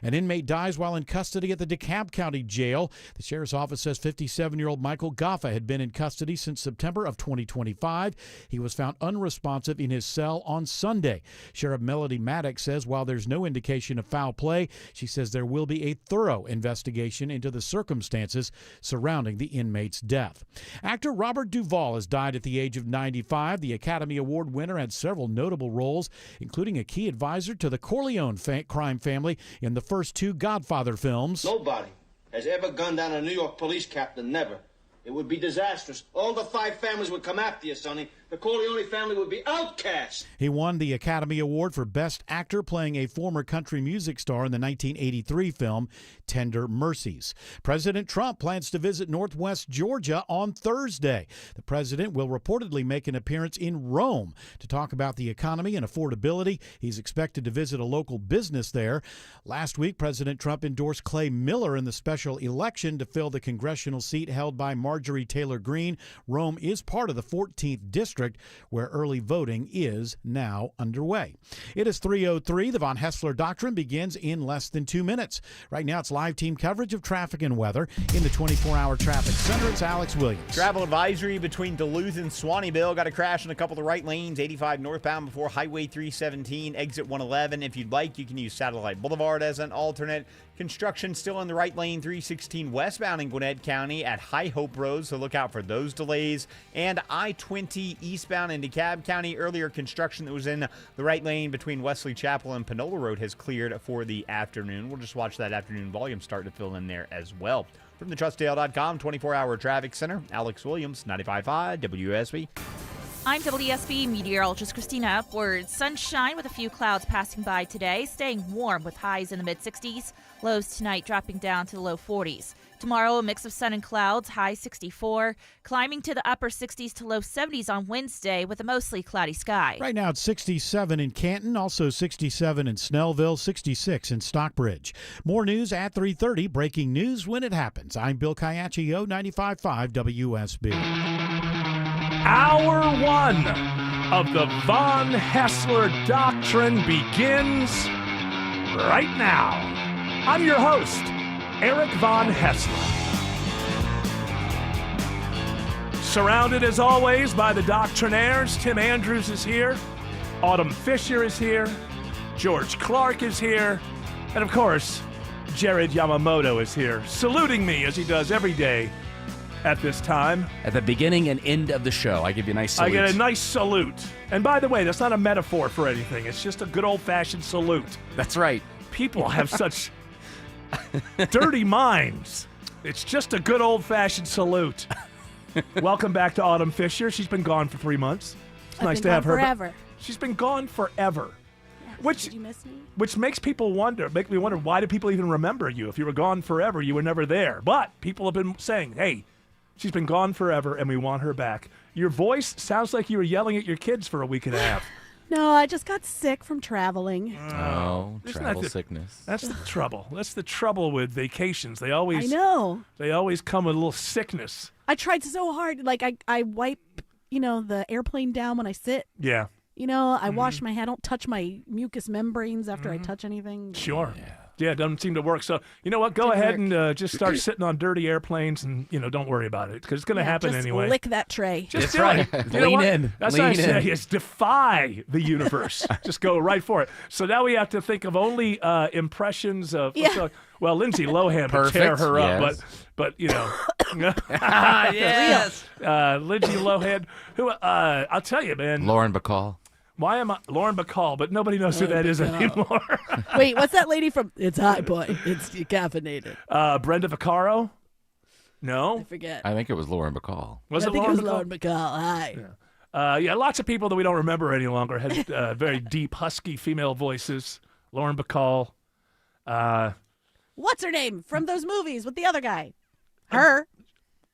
An inmate dies while in custody at the DeKalb County Jail. The sheriff's office says 57-year-old Michael Goffa had been in custody since September of 2025. He was found unresponsive in his cell on Sunday. Sheriff Melody Maddox says while there's no indication of foul play, she says there will be a thorough investigation into the circumstances surrounding the inmate's death. Actor Robert Duvall has died at the age of 95. The Academy Award winner had several notable roles, including a key advisor to the Corleone crime family in the first two Godfather films. Nobody has ever gunned down a New York police captain, never. It would be disastrous. All the five families would come after you, Sonny. The Corleone family would be outcast. He won the Academy Award for Best Actor playing a former country music star in the 1983 film Tender Mercies. President Trump plans to visit Northwest Georgia on Thursday. The president will reportedly make an appearance in Rome to talk about the economy and affordability. He's expected to visit a local business there. Last week, President Trump endorsed Clay Miller in the special election to fill the congressional seat held by Marjorie Taylor Greene. Rome is part of the 14th district, where early voting is now underway. It is 3:03. The Von Haessler Doctrine begins in less than 2 minutes. Right now, it's live team coverage of traffic and weather. In the 24-hour traffic center, it's Alex Williams. Travel advisory between Duluth and Swaneville. Got a crash in a couple of the right lanes. 85 northbound before Highway 317, exit 111. If you'd like, you can use Satellite Boulevard as an alternate. Construction still in the right lane, 316 westbound in Gwinnett County at High Hope Road, so look out for those delays. And I-20 eastbound in DeKalb County. Earlier construction that was in the right lane between Wesley Chapel and Panola Road has cleared for the afternoon. We'll just watch that afternoon volume start to fill in there as well. From the TrustDale.com 24-hour traffic center, Alex Williams, 95.5 WSB. I'm WSB meteorologist Christina Upward. Sunshine with a few clouds passing by today, staying warm with highs in the mid-60s. Lows tonight dropping down to the low 40s. Tomorrow, a mix of sun and clouds, high 64, climbing to the upper 60s to low 70s on Wednesday with a mostly cloudy sky. Right now, it's 67 in Canton, also 67 in Snellville, 66 in Stockbridge. More news at 3:30. Breaking news when it happens. I'm Bill Caiaccio, 95.5 WSB. Hour one of the Von Haessler Doctrine begins right now. I'm your host, Eric Von Haessler. Surrounded as always by the doctrinaires. Tim Andrews is here. Autumn Fisher is here. George Clark is here. And of course, Jared Yamamoto is here, saluting me as he does every day at this time. At the beginning and end of the show, I give you a nice salute. I get a nice salute. And by the way, that's not a metaphor for anything. It's just a good old-fashioned salute. That's right. People have such dirty minds. It's just a good old-fashioned salute. Welcome back to Autumn Fisher. She's been gone for 3 months. It's nice to have her. Forever. She's been gone forever. Yeah, did you miss me? Which makes people wonder, make me wonder, why do people even remember you? If you were gone forever, you were never there. But people have been saying, hey, she's been gone forever, and we want her back. Your voice sounds like you were yelling at your kids for a week and a half. No, I just got sick from traveling. Oh, travel sickness. That's the trouble. That's the trouble with vacations. They always, I know. They always come with a little sickness. I tried so hard. Like, I wipe, the airplane down when I sit. Yeah. I wash my hair. I don't touch my mucous membranes after I touch anything. Sure. Yeah, it doesn't seem to work. So, you know what? Go ahead and just start sitting on dirty airplanes and, don't worry about it because it's going to happen just anyway. Lick that tray. Just That's right. Lean in. That's Lean what I say in. is defy the universe. Just go right for it. So now we have to think of only impressions of, well, Lindsay Lohan would tear her up, but Yes. Lindsay Lohan, who I'll tell you, man. Lauren Bacall. Why am I Lauren Bacall? But nobody knows who that is anymore. Wait, what's that lady from? It's High Boy. It's caffeinated. Brenda Vaccaro? No, I forget. I think it was Lauren Bacall. I think it was Lauren Bacall. Hi. Lots of people that we don't remember any longer had very deep, husky female voices. Lauren Bacall. What's her name from those movies with the other guy? Her.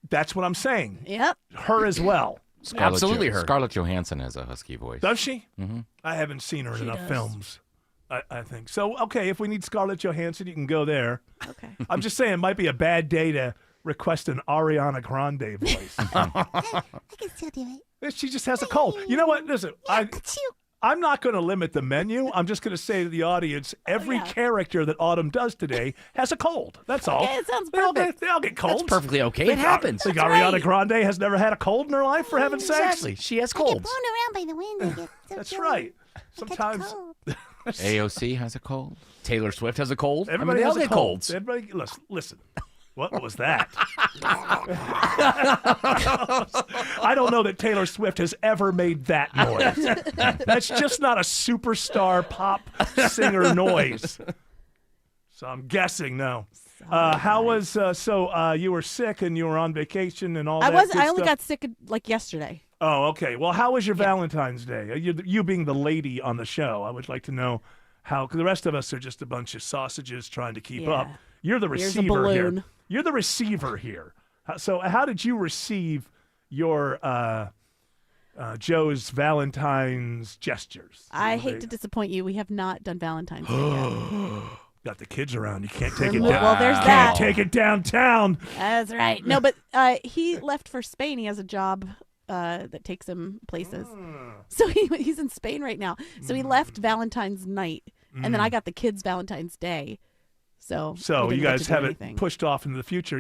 That's what I'm saying. Yep. Her as well. Absolutely her. Scarlett Johansson has a husky voice. Does she? Mm-hmm. I haven't seen her in enough does. films, I think. So, okay, if we need Scarlett Johansson, you can go there. Okay. I'm just saying it might be a bad day to request an Ariana Grande voice. I can still do it. She just has a cold. You know what? Listen, I'm not going to limit the menu. I'm just going to say to the audience, every character that Autumn does today has a cold. That's all. Okay, it sounds perfect. They all get colds. That's perfectly okay. It happens. Think Ariana Grande has never had a cold in her life, for heaven's sakes? Exactly. She has colds. Blown around by the wind. I get so That's chilly. right. I get Sometimes cold. AOC has a cold. Taylor Swift has a cold. everybody they all has a get cold. colds. Everybody, listen. What was that? I don't know that Taylor Swift has ever made that noise. That's just not a superstar pop singer noise. So I'm guessing no. How was you were sick and you were on vacation and all that? I only got sick like yesterday. Oh, okay. Well, how was your Valentine's Day? You being the lady on the show, I would like to know how. Because the rest of us are just a bunch of sausages trying to keep up. You're the Here's a receiver here. balloon. You're the receiver here. So, how did you receive your Joe's Valentine's gestures? I hate to disappoint you. We have not done Valentine's Day yet. Got the kids around. You can't take it Well, down. there's Can't that. take it downtown. That's right. No, but he left for Spain. He has a job that takes him places. So he's in Spain right now. So he left Valentine's night, and then I got the kids Valentine's Day. So we you didn't get guys to do have anything. it pushed off into the future.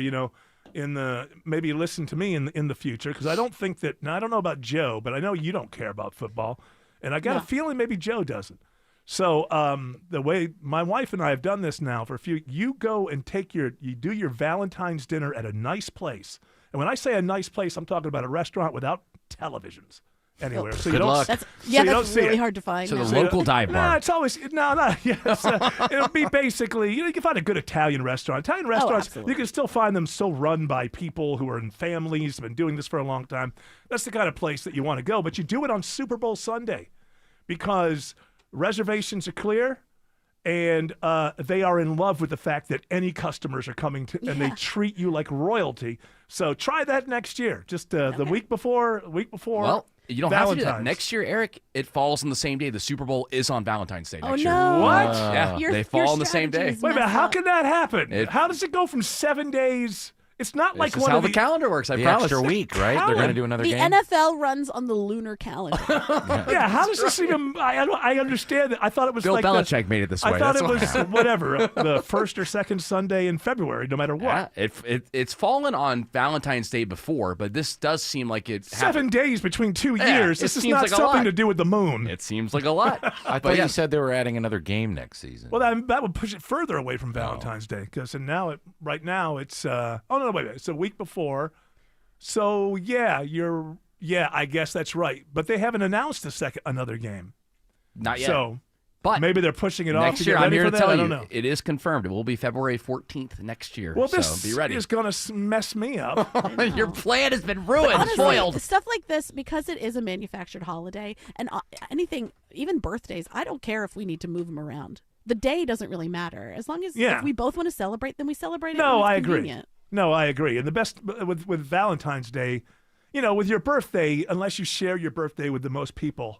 Maybe listen to me in the future, because I don't think that. Now I don't know about Joe, but I know you don't care about football, and I got a feeling maybe Joe doesn't. So the way my wife and I have done this now for a few, you go and you do your Valentine's dinner at a nice place. And when I say a nice place, I'm talking about a restaurant without televisions anywhere. So you Good don't, luck. That's you don't that's see really it. hard to find. So now. the local dive No, bar. it's always it'll be basically, you can find a good Italian restaurant. Italian restaurants, absolutely. you can still find them still run by people who are in families, have been doing this for a long time. That's the kind of place that you want to go, but you do it on Super Bowl Sunday because reservations are clear. And they are in love with the fact that any customers are coming to, and they treat you like royalty. So try that next year. Just the week before. Well, you don't have to do that. Valentine's. Next year, Eric, it falls on the same day. The Super Bowl is on Valentine's Day Oh next year. no! What? Yeah, Your- they fall your on the same day. strategy's Wait a minute. messed How up. can that happen? It- How does it go from 7 days? It's not like This is one how of the calendar works, I The promise. extra week, right? They're going to do another The game. NFL runs on the lunar calendar. Yeah, how does this even? I understand that. I thought it was Bill like Belichick made it this way. I thought That's it was whatever, the first or second Sunday in February, no matter what. Yeah, it's fallen on Valentine's Day before, but this does seem like it 7 days between 2 Yeah, years. it This is seems not like a something lot. to do with the moon. It seems like a lot. I thought you said they were adding another game next season. Well, that would push it further away from Valentine's Day, because right now it's oh no, wait, it's a week before. So yeah, I guess that's right. But they haven't announced another game. Not yet. So but maybe they're pushing it off next to year, get I'm ready here for to that. tell I you, don't know. it is confirmed. It will be February 14th next year. Well, so this be ready. is going to mess me up. Your plan has been ruined, Honestly, spoiled. stuff like this, because it is a manufactured holiday, and anything, even birthdays, I don't care if we need to move them around. The day doesn't really matter. As long as if we both want to celebrate, then we celebrate it. No, when it's I agree. convenient. No, I agree. And the best with Valentine's Day, with your birthday, unless you share your birthday with the most people,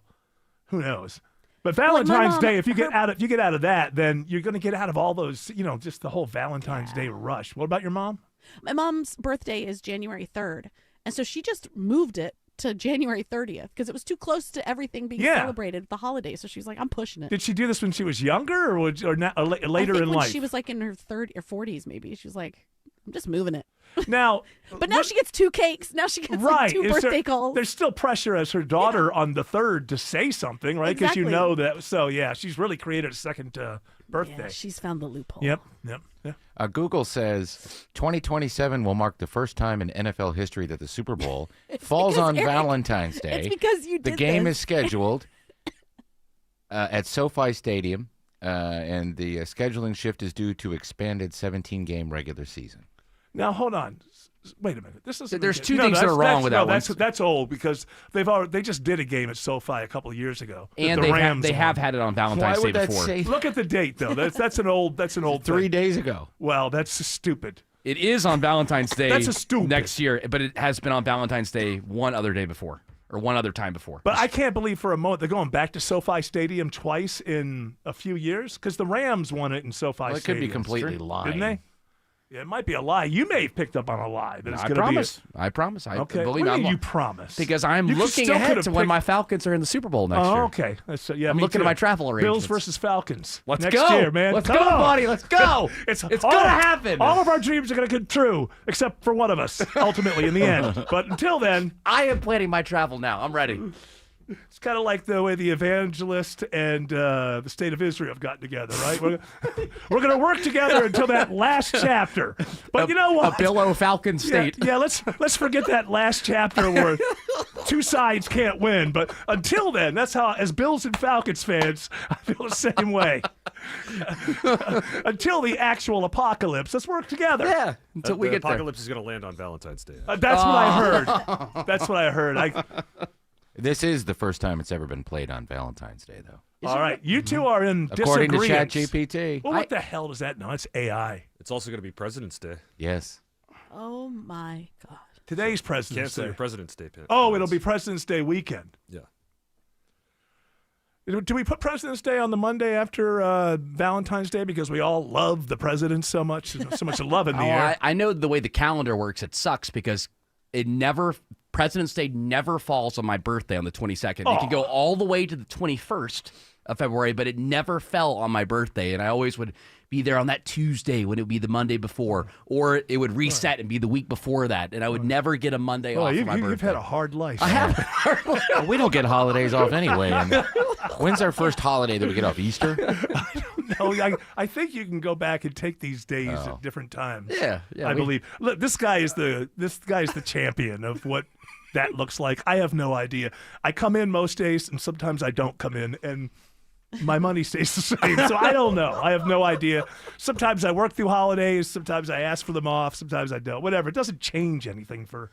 who knows? But Valentine's Day, if you get out of that, then you're going to get out of all those, just the whole Valentine's Day rush. What about your mom? My mom's birthday is January 3rd, and so she just moved it to January 30th because it was too close to everything being celebrated at the holiday. So she was like, "I'm pushing it." Did she do this when she was younger, or later I think in when life? she was like in her 30s or 40s, maybe she was like, "I'm just moving it." Now, But now she gets 2 cakes. Now she gets right. like 2 birthday calls. There's still pressure as her daughter on the 3rd to say something, right? Because you Exactly. know that. So yeah, she's really created a second birthday. Yeah, she's found the loophole. Yep. Google says 2027 will mark the first time in NFL history that the Super Bowl falls because, on Eric, Valentine's Day. It's because you did The game this. is scheduled at SoFi Stadium, and the scheduling shift is due to expanded 17-game regular season. Now hold on. Wait a minute. This is There's two things that are wrong with that one. That's old because they just did a game at SoFi a couple of years ago. And the they Rams have won. had it on Valentine's Day Why would that before. say Look at the date though. That's an old 3 thing. days ago? Well, that's stupid. It is on Valentine's Day That's a stupid. next year, but it has been on Valentine's Day one other day before, or one other time before. But I can't believe for a moment they're going back to SoFi Stadium twice in a few years because the Rams won it in SoFi Well, it could Stadium. be completely lying. Didn't they? Yeah, it might be a lie. You may have picked up on a lie. That it's I gonna promise. Be I promise. I okay. believe What do me, you mean I'm- you promise? Because I'm You looking still ahead could've to when picked- my Falcons are in the Super Bowl next year. Oh, okay. Yeah, I'm me looking too. at my travel arrangements. Bills versus Falcons. Let's next go. year, man. Let's Come go, on. buddy. Let's go. It's It's gonna happen. All of our dreams are gonna come true, except for one of us, ultimately in the end. But until then, I am planning my travel now. I'm ready. it's kind of like the way the evangelist and the state of Israel have gotten together, right? We're going to work together until that last chapter. But you know what? A Billow Falcon state. Yeah, let's forget that last chapter where two sides can't win. But until then, that's how, as Bills and Falcons fans, I feel the same way. Until the actual apocalypse, let's work together. Yeah, until we the get there. apocalypse is going to land on Valentine's Day. That's what I heard. That's what I heard. This is the first time it's ever been played on Valentine's Day, though. All right, you two are in According to disagreements. ChatGPT. Well, what the hell does that know? It's AI. It's also going to be President's Day. Yes. Oh my God. Today's President's Cancel Day. your President's Day. Oh, it'll be President's Day weekend. Yeah. Do we put President's Day on the Monday after Valentine's Day because we all love the president so much, so much love in the air? I know the way the calendar works. It sucks because President's Day never falls on my birthday on the 22nd. It can go all the way to the 21st of February, but it never fell on my birthday. And I always would be there on that Tuesday when it would be the Monday before, or it would reset and be the week before that. And I would never get a Monday off for my birthday. You've had a hard life. I have. Well, we don't get holidays off anyway. And when's our first holiday that we get off? Easter? No, I think you can go back and take these days at different times. Yeah, I believe. Look, this guy is the champion of what that looks like. I have no idea. I come in most days, and sometimes I don't come in, and my money stays the same. So I don't know. I have no idea. Sometimes I work through holidays. Sometimes I ask for them off. Sometimes I don't. Whatever. It doesn't change anything for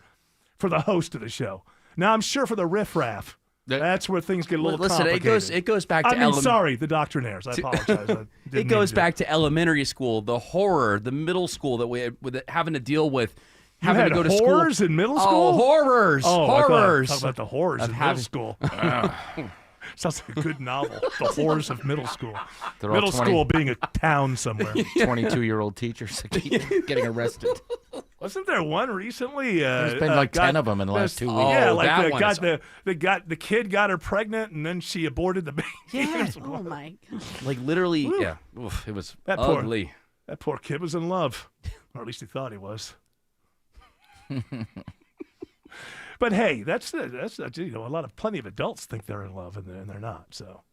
the host of the show. Now I'm sure for the riffraff, that's where things get a little complicated. It goes back to sorry, the doctrinaires. I apologize. It goes back to elementary school, the horror, the middle school that we with having to deal with. Having to go to horrors school. in middle school? Oh, horrors! Horrors! Talk about the horrors of in middle school. Sounds like a good novel. The horrors of middle school. They're all Middle school being a town somewhere. 22-year-old teachers getting arrested. Wasn't there one recently? There's been like 10 of them in the last 2 weeks. Yeah, Oh, like that one the kid got her pregnant and then she aborted the baby. Yeah. Oh my God. Like literally, Woo. yeah. Oof, it was That poor- ugly. That poor kid was in love, or at least he thought he was. But hey, that's plenty of adults think they're in love and they're not. So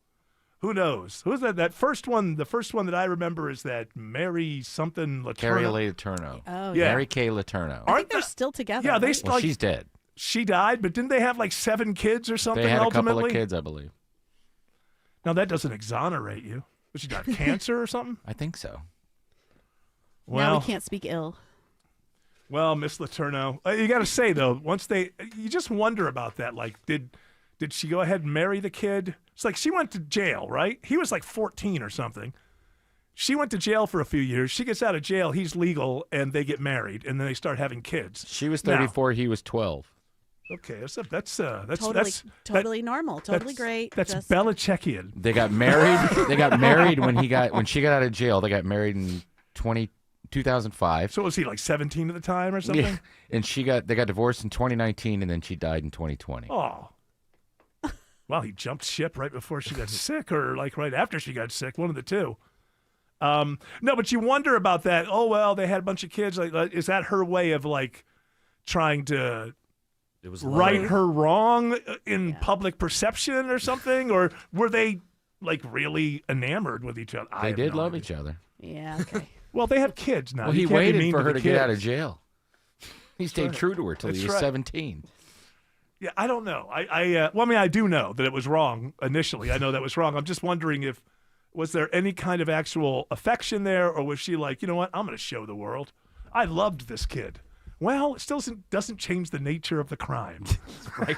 who knows? Who's that? That first one. The first one that I remember is that Mary something Letourneau. Carrie Letourneau. Oh Yeah. Mary Kay Letourneau. I think they're still together. Yeah, they right? still. Well, she's dead. She died, but didn't they have like 7 kids or something? They had a ultimately? couple of kids, I believe. Now that doesn't exonerate you. Was she die of cancer or something? I think so. Now Well, we can't speak ill. well, Miss Letourneau, you got to say though, you just wonder about that. Like, did she go ahead and marry the kid? It's like she went to jail, right? He was like 14 or something. She went to jail for a few years. She gets out of jail. He's legal, and they get married, and then they start having kids. She was Now- 34. He was 12. Okay, that's Totally normal. Totally great. That's just- Belichickian. They got married. They got married when she got out of jail. They got married in 2005. So was he like 17 at the time or something? Yeah. And they got divorced in 2019, and then she died in 2020. Oh. Well, he jumped ship right before she got sick, or like right after she got sick, one of the two. No, but you wonder about that. Oh well, they had a bunch of kids. Like, is that her way of like trying to It was right love. her wrong in public perception or something, or were they like really enamored with each other? They did love each other. Yeah. Okay. Well, they have kids now. Well, You he can't be waited mean for her the to get out of kids. jail. He stayed right. true to her till he That's was right. 17. Yeah, I don't know. I do know that it was wrong initially. I know that was wrong. I'm just wondering was there any kind of actual affection there, or was she like, you know what, I'm going to show the world. I loved this kid. Well, it still doesn't change the nature of the crime. Right.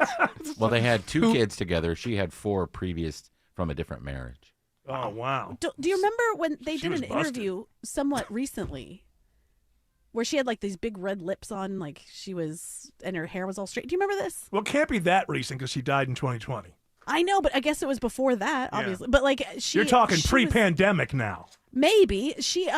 Well, they had 2 kids together. She had 4 previous from a different marriage. Oh, wow. Do you remember when they She did was an busted. interview somewhat recently where she had like these big red lips on, like and her hair was all straight? Do you remember this? Well, it can't be that recent because she died in 2020. I know, but I guess it was before that, Yeah. obviously. But like You're talking she was- pre-pandemic now. Maybe she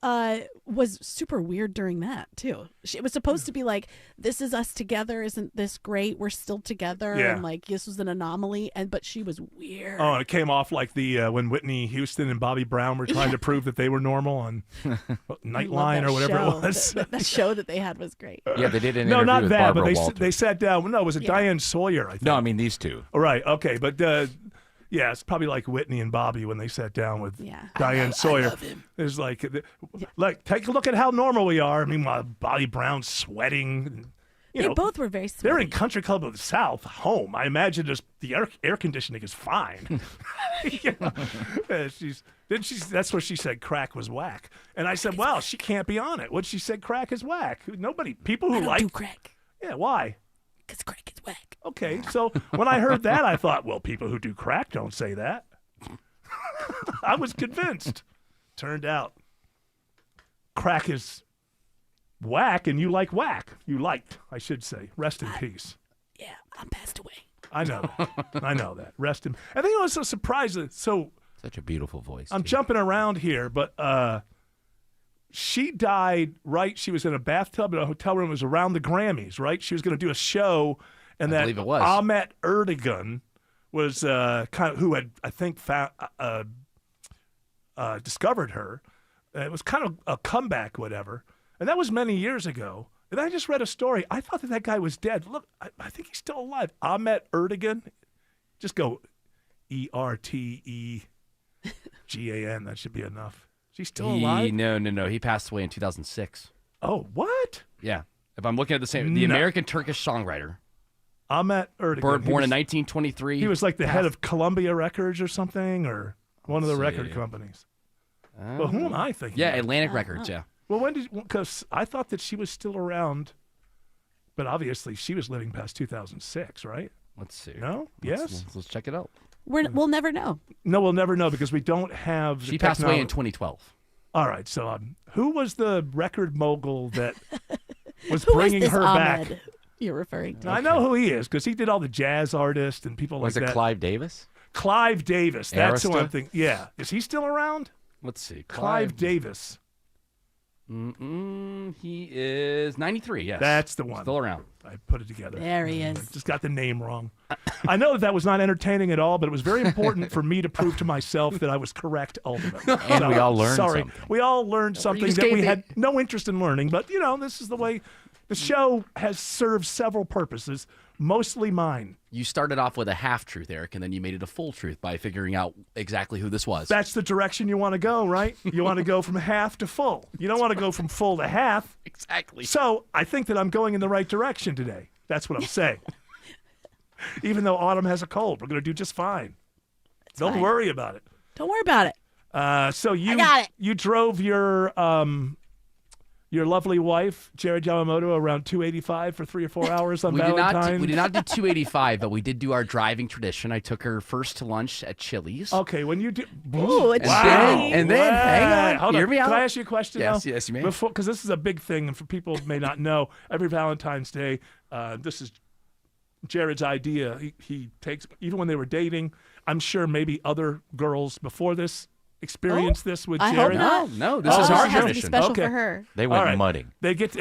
was super weird during that too. It was supposed to be like, "This is us together. Isn't this great? We're still together." Yeah. And like this was an anomaly. But she was weird. Oh, and it came off like the when Whitney Houston and Bobby Brown were trying to prove that they were normal on Nightline or whatever it was. That show that they had was great. Yeah, they did an No, interview not with that, Barbara but Walters. they sat down. No, was it Diane Sawyer? I think. No, I mean these two. Oh, right. Okay, but yeah, it's probably like Whitney and Bobby when they sat down with Diane Sawyer. I love him. It's like take a look at how normal we are. I mean, Bobby Brown's sweating. They both were very sweaty. They're in Country Club of the South, home. I imagine just the air conditioning is fine. That's where she said crack was whack. And I said, well, she can't be on it. What she said crack is whack. People who do crack. Yeah, why? Because crack is whack. Okay, so when I heard that, I thought, well, people who do crack don't say that. I was convinced. Turned out, crack is whack, and you like whack. You liked, I should say. Rest in peace. Yeah, I'm passed away. I know that. I know that. Rest in. I think I was so surprised. So Such a beautiful voice. I'm too. jumping around here, but she died, right? She was in a bathtub in a hotel room. It was around the Grammys, right? She was going to do a show, and I believe it was. Ahmet Erdogan was kind of who had, I think, discovered her. It was kind of a comeback, whatever. And that was many years ago. And I just read a story. I thought that guy was dead. Look, I think he's still alive. Ahmet Erdogan. Just go ERTEGAN. That should be enough. Is he still alive? No. He passed away in 2006. Oh, what? Yeah. If I'm looking at the American-Turkish songwriter. Ahmet Erdogan. Born in 1923. He was like the head of Columbia Records or something, or one of the record companies. Well, who am I thinking? Yeah, of? Atlantic Records, yeah. Well, because I thought that she was still around, but obviously she was living past 2006, right? Let's see. No? Yes? Let's check it out. We'll never know. No, we'll never know because we don't have She passed away in 2012. All right, so who was the record mogul that was Who bringing is this her Ahmed back? You're referring to? I know who he is because he did all the jazz artists and people Was like it that. Clive Davis? Clive Davis. That's who Arista? I'm thinking. Yeah. Is he still around? Let's see. Clive Davis. He is 93, yes. That's the one. Still around. I put it together. There he is. Just got the name wrong. I know that was not entertaining at all, but it was very important for me to prove to myself that I was correct ultimately. And we all learned sorry. something. We all learned something just that gave we me- had no interest in learning, but this is the way the show has served several purposes, mostly mine. You started off with a half-truth, Eric, and then you made it a full truth by figuring out exactly who this was. That's the direction you want to go, right? You want to go from half to full. You don't want to go from full to half. Exactly. So I think that I'm going in the right direction today. That's what I'm saying. Even though Autumn has a cold, we're going to do just fine. Don't fine. worry about it. Don't worry about it. So you I got it. you drove your lovely wife, Jared Yamamoto, around 285 for 3 or 4 hours on Valentine's. We did not do 285, but we did do our driving tradition. I took her first to lunch at Chili's. Okay, when you do. Ooh, it's And then, hang on, Hold hear on. me out. Can I ask you a question? Yes, though? yes, you may. Because this is a big thing, and for people who may not know, every Valentine's Day, this is Jared's idea. He takes, even when they were dating, I'm sure maybe other girls before this experienced this with I hope Jared. not. No, this Oh, is Oh, our it has to be tradition. special Okay. for her. They went All right. mudding. They get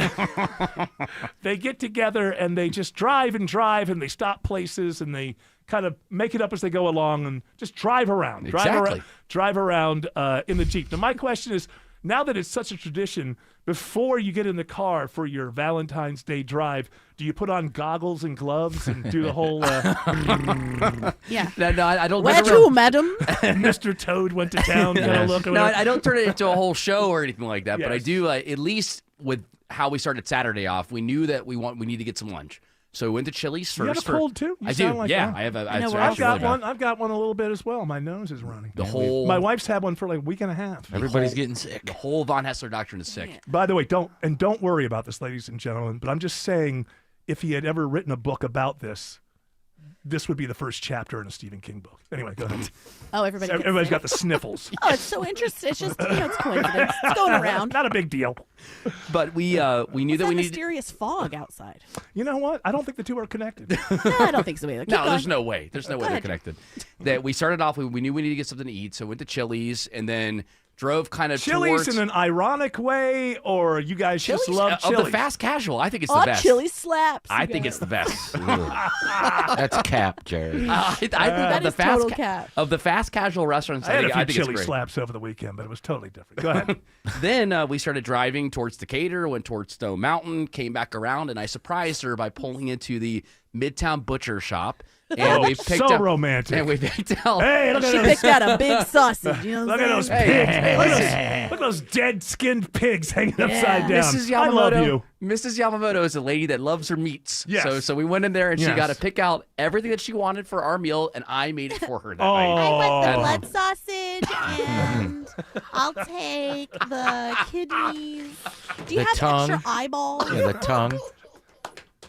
they get together and they just drive and they stop places and they kind of make it up as they go along and just drive around, Exactly. drive around in the Jeep. Now my question is, now that it's such a tradition, before you get in the car for your Valentine's Day drive, do you put on goggles and gloves and do the whole Yeah. No, I don't. Where never- to, madam? Mr. Toad went to town kind of look? Or No, whatever? I don't turn it into a whole show or anything like that. But I Yes. do, at least with how we started Saturday off, we knew that we need to get some lunch. So we went to Chili's You first. got a cold too? You I sound do. like Yeah, one. I have a. know, it's we're all I've actually got really bad. one. I've got one a little bit as well. My nose is running. The whole My wife's had one for like a week and a half. Everybody's getting sick. the whole Von Hessler doctrine is sick. By the way, don't worry about this, ladies and gentlemen. But I'm just saying, if he had ever written a book about this, this would be the first chapter in a Stephen King book. Anyway, go ahead. Oh, everybody. gets Everybody's sick. got the sniffles. Oh, it's so interesting. It's just it's coincidence. It's going around. Not a big deal. But we knew that That we needed. mysterious fog outside. You know what? I don't think the two are connected. No, I don't think so either. Keep No, going. there's no way. There's no way they're ahead. connected. That we started off. We knew we needed to get something to eat, so went to Chili's and then drove kind of Chili's towards in an ironic way, or you guys just love of Chili's? the fast casual. I think it's the best. Chili slaps. I think it's the best. That's cap, Jared. I think That of the is fast total cap. of the fast casual restaurants. I had a I few think chili it's great. slaps over the weekend, but it was totally different. Go ahead. Then we started driving towards Decatur, went towards Stone Mountain, came back around, and I surprised her by pulling into the Midtown Butcher Shop. And we picked so up, romantic. And we picked out. Hey, look at She those. picked out a big sausage. You know Look what at I'm those saying? pigs. Hey, Look at those dead-skinned pigs hanging upside down. Mrs. Yamamoto, I love you. Mrs. Yamamoto is a lady that loves her meats. Yes. So we went in there and she Yes. got to pick out everything that she wanted for our meal, and I made it for her that Oh. night. I want the Oh. blood sausage, and I'll take the kidneys. Do you The have tongue. extra eyeballs? Yeah, the tongue.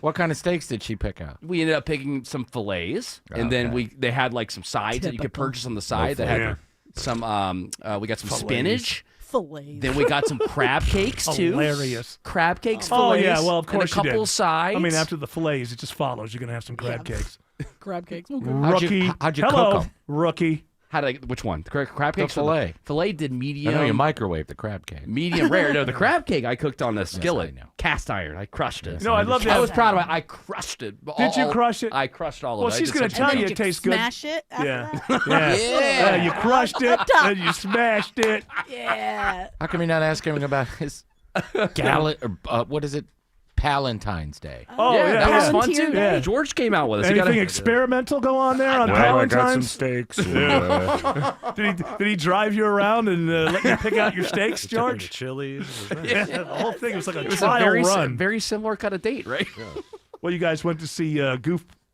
What kind of steaks did she pick out? We ended up picking some fillets, and then Okay. they had like some sides that you could Typical. purchase on the side that had Yeah. some we got some Fillets. spinach. Fillets. Then we got some crab cakes too. Hilarious. Crab cakes, Oh, fillets. yeah, well, of course and a you couple did. sides. I mean, after the fillets, it just follows. You're going to have some crab cakes. crab cakes. How'd Rookie. you- how'd you Hello, cook 'em? rookie. which one? The crab The cakes. or fillet. Fillet did I medium. know you microwave the crab cake. Medium rare. No, the crab cake I cooked on a skillet, know. cast iron. I crushed it. Yes, No, I love I that. was proud of it. I crushed it. Did you crush it? I crushed all Well, of it. I she's did gonna such a tell good you job. it tastes good. Smash it after Yeah. that? Yeah. Yeah. You crushed it, and you smashed it. Yeah. How come you're not asking him about his or what is it? Palentine's Day. Oh, yeah. that was yeah. fun Volunteer too. day. George came out with us. He Anything got a- experimental go on there on Well, I got some Valentine's? steaks. Did he drive you around and let you pick out your steaks, George? Chili's. Yeah, the whole thing was like a It was a trial very, run. very similar kind of date, right? Well, you guys went to see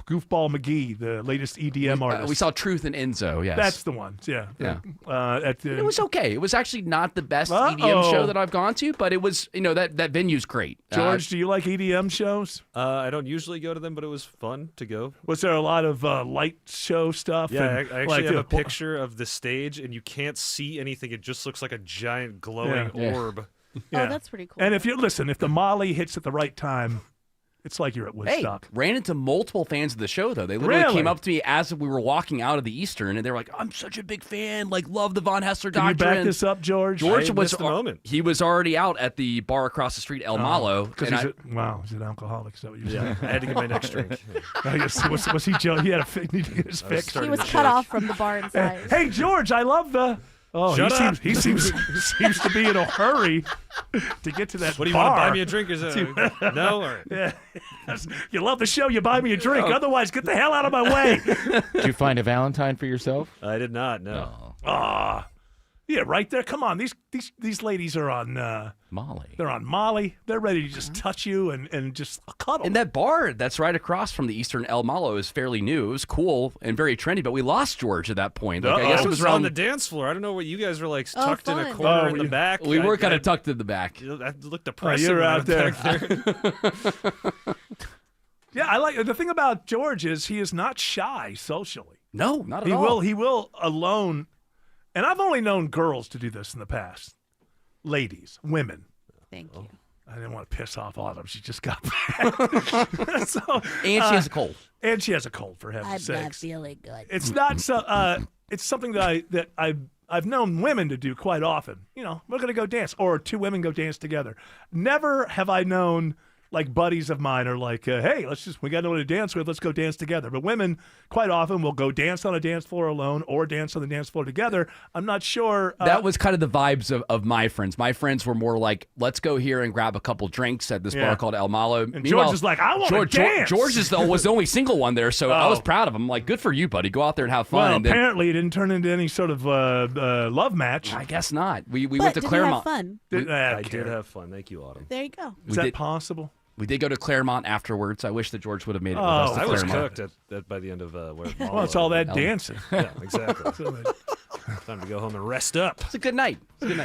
Goofball McGee, the latest EDM artist. We saw Truth and Enzo. Yes, That's the one. Yeah. Yeah. At the, It was okay. It was actually not the best Uh-oh. EDM show that I've gone to, but it was, that venue's great. George, do you like EDM shows? I don't usually go to them, but it was fun to go. Was there a lot of light show stuff? Yeah, I and, actually like, have a picture of the stage, and you can't see anything. It just looks like a giant glowing Yeah. orb. Yeah. Oh, that's pretty cool. And if the Molly hits at the right time, it's like you're at Hey, Woodstock. ran into multiple fans of the show though. They literally Really? came up to me as we were walking out of the Eastern, and they were like, "I'm such a big fan. Like, love the Von Hessler Can you Doctrine." back this up, George? George I was missed the moment. He was already out at the bar across the street, El Malo. Because and he's I- wow, he's an alcoholic. Is that what you're Yeah, saying? I had to get my next drink. I guess, was he Joe? He had a need to get his I was fix. starting he was to cut shake. off from the bar inside. Hey, George, I love the. Oh, Shut up. he seems to be in a hurry to get to that What do you bar. want to buy me a drink? Or is it, no? Or, Yeah. You love the show, you buy me a drink. Oh. Otherwise, get the hell out of my way. Did you find a Valentine for yourself? I did not. No. Oh, Ah, yeah, right there. Come on, these ladies are on. Molly. They're on Molly. They're ready to just touch you and just cuddle. And that bar that's right across from the Eastern El Malo is fairly new. It was cool and very trendy, but we lost George at that point. Like, I Uh-oh. guess I it was was on around the dance floor. I don't know what you guys were like Oh, tucked in a fun. corner Oh, in the we- back. We were kind I- of tucked in the back. I looked depressing. you're when I out was there. back there. Yeah, I like the thing about George is he is not shy socially. No, not at all. He will alone. And I've only known girls to do this in the past. Ladies, women. Thank you. I didn't want to piss off Autumn. She just got back. So, And she has a cold. and she has a cold, for I'm heaven's not sakes. feeling good. It's not so. It's something that I've known women to do quite often. You know, we're gonna go dance, or two women go dance together. Never have I known like buddies of mine are like, hey, we got no one to dance with. Let's go dance together. But women quite often will go dance on a dance floor alone or dance on the dance floor together. I'm not sure. That was kind of the vibes of my friends. My friends were more like, let's go here and grab a couple drinks at this Yeah. bar called El Malo. And George is like, I want to dance. George was the only single one there, so I was Oh. proud of him. I'm like, good for you, buddy. Go out there and have fun. well, And then- apparently it didn't turn into any sort of love match. I guess not. We But went to did Claremont. you have fun? I did have fun. Thank you, Autumn. There you go. Is We that did- possible? We did go to Claremont afterwards. I wish that George would have made it with Oh, us to I was Claremont. cooked by the end of where. Well, it's all that dancing. Yeah, exactly. Time to go home and rest up. It's a good night. It's a good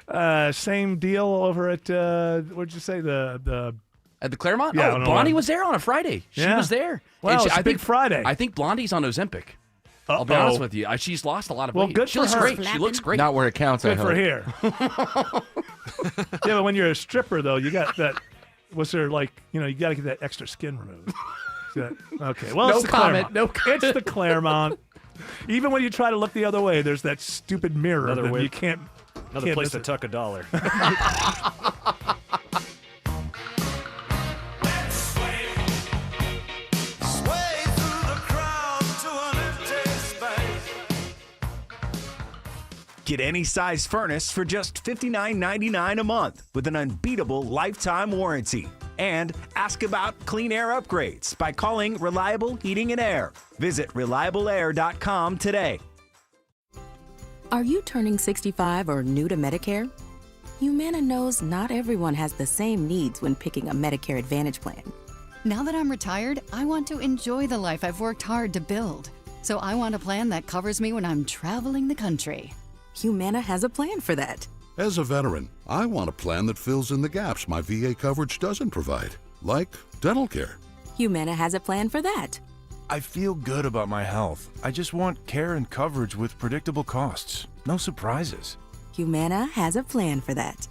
night. Same deal over at what'd you say the At the Claremont? Yeah, I oh, don't know Blondie why. was there on a Friday. She Yeah. was there. Well, And it's a big Friday. I think Blondie's on Ozempic. I'll be Uh-oh. honest with you. She's lost a lot of Well, weight. good She for looks her. great. She looks great. Not where it counts, I Good for hope. here. Yeah, but when you're a stripper, though, you got that. Was there like you got to get that extra skin removed? Is that, okay. Well, No it's the comment, Claremont. no comment. It's the Claremont. Even when you try to look the other way, there's that stupid mirror Another that wig. you can't. Another Can't place miss to it. tuck a dollar. Get any size furnace for just $59.99 a month with an unbeatable lifetime warranty. And ask about clean air upgrades by calling Reliable Heating and Air. Visit reliableair.com today. Are you turning 65 or new to Medicare? Humana knows not everyone has the same needs when picking a Medicare Advantage plan. Now that I'm retired, I want to enjoy the life I've worked hard to build. So I want a plan that covers me when I'm traveling the country. Humana has a plan for that. As a veteran, I want a plan that fills in the gaps my VA coverage doesn't provide, like dental care. Humana has a plan for that. I feel good about my health. I just want care and coverage with predictable costs. No surprises. Humana has a plan for that.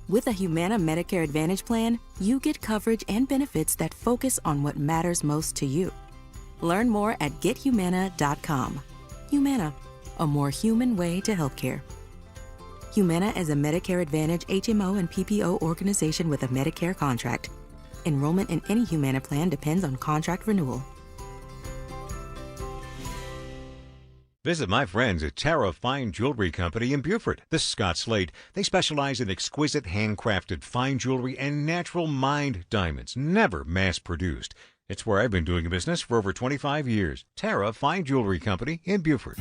With a Humana Medicare Advantage plan, you get coverage and benefits that focus on what matters most to you. Learn more at gethumana.com. Humana, a more human way to healthcare. Humana is a Medicare Advantage HMO and PPO organization with a Medicare contract. Enrollment in any Humana plan depends on contract renewal. Visit my friends at Tara Fine Jewelry Company in Beaufort. This is Scott Slade. They specialize in exquisite handcrafted fine jewelry and natural mined diamonds, never mass-produced. It's where I've been doing business for over 25 years. Tara Fine Jewelry Company in Beaufort.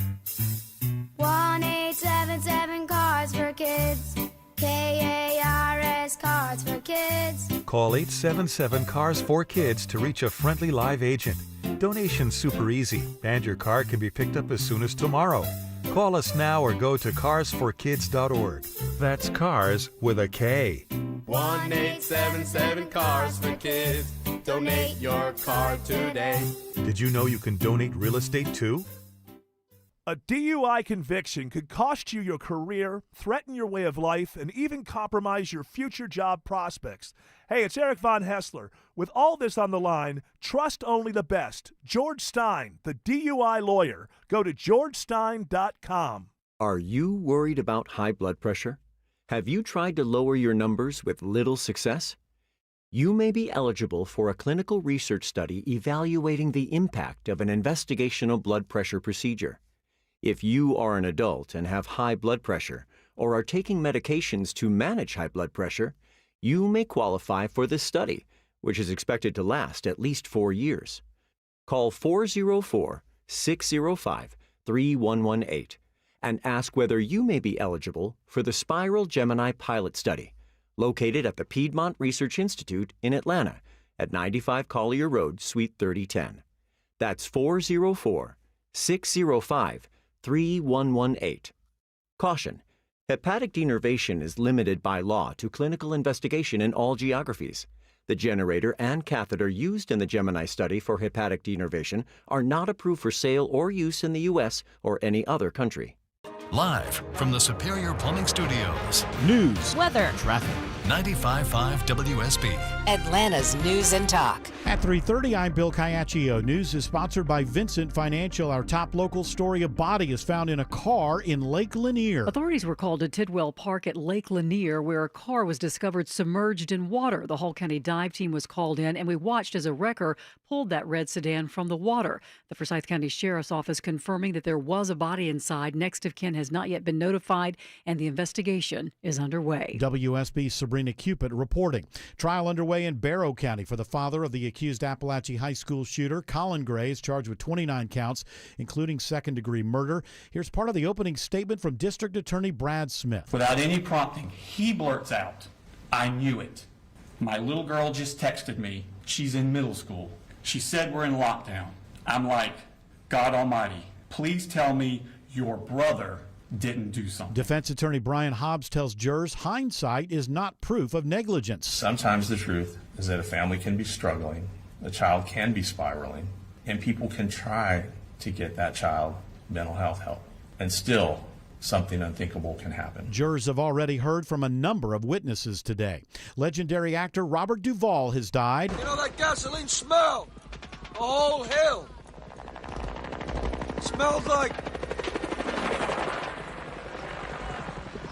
1-877 Cards for Kids. KARS Cards for Kids. Call 877-CARS-4-KIDS to reach a friendly live agent. Donation's super easy, and your card can be picked up as soon as tomorrow. Call us now or go to carsforkids.org. That's cars with a K. 1-877-CARS-for-KIDS. Donate your card today. Did you know you can donate real estate too? A DUI conviction could cost you your career, threaten your way of life, and even compromise your future job prospects. Hey, it's Eric Von Hessler. With all this on the line, trust only the best. George Stein, the DUI lawyer. Go to georgestein.com. Are you worried about high blood pressure? Have you tried to lower your numbers with little success? You may be eligible for a clinical research study evaluating the impact of an investigational blood pressure procedure. If you are an adult and have high blood pressure or are taking medications to manage high blood pressure, you may qualify for this study, which is expected to last at least 4 years. Call 404-605-3118 and ask whether you may be eligible for the Spiral Gemini Pilot Study, located at the Piedmont Research Institute in Atlanta at 95 Collier Road, Suite 3010. That's 404-605-3118. Caution: hepatic denervation is limited by law to clinical investigation in all geographies. The generator and catheter used in the Gemini study for hepatic denervation are not approved for sale or use in the U.S. or any other country. Live from the Superior Plumbing Studios. News, weather, traffic. 95.5 WSB. Atlanta's News and Talk. At 3:30, I'm Bill Caiaccio. News is sponsored by Vincent Financial. Our top local story: a body is found in a car in Lake Lanier. Authorities were called to Tidwell Park at Lake Lanier, where a car was discovered submerged in water. The Hull County dive team was called in, and we watched as a wrecker pulled that red sedan from the water. The Forsyth County Sheriff's Office confirming that there was a body inside. Next of kin has not yet been notified, and the investigation is underway. WSB's Sabrina Cupid reporting. Trial underway in Barrow County for the father of the accused Appalachia High School shooter. Colin Gray is charged with 29 counts, including second-degree murder. Here's part of the opening statement from District Attorney Brad Smith. Without any prompting, he blurts out, "I knew it. My little girl just texted me. She's in middle school. She said we're in lockdown." I'm like, God Almighty, please tell me your brother didn't do something. Defense attorney Brian Hobbs tells jurors hindsight is not proof of negligence. Sometimes the truth is that a family can be struggling, a child can be spiraling, and people can try to get that child mental health help, and still something unthinkable can happen. Jurors have already heard from a number of witnesses today. Legendary actor Robert Duvall has died. You know that gasoline smell? A whole hill. Smells like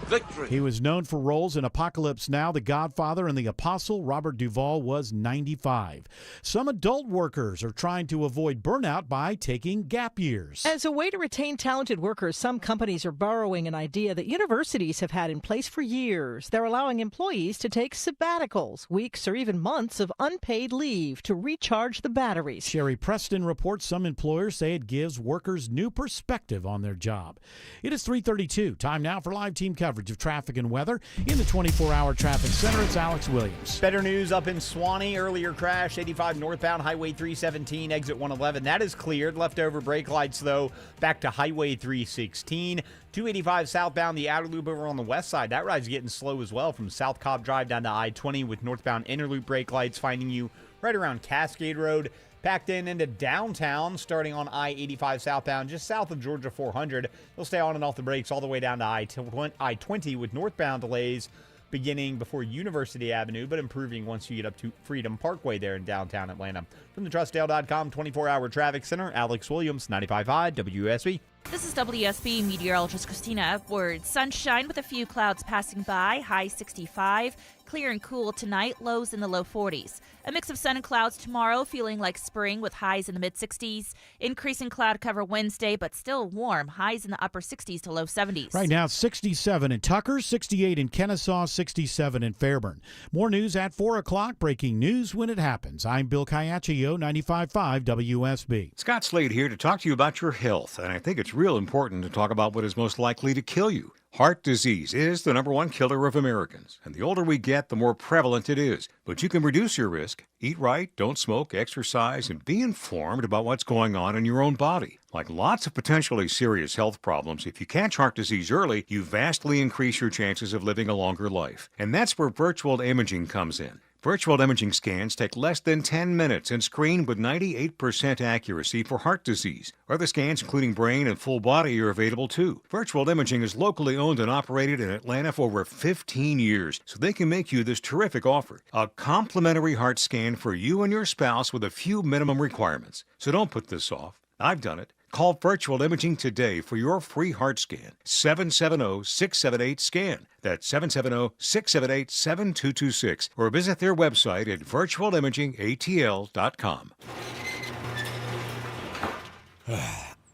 victory. He was known for roles in Apocalypse Now, The Godfather, and The Apostle. Robert Duvall was 95. Some adult workers are trying to avoid burnout by taking gap years. As a way to retain talented workers, some companies are borrowing an idea that universities have had in place for years. They're allowing employees to take sabbaticals, weeks or even months of unpaid leave to recharge the batteries. Sherry Preston reports some employers say it gives workers new perspective on their job. It is 3:32. Time now for live team coverage of traffic and weather. In the 24-hour traffic center, it's Alex Williams. Better news up in Swanee. Earlier crash, 85 northbound, Highway 317, exit 111. That is cleared. Leftover brake lights, though, back to Highway 316. 285 southbound, the outer loop over on the west side. That ride's getting slow as well from South Cobb Drive down to I-20 with northbound inner loop brake lights finding you right around Cascade Road. Packed in into downtown, starting on I-85 southbound, just south of Georgia 400. They'll stay on and off the brakes all the way down to I-20 with northbound delays beginning before University Avenue, but improving once you get up to Freedom Parkway there in downtown Atlanta. From the TrustDale.com 24-hour traffic center, Alex Williams, 95.5 WSB. This is WSB meteorologist Christina Edwards. Sunshine with a few clouds passing by, high 65. Clear and cool tonight, lows in the low 40s. A mix of sun and clouds tomorrow, feeling like spring with highs in the mid-60s. Increasing cloud cover Wednesday, but still warm, highs in the upper 60s to low 70s. Right now, 67 in Tucker, 68 in Kennesaw, 67 in Fairburn. More news at 4 o'clock, breaking news when it happens. I'm Bill Caiaccio, 95.5 WSB. Scott Slade here to talk to you about your health, and I think it's real important to talk about what is most likely to kill you. Heart disease is the #1 killer of Americans, and the older we get, the more prevalent it is. But you can reduce your risk. Eat right, don't smoke, exercise, and be informed about what's going on in your own body. Like lots of potentially serious health problems, if you catch heart disease early, you vastly increase your chances of living a longer life. And that's where virtual imaging comes in. Virtual imaging scans take less than 10 minutes and screen with 98% accuracy for heart disease. Other scans, including brain and full body, are available too. Virtual imaging is locally owned and operated in Atlanta for over 15 years, so they can make you this terrific offer. A complimentary heart scan for you and your spouse with a few minimum requirements. So don't put this off. I've done it. Call Virtual Imaging today for your free heart scan. 770-678-SCAN. That's 770-678-7226. Or visit their website at virtualimagingatl.com.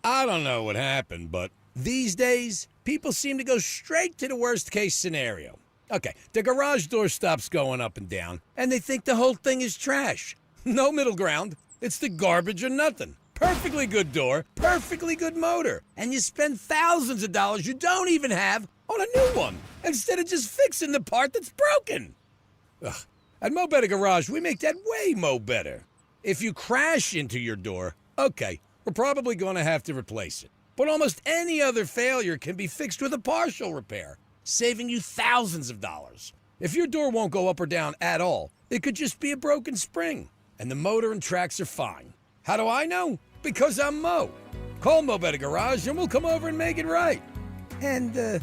I don't know what happened, but these days, people seem to go straight to the worst-case scenario. Okay, the garage door stops going up and down, and they think the whole thing is trash. No middle ground. It's the garbage or nothing. Perfectly good door, perfectly good motor, and you spend thousands of dollars you don't even have on a new one, instead of just fixing the part that's broken. Ugh. At Mo Better Garage, we make that way mo better. If you crash into your door, okay, we're probably going to have to replace it. But almost any other failure can be fixed with a partial repair, saving you thousands of dollars. If your door won't go up or down at all, it could just be a broken spring, and the motor and tracks are fine. How do I know? Because I'm Mo. Call Mo Better Garage and we'll come over and make it right. And,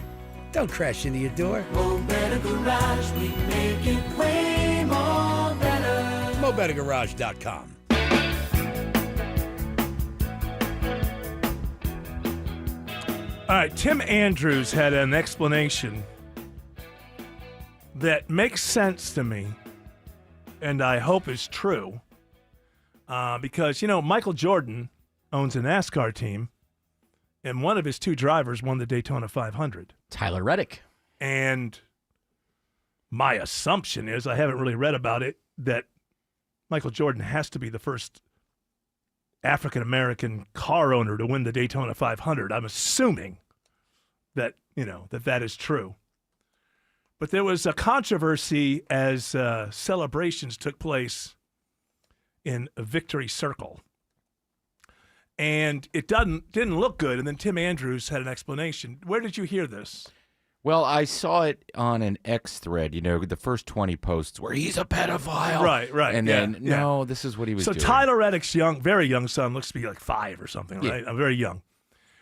don't crash into your door. Mo Better Garage, we make it way more better. MoBetterGarage.com. All right, Tim Andrews had an explanation that makes sense to me, and I hope is true. Because, Michael Jordan owns a NASCAR team, and one of his two drivers won the Daytona 500. Tyler Reddick. And my assumption is, I haven't really read about it, that Michael Jordan has to be the first African-American car owner to win the Daytona 500. I'm assuming that, that is true. But there was a controversy as celebrations took place in a Victory Circle. And it didn't look good. And then Tim Andrews had an explanation. Where did you hear this? Well, I saw it on an X thread, the first 20 posts where he's a pedophile. Right. And then, no, this is what he was doing. So Tyler Reddick's very young son, looks to be like 5 or something, right? Yeah. Very young.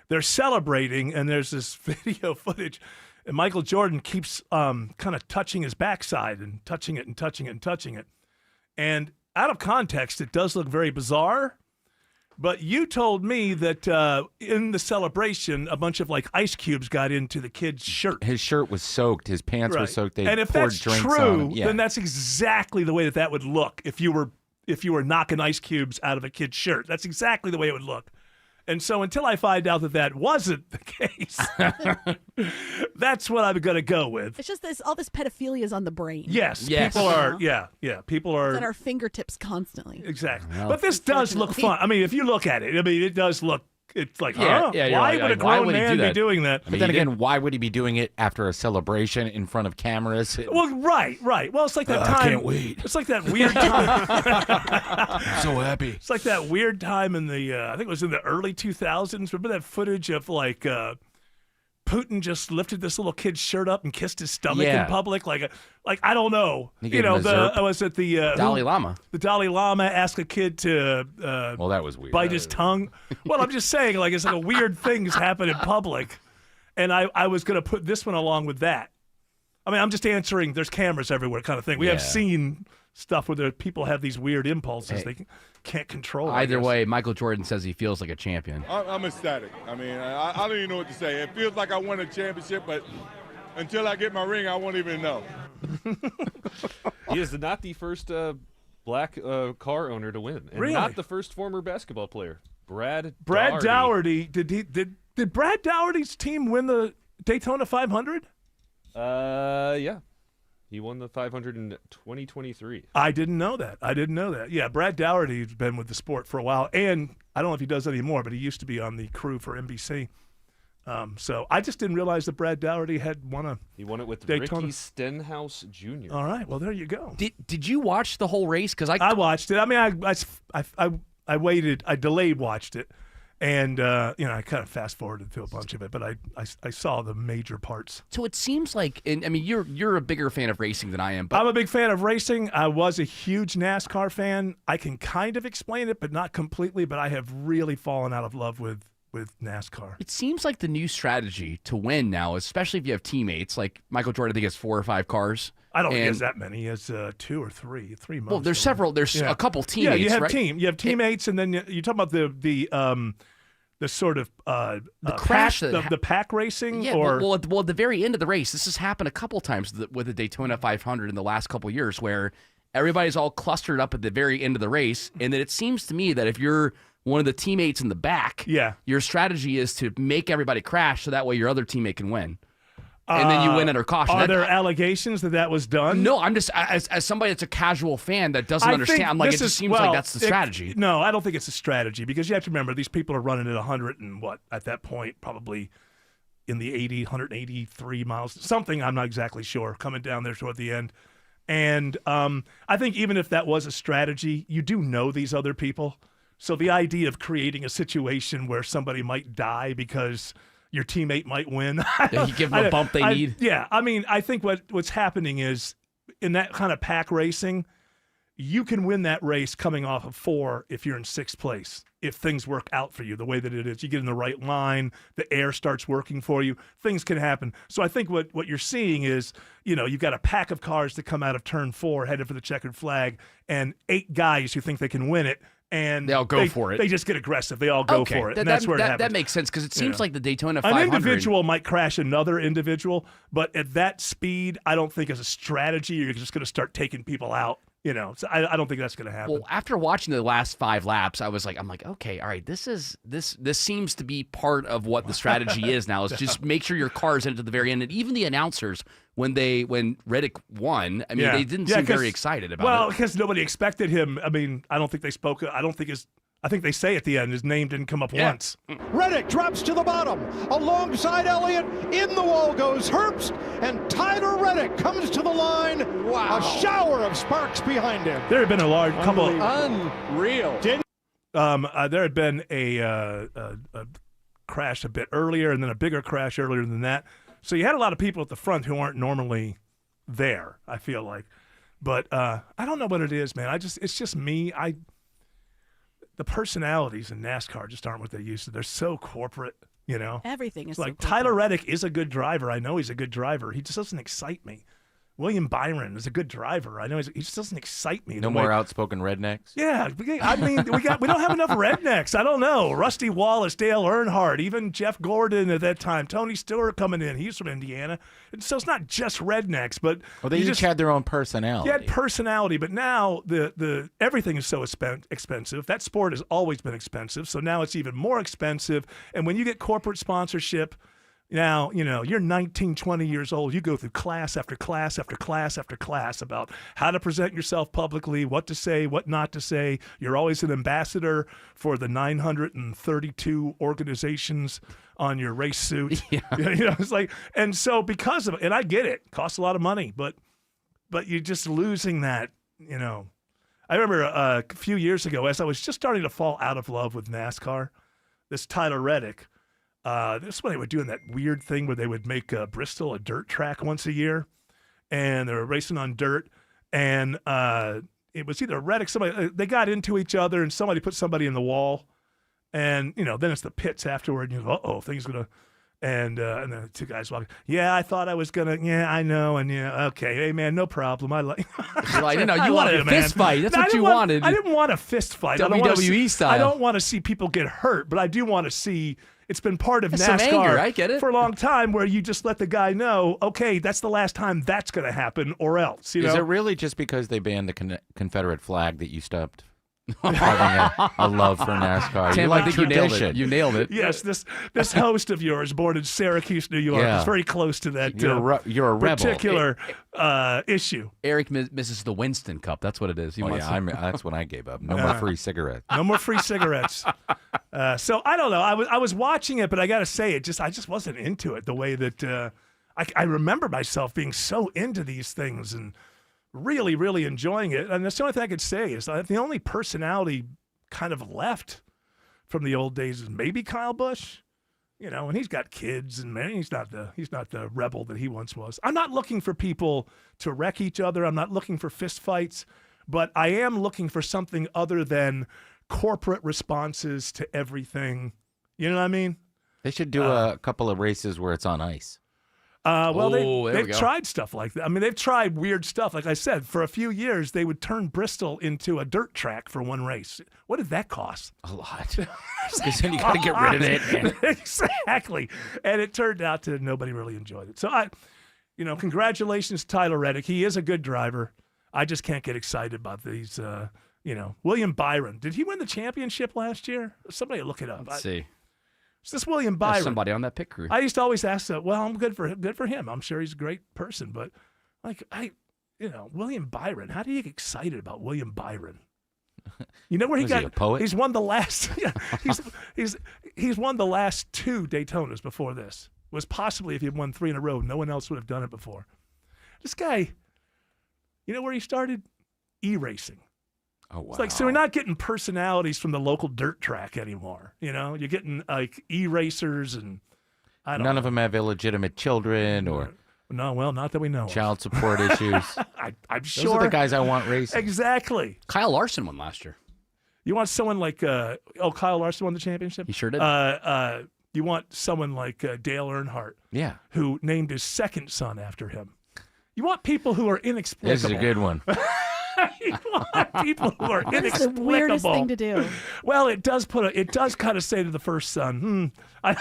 They're celebrating, and there's this video footage. And Michael Jordan keeps kind of touching his backside and touching it and touching it and touching it. And out of context, it does look very bizarre. But you told me that in the celebration, a bunch of like ice cubes got into the kid's shirt. His shirt was soaked. His pants were soaked. They and if poured that's drinks true, on him. Yeah. then that's exactly the way that would look if you were knocking ice cubes out of a kid's shirt. That's exactly the way it would look. And so until I find out that that wasn't the case, that's what I'm going to go with. It's just all this pedophilia is on the brain. Yes. People are, people are. It's at our fingertips constantly. Exactly. Well, but this does look fun. I mean, if you look at it, it does look, it's like, why would a grown man be doing that? But then again, why would he be doing it after a celebration in front of cameras? Well, right. Well, it's like that time. I can't wait. It's like that weird time. I'm so happy. It's like that weird time in the, I think it was in the early 2000s. Remember that footage of like Putin just lifted this little kid's shirt up and kissed his stomach in public? Like I don't know. Was it the Dalai Lama? The Dalai Lama asked a kid to well, that was weird. Bite his tongue. Well, I'm just saying, like, it's like a weird things happen in public. And I was going to put this one along with that. I mean, I'm just answering, there's cameras everywhere kind of thing. We have seen stuff where people have these weird impulses they can't control. Either way, Michael Jordan says he feels like a champion. I'm ecstatic. I mean, I don't even know what to say. It feels like I won a championship, but until I get my ring, I won't even know. He is not the first black car owner to win, and really? Not the first former basketball player. Brad Daugherty. Did Brad Daugherty's team win the Daytona 500? Yeah. He won the 500 in 2023. I didn't know that. Yeah, Brad Daugherty's been with the sport for a while, and I don't know if he does anymore, but he used to be on the crew for NBC. So I just didn't realize that Brad Daugherty had won a He won it with Daytona. Ricky Stenhouse Jr. All right, well, there you go. Did you watch the whole race? Because I watched it. I mean, I waited. I delayed watched it. And, I kind of fast-forwarded through a bunch of it, but I saw the major parts. So it seems like, you're a bigger fan of racing than I am. But I'm a big fan of racing. I was a huge NASCAR fan. I can kind of explain it, but not completely, but I have really fallen out of love with NASCAR. It seems like the new strategy to win now, especially if you have teammates, like Michael Jordan, I think, has 4 or 5 cars. I don't think he has that many. He has 2 or 3 most. Well, there's several. There's a couple teammates. Yeah, you have right? You have teammates, and then you talk about the sort of the crash, the pack racing. Yeah, or well, at the very end of the race, this has happened a couple times with the Daytona 500 in the last couple years, where everybody's all clustered up at the very end of the race, and then it seems to me that if you're one of the teammates in the back, your strategy is to make everybody crash so that way your other teammate can win. And then you win under caution. Are there allegations that was done? No, I'm just, as somebody that's a casual fan that doesn't understand, I'm like, it just seems like that's the strategy. No, I don't think it's a strategy, because you have to remember, these people are running at 100 and at that point, probably in the 183 miles, something, I'm not exactly sure, coming down there toward the end. And I think even if that was a strategy, you do know these other people. So the idea of creating a situation where somebody might die because your teammate might win. You give them a bump they need. Yeah, I mean, I think what's happening is, in that kind of pack racing, you can win that race coming off of 4 if you're in 6th place. If things work out for you the way that it is, you get in the right line, the air starts working for you, things can happen. So I think what you're seeing is, you've got a pack of cars that come out of turn 4 headed for the checkered flag, and 8 guys who think they can win it. And they all go for it. They just get aggressive. They all go for it. And that's where it happens. That makes sense, because it seems like the Daytona 500. An individual might crash another individual, but at that speed, I don't think as a strategy you're just going to start taking people out. So I don't think that's going to happen. Well, after watching the last 5 laps, I'm like, okay, all right, this seems to be part of what the strategy is now. Is just make sure your car is into the very end, and even the announcers when Reddick won, I mean, they didn't seem very excited about it. Well, because nobody expected him. I mean, I don't think they spoke. I think they say at the end his name didn't come up once. Reddick drops to the bottom. Alongside Elliott, in the wall goes Herbst, and Tyler Reddick comes to the line. Wow. A shower of sparks behind him. There had been a large couple. Unreal. There had been a crash a bit earlier, and then a bigger crash earlier than that. So you had a lot of people at the front who aren't normally there, I feel like. But I don't know what it is, man. It's just me. The personalities in NASCAR just aren't what they used to. They're so corporate, Everything is like so Tyler Reddick is a good driver. I know he's a good driver. He just doesn't excite me. William Byron is a good driver. I know he just doesn't excite me. No more outspoken rednecks? Yeah, I mean, we don't have enough rednecks. I don't know. Rusty Wallace, Dale Earnhardt, even Jeff Gordon at that time. Tony Stewart coming in. He's from Indiana. And so it's not just rednecks, but they each had their own personality. He had personality, but now the everything is so expensive. That sport has always been expensive, so now it's even more expensive. And when you get corporate sponsorship, now, you're 19, 20 years old. You go through class after class after class after class about how to present yourself publicly, what to say, what not to say. You're always an ambassador for the 932 organizations on your race suit. Yeah. It's like, and so because of it, and I get it costs a lot of money, but you're just losing that, I remember a few years ago, as I was just starting to fall out of love with NASCAR, this Tyler Reddick, this is when they were doing that weird thing where they would make Bristol a dirt track once a year, and they were racing on dirt, and it was either Reddick, somebody, they got into each other, and somebody put somebody in the wall, and, then it's the pits afterward, and you go, uh-oh, things going to, and then the two guys walk, yeah, I thought I was going to, yeah, I know, and okay, hey, man, no problem. I like you wanted a fist fight. That's what you wanted. I didn't want a fist fight. WWE style. I don't want to see people get hurt, but I do want to see. It's been part of Some NASCAR anger, I get it. for a long time where you just let the guy know, okay, that's the last time that's going to happen or else. Is it really just because they banned the Confederate flag that you stopped having a love for NASCAR? Tim, I think tradition. you nailed it. Yes, this host of yours, born in Syracuse, New York, is very close to that you're a rebel. particular issue. Eric misses the Winston Cup. That's what it is. That's when I gave up. No more free cigarettes. No more free cigarettes. So I don't know. I was watching it, but I got to say, I just wasn't into it the way that I remember myself being so into these things and really, really enjoying it. And that's the only thing I could say is the only personality kind of left from the old days is maybe Kyle Busch. And he's got kids, and man, he's not the rebel that he once was. I'm not looking for people to wreck each other. I'm not looking for fist fights, but I am looking for something other than corporate responses to everything. You know what I mean? They should do a couple of races where it's on ice. They've tried stuff like that. I mean, they've tried weird stuff. Like I said, for a few years, they would turn Bristol into a dirt track for one race. What did that cost? A lot. Because then you got to get rid of it. Exactly. And it turned out that nobody really enjoyed it. So, congratulations to Tyler Reddick. He is a good driver. I just can't get excited about these, William Byron. Did he win the championship last year? Somebody look it up. Let's see. Is this William Byron? There's somebody on that pit crew. I used to always ask that. Well, I'm good for him. I'm sure he's a great person, but William Byron. How do you get excited about William Byron? You know where he got? He a poet? He's won the last. Yeah, he's won the last 2 Daytonas before this. It was possibly if he had won 3 in a row, no one else would have done it before. This guy, you know where he started? E-racing. Oh, wow. It's like, so we're not getting personalities from the local dirt track anymore. You're getting like e-racers and None of them have illegitimate children or no, well, not that we know. Child support issues. I'm sure. Those are the guys I want racing. Exactly. Kyle Larson won last year. You want someone like Kyle Larson won the championship? He sure did. You want someone like Dale Earnhardt, who named his second son after him. You want people who are inexplicable. This is a good one. You want people who are inexplicable. That's the weirdest thing to do. Well, it does kind of say to the first son, I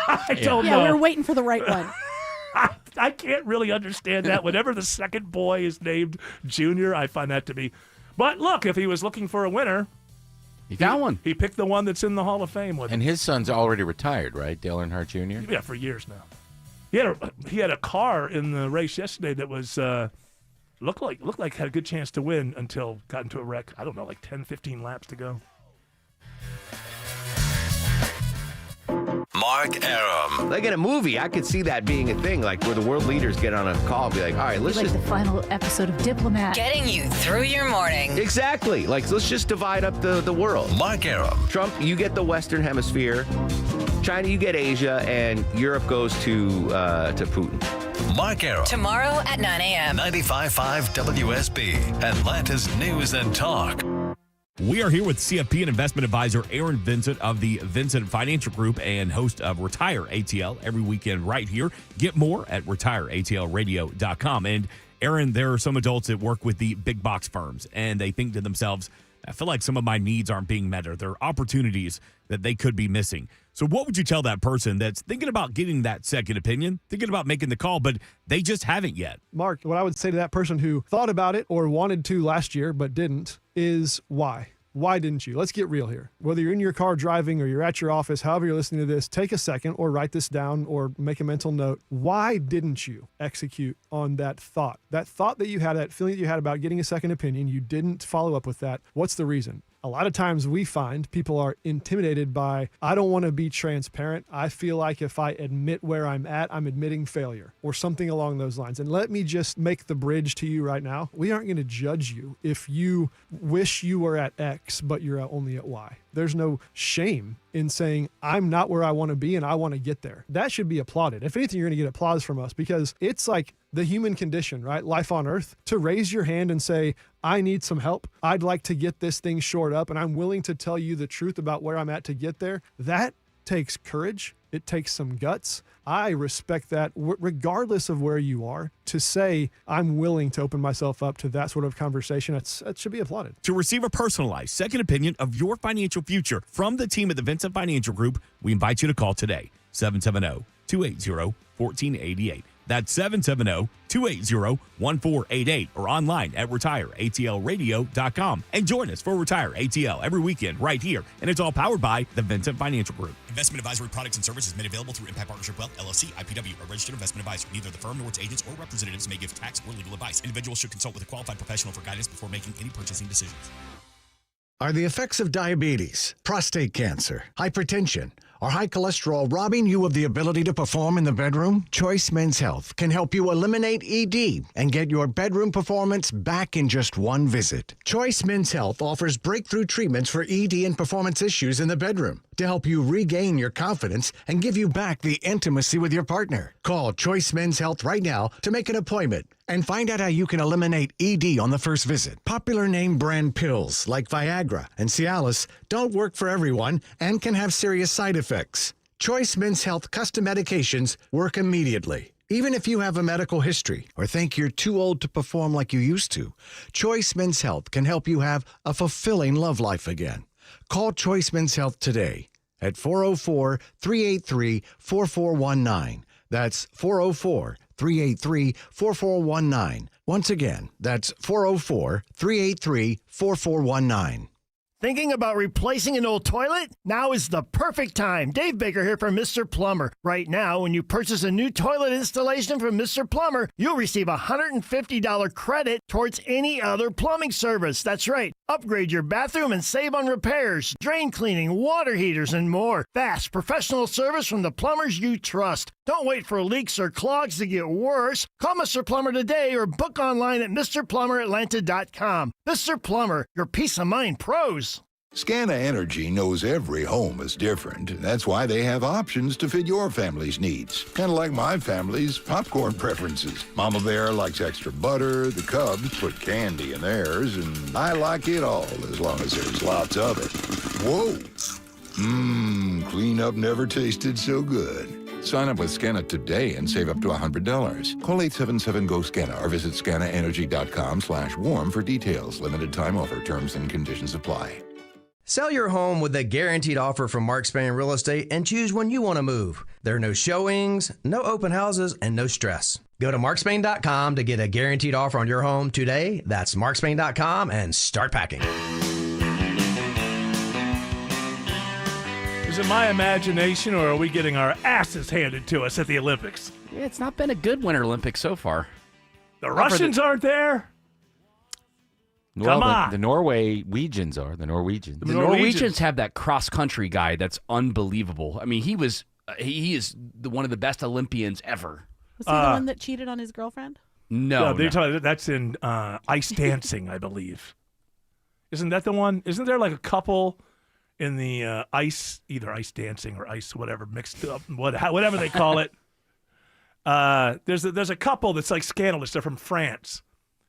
don't know. Yeah, we're waiting for the right one. I can't really understand that. Whenever the second boy is named Junior, I find that to be. But look, if he was looking for a winner, he found one. He picked the one that's in the Hall of Fame with him. And his son's already retired, right? Dale Earnhardt Jr.? Yeah, for years now. He had a car in the race yesterday that was looked like had a good chance to win until got into a wreck. I don't know, like 10, 15 laps to go. Mark Arum. Like in a movie, I could see that being a thing, like where the world leaders get on a call and be like, all right, let's like just... the final episode of Diplomat. Getting you through your morning. Exactly. Like, let's just divide up the world. Mark Arum. Trump, you get the Western Hemisphere. China, you get Asia. And Europe goes to Putin. Mark Arum. Tomorrow at 9 a.m. 95.5 WSB, Atlanta's News and Talk. We are here with CFP and investment advisor Aaron Vincent of the Vincent Financial Group and host of Retire ATL every weekend right here. Get more at retireatlradio.com. And Aaron, there are some adults that work with the big box firms, and they think to themselves, I feel like some of my needs aren't being met, or there are opportunities that they could be missing. So what would you tell that person that's thinking about getting that second opinion, thinking about making the call, but they just haven't yet? Mark, what I would say to that person who thought about it or wanted to last year but didn't is why? Why didn't you? Let's get real here. Whether you're in your car driving or you're at your office, however you're listening to this, take a second or write this down or make a mental note. Why didn't you execute on that thought? That thought that you had, that feeling that you had about getting a second opinion, you didn't follow up with that. What's the reason? A lot of times we find people are intimidated by, I don't want to be transparent. I feel like if I admit where I'm at, I'm admitting failure or something along those lines. And let me just make the bridge to you right now. We aren't going to judge you if you wish you were at X, but you're only at Y. There's no shame in saying, I'm not where I want to be and I want to get there. That should be applauded. If anything, you're going to get applause from us because it's like the human condition, right? Life on earth, to raise your hand and say, I need some help. I'd like to get this thing shored up and I'm willing to tell you the truth about where I'm at to get there. That takes courage. It takes some guts. I respect that regardless of where you are. To say, I'm willing to open myself up to that sort of conversation, that should be applauded. To receive a personalized second opinion of your financial future from the team at the Vincent Financial Group, we invite you to call today, 770-280-1488. That's 770-280-1488 or online at retireatlradio.com. And join us for Retire ATL every weekend right here. And it's all powered by the Vincent Financial Group. Investment advisory products and services made available through Impact Partnership Wealth, LLC, IPW, a registered investment advisor. Neither the firm nor its agents or representatives may give tax or legal advice. Individuals should consult with a qualified professional for guidance before making any purchasing decisions. Are the effects of diabetes, prostate cancer, hypertension, or high cholesterol robbing you of the ability to perform in the bedroom? Choice Men's Health can help you eliminate ED and get your bedroom performance back in just one visit. Choice Men's Health offers breakthrough treatments for ED and performance issues in the bedroom to help you regain your confidence and give you back the intimacy with your partner. Call Choice Men's Health right now to make an appointment and find out how you can eliminate ED on the first visit. Popular name brand pills like Viagra and Cialis don't work for everyone and can have serious side effects. Choice Men's Health custom medications work immediately. Even if you have a medical history or think you're too old to perform like you used to, Choice Men's Health can help you have a fulfilling love life again. Call Choice Men's Health today at 404-383-4419. That's 404-383-4419. Once again, that's 404-383-4419. Thinking about replacing an old toilet? Now is the perfect time. Dave Baker here from Mr. Plumber. Right now, when you purchase a new toilet installation from Mr. Plumber, you'll receive a $150 credit towards any other plumbing service. That's right. Upgrade your bathroom and save on repairs, drain cleaning, water heaters, and more. Fast, professional service from the plumbers you trust. Don't wait for leaks or clogs to get worse. Call Mr. Plumber today or book online at MrPlumberAtlanta.com. Mr. Plumber, your peace of mind pros. Scana Energy knows every home is different. That's why they have options to fit your family's needs. Kind of like my family's popcorn preferences. Mama Bear likes extra butter, the Cubs put candy in theirs, and I like it all as long as there's lots of it. Whoa! Cleanup never tasted so good. Sign up with Scana today and save up to $100. Call 877-GO-SCANA or visit scanaenergy.com/warm for details. Limited time offer. Terms and conditions apply. Sell your home with a guaranteed offer from Mark Spain Real Estate and choose when you want to move. There are no showings, no open houses, and no stress. Go to markspain.com to get a guaranteed offer on your home today. That's markspain.com and start packing. Is it my imagination, or are we getting our asses handed to us at the Olympics? Yeah, it's not been a good Winter Olympics so far. The Russians aren't there? Well, Come on. The Norwegians are. The Norwegians. The Norwegians have that cross-country guy that's unbelievable. I mean, he is one of the best Olympians ever. Was he the one that cheated on his girlfriend? No. That's in ice dancing, I believe. Isn't that the one? Isn't there like a couple in the either ice dancing or ice whatever mixed up, whatever they call it? There's a couple that's like scandalous. They're from France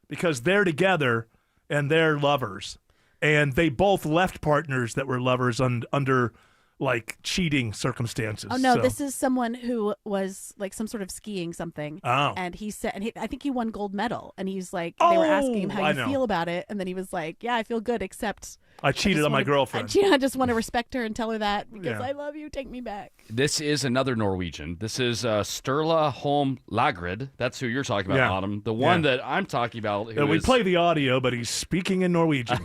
because they're together and they're lovers, and they both left partners that were lovers under like cheating circumstances. Oh no, so. this is someone who was like some sort of skiing something. Oh. And he said, I think he won gold medal. And he's like, they were asking him how I you know. feel about it, and then he was like, yeah, I feel good, except I cheated on my girlfriend. I just want to respect her and tell her that because Yeah. I love you. Take me back. This is another Norwegian. This is Sturla Holm Lagrid. That's who you're talking about, Yeah. Autumn. The one Yeah. that I'm talking about. Yeah, we play the audio, but he's speaking in Norwegian,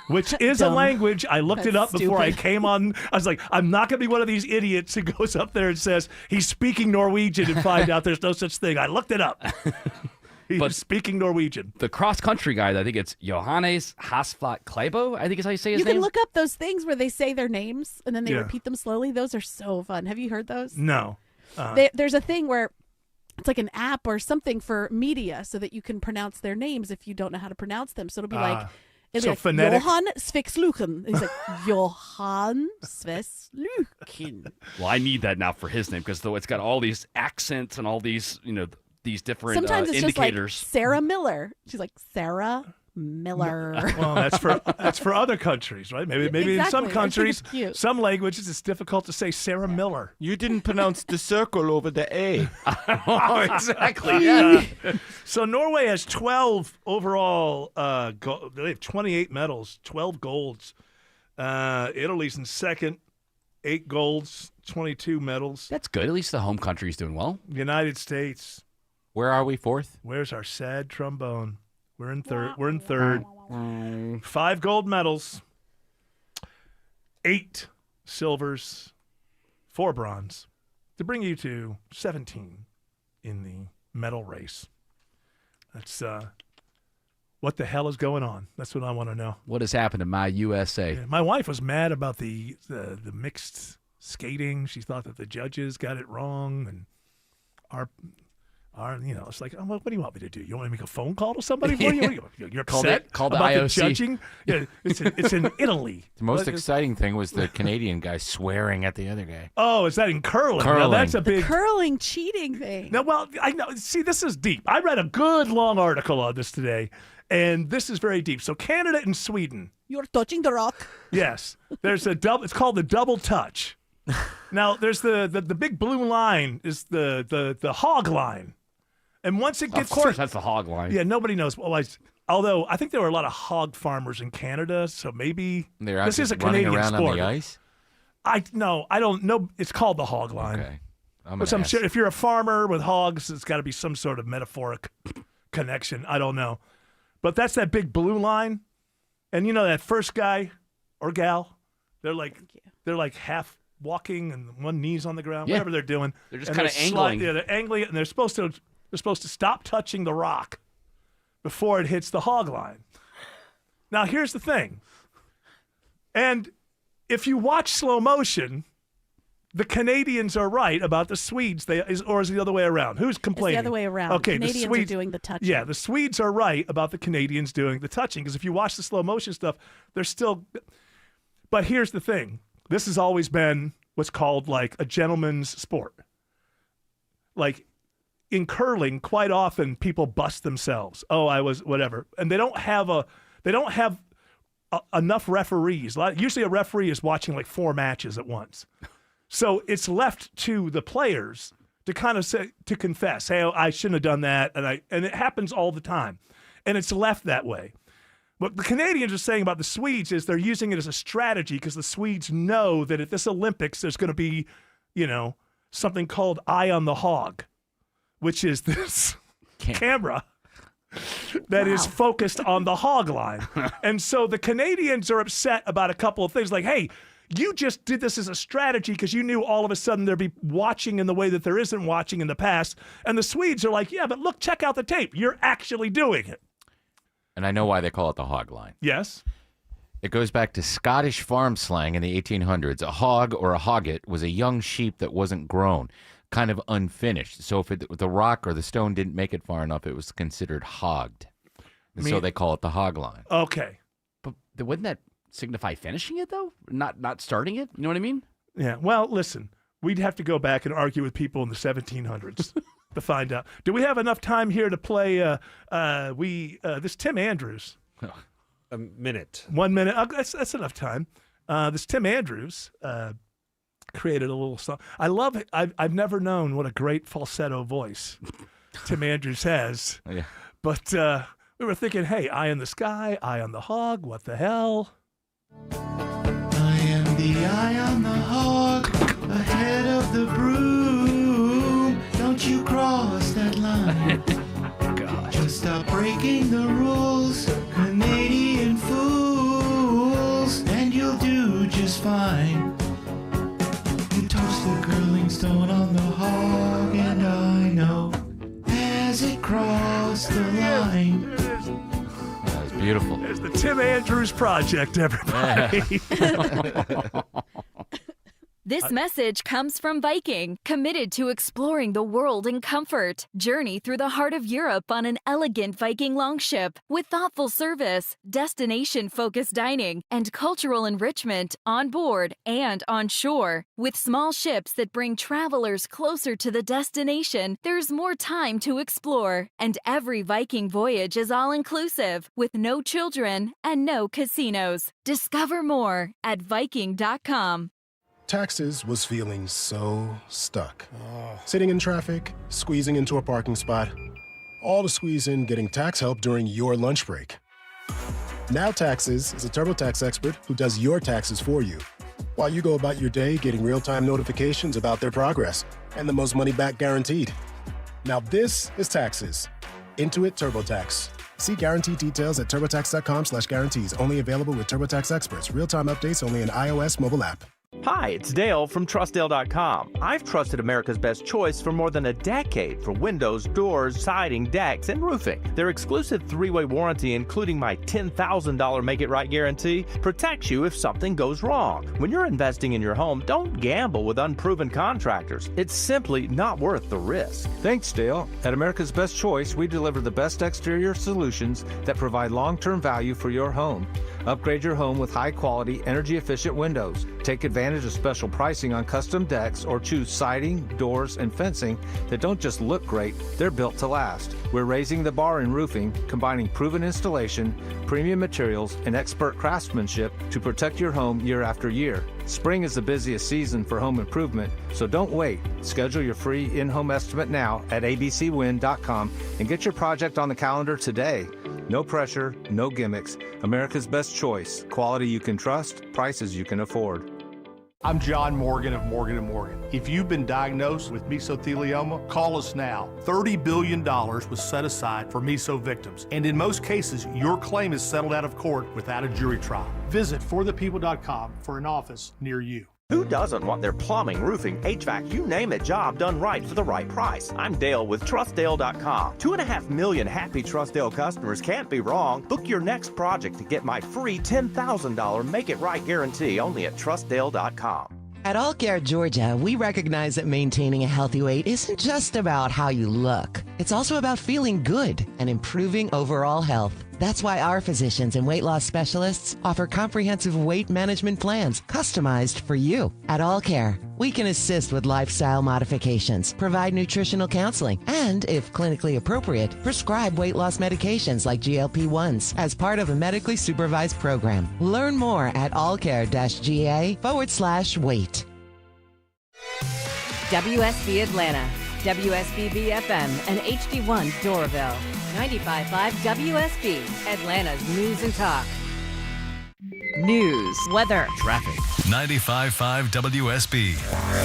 which is a Dumb. language. I looked it up That's before I stupid. came on. I was like, I'm not going to be one of these idiots who goes up there and says he's speaking Norwegian and find out there's no such thing. I looked it up. He's speaking Norwegian. The cross-country guy, I think it's Johannes Hasflat Klæbo, I think is how you say his You name. can look up those things where they say their names and then they Yeah. repeat them slowly. Those are so fun. Have you heard those? No. There's a thing where it's like an app or something for media so that you can pronounce their names if you don't know how to pronounce them. So it'll be like, so like phonetic? Johan Svexluchen. He's like, Johan Svexluchen. Well, I need that now for his name because though it's got all these accents and all these, these different Sometimes it's indicators. just like Sarah Miller. She's like, Sarah Miller. Well, that's for other countries, right? Maybe in some Exactly. I think countries, it's cute. some languages, it's difficult to say Sarah Miller. You didn't pronounce the circle over the A. Oh, exactly. Yeah. So Norway has 12 overall. They have 28 medals, 12 golds. Italy's in second, 8 golds, 22 medals. That's good. At least the home country's doing well. United States. Where are we? Fourth? Where's our sad trombone? We're in third. We're in third. 5 gold medals, 8 silvers, 4 bronze, to bring you to 17 in the medal race. That's what the hell is going on? That's what I want to know. What has happened to my USA? Yeah, my wife was mad about the mixed skating. She thought that the judges got it wrong, and our it's like, oh, what do you want me to do? You want me to make a phone call to somebody for you? You're upset call the about the IOC. judging? Yeah, it's in Italy. The most What- exciting thing was the Canadian guy swearing at the other guy. Oh, is that in curling? Now, Curling. that's a The big. curling cheating thing. No, well, I know. See, this is deep. I read a good long article on this today, and this is very deep. So Canada and Sweden. You're touching the rock. Yes, there's a double. It's called the double touch. Now, there's the big blue line is the hog line, and once it gets Of course, that's the hog line. yeah, nobody knows. Well, although I think there were a lot of hog farmers in Canada, so maybe They're this is a actually running Canadian around sport. on the ice. I don't know. It's called the hog line. Okay. I'm Which gonna I'm ask. sure if you're a farmer with hogs, it's got to be some sort of metaphoric connection. I don't know. But that's that big blue line. And you know that first guy or gal, they're like half walking and one knee's on the ground, Yeah. whatever they're doing. They're just And kinda angling. Yeah, they're angling it, and they're supposed to stop touching the rock before it hits the hog line. Now here's the thing. And if you watch slow motion, the Canadians are right about the Swedes. Or is it the other way around? Who's complaining? other way around. Okay, Canadians the are Swedes doing the touching. Yeah, the Swedes are right about the Canadians doing the touching because if you watch the slow motion stuff, they're still. But here's the thing: this has always been what's called like a gentleman's sport. Like in curling, quite often people bust themselves. Oh, I was whatever, and they don't have enough referees. Usually, a referee is watching like 4 matches at once. So it's left to the players to kind of say, to confess, hey, I shouldn't have done that, and it happens all the time, and it's left that way. What the Canadians are saying about the Swedes is they're using it as a strategy because the Swedes know that at this Olympics there's going to be, something called Eye on the Hog, which is this camera that is focused on the hog line. And so the Canadians are upset about a couple of things like, hey, you just did this as a strategy because you knew all of a sudden there'd be watching in the way that there isn't watching in the past. And the Swedes are like, yeah, but look, check out the tape. You're actually doing it. And I know why they call it the hog line. Yes. It goes back to Scottish farm slang in the 1800s. A hog or a hogget was a young sheep that wasn't grown, kind of unfinished. So if the rock or the stone didn't make it far enough, it was considered hogged. And so they call it the hog line. Okay. But wouldn't that signify finishing it, though? Not starting it? You know what I mean? Yeah. Well, listen, we'd have to go back and argue with people in the 1700s to find out. Do we have enough time here to play this Tim Andrews? A minute. 1 minute. That's enough time. This Tim Andrews created a little song. I love it. I've never known what a great falsetto voice Tim Andrews has. Yeah. But we were thinking, hey, eye in the sky, eye on the hog, what the hell? I am the eye on the hog, ahead of the broom. Don't you cross that line. Just stop breaking the rules, Canadian fools, and you'll do just fine. You toast the curling stone on the hog, and I know as it crossed the line. That was beautiful. There's the Tim Andrews Project, everybody. This message comes from Viking, committed to exploring the world in comfort. Journey through the heart of Europe on an elegant Viking longship with thoughtful service, destination-focused dining, and cultural enrichment on board and on shore. With small ships that bring travelers closer to the destination, there's more time to explore. And every Viking voyage is all-inclusive, with no children and no casinos. Discover more at Viking.com. Taxes was feeling so stuck. Sitting in traffic, squeezing into a parking spot, all to squeeze in getting tax help during your lunch break. Now Taxes is a TurboTax expert who does your taxes for you, while you go about your day getting real-time notifications about their progress and the most money back guaranteed. Now this is Taxes. Intuit TurboTax. See guarantee details at turbotax.com/guarantees. Only available with TurboTax experts. Real-time updates only in iOS mobile app. Hi, it's Dale from TrustDale.com. I've trusted America's Best Choice for more than a decade for windows, doors, siding, decks, and roofing. Their exclusive 3-way warranty, including my $10,000 Make It Right guarantee, protects you if something goes wrong. When you're investing in your home, don't gamble with unproven contractors. It's simply not worth the risk. Thanks, Dale. At America's Best Choice, we deliver the best exterior solutions that provide long-term value for your home. Upgrade your home with high-quality, energy-efficient windows. Take advantage of special pricing on custom decks or choose siding, doors, and fencing that don't just look great, they're built to last. We're raising the bar in roofing, combining proven installation, premium materials, and expert craftsmanship to protect your home year after year. Spring is the busiest season for home improvement, so don't wait. Schedule your free in-home estimate now at abcwin.com and get your project on the calendar today. No pressure, no gimmicks. America's Best Choice. Quality you can trust, prices you can afford. I'm John Morgan of Morgan & Morgan. If you've been diagnosed with mesothelioma, call us now. $30 billion was set aside for meso victims, and in most cases, your claim is settled out of court without a jury trial. Visit forthepeople.com for an office near you. Who doesn't want their plumbing, roofing, HVAC, you name it, job done right for the right price? I'm Dale with TrustDale.com. 2.5 million happy TrustDale customers can't be wrong. Book your next project to get my free $10,000 Make It Right guarantee only at TrustDale.com. At All Care Georgia, we recognize that maintaining a healthy weight isn't just about how you look. It's also about feeling good and improving overall health. That's why our physicians and weight loss specialists offer comprehensive weight management plans customized for you. At All Care, we can assist with lifestyle modifications, provide nutritional counseling, and, if clinically appropriate, prescribe weight loss medications like GLP-1s as part of a medically supervised program. Learn more at allcare-ga/weight. WSB Atlanta, WSBB FM, and HD1 Doraville. 95.5 WSB, Atlanta's news and talk. News, weather, traffic. 95.5 WSB,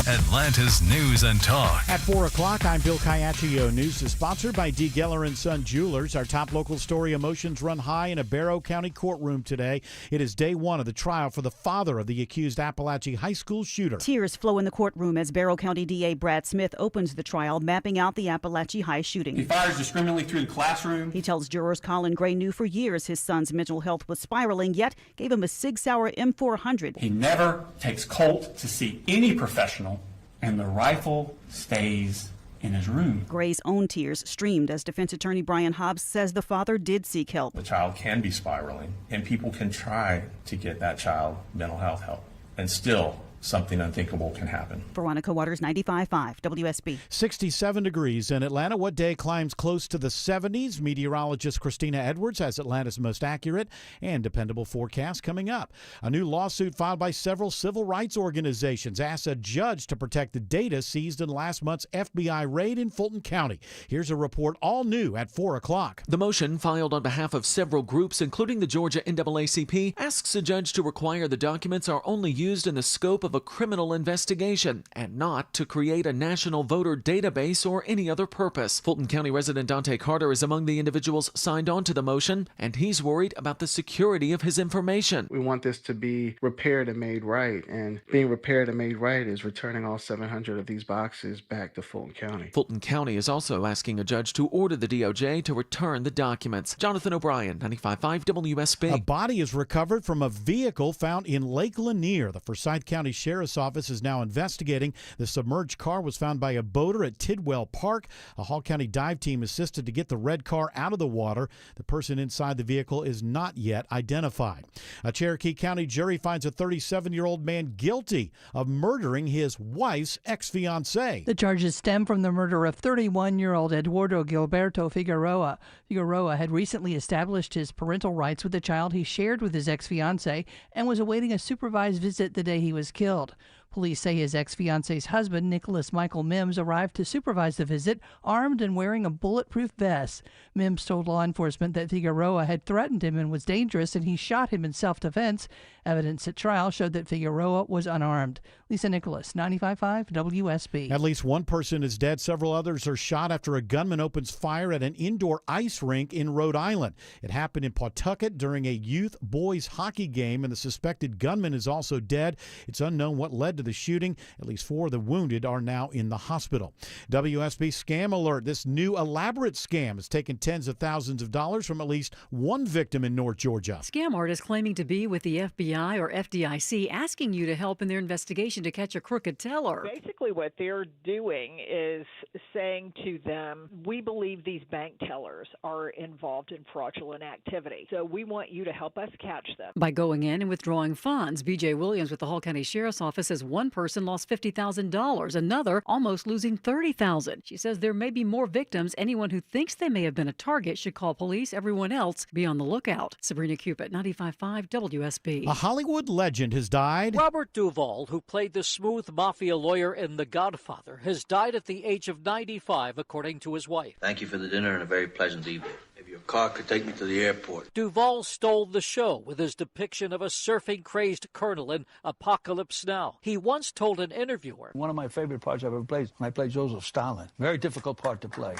Atlanta's news and talk. At 4 o'clock, I'm Bill Caiaccio. News is sponsored by D. Geller & Son Jewelers. Our top local story: emotions run high in a Barrow County courtroom today. It is day one of the trial for the father of the accused Appalachia High School shooter. Tears flow in the courtroom as Barrow County DA Brad Smith opens the trial, mapping out the Appalachia High shooting. He fires discriminately through the classroom. He tells jurors Colin Gray knew for years his son's mental health was spiraling, yet gave him a Sig Sauer M400. He never takes Colt to see any professional, and the rifle stays in his room. Gray's own tears streamed as defense attorney Brian Hobbs says the father did seek help. The child can be spiraling, and people can try to get that child mental health help and still something unthinkable can happen. Veronica Waters, 95.5 WSB. 67 degrees in Atlanta. What day climbs close to the 70s? Meteorologist Christina Edwards has Atlanta's most accurate and dependable forecast coming up. A new lawsuit filed by several civil rights organizations asks a judge to protect the data seized in last month's FBI raid in Fulton County. Here's a report all new at 4 o'clock. The motion, filed on behalf of several groups, including the Georgia NAACP, asks a judge to require the documents are only used in the scope of a criminal investigation and not to create a national voter database or any other purpose. Fulton County resident Dante Carter is among the individuals signed on to the motion, and he's worried about the security of his information. We want this to be repaired and made right, and being repaired and made right is returning all 700 of these boxes back to Fulton County. Fulton County is also asking a judge to order the DOJ to return the documents. Jonathan O'Brien, 95.5 WSB. A body is recovered from a vehicle found in Lake Lanier. The Forsyth County Sheriff's Office is now investigating. The submerged car was found by a boater at Tidwell Park. A Hall County dive team assisted to get the red car out of the water. The person inside the vehicle is not yet identified. A Cherokee County jury finds a 37-year-old man guilty of murdering his wife's ex-fiancé. The charges stem from the murder of 31-year-old Eduardo Gilberto Figueroa. Figueroa had recently established his parental rights with the child he shared with his ex-fiancé and was awaiting a supervised visit the day he was killed. Police say his ex-fiance's husband, Nicholas Michael Mims, arrived to supervise the visit, armed and wearing a bulletproof vest. Mims told law enforcement that Figueroa had threatened him and was dangerous, and he shot him in self-defense. Evidence at trial showed that Figueroa was unarmed. Lisa Nicholas, 95.5 WSB. At least one person is dead. Several others are shot after a gunman opens fire at an indoor ice rink in Rhode Island. It happened in Pawtucket during a youth boys hockey game, and the suspected gunman is also dead. It's unknown what led to the shooting. At least 4 of the wounded are now in the hospital. WSB scam alert. This new elaborate scam has taken tens of thousands of dollars from at least one victim in North Georgia. Scam artist claiming to be with the FBI or FDIC, asking you to help in their investigation to catch a crooked teller. Basically what they're doing is saying to them, we believe these bank tellers are involved in fraudulent activity, so we want you to help us catch them. By going in and withdrawing funds, B.J. Williams with the Hall County Sheriff's Office says one person lost $50,000, another almost losing $30,000. She says there may be more victims. Anyone who thinks they may have been a target should call police. Everyone else, be on the lookout. Sabrina Cupid, 95.5 WSB. A Hollywood legend has died. Robert Duvall, who played the smooth mafia lawyer in The Godfather, has died at the age of 95, according to his wife. Thank you for the dinner and a very pleasant evening. If your car could take me to the airport. Duvall stole the show with his depiction of a surfing-crazed colonel in Apocalypse Now. He once told an interviewer, "One of my favorite parts I've ever played when I played Joseph Stalin. Very difficult part to play.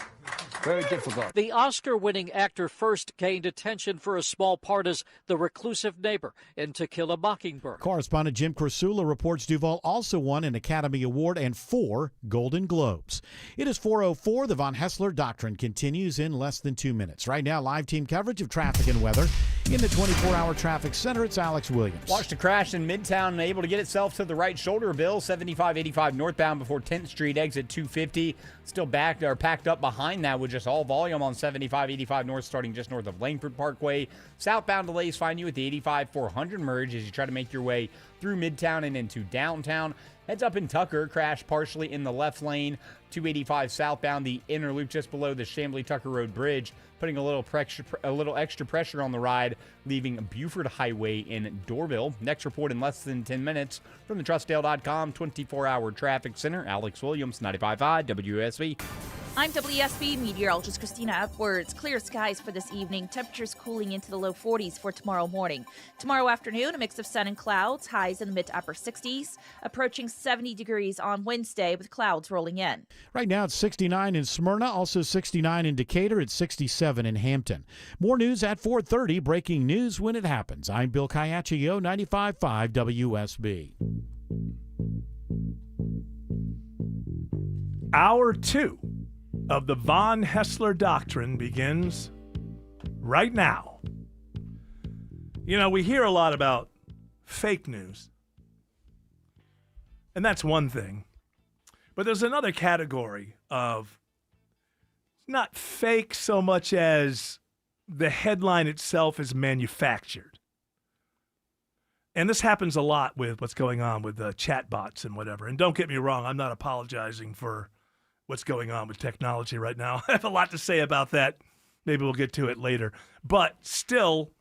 Very difficult." The Oscar-winning actor first gained attention for a small part as the reclusive neighbor in To Kill a Mockingbird. Correspondent Jim Crisula reports Duvall also won an Academy Award and 4 Golden Globes. It is 4:04. The Von Hessler Doctrine continues in less than 2 minutes. Right now, live team coverage of traffic and weather. In the 24-hour traffic center, it's Alex Williams. Watched a crash in Midtown and able to get itself to the right shoulder. Bill, 7585 northbound before 10th Street, exit 250. Still packed up behind that with just all volume on 7585 north, starting just north of Langford Parkway. Southbound delays find you at the 85-400 merge as you try to make your way through Midtown and into downtown. Heads up in Tucker, crash partially in the left lane. 285 southbound, the inner loop just below the Chamblee-Tucker Road Bridge, putting a little extra pressure on the ride, leaving Buford Highway in Dorville. Next report in less than 10 minutes from the TrustDale.com 24-hour traffic center. Alex Williams, 95.5 WSB. I'm WSB meteorologist Christina Edwards. Clear skies for this evening. Temperatures cooling into the low 40s for tomorrow morning. Tomorrow afternoon, a mix of sun and clouds. Highs in the mid to upper 60s. Approaching 70 degrees on Wednesday with clouds rolling in. Right now it's 69 in Smyrna, also 69 in Decatur. It's 67 in Hampton. More news at 4:30. Breaking news when it happens. I'm Bill Caiaccio, 95.5 WSB. Hour 2 of the Von Hessler Doctrine begins right now. You know, we hear a lot about fake news, and that's one thing. But there's another category of not fake so much as the headline itself is manufactured. And this happens a lot with what's going on with chatbots and whatever. And don't get me wrong, I'm not apologizing for what's going on with technology right now. I have a lot to say about that. Maybe we'll get to it later. But still,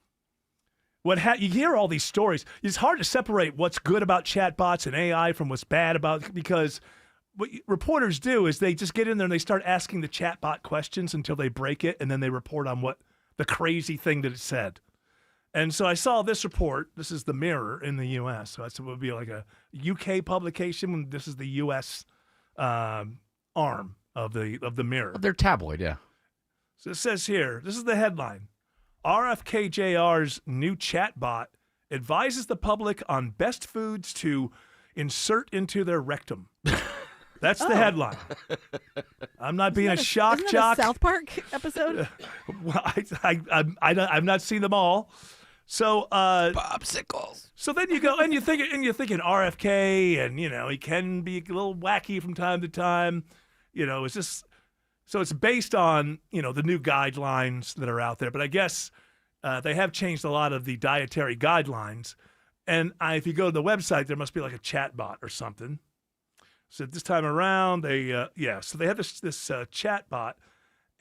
you hear all these stories. It's hard to separate what's good about chatbots and AI from what's bad about, because what reporters do is they just get in there and they start asking the chatbot questions until they break it, and then they report on what the crazy thing that it said. And so I saw this report. This is the Mirror in the U.S. So it would be like a UK publication. This is the U.S. Arm of the Mirror. They're tabloid, yeah. So it says here, this is the headline. RFK-Jr's new chatbot advises the public on best foods to insert into their rectum. That's the headline. I'm not being a shock jock. A South Park episode? Well, I've not seen them all. So popsicles. So then you go and you're thinking RFK, and he can be a little wacky from time to time. It's just so it's based on the new guidelines that are out there. But I guess they have changed a lot of the dietary guidelines. And if you go to the website, there must be like a chat bot or something. So this time around, so they have this chat bot.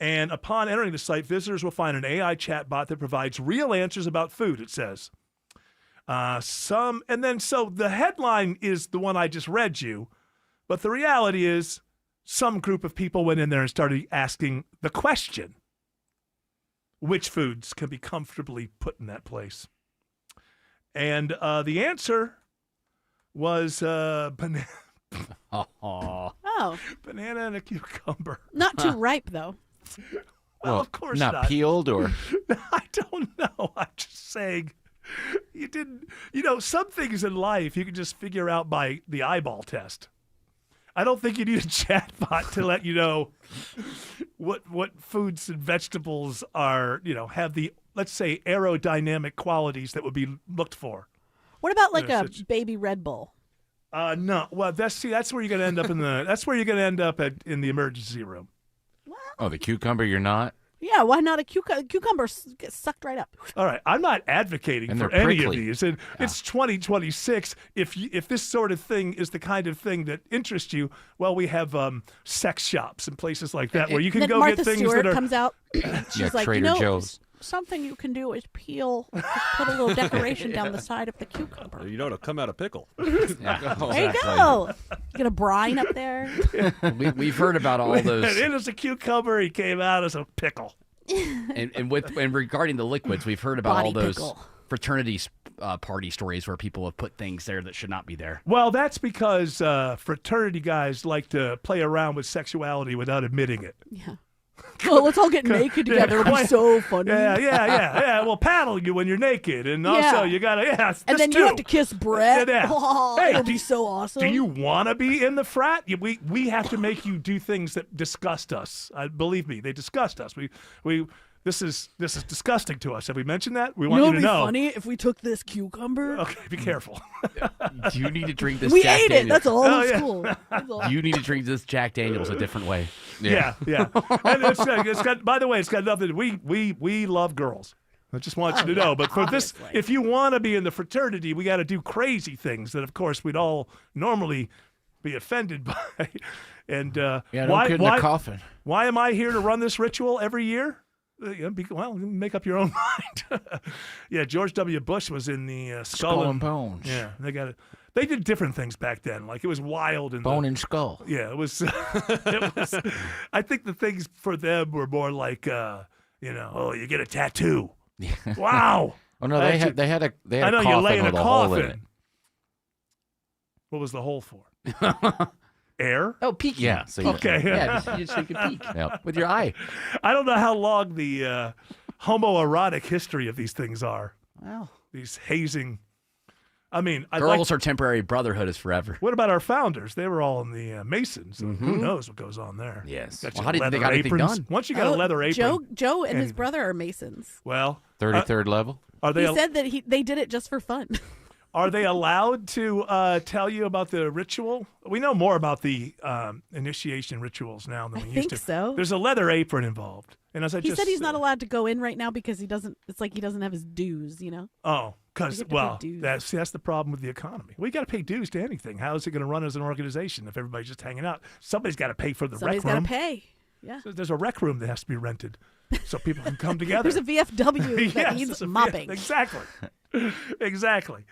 And upon entering the site, visitors will find an AI chatbot that provides real answers about food, it says. So the headline is the one I just read you, but the reality is some group of people went in there and started asking the question, which foods can be comfortably put in that place? And the answer was banana. Banana and a cucumber. Not too ripe, though. Well, of course not peeled or. I don't know. I'm just saying. You didn't. Some things in life you can just figure out by the eyeball test. I don't think you need a chatbot to let you know what foods and vegetables are. Have the, let's say, aerodynamic qualities that would be looked for. What about like a baby Red Bull? No. Well, that's where you're going to end up in the emergency room. Oh, the cucumber, you're not? Yeah, why not a cucumber gets sucked right up? All right, I'm not advocating for any of these. And it's 2026. If this sort of thing is the kind of thing that interests you, well, we have sex shops and places like that where you can go Martha get things Stewart that are. comes out. She's like, Trader Joe's. Something you can do is peel, put a little decoration down the side of the cucumber. It'll come out of pickle. There you go. Get a brine up there. We've heard about all those. It was a cucumber. He came out as a pickle. And regarding the liquids, we've heard about all those fraternity party stories where people have put things there that should not be there. Well, that's because fraternity guys like to play around with sexuality without admitting it. Yeah. Well, let's all get naked together. It'll be so funny. Yeah. We'll paddle you when you're naked, and also you gotta and then you have to kiss Brett. Yeah. Oh, hey, it'll be so awesome. Do you want to be in the frat? We have to make you do things that disgust us. Believe me, they disgust us. This is disgusting to us. Have we mentioned that? We want you to know. It'd be funny if we took this cucumber. Okay, be careful. Do you need to drink this? We Jack ate Daniels? it. That's all in school. Do you need to drink this Jack Daniels a different way? Yeah. And it's got. By the way, it's got nothing. We love girls. I just want you to know. But for this, if you want to be in the fraternity, we got to do crazy things that, of course, we'd all normally be offended by. And don't get in the coffin. Why am I here to run this ritual every year? Well, make up your own mind. Yeah, George W. Bush was in the Skull and Bones. Yeah, they got it. They did different things back then. Like it was wild and Bone and Skull. Yeah, it was. I think the things for them were more like, you get a tattoo. Wow. Oh no, they had a I know, coffin you lay in with a hole in coffin. it. What was the hole for? Air? Oh, peeking. Yeah. So Okay. Yeah, just so you can peek with your eye. I don't know how long the homoerotic history of these things are. Wow. These hazing. I mean, girls are temporary, brotherhood is forever. What about our founders? They were all in the Masons. Who knows what goes on there? Yes. Got Well, your how did they leather got anything aprons. done? Once you got a leather apron. Joe and his brother are Masons. Well, 33rd level. Are they? He said that they did it just for fun. Are they allowed to tell you about the ritual? We know more about the initiation rituals now than we used to. I think so. There's a leather apron involved, and as He said he's not allowed to go in right now because he doesn't. It's like he doesn't have his dues, Oh, Because, well, that's the problem with the economy. We got to pay dues to anything. How is it going to run as an organization if everybody's just hanging out? Somebody's got to pay for the rec room. Somebody's got to pay. Yeah. So there's a rec room that has to be rented so people can come together. There's a VFW that needs mopping. Exactly. Exactly.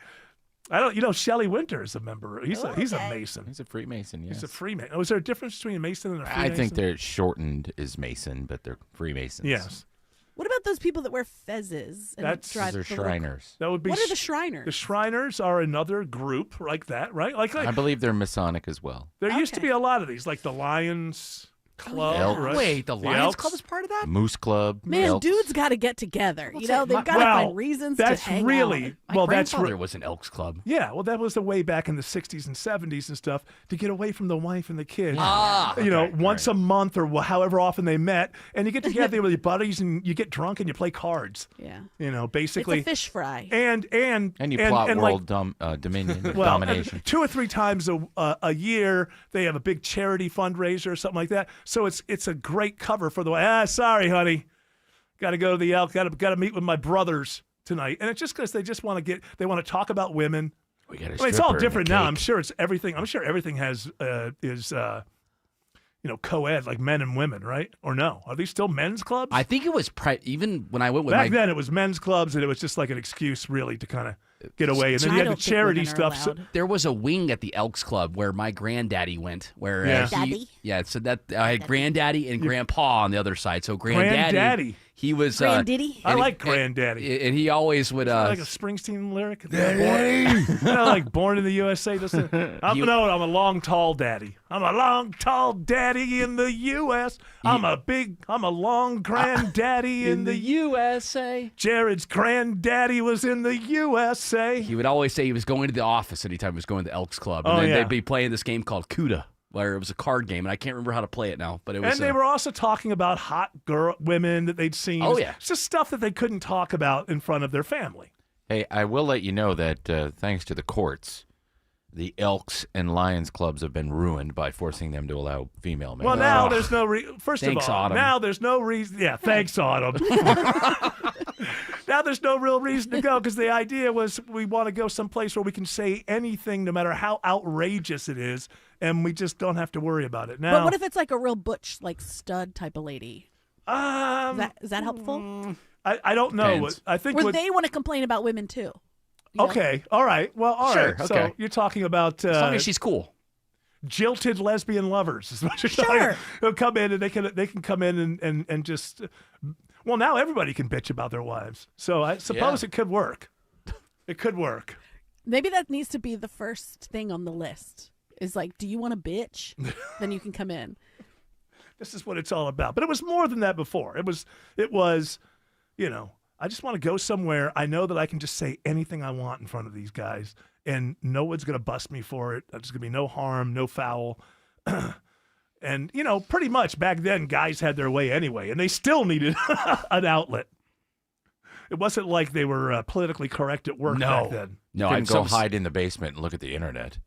Shelley Winter is a member. He's a Mason. He's a Freemason, yes. He's a Freemason. Oh, is there a difference between a Mason and a Freemason? I think they're shortened as Mason, but they're Freemasons. Yes. What about those people that wear fezzes? And drive those are Shriners. That would be. What are the Shriners? The Shriners are another group like that, right? Like I believe they're Masonic as well. There used to be a lot of these, like the Lions Club. Right? Wait, the Lions Club is part of that? Moose Club. Man, dudes got to get together. They've got to find reasons to hang out. My grandfather was an Elks Club. Yeah, well, that was the way back in the 60s and 70s and stuff to get away from the wife and the kids. Once a month or however often they met, and you get together with your buddies and you get drunk and you play cards. Yeah. Basically. It's a fish fry. And you plot world dominion, domination. 2 or 3 times a year, they have a big charity fundraiser or something like that. So it's a great cover for sorry, honey. Got to go to the Elk. Got to meet with my brothers tonight. And it's just because they just want to talk about women. It's all different now. I'm sure it's everything. I'm sure everything is co-ed, like men and women, right? Or no? Are these still men's clubs? I think it was even when I went with back then. It was men's clubs, and it was just like an excuse, really, to kind of get away. And then you had the charity stuff. So, there was a wing at the Elks Club where my granddaddy went. Where so that I had granddaddy and grandpa on the other side. So granddaddy. He was Granddaddy. I like Granddaddy, and he always would like a Springsteen lyric. Like Born in the USA. I'm a long, tall daddy. I'm a long, tall daddy in the U.S. I'm a long granddaddy in the USA. Jared's granddaddy was in the USA. He would always say he was going to the office anytime he was going to the Elks Club, and then they'd be playing this game called Cuda, where it was a card game, and I can't remember how to play it now. But it was. And they were also talking about hot women that they'd seen. Oh yeah, it's just stuff that they couldn't talk about in front of their family. Hey, I will let you know that thanks to the courts, the Elks and Lions clubs have been ruined by forcing them to allow female members. Well, now there's no Thanks, Autumn. Now there's no reason. Yeah, thanks, Autumn. Now there's no real reason to go because the idea was we want to go someplace where we can say anything, no matter how outrageous it is, and we just don't have to worry about it. Now, but what if it's like a real butch, like stud type of lady? Is that helpful? I don't know. I think they want to complain about women too. Okay. All right. Well, all right. Okay. So you're talking about as long as she's cool. Jilted lesbian lovers is what you're talking. They'll come in and they can come in and just. Well, now everybody can bitch about their wives, so I suppose it could work. It could work. Maybe that needs to be the first thing on the list. Is like, do you want a bitch? Then you can come in. This is what it's all about. But it was more than that before. It was, I just want to go somewhere. I know that I can just say anything I want in front of these guys, and no one's going to bust me for it. There's going to be no harm, no foul. And, pretty much back then, guys had their way anyway, and they still needed an outlet. It wasn't like they were politically correct at work back then. No, I'd go hide in the basement and look at the internet.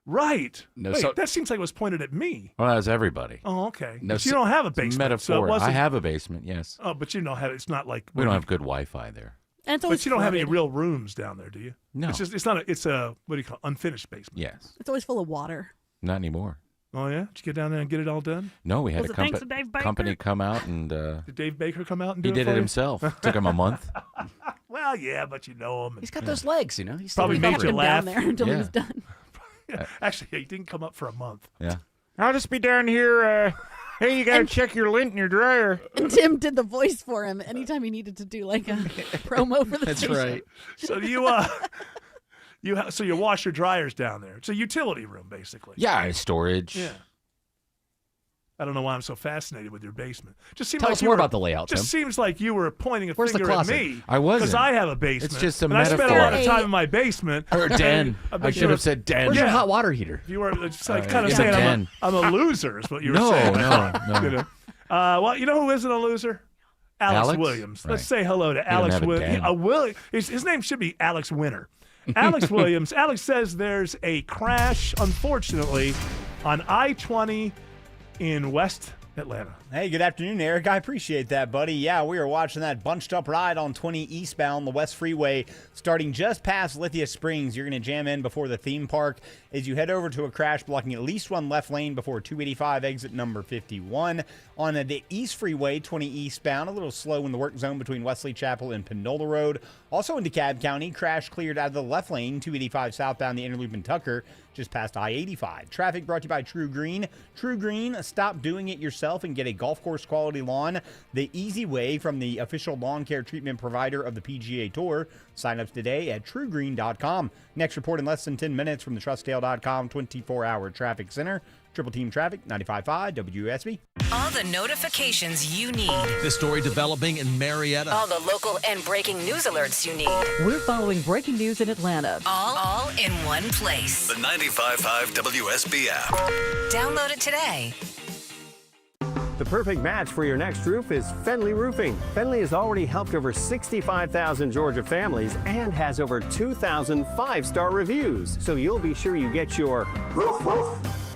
Right. Wait, that seems like it was pointed at me. Well, that was everybody. Oh, okay. No, but you don't have a basement. Metaphor. So I have a basement, yes. Oh, but you don't have. It's not like we don't have good Wi-Fi there. And but you don't have any real rooms down there, do you? No. It's not. It's a what do you call it? Unfinished basement. Yes. It's always full of water. Not anymore. Oh yeah. Did you get down there and get it all done? No, we had a company come out and. Did Dave Baker come out and do it? He did it himself. Took him a month. Well, yeah, but you know him. He's got those legs, He's probably made you laugh down there until he was done. Actually, he didn't come up for a month. Yeah. I'll just be down here. Hey, you got to check your lint in your dryer. And Tim did the voice for him anytime he needed to do like a promo for the station. That's right. So you wash your dryers down there. It's a utility room, basically. Yeah, storage. Yeah. I don't know why I'm so fascinated with your basement. Just seems Tell like us more about the layout, Just Tim. seems like you were pointing a Where's the finger at closet? me. I wasn't. Because I have a basement. It's just a and metaphor. I spent a lot of time in my basement. Or den. I should have said den. Where's your hot water heater? You were just like kind of saying I'm a loser is what you were No, saying. no. Well, you know who isn't a loser? Alex Williams. Right. Let's say hello to Alex Williams. His name should be Alex Winter. Alex Williams. Alex says there's a crash, unfortunately, on I-20 in West Atlanta. Hey, good afternoon, Eric. I appreciate that, buddy. Yeah, we are watching that bunched up ride on 20 eastbound, the West Freeway, starting just past Lithia Springs. You're going to jam in before the theme park as you head over to a crash blocking at least one left lane before 285 exit number 51. On the East Freeway, 20 eastbound, a little slow in the work zone between Wesley Chapel and Panola Road. Also in DeKalb County, crash cleared out of the left lane, 285 southbound, the Interloop in Tucker, just past I-85. Traffic brought to you by True Green. True Green, stop doing it yourself and get a golf course quality lawn the easy way from the official lawn care treatment provider of the PGA Tour. Sign up today at truegreen.com. Next report in less than 10 minutes from the TrustDale.com 24-hour traffic center. Triple Team Traffic, 95.5 WSB. All the notifications you need. This story developing in Marietta. All the local and breaking news alerts you need. We're following breaking news in Atlanta. All in one place. The 95.5 WSB app. Download it today. The perfect match for your next roof is Fenley Roofing. Fenley has already helped over 65,000 Georgia families and has over 2,000 five-star reviews. So you'll be sure you get your roof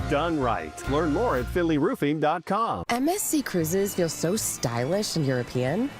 done right. Learn more at FenleyRoofing.com. MSC Cruises feel so stylish and European.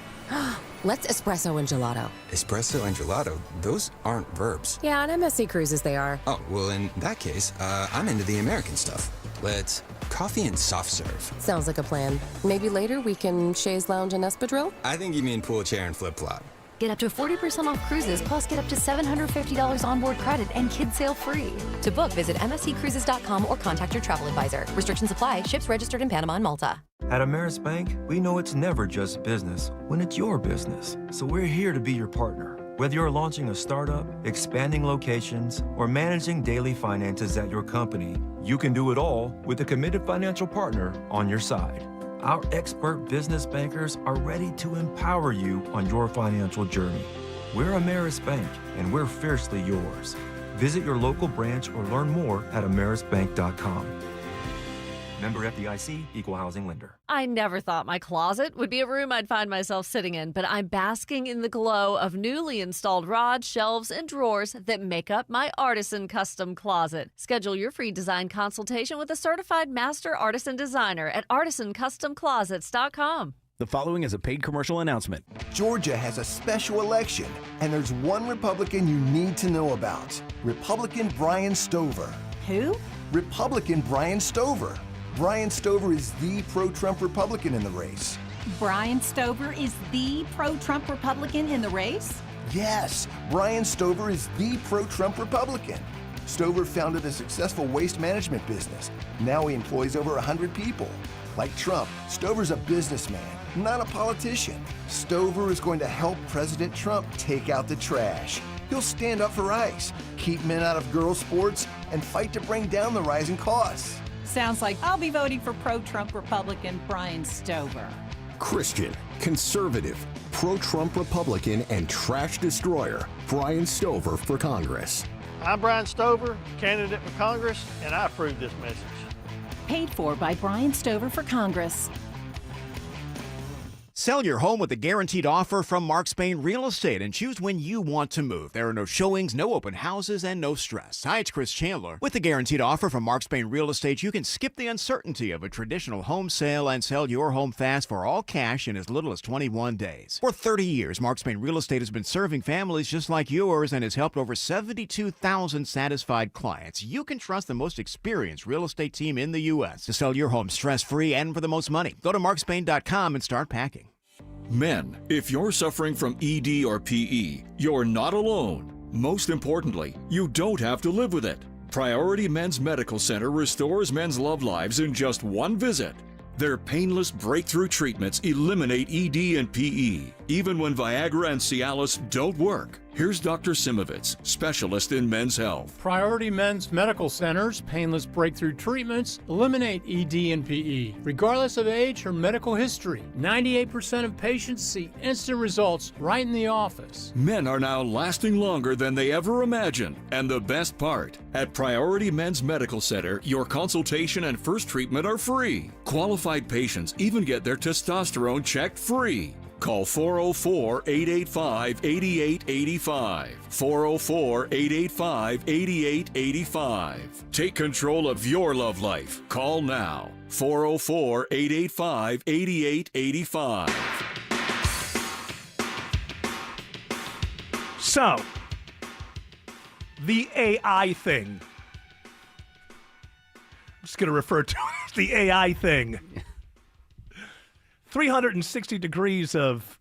Let's espresso and gelato. Espresso and gelato? Those aren't verbs. Yeah, on MSC Cruises they are. Oh, well, in that case, I'm into the American stuff. Let's coffee and soft serve. Sounds like a plan. Maybe later we can chaise lounge and espadrille? I think you mean pool chair and flip-flop. Get up to 40% off cruises, plus get up to $750 onboard credit and kids sail free. To book, visit msccruises.com or contact your travel advisor. Restrictions apply. Ships registered in Panama and Malta. At Ameris Bank, we know it's never just business when it's your business. So we're here to be your partner. Whether you're launching a startup, expanding locations, or managing daily finances at your company, you can do it all with a committed financial partner on your side. Our expert business bankers are ready to empower you on your financial journey. We're Ameris Bank, and we're fiercely yours. Visit your local branch or learn more at amerisbank.com. Member FDIC, Equal Housing Lender. I never thought my closet would be a room I'd find myself sitting in, but I'm basking in the glow of newly installed rods, shelves, and drawers that make up my Artisan Custom Closet. Schedule your free design consultation with a certified master artisan designer at artisancustomclosets.com. The following is a paid commercial announcement. Georgia has a special election, and there's one Republican you need to know about. Republican Brian Stover. Who? Republican Brian Stover. Brian Stover is the pro-Trump Republican in the race. Brian Stover is the pro-Trump Republican in the race? Yes, Brian Stover is the pro-Trump Republican. Stover founded a successful waste management business. Now he employs over 100 people. Like Trump, Stover's a businessman, not a politician. Stover is going to help President Trump take out the trash. He'll stand up for ICE, keep men out of girls' sports, and fight to bring down the rising costs. Sounds like I'll be voting for pro-Trump Republican Brian Stover. Christian, conservative, pro-Trump Republican, and trash destroyer, Brian Stover for Congress. I'm Brian Stover, candidate for Congress, and I approve this message. Paid for by Brian Stover for Congress. Sell your home with a guaranteed offer from Mark Spain Real Estate and choose when you want to move. There are no showings, no open houses, and no stress. Hi, it's Chris Chandler. With the guaranteed offer from Mark Spain Real Estate, you can skip the uncertainty of a traditional home sale and sell your home fast for all cash in as little as 21 days. For 30 years, Mark Spain Real Estate has been serving families just like yours and has helped over 72,000 satisfied clients. You can trust the most experienced real estate team in the U.S. to sell your home stress-free and for the most money. Go to markspain.com and start packing. Men, if you're suffering from ED or PE, you're not alone. Most importantly, you don't have to live with it. Priority Men's Medical Center restores men's love lives in just one visit. Their painless breakthrough treatments eliminate ED and PE, even when Viagra and Cialis don't work. Here's Dr. Simovitz, specialist in men's health. Priority Men's Medical Center's painless breakthrough treatments eliminate ED and PE, regardless of age or medical history. 98% of patients see instant results right in the office. Men are now lasting longer than they ever imagined. And the best part, at Priority Men's Medical Center, your consultation and first treatment are free. Qualified patients even get their testosterone checked free. Call 404-885-8885. 404-885-8885. Take control of your love life. Call now. 404-885-8885. So, the AI thing. I'm just going to refer to it as the AI thing. 360 degrees of,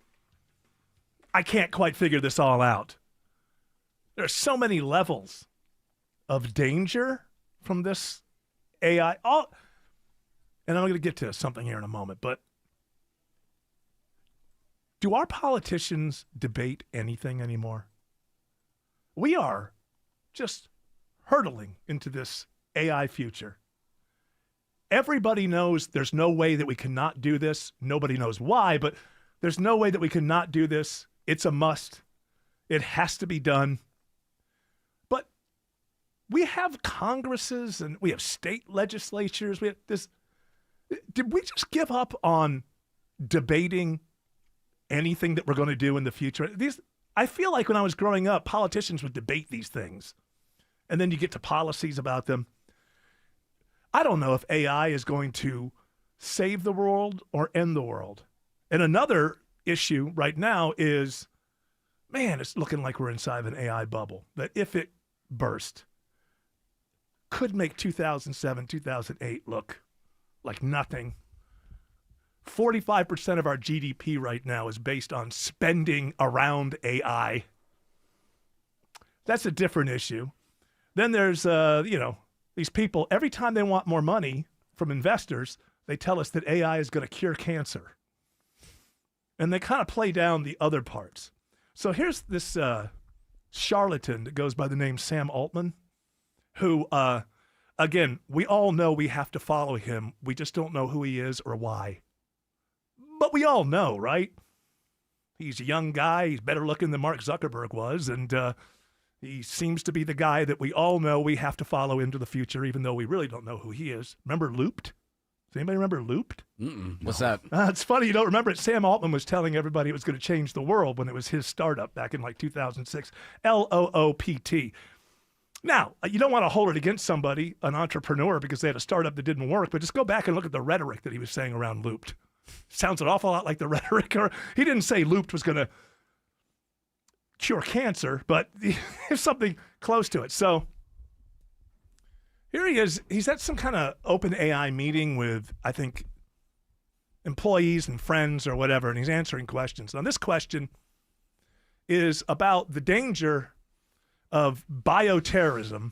I can't quite figure this all out. There are so many levels of danger from this AI. And I'm going to get to something here in a moment, but do our politicians debate anything anymore? We are just hurtling into this AI future. Everybody knows there's no way that we cannot do this. Nobody knows why, but there's no way that we cannot do this. It's a must. It has to be done. But we have Congresses and we have state legislatures. We have this. Did we just give up on debating anything that we're going to do in the future? I feel like when I was growing up, politicians would debate these things. And then you get to policies about them. I don't know if AI is going to save the world or end the world. And another issue right now is, man, it's looking like we're inside of an AI bubble that if it burst, could make 2007, 2008 look like nothing. 45% of our GDP right now is based on spending around AI. That's a different issue. Then there's, these people, every time they want more money from investors, they tell us that AI is going to cure cancer. And they kind of play down the other parts. So here's this charlatan that goes by the name Sam Altman, who, again, we all know we have to follow him. We just don't know who he is or why. But we all know, right? He's a young guy. He's better looking than Mark Zuckerberg was. And he seems to be the guy that we all know we have to follow into the future, even though we really don't know who he is. Remember Looped? Does anybody remember Looped? What's that? It's funny you don't remember it. Sam Altman was telling everybody it was going to change the world when it was his startup back in like 2006. Loopt. Now, you don't want to hold it against somebody, an entrepreneur, because they had a startup that didn't work, but just go back and look at the rhetoric that he was saying around Looped. Sounds an awful lot like the rhetoric. Or he didn't say Looped was going to cure cancer, but there's something close to it. So here he is. He's at some kind of open AI meeting with, I think, employees and friends or whatever, and he's answering questions. Now, this question is about the danger of bioterrorism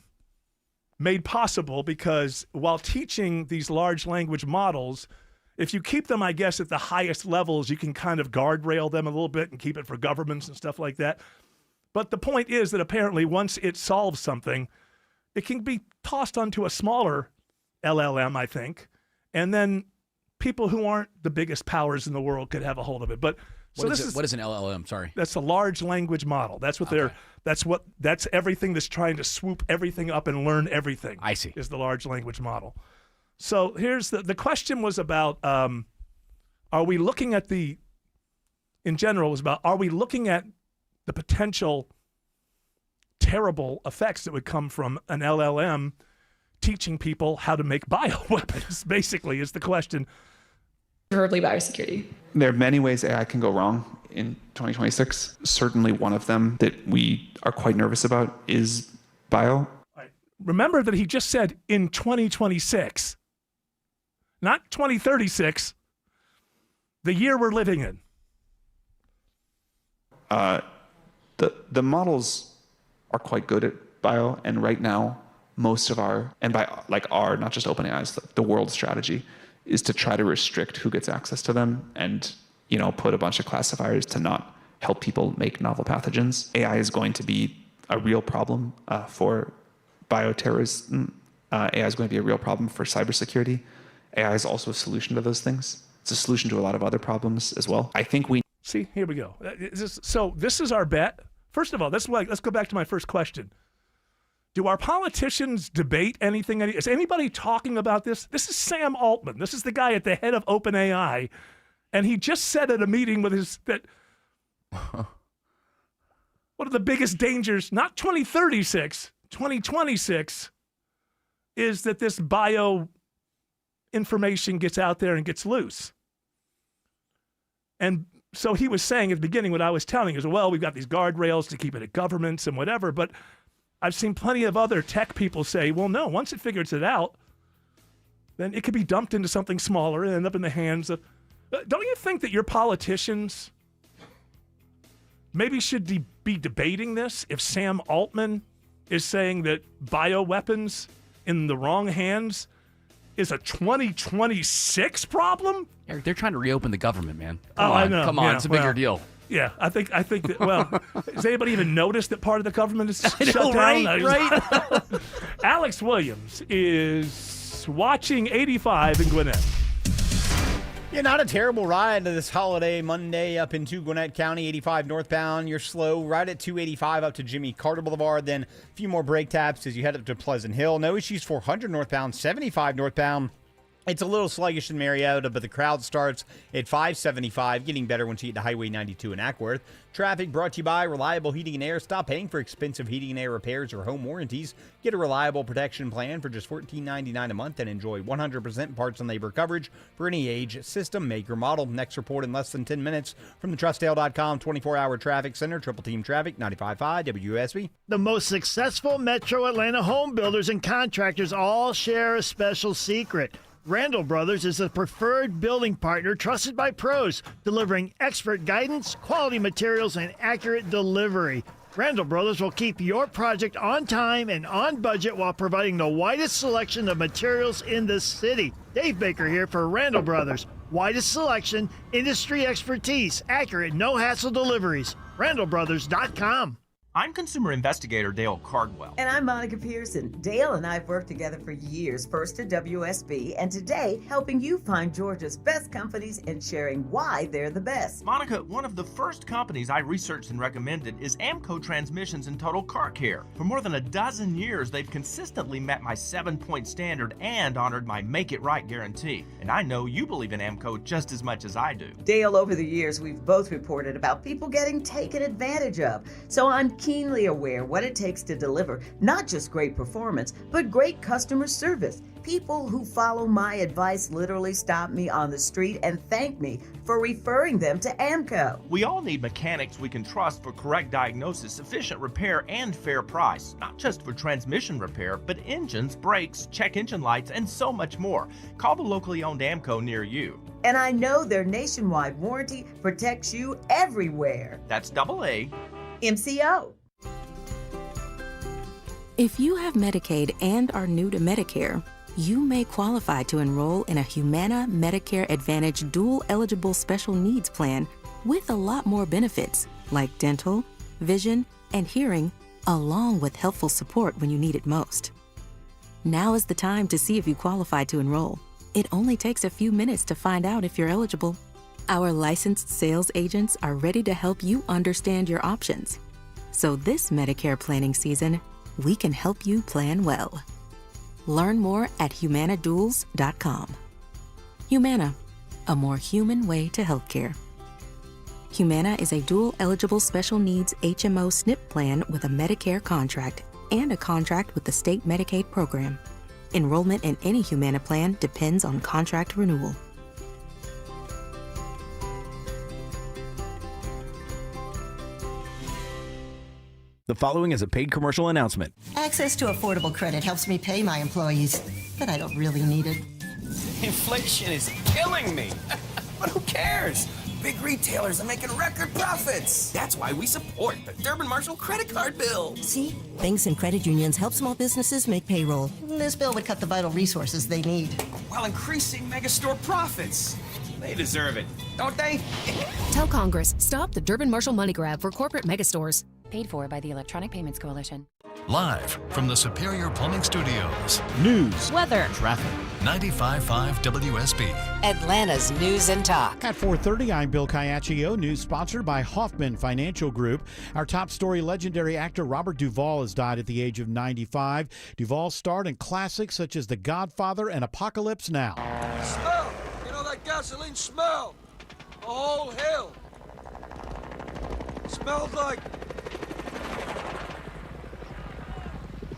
made possible because while teaching these large language models, if you keep them, I guess, at the highest levels, you can kind of guardrail them a little bit and keep it for governments and stuff like that. But the point is that apparently once it solves something, it can be tossed onto a smaller LLM, I think, and then people who aren't the biggest powers in the world could have a hold of it. But what is an LLM? Sorry. That's a large language model. That's what that's everything that's trying to swoop everything up and learn everything. I see. Is the large language model. So here's the question was about, are we looking at in general, was about, are we looking at the potential terrible effects that would come from an LLM teaching people how to make bioweapons, basically, is the question. Preferably biosecurity. There are many ways AI can go wrong in 2026. Certainly one of them that we are quite nervous about is bio. Remember that he just said in 2026, not 2036, the year we're living in. The models are quite good at bio, and right now, most of our, and by like our, not just OpenAI's, the world strategy is to try to restrict who gets access to them and, put a bunch of classifiers to not help people make novel pathogens. AI is going to be a real problem for bioterrorism. AI is going to be a real problem for cybersecurity. AI is also a solution to those things. It's a solution to a lot of other problems as well. I think we... See, here we go. So this is our bet. First of all, let's go back to my first question. Do our politicians debate anything? Is anybody talking about this? This is Sam Altman. This is the guy at the head of OpenAI. And he just said at a meeting with his that one of the biggest dangers, not 2036, 2026, is that this bio information gets out there and gets loose. And so he was saying at the beginning, what I was telling is, well, we've got these guardrails to keep it at governments and whatever, but I've seen plenty of other tech people say, well, no, once it figures it out, then it could be dumped into something smaller and end up in the hands of... Don't you think that your politicians maybe should be debating this if Sam Altman is saying that bioweapons in the wrong hands is a 2026 problem? Eric, they're trying to reopen the government, man. I know. Come on, Yeah, it's a bigger well, deal. Yeah, I think that, well, has anybody even noticed that part of the government is shut down? Right. Alex Williams is watching 85 in Gwinnett. Yeah, not a terrible ride to this holiday Monday up into Gwinnett County, 85 northbound. You're slow right at 285 up to Jimmy Carter Boulevard. Then a few more brake taps as you head up to Pleasant Hill. No issues 400 northbound, 75 northbound. It's a little sluggish in Marietta, but the crowd starts at 575, getting better once you get to Highway 92 in Ackworth. Traffic brought to you by Reliable Heating and Air. Stop paying for expensive heating and air repairs or home warranties. Get a reliable protection plan for just $14.99 a month and enjoy 100% parts and labor coverage for any age, system, make, or model. Next report in less than 10 minutes from the TrustDale.com 24-hour traffic center. Triple Team Traffic, 95.5 WSB. The most successful Metro Atlanta home builders and contractors all share a special secret. Randall Brothers is a preferred building partner trusted by pros, delivering expert guidance, quality materials, and accurate delivery. Randall Brothers will keep your project on time and on budget while providing the widest selection of materials in the city. Dave Baker here for Randall Brothers. Widest selection, industry expertise, accurate, no-hassle deliveries. RandallBrothers.com. I'm consumer investigator Dale Cardwell. And I'm Monica Pearson. Dale and I have worked together for years, first at WSB, and today helping you find Georgia's best companies and sharing why they're the best. Monica, one of the first companies I researched and recommended is Amco Transmissions and Total Car Care. For more than a dozen years, they've consistently met my 7-point standard and honored my Make It Right guarantee. And I know you believe in Amco just as much as I do. Dale, over the years, we've both reported about people getting taken advantage of. So I'm keenly aware what it takes to deliver not just great performance, but great customer service. People who follow my advice literally stop me on the street and thank me for referring them to Amco. We all need mechanics we can trust for correct diagnosis, efficient repair, and fair price. Not just for transmission repair, but engines, brakes, check engine lights, and so much more. Call the locally owned Amco near you. And I know their nationwide warranty protects you everywhere. That's AA MCO. If you have Medicaid and are new to Medicare, you may qualify to enroll in a Humana Medicare Advantage dual eligible special needs plan with a lot more benefits like dental, vision, and hearing, along with helpful support when you need it most. Now is the time to see if you qualify to enroll. It only takes a few minutes to find out if you're eligible. Our licensed sales agents are ready to help you understand your options. So this Medicare planning season, we can help you plan well. Learn more at humanaduals.com. Humana, a more human way to healthcare. Humana is a dual-eligible special needs HMO SNP plan with a Medicare contract and a contract with the state Medicaid program. Enrollment in any Humana plan depends on contract renewal. The following is a paid commercial announcement. Access to affordable credit helps me pay my employees, but I don't really need it. Inflation is killing me. But who cares? Big retailers are making record profits. That's why we support the Durbin Marshall credit card bill. See? Banks and credit unions help small businesses make payroll. This bill would cut the vital resources they need. While increasing megastore profits. They deserve it, don't they? Tell Congress, stop the Durbin Marshall money grab for corporate megastores. Paid for by the Electronic Payments Coalition. Live from the Superior Plumbing Studios. News, weather, traffic. 95.5 WSB. Atlanta's News and Talk. At 4:30, I'm Bill Caiaccio. News sponsored by Hoffman Financial Group. Our top story, legendary actor Robert Duvall has died at the age of 95. Duvall starred in classics such as The Godfather and Apocalypse Now. Smell! You know that gasoline smell? whole hill. Smells like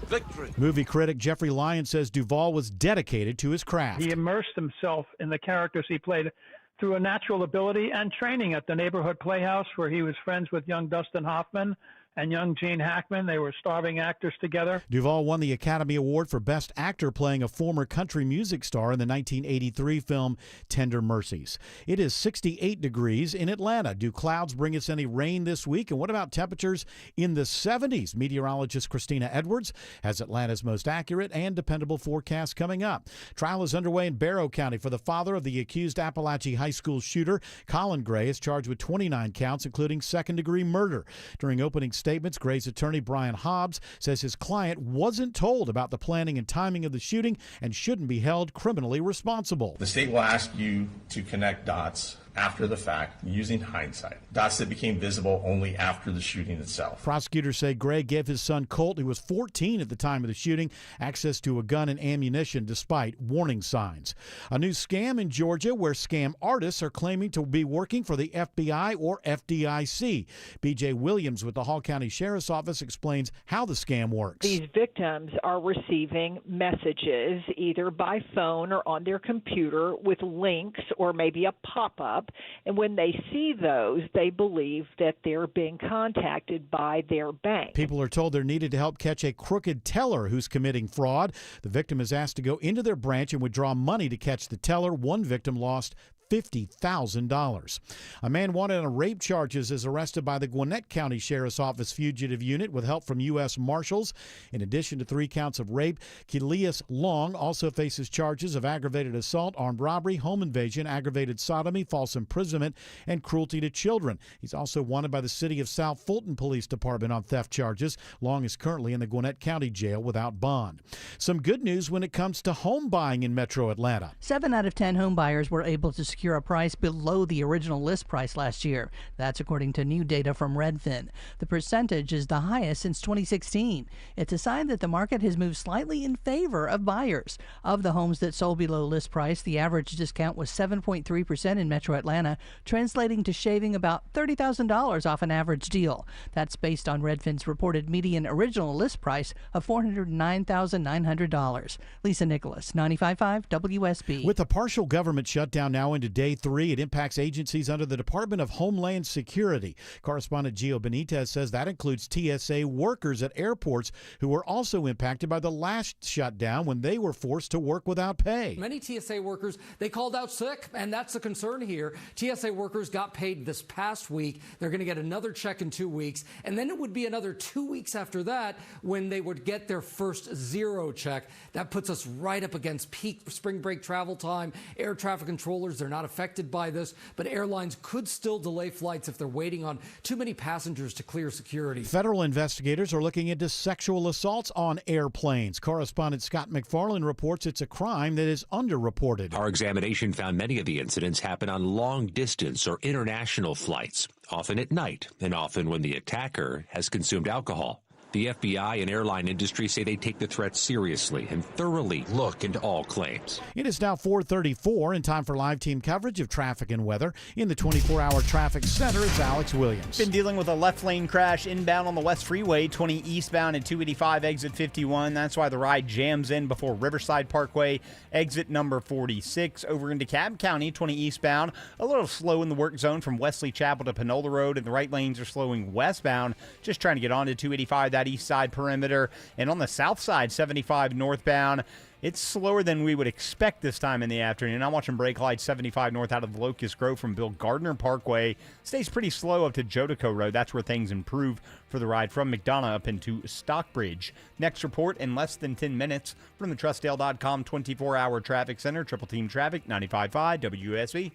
victory. Movie critic Jeffrey Lyons says Duvall was dedicated to his craft. He immersed himself in the characters he played through a natural ability and training at the neighborhood playhouse, where he was friends with young Dustin Hoffman and young Gene Hackman. They were starving actors together. Duvall won the Academy Award for Best Actor playing a former country music star in the 1983 film Tender Mercies. It is 68 degrees in Atlanta. Do clouds bring us any rain this week? And what about temperatures in the 70s? Meteorologist Christina Edwards has Atlanta's most accurate and dependable forecast coming up. Trial is underway in Barrow County for the father of the accused Appalachia High School shooter. Colin Gray is charged with 29 counts, including second-degree murder. During opening statements, Gray's attorney Brian Hobbs says his client wasn't told about the planning and timing of the shooting and shouldn't be held criminally responsible. The state will ask you to connect dots after the fact using hindsight, dots that became visible only after the shooting itself. Prosecutors say Gray gave his son Colt, who was 14 at the time of the shooting, access to a gun and ammunition despite warning signs. A new scam in Georgia where scam artists are claiming to be working for the FBI or FDIC. B.J. Williams with the Hall County Sheriff's Office explains how the scam works. These victims are receiving messages either by phone or on their computer with links or maybe a pop-up. And when they see those, they believe that they're being contacted by their bank. People are told they're needed to help catch a crooked teller who's committing fraud. The victim is asked to go into their branch and withdraw money to catch the teller. One victim lost $50,000. A man wanted on rape charges is arrested by the Gwinnett County Sheriff's Office Fugitive Unit with help from U.S. Marshals. In addition to 3 counts of rape, Kelias Long also faces charges of aggravated assault, armed robbery, home invasion, aggravated sodomy, false imprisonment, and cruelty to children. He's also wanted by the City of South Fulton Police Department on theft charges. Long is currently in the Gwinnett County Jail without bond. Some good news when it comes to home buying in Metro Atlanta. 7 out of 10 home buyers were able to secure a price below the original list price last year. That's according to new data from Redfin. The percentage is the highest since 2016. It's a sign that the market has moved slightly in favor of buyers. Of the homes that sold below list price, the average discount was 7.3% in Metro Atlanta, translating to shaving about $30,000 off an average deal. That's based on Redfin's reported median original list price of $409,900. Lisa Nicholas, 95.5 WSB. With the partial government shutdown now into day 3, it impacts agencies under the Department of Homeland Security. Correspondent Gio Benitez says that includes TSA workers at airports who were also impacted by the last shutdown when they were forced to work without pay. Many TSA workers, they called out sick, and that's a concern here. TSA workers got paid this past week. They're going to get another check in 2 weeks, and then it would be another 2 weeks after that when they would get their first zero check. That puts us right up against peak spring break travel time. Air traffic controllers, they're not affected by this, but airlines could still delay flights if they're waiting on too many passengers to clear security. Federal investigators are looking into sexual assaults on airplanes. Correspondent Scott McFarland reports it's a crime that is underreported. Our examination found many of the incidents happen on long-distance or international flights, often at night and often when the attacker has consumed alcohol. The FBI and airline industry say they take the threat seriously and thoroughly look into all claims. It is now 4:34 and time for live team coverage of traffic and weather. In the 24-hour traffic center, it's Alex Williams. Been dealing with a left lane crash inbound on the West Freeway, 20 eastbound at 285 exit 51. That's why the ride jams in before Riverside Parkway, exit number 46. Over into DeKalb County, 20 eastbound. A little slow in the work zone from Wesley Chapel to Panola Road, and the right lanes are slowing westbound. Just trying to get onto 285, that east side perimeter. And on the south side, 75 northbound, it's slower than we would expect this time in the afternoon. I'm watching brake lights 75 north out of the Locust Grove from Bill Gardner Parkway. Stays pretty slow up to Jodico Road. That's where things improve for the ride from McDonough up into Stockbridge. Next report in less than 10 minutes from the TrustDale.com 24-hour traffic center. Triple Team Traffic, 95.5 WSB.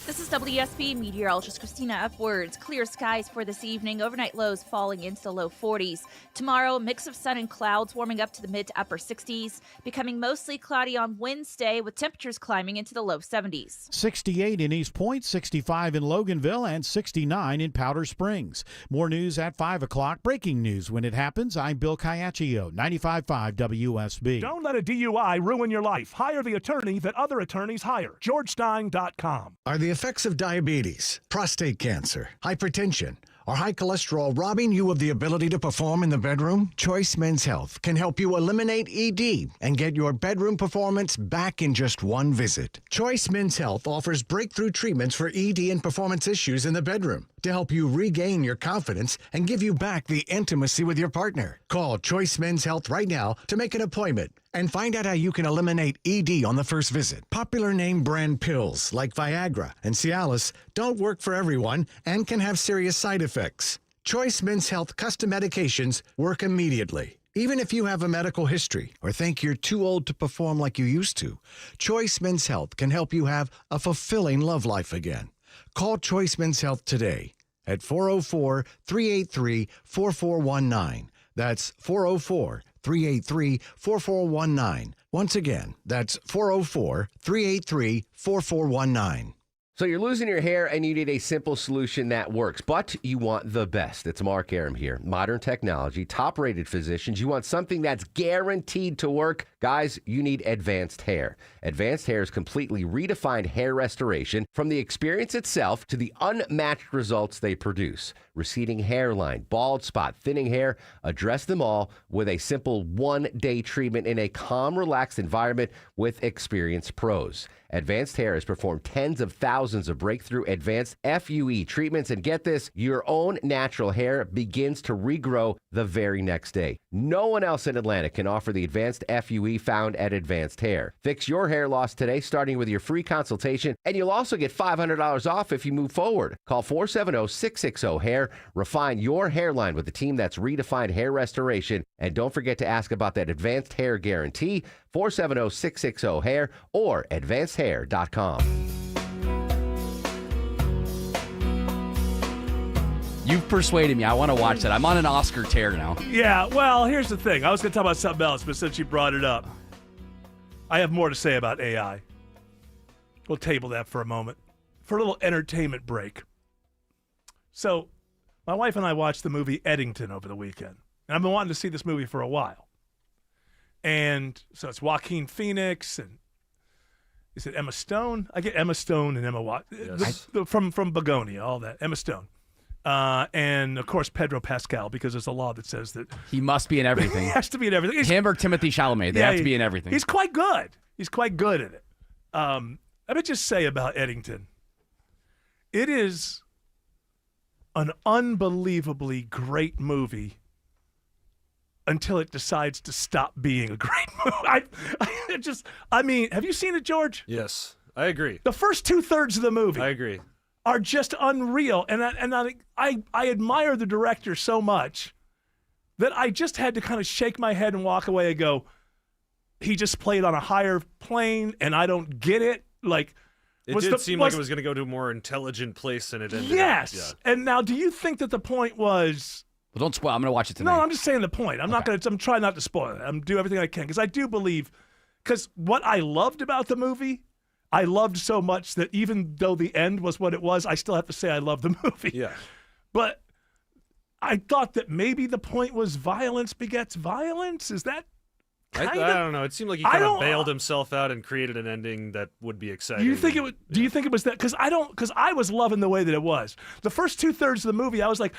This is WSB meteorologist Christina Upwards. Clear skies for this evening. Overnight lows falling into the low 40s. Tomorrow, a mix of sun and clouds warming up to the mid to upper 60s. Becoming mostly cloudy on Wednesday with temperatures climbing into the low 70s. 68 in East Point, 65 in Loganville, and 69 in Powder Springs. More news at 5 o'clock. Breaking news when it happens. I'm Bill Caiaccio, 95.5 WSB. Don't let a DUI ruin your life. Hire the attorney that other attorneys hire. GeorgeStein.com. Are the effects of diabetes, prostate cancer, hypertension, or high cholesterol robbing you of the ability to perform in the bedroom? Choice Men's Health can help you eliminate ED and get your bedroom performance back in just one visit. Choice Men's Health offers breakthrough treatments for ED and performance issues in the bedroom to help you regain your confidence and give you back the intimacy with your partner. Call Choice Men's Health right now to make an appointment and find out how you can eliminate ED on the first visit. Popular name brand pills like Viagra and Cialis don't work for everyone and can have serious side effects. Choice Men's Health custom medications work immediately. Even if you have a medical history or think you're too old to perform like you used to, Choice Men's Health can help you have a fulfilling love life again. Call Choice Men's Health today at 404-383-4419. That's 404-383-4419. Once again, that's 404-383-4419. So you're losing your hair and you need a simple solution that works, but you want the best. It's Mark Arum here. Modern technology, top-rated physicians. You want something that's guaranteed to work. Guys, you need Advanced Hair. Advanced Hair's completely redefined hair restoration, from the experience itself to the unmatched results they produce. Receding hairline, bald spot, thinning hair, address them all with a simple one-day treatment in a calm, relaxed environment with experienced pros. Advanced Hair has performed tens of thousands of breakthrough advanced FUE treatments, and get this, your own natural hair begins to regrow the very next day. No one else in Atlanta can offer the advanced FUE found at Advanced Hair. Fix your hair loss today, starting with your free consultation, and you'll also get $500 off if you move forward. Call 470-660-HAIR. Refine your hairline with a team that's redefined hair restoration, and don't forget to ask about that Advanced Hair Guarantee, 470-660-HAIR or advancedhair.com. You've persuaded me. I want to watch that. I'm on an Oscar tear now. Yeah, well, here's the thing. I was going to talk about something else, but since you brought it up, I have more to say about AI. We'll table that for a moment. For a little entertainment break. So, my wife and I watched the movie Eddington over the weekend. And I've been wanting to see this movie for a while. And so it's Joaquin Phoenix and is it Emma Stone? I get Emma Stone and Emma Watson. Yes. From Begonia, all that. Emma Stone. And, of course, Pedro Pascal, because there's a law that says that he must be in everything. He has to be in everything. Him or Timothée Chalamet. They have to be in everything. He's quite good. He's quite good at it. Let me just say about Eddington. It is an unbelievably great movie until it decides to stop being a great movie. I mean, have you seen it, George? Yes, I agree. The first 2/3 of the movie. I agree. Are just unreal. And I admire the director so much that I just had to kind of shake my head and walk away and go, he just played on a higher plane and I don't get it. Like, it did seem like it was going to go to a more intelligent place than it ended. Yes. Yeah. And now, do you think that the point was... Well, don't spoil. I'm going to watch it tonight. No, I'm just saying the point. I'm trying not to spoil it. I'm doing everything I can because I do believe, because what I loved about the movie, I loved so much that even though the end was what it was, I still have to say I love the movie. Yeah. But I thought that maybe the point was violence begets violence. Is that I don't know. It seemed like he kind of bailed himself out and created an ending that would be exciting. Do you think it was that? Because I was loving the way that it was. The first 2/3 of the movie, I was like,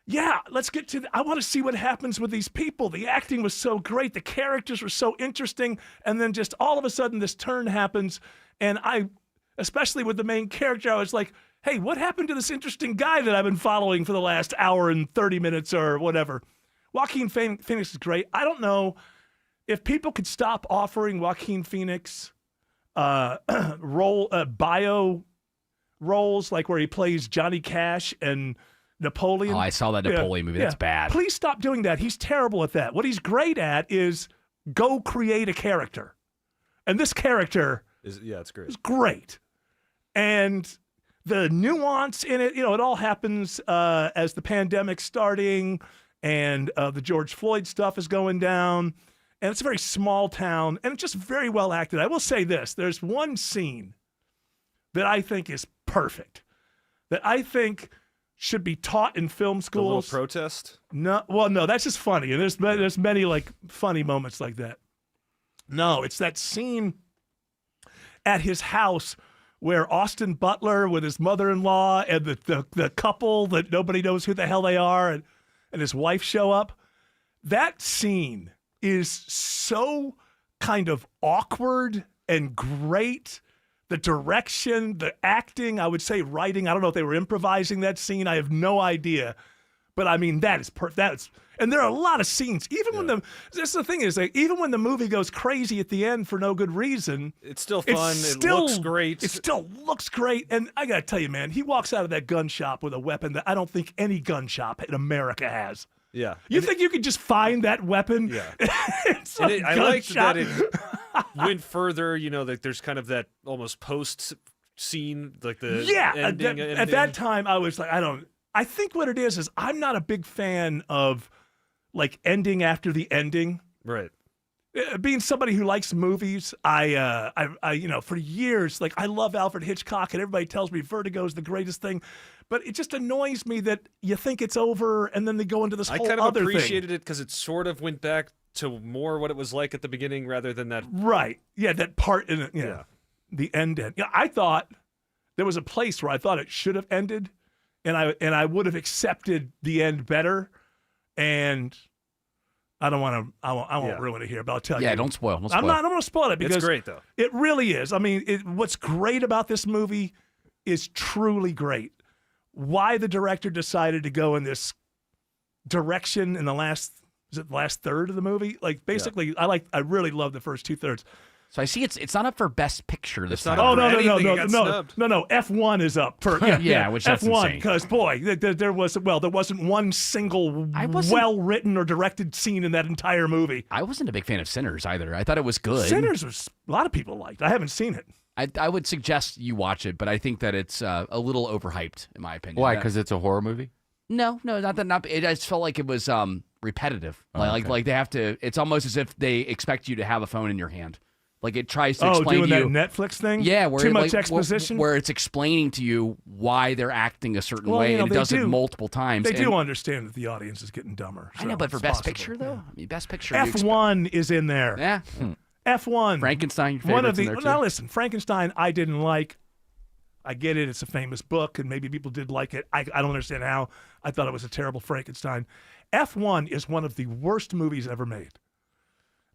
yeah, let's get to I want to see what happens with these people. The acting was so great. The characters were so interesting. And then just all of a sudden this turn happens. And I, especially with the main character, I was like, hey, what happened to this interesting guy that I've been following for the last hour and 30 minutes or whatever? Joaquin Phoenix is great. I don't know if people could stop offering Joaquin Phoenix bio roles, like where he plays Johnny Cash and Napoleon. Oh, I saw that Napoleon movie. That's bad. Please stop doing that. He's terrible at that. What he's great at is go create a character. And this character it's great. It's great. And the nuance in it, it all happens as the pandemic's starting and the George Floyd stuff is going down. And it's a very small town, and it's just very well acted. I will say this. There's one scene that I think is perfect, that I think should be taught in film schools. The little protest? No, that's just funny. And there's many like funny moments like that. No, it's that scene at his house where Austin Butler with his mother-in-law and the couple that nobody knows who the hell they are and his wife show up. That scene is so kind of awkward and great. The direction, the acting, I would say writing. I don't know if they were improvising that scene. I have no idea. But I mean, that is perfect. And there are a lot of scenes. Even when the thing is, like, even when the movie goes crazy at the end for no good reason, it's still fun. It looks great. It still looks great. And I gotta tell you, man, he walks out of that gun shop with a weapon that I don't think any gun shop in America has. Yeah. You think you could just find that weapon? Yeah. I liked that it went further. You know, like there's kind of that almost post scene, like the ending. At that time, I was like, I think what it is I'm not a big fan of like ending after the ending. Right. Being somebody who likes movies, I for years, like I love Alfred Hitchcock, and everybody tells me Vertigo is the greatest thing, but it just annoys me that you think it's over, and then they go into this whole other thing. I kind of appreciated it because it sort of went back to more what it was like at the beginning, rather than that. Right. Yeah, that part in it. Yeah. The end. Yeah, I thought there was a place where I thought it should have ended, and I would have accepted the end better, and. I won't ruin it here, but I'll tell you. Yeah, don't spoil. I'm going to spoil it because it's great, though. It really is. I mean, what's great about this movie is truly great. Why the director decided to go in this direction in the last third of the movie? Like, basically, I really love the first 2/3. So I see it's not up for Best Picture this time. Oh, no. F1 is up for which that's F1 because boy, there wasn't one single well-written or directed scene in that entire movie. I wasn't a big fan of Sinners either. I thought it was good. Sinners was a lot of people liked. I haven't seen it. I would suggest you watch it, but I think that it's a little overhyped in my opinion. Why? Because it's a horror movie? No, not that. It just felt like it was repetitive. Like they have to. It's almost as if they expect you to have a phone in your hand. Like it tries to explain doing to you that Netflix thing. Yeah, where too much exposition. Where it's explaining to you why they're acting a certain way, and it does it multiple times. They do understand that the audience is getting dumber. I know, but for Best Picture though, I mean, Best Picture. F1 is in there. Yeah. F1. Frankenstein. One of the. Now listen, Frankenstein. I didn't like. I get it. It's a famous book, and maybe people did like it. I don't understand how. I thought it was a terrible Frankenstein. F1 is one of the worst movies ever made.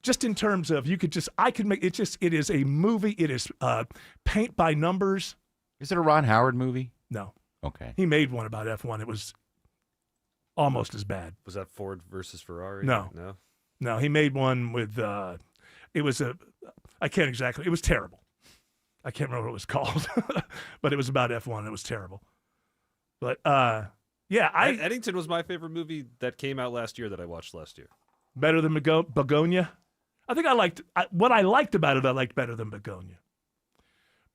Just in terms of it is a movie. It is paint by numbers. Is it a Ron Howard movie? No. Okay. He made one about F1. It was almost as bad. Was that Ford versus Ferrari? No. He made one with. It was I can't exactly. It was terrible. I can't remember what it was called, but it was about F1. It was terrible. But Eddington was my favorite movie that came out last year that I watched last year. Better than Begonia? I think what I liked about it. I liked better than Begonia.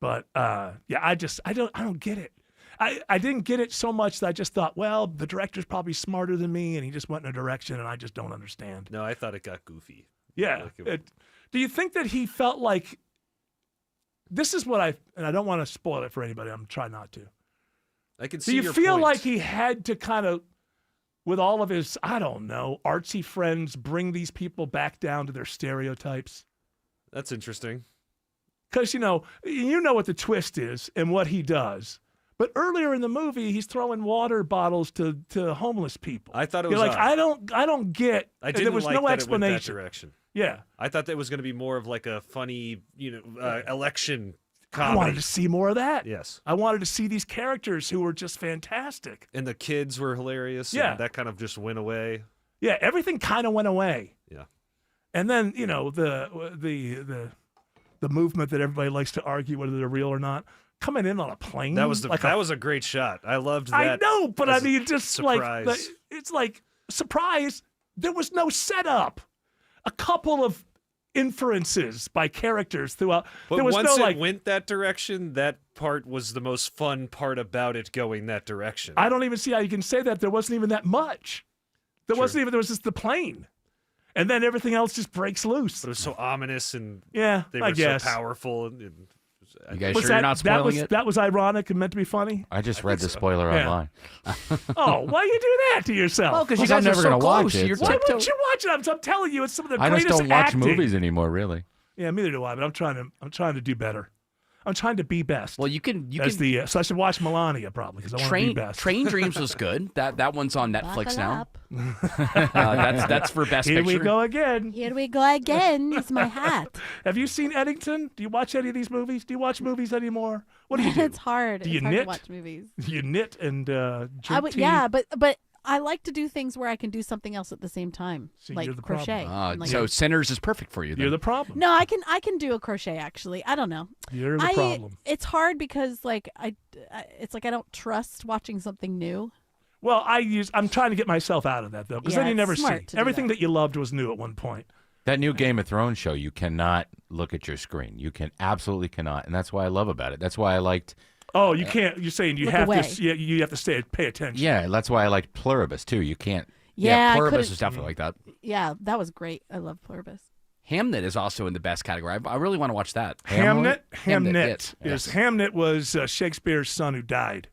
But I don't get it. I didn't get it so much that I just thought, well, the director's probably smarter than me, and he just went in a direction, and I just don't understand. No, I thought it got goofy. Yeah. Do you think that he felt like this is what and I don't want to spoil it for anybody. I'm trying not to. I can see. Do you feel like he had to kind of, with all of his, I don't know, artsy friends, bring these people back down to their stereotypes? That's interesting. Because, you know what the twist is and what he does. But earlier in the movie, he's throwing water bottles to homeless people. I thought it was like, I don't get. I didn't there was like no that explanation. It went that direction. Yeah. I thought that was going to be more of like a funny, election comedy. I wanted to see more of that. Yes. I wanted to see these characters who were just fantastic. And the kids were hilarious. Yeah. And that kind of just went away. Yeah, everything kind of went away. Yeah. And then, the movement that everybody likes to argue whether they're real or not, coming in on a plane. That was a great shot. I loved that. I know, but I mean, just surprise. like it's like surprise. There was no setup. A couple of inferences by characters throughout. But there was once no, it went that direction, that part was the most fun part about it going that direction. I don't even see how you can say that. There wasn't even that much. There was just the plane. And then everything else just breaks loose. But it was so ominous and they were so powerful. You guys sure you're not spoiling it? That was ironic and meant to be funny? I just read the spoiler online. Oh, why you do that to yourself? Well, because you guys I'm never are so going to watch close. it. Why wouldn't you watch it? I'm telling you, it's some of the I greatest just don't watch acting. movies anymore, really. Yeah, neither do I, but I'm trying to do better. I'm trying to be best. Well, you can. So I should watch Melania probably because I want to be best. Train Dreams was good. That one's on Netflix now. That's for best Here picture. we go again. Here we go again. It's my hat. Have you seen Eddington? Do you watch any of these movies? Do you watch movies anymore? What do you do? It's hard. Do you it's hard knit? to watch movies. You knit and drink tea? Yeah, but I like to do things where I can do something else at the same time, See, like you're the crochet. problem. So Sinners is perfect for you. Then. You're the problem. No, I can do a crochet actually. I don't know. You're the problem. It's hard because like it's like I don't trust watching something new. Well, I'm trying to get myself out of that though, because then you never see everything that you loved was new at one point. That new Game of Thrones show, you cannot look at your screen. You absolutely cannot, and that's what I love about it. That's why I liked. Oh, you can't. You're saying you have to. You have to pay attention. Yeah, that's why I liked Pluribus too. You can't. Yeah, Pluribus is definitely like that. Yeah, that was great. I love Pluribus. Hamnet is also in the best category. I really want to watch that. Hamnet yes. Hamnet was Shakespeare's son who died,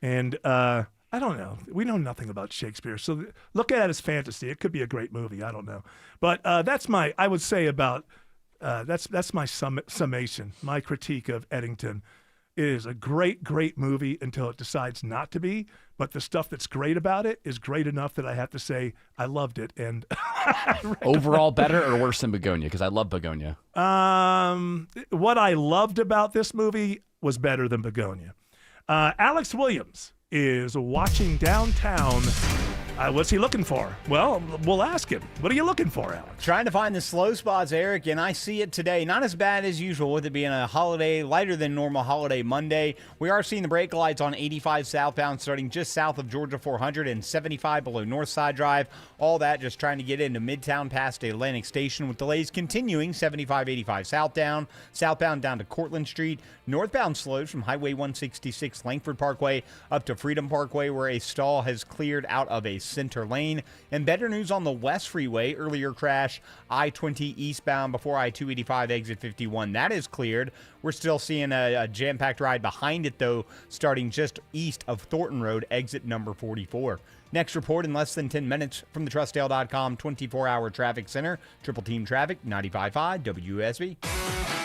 and I don't know. We know nothing about Shakespeare, so look at it as fantasy. It could be a great movie. I don't know, but that's my. I would say about that's my summation. My critique of Eddington. It is a great, great movie until it decides not to be. But the stuff that's great about it is great enough that I have to say I loved it. And overall, better or worse than Begonia? Because I love Begonia. What I loved about this movie was better than Begonia. Alex Williams is watching downtown. What's he looking for? Well, we'll ask him. What are you looking for, Alex? Trying to find the slow spots, Eric, and I see it today. Not as bad as usual with it being a holiday, lighter than normal holiday Monday. We are seeing the brake lights on 85 southbound starting just south of Georgia 400 and 75 below Northside Drive. All that just trying to get into Midtown past Atlantic Station with delays continuing 75, 85 southbound down to Cortlandt Street. Northbound slows from Highway 166 Langford Parkway up to Freedom Parkway where a stall has cleared out of a center lane. And better news on the West Freeway. Earlier crash, I-20 eastbound before I-285 exit 51. That is cleared. We're still seeing a jam-packed ride behind it, though, starting just east of Thornton Road, exit number 44. Next report in less than 10 minutes from the TrustDale.com 24-hour traffic center. Triple Team Traffic, 95.5 WSB.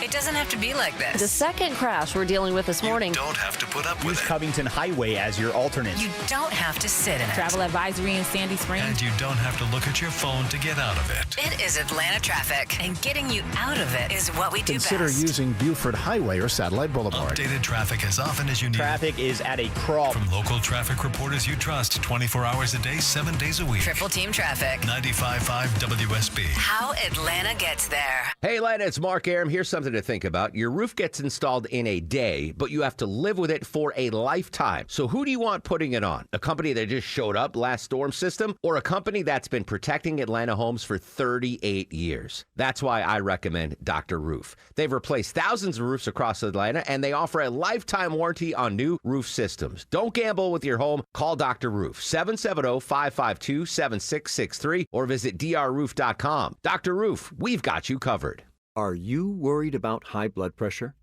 It doesn't have to be like this. The second crash we're dealing with this morning. You don't have to put up with Use it. Covington Highway as your alternate. You don't have to sit in it. Travel advisory in Sandy Springs. And you don't have to look at your phone to get out of it. It is Atlanta traffic, and getting you out of it is what we do Consider best. using Buford Highway or Satellite Boulevard. Updated traffic as often as you need. Traffic is at a crawl. From local traffic reporters you trust 24 hours a day, 7 days a week. Triple Team Traffic. 95.5 WSB. How Atlanta gets there. Hey, Atlanta, it's Mark Aram. Here's something to think about. Your roof gets installed in a day, but you have to live with it for a lifetime. So who do you want putting it on? A company that just showed up last storm system, or a company that's been protecting Atlanta homes for 38 years? That's why I recommend Dr. Roof. They've replaced thousands of roofs across Atlanta, and they offer a lifetime warranty on new roof systems. Don't gamble with your home. Call Dr. Roof, 770-552-7663, or visit drroof.com. Dr. Roof, we've got you covered. Are you worried about high blood pressure?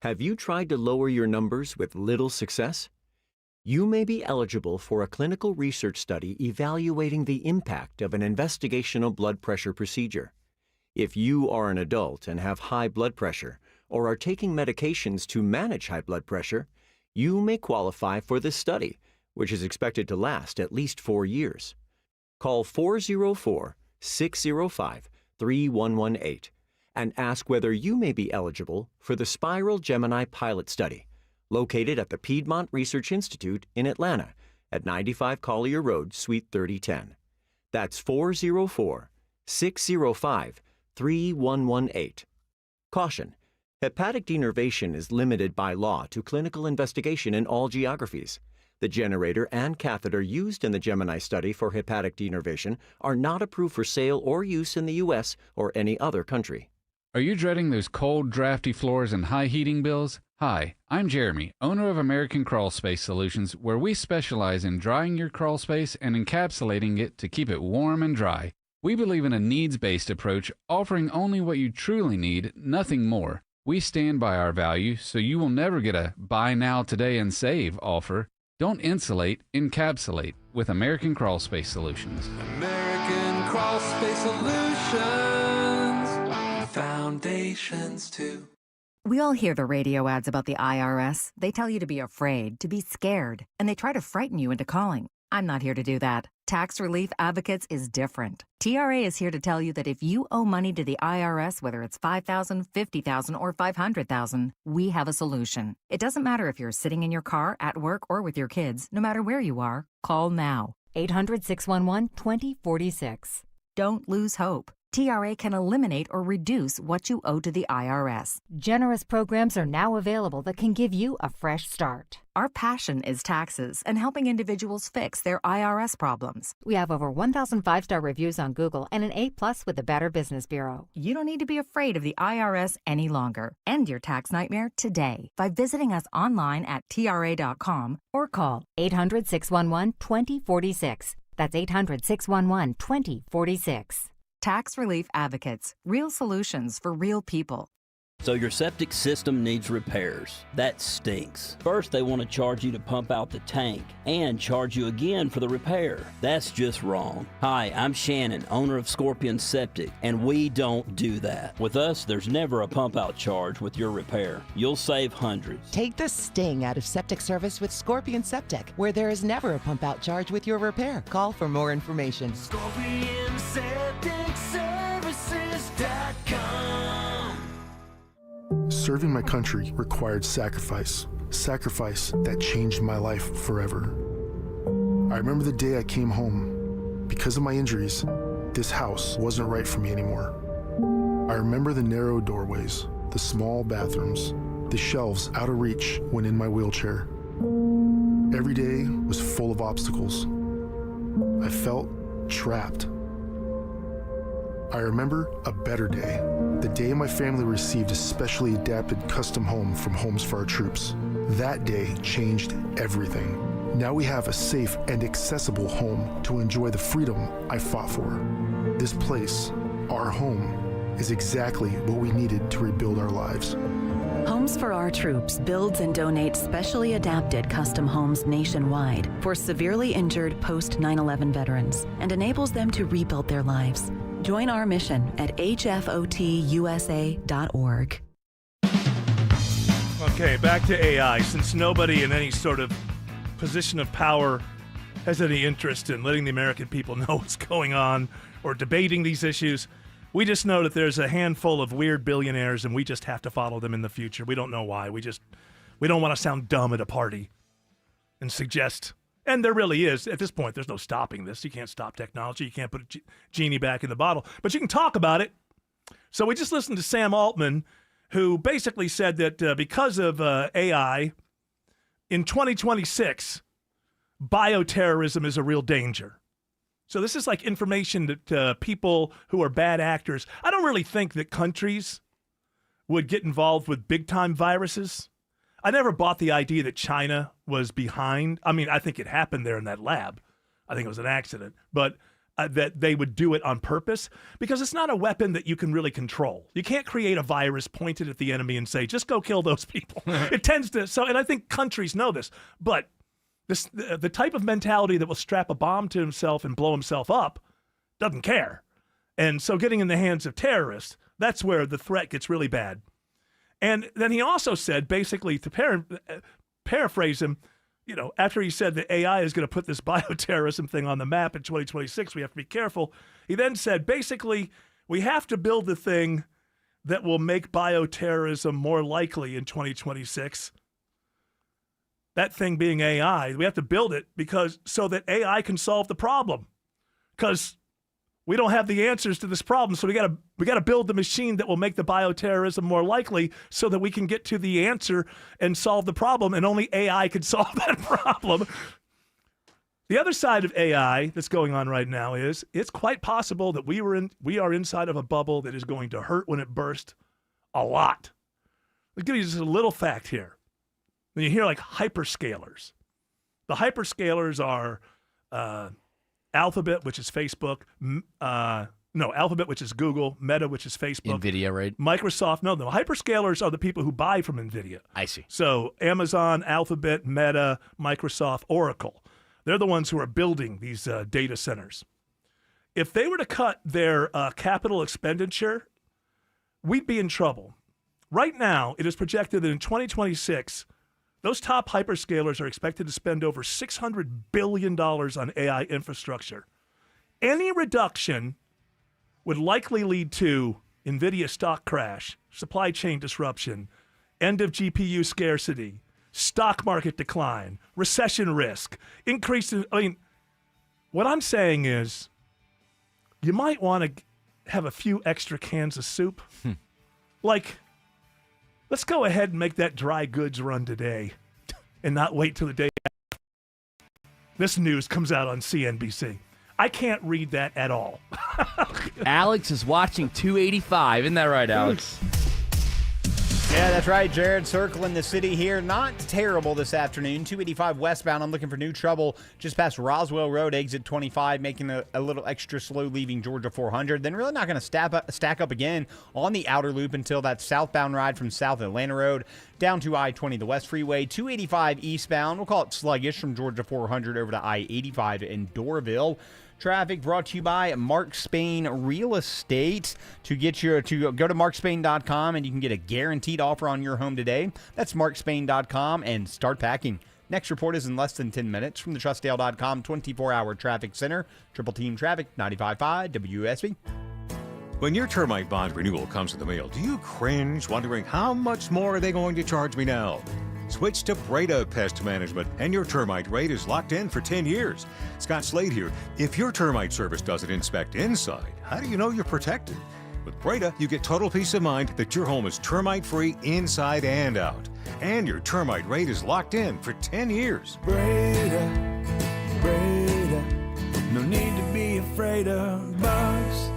Have you tried to lower your numbers with little success? You may be eligible for a clinical research study evaluating the impact of an investigational blood pressure procedure. If you are an adult and have high blood pressure or are taking medications to manage high blood pressure, you may qualify for this study, which is expected to last at least 4 years. Call 404-605-3118 and ask whether you may be eligible for the Spiral Gemini Pilot Study, located at the Piedmont Research Institute in Atlanta at 95 Collier Road, Suite 3010. That's 404-605-3118. Caution: hepatic denervation is limited by law to clinical investigation in all geographies. The generator and catheter used in the Gemini study for hepatic denervation are not approved for sale or use in the U.S. or any other country. Are you dreading those cold, drafty floors and high heating bills? Hi, I'm Jeremy, owner of American Crawl Space Solutions, where we specialize in drying your crawl space and encapsulating it to keep it warm and dry. We believe in a needs-based approach, offering only what you truly need, nothing more. We stand by our value, so you will never get a buy now, today, and save offer. Don't insulate, encapsulate with American Crawl Space Solutions. American Crawl Space Solutions. Foundations too. We all hear the radio ads about the IRS. They tell you to be afraid, to be scared, and they try to frighten you into calling. I'm not here to do that. Tax Relief Advocates is different. TRA is here to tell you that if you owe money to the IRS, whether it's $5,000, $50,000, or $500,000, we have a solution. It doesn't matter if you're sitting in your car, at work, or with your kids. No matter where you are, call now. 800-611-2046. Don't lose hope. TRA can eliminate or reduce what you owe to the IRS. Generous programs are now available that can give you a fresh start. Our passion is taxes and helping individuals fix their IRS problems. We have over 1,000 5-star reviews on Google and an A+ with the Better Business Bureau. You don't need to be afraid of the IRS any longer. End your tax nightmare today by visiting us online at TRA.com or call 800-611-2046. That's 800-611-2046. Tax Relief Advocates. Real solutions for real people. So your septic system needs repairs. That stinks. First, they want to charge you to pump out the tank and charge you again for the repair. That's just wrong. Hi, I'm Shannon, owner of Scorpion Septic, and we don't do that. With us, there's never a pump out charge with your repair. You'll save hundreds. Take the sting out of septic service with Scorpion Septic, where there is never a pump out charge with your repair. Call for more information. Scorpion Septic Services.com. Serving my country required sacrifice. Sacrifice that changed my life forever. I remember the day I came home. Because of my injuries, this house wasn't right for me anymore. I remember the narrow doorways, the small bathrooms, the shelves out of reach when in my wheelchair. Every day was full of obstacles. I felt trapped. I remember a better day, the day my family received a specially adapted custom home from Homes for Our Troops. That day changed everything. Now we have a safe and accessible home to enjoy the freedom I fought for. This place, our home, is exactly what we needed to rebuild our lives. Homes for Our Troops builds and donates specially adapted custom homes nationwide for severely injured post 9/11 veterans and enables them to rebuild their lives. Join our mission at hfotusa.org. Okay, back to AI. Since nobody in any sort of position of power has any interest in letting the American people know what's going on or debating these issues, we just know that there's a handful of weird billionaires and we just have to follow them in the future. We don't know why. We don't want to sound dumb at a party and suggest. And there really is. At this point, there's no stopping this. You can't stop technology. You can't put a genie back in the bottle. But you can talk about it. So we just listened to Sam Altman, who basically said that because of AI, in 2026, bioterrorism is a real danger. So this is like information that people who are bad actors. I don't really think that countries would get involved with big-time viruses. I never bought the idea that China was behind. I mean, I think it happened there in that lab. I think it was an accident. But that they would do it on purpose because it's not a weapon that you can really control. You can't create a virus pointed at the enemy and say, just go kill those people. It tends to. So, and I think countries know this. But the type of mentality that will strap a bomb to himself and blow himself up doesn't care. And so getting in the hands of terrorists, that's where the threat gets really bad. And then he also said, basically, to paraphrase him, you know, after he said that AI is going to put this bioterrorism thing on the map in 2026, we have to be careful. He then said, basically, we have to build the thing that will make bioterrorism more likely in 2026. That thing being AI, we have to build it so that AI can solve the problem. Because we don't have the answers to this problem, so we got to build the machine that will make the bioterrorism more likely so that we can get to the answer and solve the problem, and only AI can solve that problem. The other side of AI that's going on right now is it's quite possible that we are inside of a bubble that is going to hurt when it bursts a lot. I'll give you just a little fact here. When you hear like hyperscalers, the hyperscalers are Alphabet, which is Facebook, Alphabet, which is Google, Meta, which is Facebook. NVIDIA, right? Microsoft. No, the hyperscalers are the people who buy from NVIDIA. I see. So Amazon, Alphabet, Meta, Microsoft, Oracle. They're the ones who are building these data centers. If they were to cut their capital expenditure, we'd be in trouble. Right now, it is projected that in 2026, those top hyperscalers are expected to spend over $600 billion on AI infrastructure. Any reduction would likely lead to NVIDIA stock crash, supply chain disruption, end of GPU scarcity, stock market decline, recession risk, increase in, what I'm saying is you might want to have a few extra cans of soup. Let's go ahead and make that dry goods run today and not wait till the day after this news comes out on CNBC. I can't read that at all. Alex is watching 285. Isn't that right, Alex? Yeah, that's right, Jared. Circling the city here. Not terrible this afternoon. 285 westbound. I'm looking for new trouble just past Roswell Road, exit 25, making a little extra slow leaving Georgia 400. Then really not going to stack up again on the outer loop until that southbound ride from South Atlanta Road down to I-20, the West Freeway. 285 eastbound. We'll call it sluggish from Georgia 400 over to I-85 in Doraville. Traffic brought to you by Mark Spain Real Estate. To go to markspain.com and you can get a guaranteed offer on your home today. That's markspain.com and start packing. Next report is in less than 10 minutes from the trustdale.com 24-hour traffic center. Triple Team Traffic, 95.5 WSB. When your termite bond renewal comes in the mail, do you cringe wondering how much more are they going to charge me now? Switch to Breda Pest Management, and your termite rate is locked in for 10 years. Scott Slade here. If your termite service doesn't inspect inside, how do you know you're protected? With Breda, you get total peace of mind that your home is termite-free inside and out. And your termite rate is locked in for 10 years. Breda, no need to be afraid of bugs.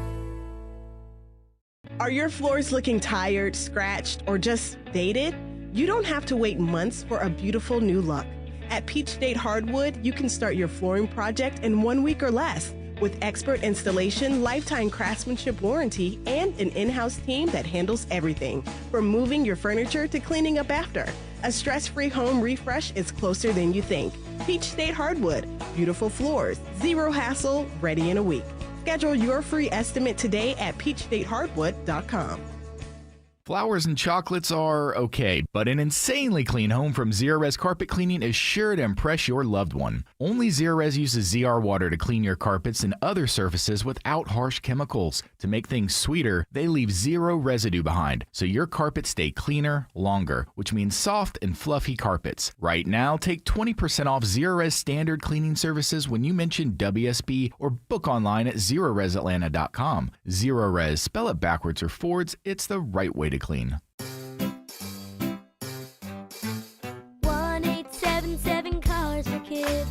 Are your floors looking tired, scratched, or just dated? You don't have to wait months for a beautiful new look. At Peach State Hardwood, you can start your flooring project in 1 week or less with expert installation, lifetime craftsmanship warranty, and an in-house team that handles everything from moving your furniture to cleaning up after. A stress-free home refresh is closer than you think. Peach State Hardwood, beautiful floors, zero hassle, ready in a week. Schedule your free estimate today at peachstatehardwood.com. Flowers and chocolates are okay, but an insanely clean home from Zerorez Carpet Cleaning is sure to impress your loved one. Only Zerorez uses ZR water to clean your carpets and other surfaces without harsh chemicals. To make things sweeter, they leave zero residue behind, so your carpets stay cleaner longer, which means soft and fluffy carpets. Right now, take 20% off Zerorez standard cleaning services when you mention WSB or book online at ZerorezAtlanta.com. Zerorez, spell it backwards or forwards, it's the right way to clean. 1877 Cars for Kids.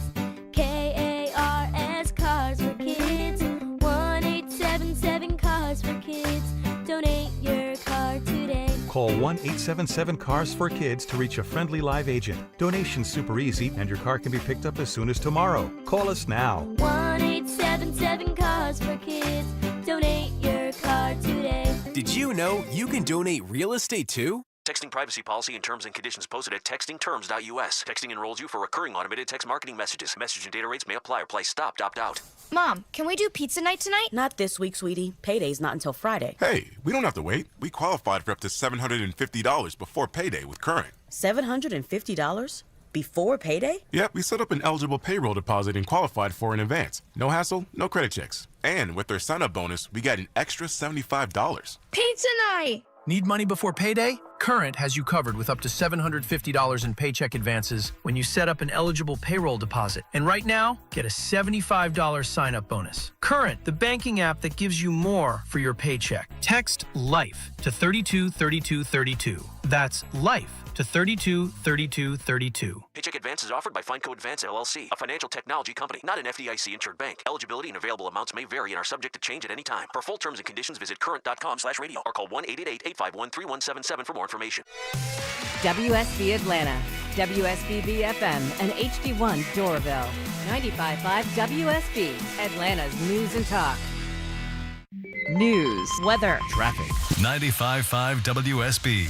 KARS Cars for Kids. 1877 Cars for Kids. Donate your car today. Call 1-877-CARS for Kids to reach a friendly live agent. Donation's super easy, and your car can be picked up as soon as tomorrow. Call us now. 1877 Cars for Kids. Donate your car today. Did you know you can donate real estate too? Texting privacy policy and terms and conditions posted at textingterms.us. Texting enrolls you for recurring automated text marketing messages. Message and data rates may apply or price stopped, opt out. Mom, can we do pizza night tonight? Not this week, sweetie. Payday's not until Friday. Hey, we don't have to wait. We qualified for up to $750 before payday with Current. $750? Before payday? Yep, we set up an eligible payroll deposit and qualified for in advance. No hassle, no credit checks. And with their sign-up bonus, we got an extra $75. Pizza night! Need money before payday? Current has you covered with up to $750 in paycheck advances when you set up an eligible payroll deposit. And right now, get a $75 sign-up bonus. Current, the banking app that gives you more for your paycheck. Text LIFE to 323232. That's LIFE to 323232. Paycheck advance is offered by FineCo Advance LLC, a financial technology company, not an FDIC-insured bank. Eligibility and available amounts may vary and are subject to change at any time. For full terms and conditions, visit current.com/radio or call 1-888-851-3177 for more information. WSB Atlanta, WSB BFM, and HD1 Doraville. 95.5 WSB, Atlanta's news and talk. News, weather, traffic. 95.5 WSB,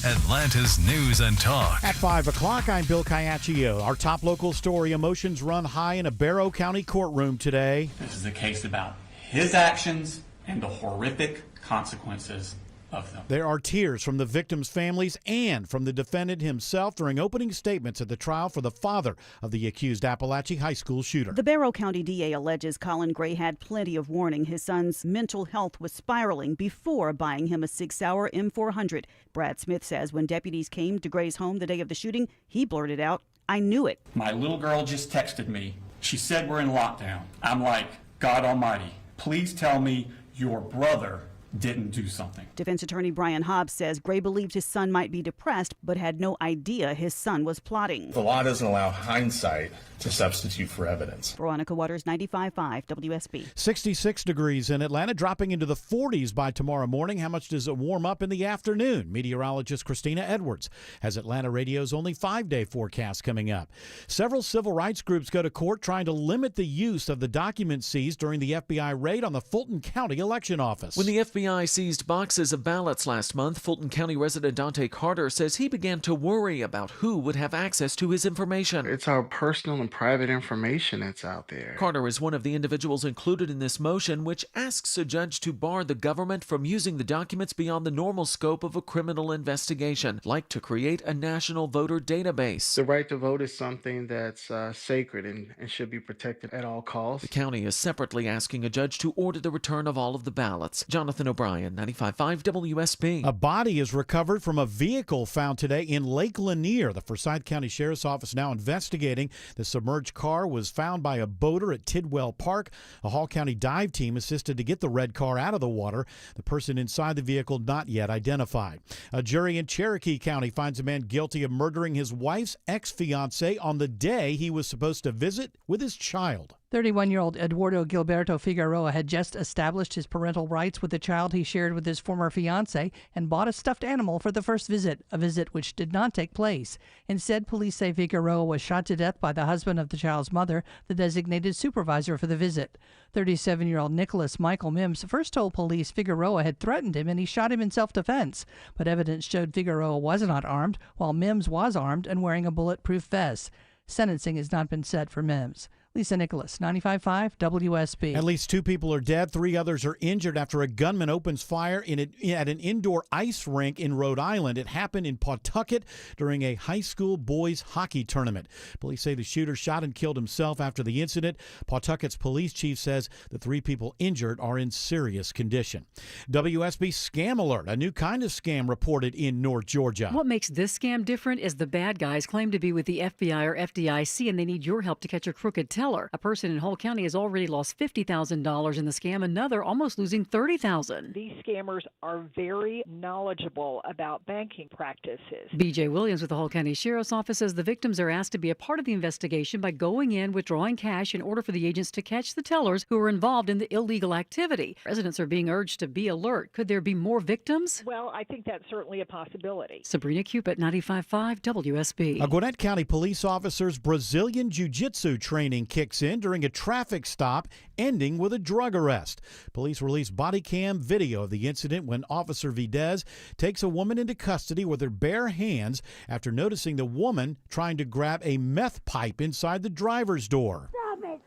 Atlanta's news and talk. At 5 o'clock, I'm Bill Caiaccio. Our top local story: emotions run high in a Barrow County courtroom today. This is a case about his actions and the horrific consequences of them. There are tears from the victims' families and from the defendant himself during opening statements at the trial for the father of the accused Appalachia High School shooter. The Barrow County DA alleges Colin Gray had plenty of warning his son's mental health was spiraling before buying him a 6-hour M400. Brad Smith says when deputies came to Gray's home the day of the shooting, he blurted out, "I knew it." My little girl just texted me. She said we're in lockdown. I'm like, God Almighty, please tell me your brother didn't do something. Defense attorney Brian Hobbs says Gray believed his son might be depressed, but had no idea his son was plotting. The law doesn't allow hindsight to substitute for evidence. Veronica Waters, 95.5 WSB. 66 degrees in Atlanta, dropping into the 40s by tomorrow morning. How much does it warm up in the afternoon? Meteorologist Christina Edwards has Atlanta Radio's only 5-day forecast coming up. Several civil rights groups go to court trying to limit the use of the documents seized during the FBI raid on the Fulton County Election Office. When the FBI seized boxes of ballots last month, Fulton County resident Dante Carter says he began to worry about who would have access to his information. It's our personal and private information that's out there. Carter is one of the individuals included in this motion, which asks a judge to bar the government from using the documents beyond the normal scope of a criminal investigation, like to create a national voter database. The right to vote is something that's sacred and should be protected at all costs. The county is separately asking a judge to order the return of all of the ballots. Jonathan O'Brien, 95.5 WSB. A body is recovered from a vehicle found today in Lake Lanier. The Forsyth County Sheriff's Office now investigating. The submerged car was found by a boater at Tidwell Park. A Hall County dive team assisted to get the red car out of the water. The person inside the vehicle not yet identified. A jury in Cherokee County finds a man guilty of murdering his wife's ex-fiancé on the day he was supposed to visit with his child. 31-year-old Eduardo Gilberto Figueroa had just established his parental rights with the child he shared with his former fiancée and bought a stuffed animal for the first visit, a visit which did not take place. Instead, police say Figueroa was shot to death by the husband of the child's mother, the designated supervisor for the visit. 37-year-old Nicholas Michael Mims first told police Figueroa had threatened him and he shot him in self-defense, but evidence showed Figueroa was not armed, while Mims was armed and wearing a bulletproof vest. Sentencing has not been set for Mims. Lisa Nicholas, 95.5 WSB. At least 2 people are dead. 3 others are injured after a gunman opens fire at an indoor ice rink in Rhode Island. It happened in Pawtucket during a high school boys hockey tournament. Police say the shooter shot and killed himself after the incident. Pawtucket's police chief says the 3 people injured are in serious condition. WSB Scam Alert, a new kind of scam reported in North Georgia. What makes this scam different is the bad guys claim to be with the FBI or FDIC and they need your help to catch a crooked teller. A person in Hull County has already lost $50,000 in the scam, another almost losing $30,000. These scammers are very knowledgeable about banking practices. BJ Williams with the Hull County Sheriff's Office says the victims are asked to be a part of the investigation by going in, withdrawing cash in order for the agents to catch the tellers who are involved in the illegal activity. Residents are being urged to be alert. Could there be more victims? Well, I think that's certainly a possibility. Sabrina Cupid, 95.5 WSB. A Gwinnett County police officer's Brazilian Jiu-Jitsu training kicks in during a traffic stop, ending with a drug arrest. Police released body cam video of the incident when Officer Videz takes a woman into custody with her bare hands after noticing the woman trying to grab a meth pipe inside the driver's door. Stop it!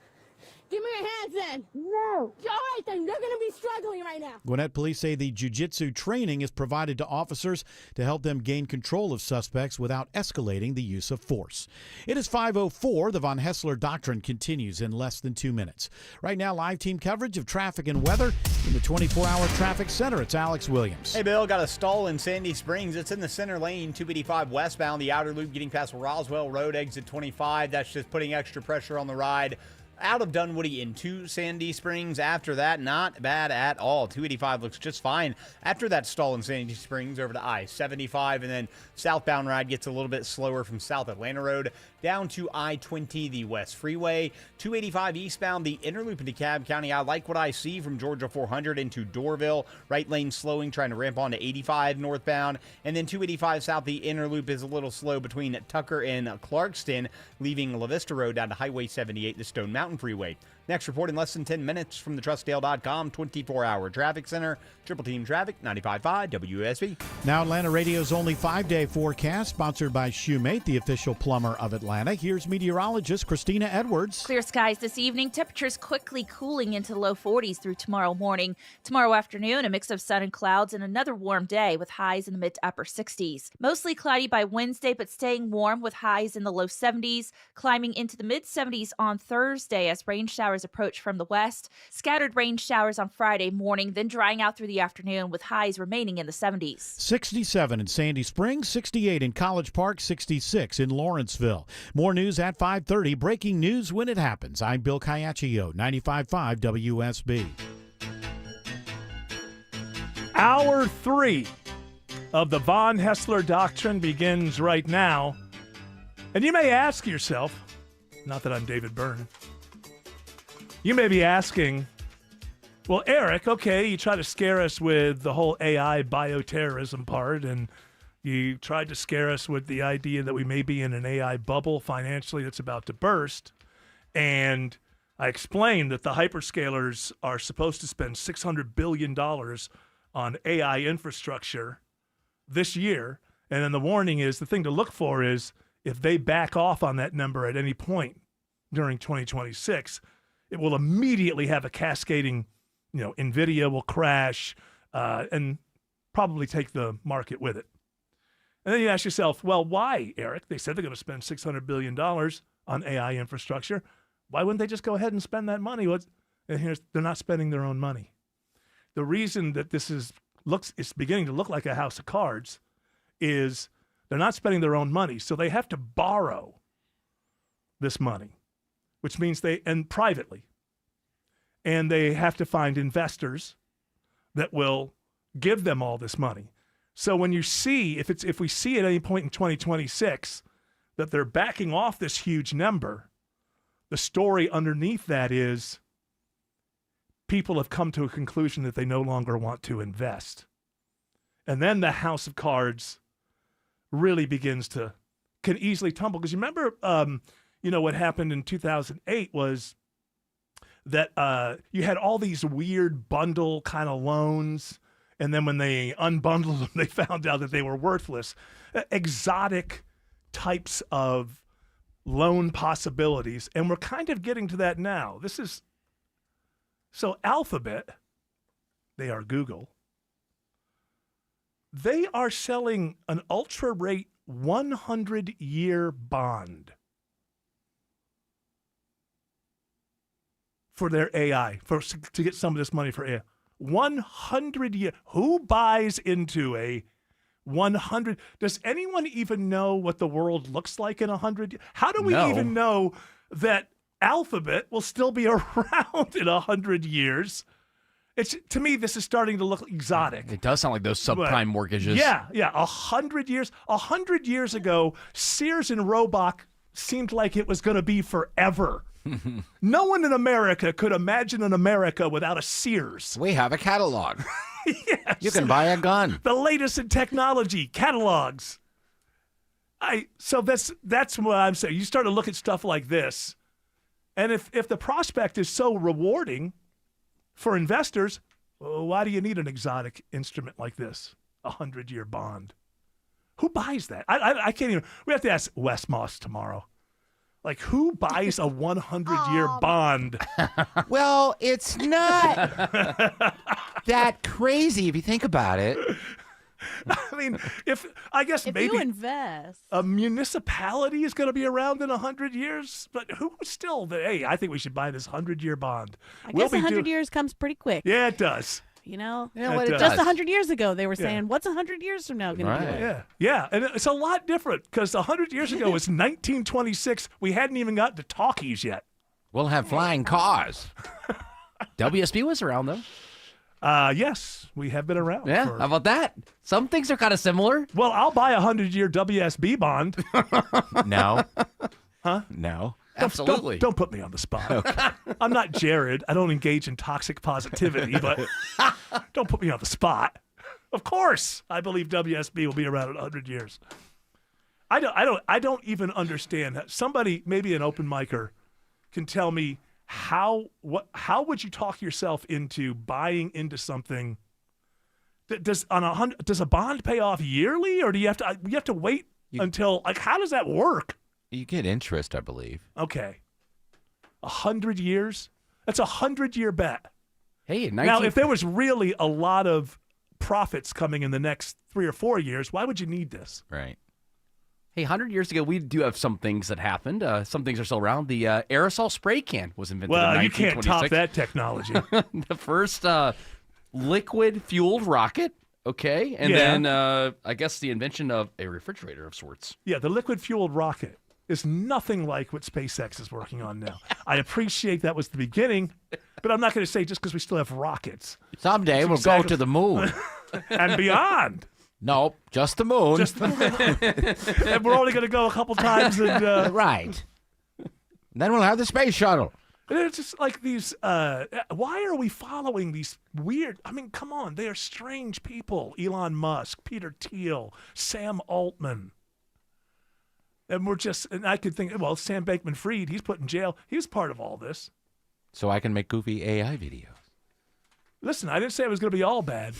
Give me your hands then! No! All right then, they're going to be struggling right now. Gwinnett police say the jiu-jitsu training is provided to officers to help them gain control of suspects without escalating the use of force. It is 5:04. The Von Hessler Doctrine continues in less than 2 minutes. Right now, live team coverage of traffic and weather in the 24-hour traffic center. It's Alex Williams. Hey, Bill, got a stall in Sandy Springs. It's in the center lane, 285 westbound, the outer loop getting past Roswell Road, exit 25. That's just putting extra pressure on the ride out of Dunwoody into Sandy Springs. After that, not bad at all. 285 looks just fine. After that stall in Sandy Springs, over to I-75, and then southbound ride gets a little bit slower from South Atlanta Road down to I-20, the West Freeway. 285 eastbound, the inner loop into DeKalb County. I like what I see from Georgia 400 into Doraville. Right lane slowing, trying to ramp onto 85 northbound. And then 285 south, the inner loop is a little slow between Tucker and Clarkston, leaving La Vista Road down to Highway 78, the Stone Mountain Freeway. Next report in less than 10 minutes from the TrustDale.com 24-hour traffic center. Triple Team Traffic, 95.5 WSB. Now Atlanta Radio's only 5-day forecast, sponsored by Shoemate, the official plumber of Atlanta. Here's meteorologist Christina Edwards. Clear skies this evening. Temperatures quickly cooling into the low 40s through tomorrow morning. Tomorrow afternoon, a mix of sun and clouds and another warm day with highs in the mid to upper 60s. Mostly cloudy by Wednesday, but staying warm with highs in the low 70s, climbing into the mid 70s on Thursday as rain showers approach from the west. Scattered rain showers on Friday morning, then drying out through the afternoon with highs remaining in the 70s. 67 in Sandy Springs, 68 in College Park, 66 in Lawrenceville. More news at 5:30. Breaking news when it happens. I'm Bill Caiaccio, 95.5 WSB. Hour 3 of the Von Hessler Doctrine begins right now. And you may ask yourself, not that I'm David Byrne, you may be asking, well, Eric, okay, you try to scare us with the whole AI bioterrorism part, and you tried to scare us with the idea that we may be in an AI bubble financially that's about to burst. And I explained that the hyperscalers are supposed to spend $600 billion on AI infrastructure this year. And then the warning is, the thing to look for is if they back off on that number at any point during 2026, it will immediately have a cascading, NVIDIA will crash and probably take the market with it. And then you ask yourself, well, why, Eric? They said they're going to spend $600 billion on AI infrastructure. Why wouldn't they just go ahead and spend that money? They're not spending their own money. The reason that this it's beginning to look like a house of cards is they're not spending their own money, so they have to borrow this money, which means privately, and they have to find investors that will give them all this money. So when you see, if we see at any point in 2026 that they're backing off this huge number, the story underneath that is people have come to a conclusion that they no longer want to invest. And then the house of cards really can easily tumble. Because you remember, what happened in 2008 was that you had all these weird bundle kind of loans. And then when they unbundled them, they found out that they were worthless. Exotic types of loan possibilities. And we're kind of getting to that now. So Alphabet, they are Google, they are selling an ultra rate 100-year bond for their AI, to get some of this money for AI. 100 year. Who buys into a 100? Does anyone even know what the world looks like in 100? How do we even know that Alphabet will still be around in 100 years? To me, this is starting to look exotic. It does sound like those subprime mortgages. Yeah. 100 years. 100 years ago, Sears and Roebuck seemed like it was going to be forever. No one in America could imagine an America without a Sears. We have a catalog. Yes. You can buy a gun. The latest in technology, catalogs. So that's what I'm saying. You start to look at stuff like this, and if the prospect is so rewarding for investors, why do you need an exotic instrument like this? A 100-year bond. Who buys that? I can't even. We have to ask Wes Moss tomorrow. Like, who buys a 100-year bond? Well, it's not that crazy if you think about it. I mean, if maybe you invest, a municipality is going to be around in 100 years, but who still? Hey, I think we should buy this 100-year bond. I guess 100 years comes pretty quick. Yeah, it does. Just 100 years ago, they were saying, what's 100 years from now going to be like? Yeah, and it's a lot different because 100 years ago was 1926. We hadn't even got to talkies yet. We'll have flying cars. WSB was around, though. Yes, we have been around. Yeah, how about that? Some things are kind of similar. Well, I'll buy a 100-year WSB bond. No. Huh? No. Absolutely. Don't put me on the spot. Okay. I'm not Jared. I don't engage in toxic positivity, but don't put me on the spot. Of course, I believe WSB will be around in 100 years. I don't even understand that. Somebody, maybe an open micer, can tell me how would you talk yourself into buying into something? Does a bond pay off yearly, or do you have to wait until, like, how does that work? You get interest, I believe. Okay. 100 years? That's a 100-year bet. Hey, now, if there was really a lot of profits coming in the next 3 or 4 years, why would you need this? Right. Hey, 100 years ago, we do have some things that happened. Some things are still around. The aerosol spray can was invented in 1926. You can't top that technology. The first liquid-fueled rocket, okay? And then I guess the invention of a refrigerator of sorts. Yeah, the liquid-fueled rocket is nothing like what SpaceX is working on now. I appreciate that was the beginning, but I'm not going to say just because we still have rockets. Someday we'll go to the moon. And beyond. Nope, just the moon. And we're only going to go a couple times. And, right. Then we'll have the space shuttle. It's just like these, why are we following these weird, I mean, come on, they are strange people. Elon Musk, Peter Thiel, Sam Altman. And I could think, well, Sam Bankman-Fried, he's put in jail. He was part of all this. So I can make goofy AI videos. Listen, I didn't say it was going to be all bad.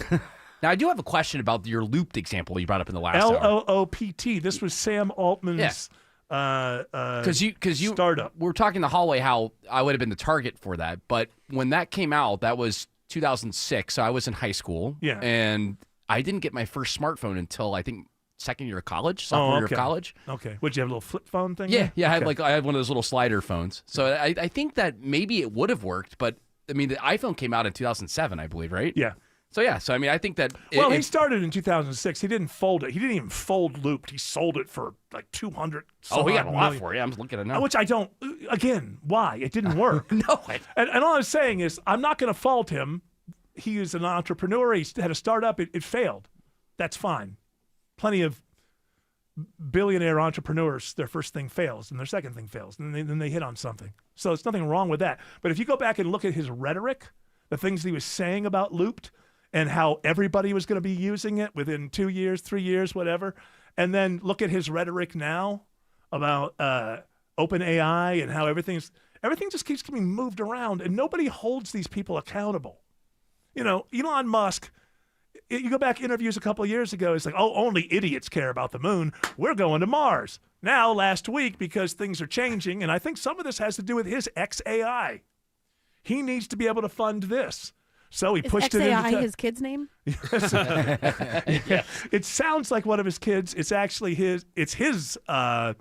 Now, I do have a question about your looped example you brought up in the last hour. LOOPT. This was Sam Altman's because you startup. We were talking in the hallway how I would have been the target for that. But when that came out, that was 2006. So I was in high school. Yeah. And I didn't get my first smartphone until, I think, second year of college, sophomore year of college. Okay. Would you have a little flip phone thing? Yeah. there? I had one of those little slider phones. So I think that maybe it would have worked. But, I mean, the iPhone came out in 2007, I believe, right? Yeah. So I mean, I think that... he started in 2006. He didn't fold it. He didn't even fold Looped. He sold it for like 200. He got a lot for it. I'm looking at it now. Which I don't... Again, why? It didn't work. No. And all I'm saying is I'm not going to fault him. He is an entrepreneur. He had a startup. It failed. That's fine. Plenty of billionaire entrepreneurs, their first thing fails, and their second thing fails, and then they hit on something. So there's nothing wrong with that. But if you go back and look at his rhetoric, the things he was saying about Looped, and how everybody was going to be using it within 2 years, 3 years, whatever. And then look at his rhetoric now about OpenAI and how everything just keeps getting moved around, and nobody holds these people accountable. You know, Elon Musk, you go back interviews a couple of years ago, it's like, oh, only idiots care about the moon. We're going to Mars. Now, last week, because things are changing, and I think some of this has to do with his XAI. He needs to be able to fund this. So he pushed it into XAI his kid's name? Yes. Yeah. It sounds like one of his kids. It's actually his. It's his Grok.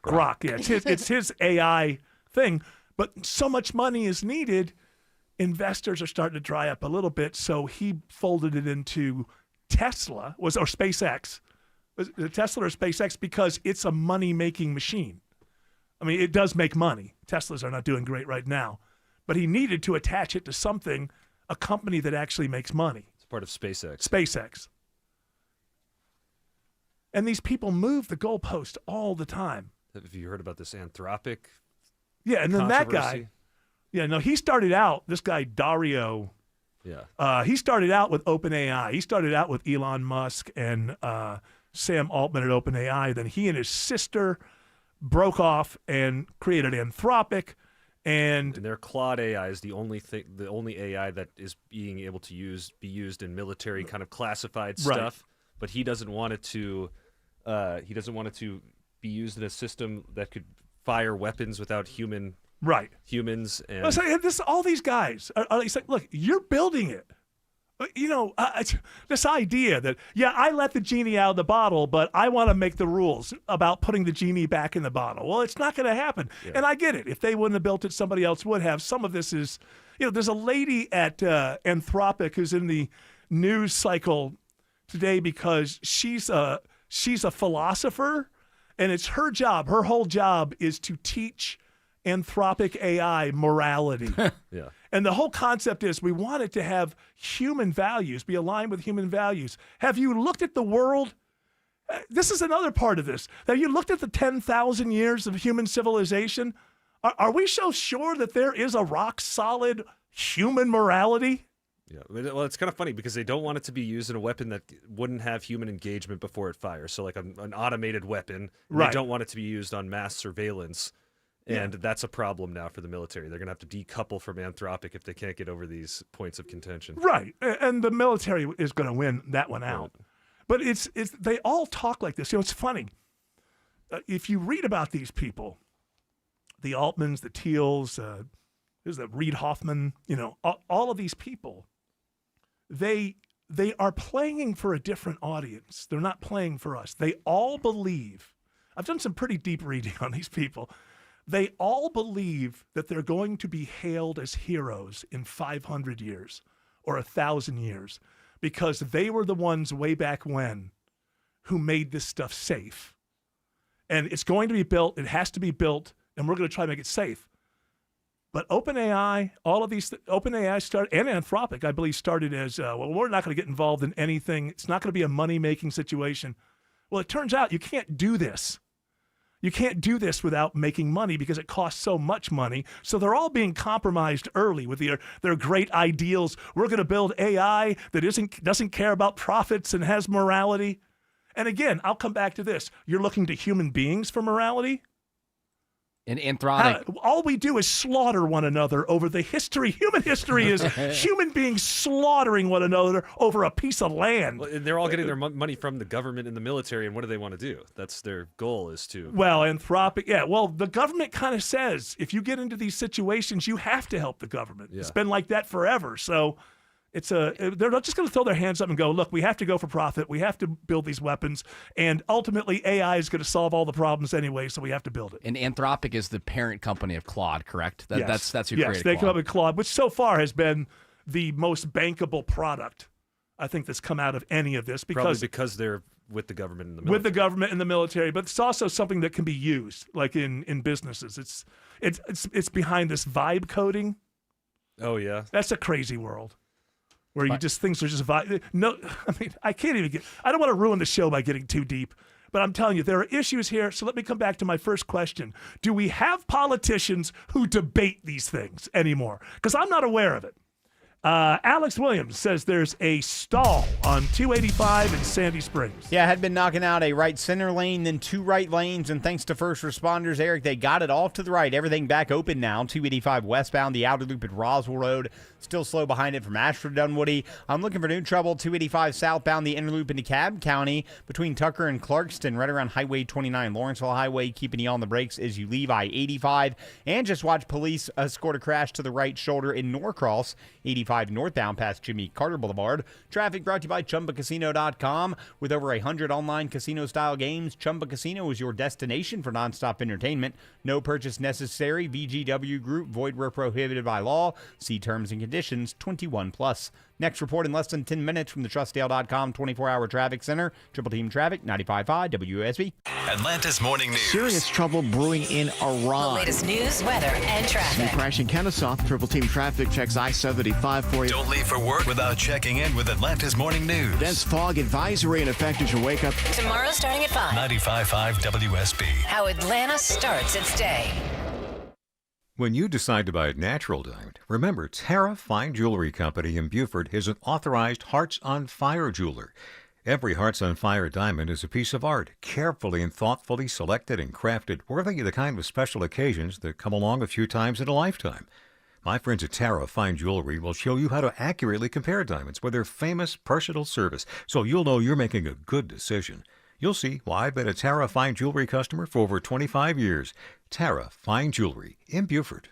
Grok. Yeah, it's his AI thing. But so much money is needed. Investors are starting to dry up a little bit. So he folded it into Tesla or SpaceX. Tesla or SpaceX because it's a money-making machine. I mean, it does make money. Teslas are not doing great right now. But he needed to attach it to something, a company that actually makes money. It's part of SpaceX. SpaceX. And these people move the goalpost all the time. Have you heard about this Anthropic? Yeah, and then that guy. Yeah, no, he started out, this guy Dario. Yeah. He started out with OpenAI. He started out with Elon Musk and Sam Altman at OpenAI. Then he and his sister broke off and created Anthropic. And their Claude AI is the only AI that is being able to be used in military kind of classified stuff. Right. But he doesn't want it to. He doesn't want it to be used in a system that could fire weapons without humans. And all these guys are like, look, you're building it. You know, this idea that, I let the genie out of the bottle, but I want to make the rules about putting the genie back in the bottle. Well, it's not going to happen. Yeah. And I get it. If they wouldn't have built it, somebody else would have. Some of this is, there's a lady at Anthropic who's in the news cycle today because she's a philosopher, and it's her job. Her whole job is to teach Anthropic AI morality. Yeah. And the whole concept is we want it to have human values, be aligned with human values. Have you looked at the world? This is another part of this. Have you looked at the 10,000 years of human civilization? Are we so sure that there is a rock-solid human morality? Yeah, well, it's kind of funny because they don't want it to be used in a weapon that wouldn't have human engagement before it fires. So like an automated weapon. Right. They don't want it to be used on mass surveillance. And that's a problem now for the military. They're going to have to decouple from Anthropic if they can't get over these points of contention. Right. And the military is going to win that one out. But it's they all talk like this. It's funny. If you read about these people, the Altmans, the Teals, there's the Reid Hoffman, all of these people, they are playing for a different audience. They're not playing for us. They all believe, I've done some pretty deep reading on these people. They all believe that they're going to be hailed as heroes in 500 years or 1,000 years because they were the ones way back when who made this stuff safe. And it's going to be built. It has to be built, and we're going to try to make it safe. But OpenAI, all of these, OpenAI started, and Anthropic, I believe, started as, we're not going to get involved in anything. It's not going to be a money-making situation. Well, it turns out you can't do this. You can't do this without making money because it costs so much money. So they're all being compromised early with their great ideals. We're going to build AI that doesn't care about profits and has morality. And again, I'll come back to this. You're looking to human beings for morality? In Anthropic. All we do is slaughter one another over the history. Human history is human beings slaughtering one another over a piece of land. Well, and they're all getting their money from the government and the military, and what do they want to do? That's their goal, is to... Well, Anthropic, yeah. Well, the government kind of says, if you get into these situations, you have to help the government. Yeah. It's been like that forever. So they're not just going to throw their hands up and go, look, we have to go for profit. We have to build these weapons. And ultimately, AI is going to solve all the problems anyway, so we have to build it. And Anthropic is the parent company of Claude, correct? Yes. That's who created Claude. Yes, they come up with Claude, which so far has been the most bankable product, I think, that's come out of any of this. Probably because they're with the government and the military. With the government and the military, but it's also something that can be used, like in businesses. It's behind this vibe coding. Oh, yeah. That's a crazy world. Where you just, things are just, no, I mean, I can't even I don't want to ruin the show by getting too deep, but I'm telling you, there are issues here. So let me come back to my first question. Do we have politicians who debate these things anymore? Because I'm not aware of it. Alex Williams says there's a stall on 285 in Sandy Springs. Yeah, had been knocking out a right center lane, then two right lanes, and thanks to first responders, Eric, they got it off to the right. Everything back open now. 285 westbound, the outer loop at Roswell Road. Still slow behind it from Ashford to Dunwoody. I'm looking for new trouble. 285 southbound, the inner loop into Cobb County between Tucker and Clarkston, right around Highway 29, Lawrenceville Highway, keeping you on the brakes as you leave I-85. And just watch police escort a crash to the right shoulder in Norcross, 85 northbound past Jimmy Carter Boulevard. Traffic brought to you by ChumbaCasino.com. With over 100 online casino-style games, Chumba Casino is your destination for nonstop entertainment. No purchase necessary. VGW Group. Void where prohibited by law. See terms and conditions. 21 plus. Next report in less than 10 minutes from the TrustDale.com 24-hour traffic center. Triple Team Traffic, 95.5 WSB. Atlanta's Morning News. Serious trouble brewing in Iran. The latest news, weather, and traffic. New crash in Kennesaw. Triple Team Traffic checks I-75 for you. Don't leave for work without checking in with Atlanta's Morning News. Dense fog advisory in effect as you wake up. Tomorrow starting at 5. 95.5 WSB. How Atlanta starts its day. When you decide to buy a natural diamond, remember Tara Fine Jewelry Company in Beaufort is an authorized Hearts on Fire jeweler. Every Hearts on Fire diamond is a piece of art, carefully and thoughtfully selected and crafted, worthy of the kind of special occasions that come along a few times in a lifetime. My friends at Tara Fine Jewelry will show you how to accurately compare diamonds with their famous personal service, so you'll know you're making a good decision. You'll see why I've been a Tara Fine Jewelry customer for over 25 years. Tara Fine Jewelry in Beaufort.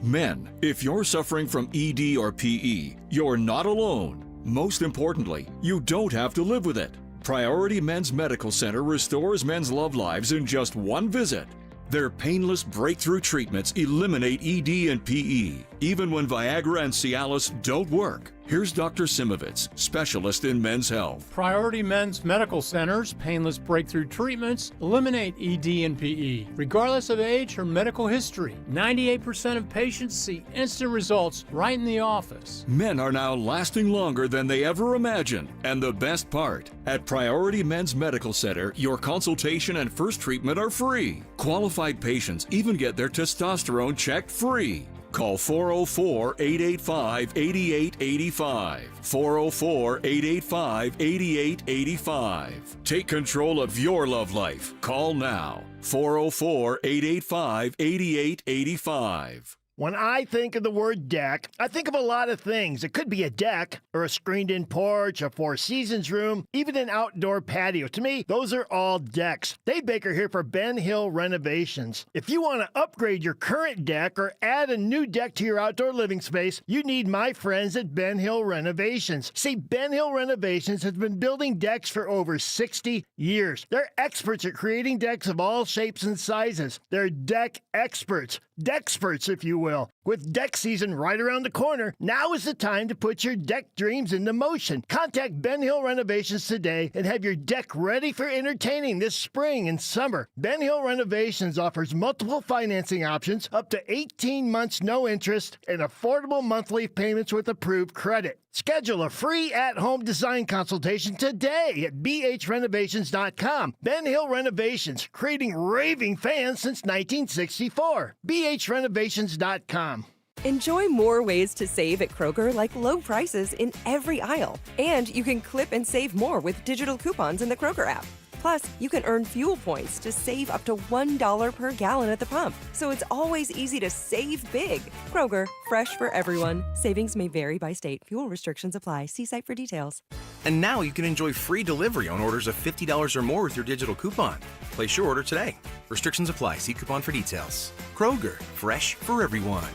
Men, if you're suffering from ED or PE, you're not alone. Most importantly, you don't have to live with it. Priority Men's Medical Center restores men's love lives in just one visit. Their painless breakthrough treatments eliminate ED and PE, even when Viagra and Cialis don't work. Here's Dr. Simovitz, specialist in men's health. Priority Men's Medical Center's painless breakthrough treatments eliminate ED and PE, regardless of age or medical history. 98% of patients see instant results right in the office. Men are now lasting longer than they ever imagined. And the best part, at Priority Men's Medical Center, your consultation and first treatment are free. Qualified patients even get their testosterone checked free. Call 404-885-8885. 404-885-8885. Take control of your love life. Call now. 404-885-8885. When I think of the word deck, I think of a lot of things. It could be a deck, or a screened-in porch, a Four Seasons room, even an outdoor patio. To me, those are all decks. Dave Baker here for Ben Hill Renovations. If you want to upgrade your current deck or add a new deck to your outdoor living space, you need my friends at Ben Hill Renovations. See, Ben Hill Renovations has been building decks for over 60 years. They're experts at creating decks of all shapes and sizes. They're deck experts. Dexperts, if you will. With deck season right around the corner, now is the time to put your deck dreams into motion. Contact Ben Hill Renovations today and have your deck ready for entertaining this spring and summer. Ben Hill Renovations offers multiple financing options, up to 18 months no interest, and affordable monthly payments with approved credit. Schedule a free at-home design consultation today at bhrenovations.com. Ben Hill Renovations, creating raving fans since 1964. bhrenovations.com. Enjoy more ways to save at Kroger, like low prices in every aisle. And you can clip and save more with digital coupons in the Kroger app. Plus, you can earn fuel points to save up to $1 per gallon at the pump. So it's always easy to save big. Kroger, fresh for everyone. Savings may vary by state. Fuel restrictions apply. See site for details. And now you can enjoy free delivery on orders of $50 or more with your digital coupon. Place your order today. Restrictions apply. See coupon for details. Kroger, fresh for everyone.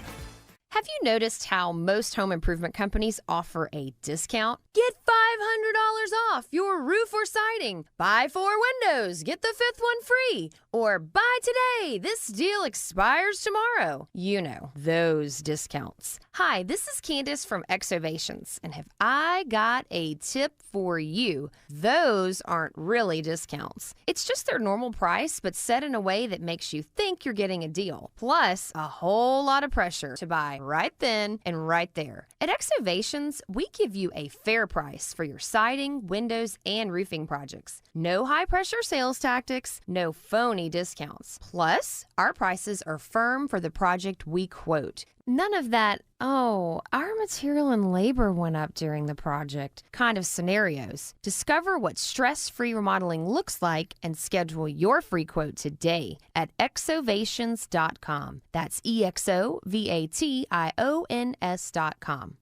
Have you noticed how most home improvement companies offer a discount? Get $500 off your roof or siding. Buy 4 windows, get the 5th one free. Or buy today, this deal expires tomorrow. You know, those discounts. Hi, this is Candace from Exovations, and have I got a tip for you? Those aren't really discounts. It's just their normal price, but set in a way that makes you think you're getting a deal. Plus, a whole lot of pressure to buy right then and right there. At Exovations, we give you a fair price for your siding, windows, and roofing projects. No high-pressure sales tactics, no phony discounts. Plus, our prices are firm for the project we quote. None of that, oh, our material and labor went up during the project kind of scenarios. Discover what stress-free remodeling looks like and schedule your free quote today at exovations.com. That's EXOVATIONS.com.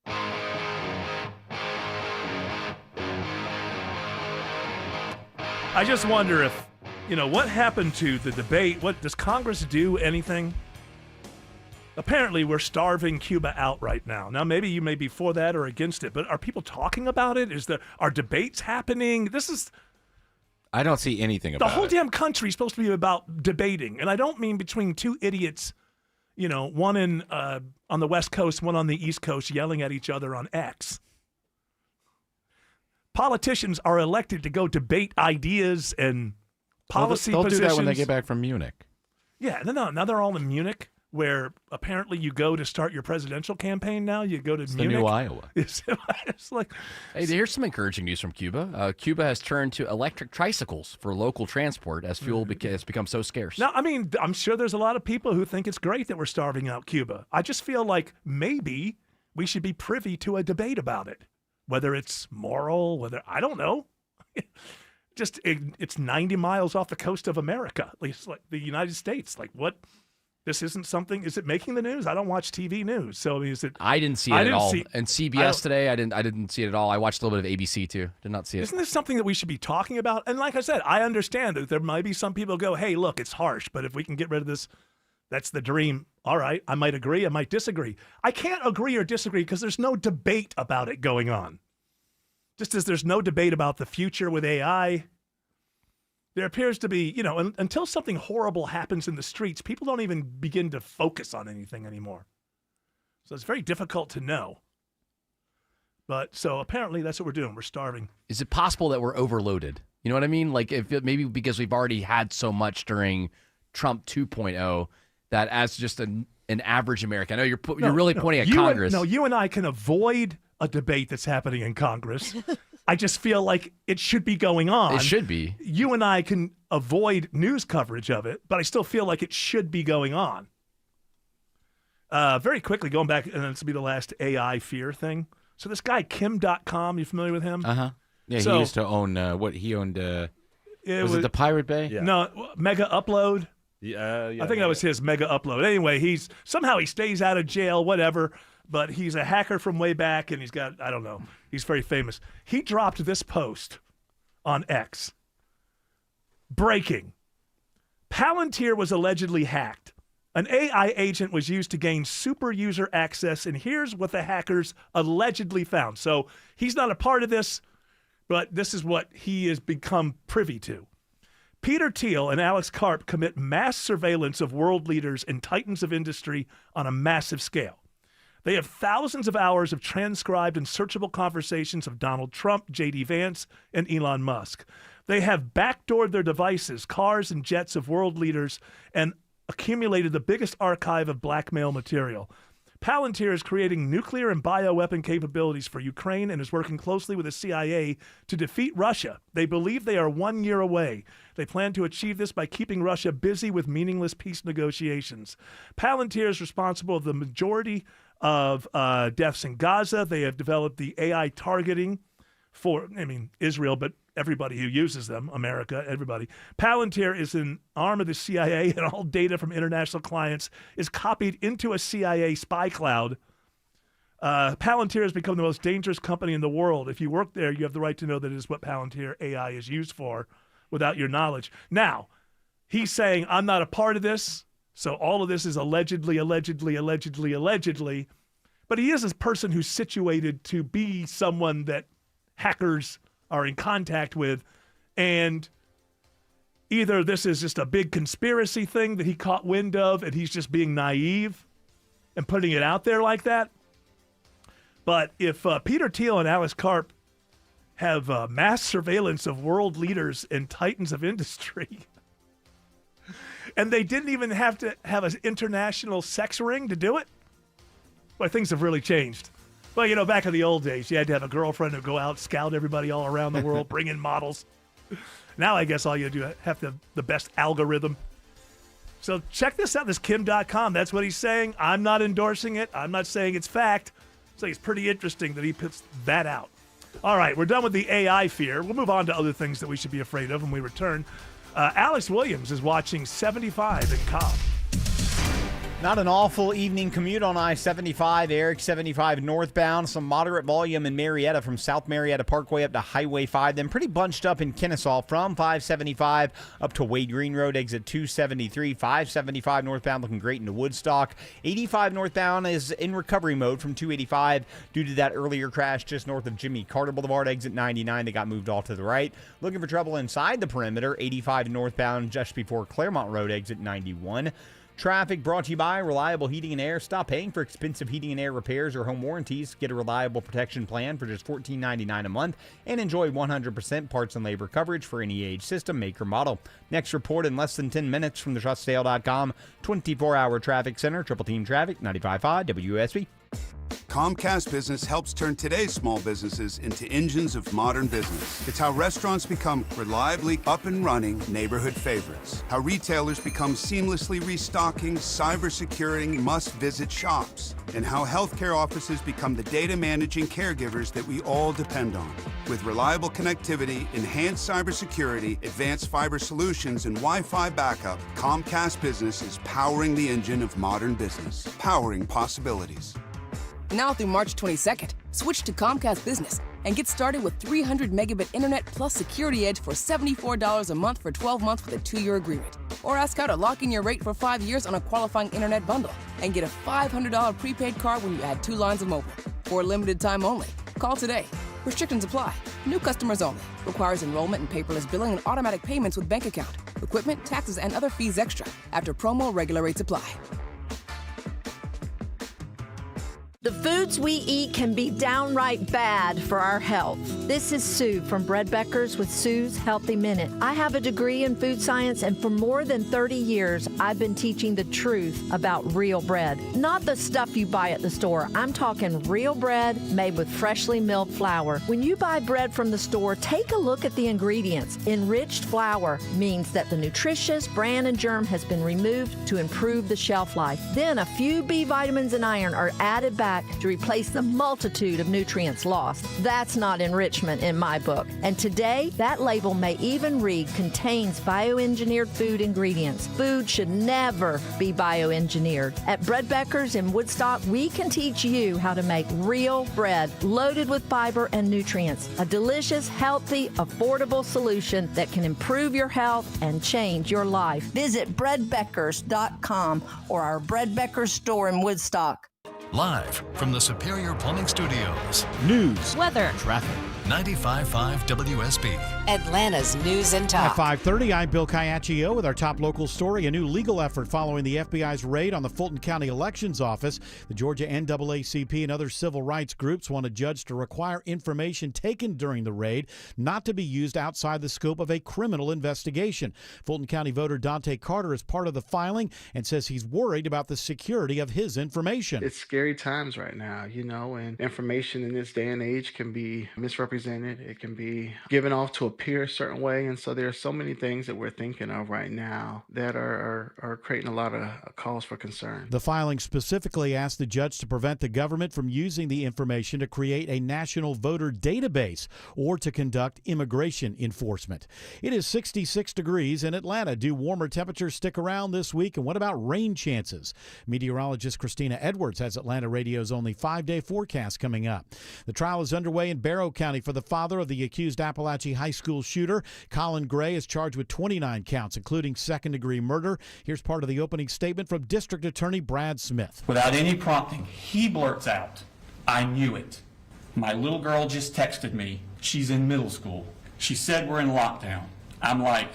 I just wonder if, what happened to the debate? What does Congress do anything? Apparently, we're starving Cuba out right now. Now, maybe you may be for that or against it, but are people talking about it? Are debates happening? I don't see anything about it. The whole damn country is supposed to be about debating, and I don't mean between two idiots, one on the West Coast, one on the East Coast, yelling at each other on X. Politicians are elected to go debate ideas and policy positions. They'll do that when they get back from Munich. Yeah, no, now they're all in Munich, where apparently you go to start your presidential campaign now. You go to Munich. The new Iowa. It's like, hey, here's some encouraging news from Cuba. Cuba has turned to electric tricycles for local transport as fuel has become so scarce. Now, I'm sure there's a lot of people who think it's great that we're starving out Cuba. I just feel like maybe we should be privy to a debate about it. Whether it's moral, I don't know. It's 90 miles off the coast of America, at least like the United States. Like what? This isn't something. Is it making the news? I don't watch TV news, so is it? I didn't see it at all. And CBS today, I didn't see it at all. I watched a little bit of ABC too. Did not see it. Isn't this something that we should be talking about? And like I said, I understand that there might be some people who go, "Hey, look, it's harsh, but if we can get rid of this, that's the dream." All right, I might agree, I might disagree. I can't agree or disagree because there's no debate about it going on. Just as there's no debate about the future with AI, there appears to be, until something horrible happens in the streets, people don't even begin to focus on anything anymore. So it's very difficult to know. But so apparently that's what we're doing. We're starving. Is it possible that we're overloaded? You know what I mean? Like maybe because we've already had so much during Trump 2.0 that as just an average American, I know you're really pointing at Congress. You and I can avoid a debate that's happening in Congress. I just feel like it should be going on. It should be. You and I can avoid news coverage of it, but I still feel like it should be going on. Very quickly, going back, and this will be the last AI fear thing. So this guy, Kim.com, you familiar with him? Uh-huh. Yeah, he used to own, he owned, was it the Pirate Bay? Yeah. No, Mega Upload. Yeah, I think that was his Mega Upload. Anyway, he stays out of jail, whatever, but he's a hacker from way back, and he's got, I don't know, he's very famous. He dropped this post on X. Breaking. Palantir was allegedly hacked. An AI agent was used to gain super user access, and here's what the hackers allegedly found. So he's not a part of this, but this is what he has become privy to. Peter Thiel and Alex Karp commit mass surveillance of world leaders and titans of industry on a massive scale. They have thousands of hours of transcribed and searchable conversations of Donald Trump, J.D. Vance, and Elon Musk. They have backdoored their devices, cars, and jets of world leaders and accumulated the biggest archive of blackmail material. Palantir is creating nuclear and bioweapon capabilities for Ukraine and is working closely with the CIA to defeat Russia. They believe they are 1 year away. They plan to achieve this by keeping Russia busy with meaningless peace negotiations. Palantir is responsible for the majority of deaths in Gaza. They have developed the AI targeting for, Israel, but everybody who uses them, America, everybody. Palantir is an arm of the CIA, and all data from international clients is copied into a CIA spy cloud. Palantir has become the most dangerous company in the world. If you work there, you have the right to know that it is what Palantir AI is used for without your knowledge. Now, he's saying, I'm not a part of this, so all of this is allegedly, but he is a person who's situated to be someone that hackers are in contact with, and either this is just a big conspiracy thing that he caught wind of and he's just being naive and putting it out there like that. But if Peter Thiel and Alex Karp have mass surveillance of world leaders and titans of industry, and they didn't even have to have an international sex ring to do it, well, things have really changed. Well, back in the old days, you had to have a girlfriend who go out, scout everybody all around the world, bring in models. Now I guess all you do have the best algorithm. So check this out, this Kim.com. That's what he's saying. I'm not endorsing it. I'm not saying it's fact. So it's pretty interesting that he puts that out. All right, we're done with the AI fear. We'll move on to other things that we should be afraid of when we return. Alex Williams is watching 75 in Cobb. Not an awful evening commute on I-75, Eric 75 northbound. Some moderate volume in Marietta from South Marietta Parkway up to Highway 5. Then pretty bunched up in Kennesaw from 575 up to Wade Green Road, exit 273. 575 northbound looking great into Woodstock. 85 northbound is in recovery mode from 285 due to that earlier crash just north of Jimmy Carter Boulevard, exit 99. They got moved off to the right. Looking for trouble inside the perimeter. 85 northbound just before Claremont Road, exit 91. Traffic brought to you by Reliable Heating and Air. Stop paying for expensive heating and air repairs or home warranties. Get a reliable protection plan for just $14.99 a month and enjoy 100% parts and labor coverage for any age, system, make, or model. Next report in less than 10 minutes from thetrustdale.com 24-hour traffic center. Triple Team Traffic, 95.5 WSB. Comcast Business helps turn today's small businesses into engines of modern business. It's how restaurants become reliably up and running neighborhood favorites. How retailers become seamlessly restocking, cyber-securing, must-visit shops. And how healthcare offices become the data managing caregivers that we all depend on. With reliable connectivity, enhanced cybersecurity, advanced fiber solutions, and Wi-Fi backup, Comcast Business is powering the engine of modern business. Powering possibilities. Now through March 22nd, switch to Comcast Business and get started with 300 megabit internet plus Security Edge for $74 a month for 12 months with a 2-year agreement. Or ask how to lock in your rate for 5 years on a qualifying internet bundle and get a $500 prepaid card when you add 2 lines of mobile. For a limited time only. Call today. Restrictions apply. New customers only. Requires enrollment and paperless billing and automatic payments with bank account. Equipment, taxes, and other fees extra. After promo, regular rates apply. The foods we eat can be downright bad for our health. This is Sue from Bread Beckers with Sue's Healthy Minute. I have a degree in food science, and for more than 30 years, I've been teaching the truth about real bread. Not the stuff you buy at the store. I'm talking real bread made with freshly milled flour. When you buy bread from the store, take a look at the ingredients. Enriched flour means that the nutritious bran and germ has been removed to improve the shelf life. Then a few B vitamins and iron are added back to replace the multitude of nutrients lost. That's not enrichment in my book. And today, that label may even read contains bioengineered food ingredients. Food should never be bioengineered. At Bread Beckers in Woodstock, we can teach you how to make real bread loaded with fiber and nutrients. A delicious, healthy, affordable solution that can improve your health and change your life. Visit breadbeckers.com or our Bread Beckers store in Woodstock. Live from the Superior Plumbing Studios. News, weather, traffic. 95.5 WSB. Atlanta's News and Talk. At 5:30, I'm Bill Caiaccio with our top local story. A new legal effort following the FBI's raid on the Fulton County Elections Office. The Georgia NAACP and other civil rights groups want a judge to require information taken during the raid not to be used outside the scope of a criminal investigation. Fulton County voter Dante Carter is part of the filing and says he's worried about the security of his information. It's scary times right now, and information in this day and age can be misrepresented. It can be given off to appear a certain way. And so there are so many things that we're thinking of right now that are creating a lot of cause for concern. The filing specifically asked the judge to prevent the government from using the information to create a national voter database or to conduct immigration enforcement. It is 66 degrees in Atlanta. Do warmer temperatures stick around this week? And what about rain chances? Meteorologist Christina Edwards has Atlanta Radio's only 5-day forecast coming up. The trial is underway in Barrow County for the father of the accused Appalachia High School shooter. Colin Gray is charged with 29 counts, including second-degree murder. Here's part of the opening statement from District Attorney Brad Smith. Without any prompting, he blurts out, "I knew it. My little girl just texted me. She's in middle school. She said we're in lockdown." I'm like,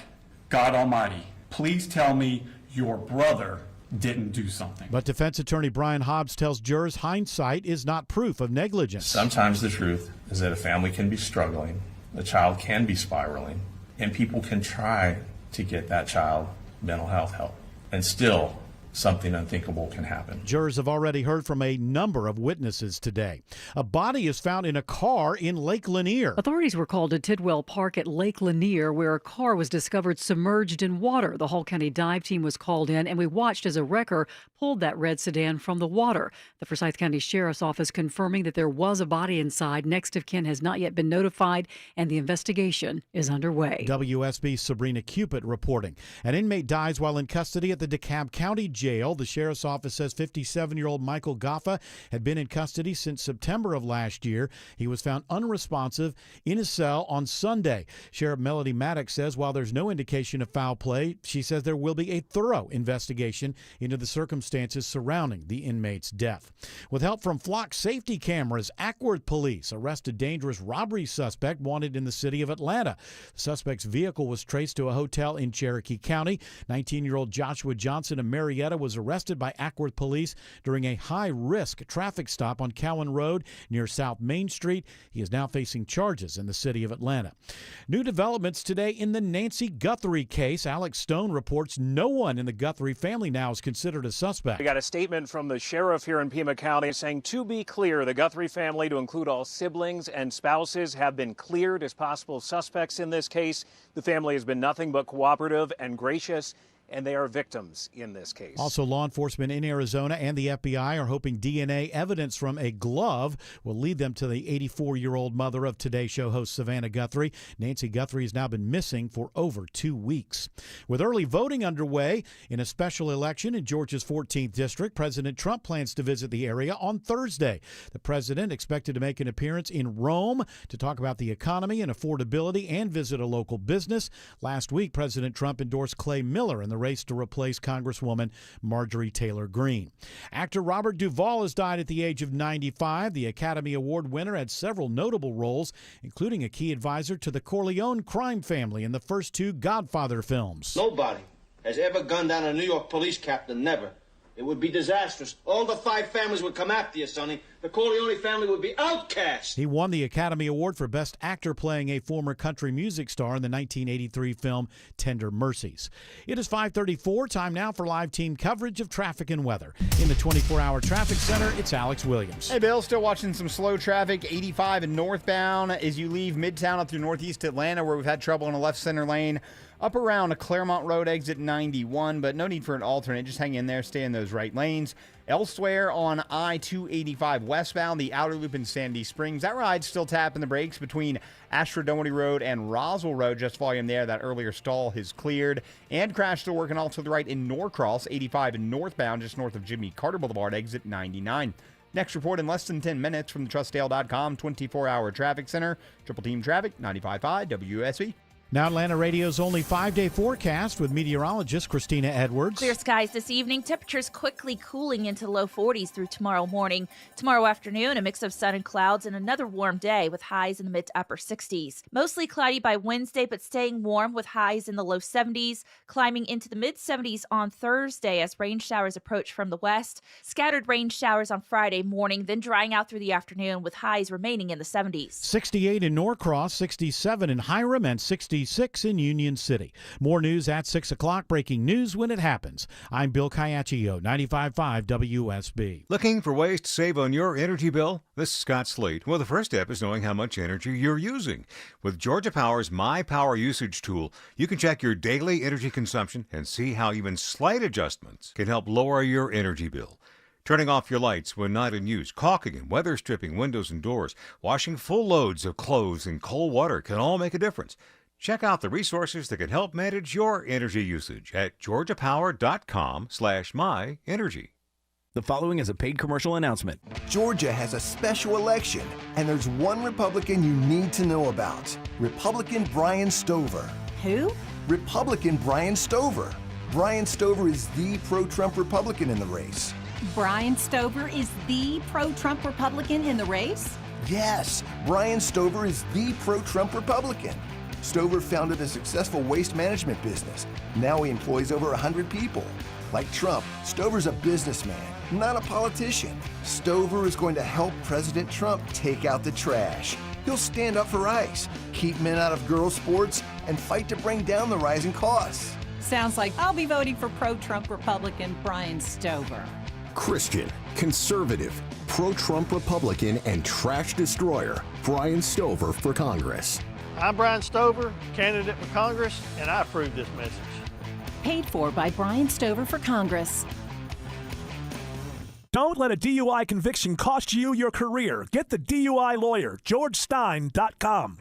God Almighty, please tell me your brother didn't do something. But defense attorney Brian Hobbs tells jurors hindsight is not proof of negligence. Sometimes the truth is that a family can be struggling, a child can be spiraling, and people can try to get that child mental health help. And still, something unthinkable can happen. Jurors have already heard from a number of witnesses today. A body is found in a car in Lake Lanier. Authorities were called to Tidwell Park at Lake Lanier, where a car was discovered submerged in water. The Hall County dive team was called in, and we watched as a wrecker pulled that red sedan from the water. The Forsyth County Sheriff's Office confirming that there was a body inside. Next of kin has not yet been notified, and the investigation is underway. WSB's Sabrina Cupid reporting. An inmate dies while in custody at the DeKalb County Jail. The Sheriff's Office says 57-year-old Michael Goffa had been in custody since September of last year. He was found unresponsive in his cell on Sunday. Sheriff Melody Maddox says while there's no indication of foul play, she says there will be a thorough investigation into the circumstances surrounding the inmate's death. With help from flock safety cameras, Acworth police arrested dangerous robbery suspect wanted in the city of Atlanta. The suspect's vehicle was traced to a hotel in Cherokee County. 19-year-old Joshua Johnson of Marietta was arrested by Acworth police during a high-risk traffic stop on Cowan Road near South Main Street. He is now facing charges in the city of Atlanta. New developments today in the Nancy Guthrie case. Alex Stone reports no one in the Guthrie family now is considered a suspect. We got a statement from the sheriff here in Pima County saying, to be clear, the Guthrie family, to include all siblings and spouses, have been cleared as possible suspects in this case. The family has been nothing but cooperative and gracious, and they are victims in this case. Also, law enforcement in Arizona and the FBI are hoping DNA evidence from a glove will lead them to the 84-year-old mother of Today Show host Savannah Guthrie. Nancy Guthrie has now been missing for over 2 weeks. With early voting underway in a special election in Georgia's 14th district, President Trump plans to visit the area on Thursday. The president expected to make an appearance in Rome to talk about the economy and affordability and visit a local business. Last week, President Trump endorsed Clay Miller in the race to replace Congresswoman Marjorie Taylor Greene. Actor Robert Duvall has died at the age of 95. The Academy Award winner had several notable roles, including a key advisor to the Corleone crime family in the first 2 Godfather films. Nobody has ever gunned down a New York police captain, never. It would be disastrous. All the 5 families would come after you, Sonny. the Corleone family would be outcast. He won the Academy Award for Best Actor playing a former country music star in the 1983 film Tender Mercies. It is 5:34, time now for live team coverage of traffic and weather. In the 24-hour traffic center, it's Alex Williams. Hey, Bill, still watching some slow traffic, 85 and northbound as you leave Midtown up through northeast Atlanta, where we've had trouble in the left center lane. Up around a Claremont Road exit 91, but no need for an alternate. Just hang in there, stay in those right lanes. Elsewhere on I-285 westbound, the outer loop in Sandy Springs. That ride's still tapping the brakes between Ashford-Doherty Road and Roswell Road. Just volume there. That earlier stall has cleared. And crash still working also to the right in Norcross, 85 and northbound, just north of Jimmy Carter Boulevard, exit 99. Next report in less than 10 minutes from the TrustDale.com 24-hour traffic center. Triple Team Traffic, 95.5 WSB. Now Atlanta Radio's only 5-day forecast with meteorologist Christina Edwards. Clear skies this evening. Temperatures quickly cooling into low 40s through tomorrow morning. Tomorrow afternoon, a mix of sun and clouds and another warm day with highs in the mid to upper 60s. Mostly cloudy by Wednesday, but staying warm with highs in the low 70s, climbing into the mid 70s on Thursday as rain showers approach from the west. Scattered rain showers on Friday morning, then drying out through the afternoon with highs remaining in the 70s. 68 in Norcross, 67 in Hiram, and 66 in Union City. More news at 6 o'clock. Breaking news when it happens. I'm Bill Caiaccio, 95.5 WSB. Looking for ways to save on your energy bill? This is Scott Slate. Well, the first step is knowing how much energy you're using. With Georgia Power's My Power Usage tool, you can check your daily energy consumption and see how even slight adjustments can help lower your energy bill. Turning off your lights when not in use, caulking and weather stripping windows and doors, washing full loads of clothes in cold water can all make a difference. Check out the resources that can help manage your energy usage at georgiapower.com/myenergy. The following is a paid commercial announcement. Georgia has a special election, and there's one Republican you need to know about. Republican Brian Stover. Who? Republican Brian Stover. Brian Stover is the pro-Trump Republican in the race. Brian Stover is the pro-Trump Republican in the race? Yes, Brian Stover is the pro-Trump Republican. Stover founded a successful waste management business. Now he employs over 100 people. Like Trump, Stover's a businessman, not a politician. Stover is going to help President Trump take out the trash. He'll stand up for ICE, keep men out of girls' sports, and fight to bring down the rising costs. Sounds like I'll be voting for pro-Trump Republican Brian Stover. Christian, conservative, pro-Trump Republican, and trash destroyer, Brian Stover for Congress. I'm Brian Stover, candidate for Congress, and I approve this message. Paid for by Brian Stover for Congress. Don't let a DUI conviction cost you your career. Get the DUI lawyer, GeorgeStein.com.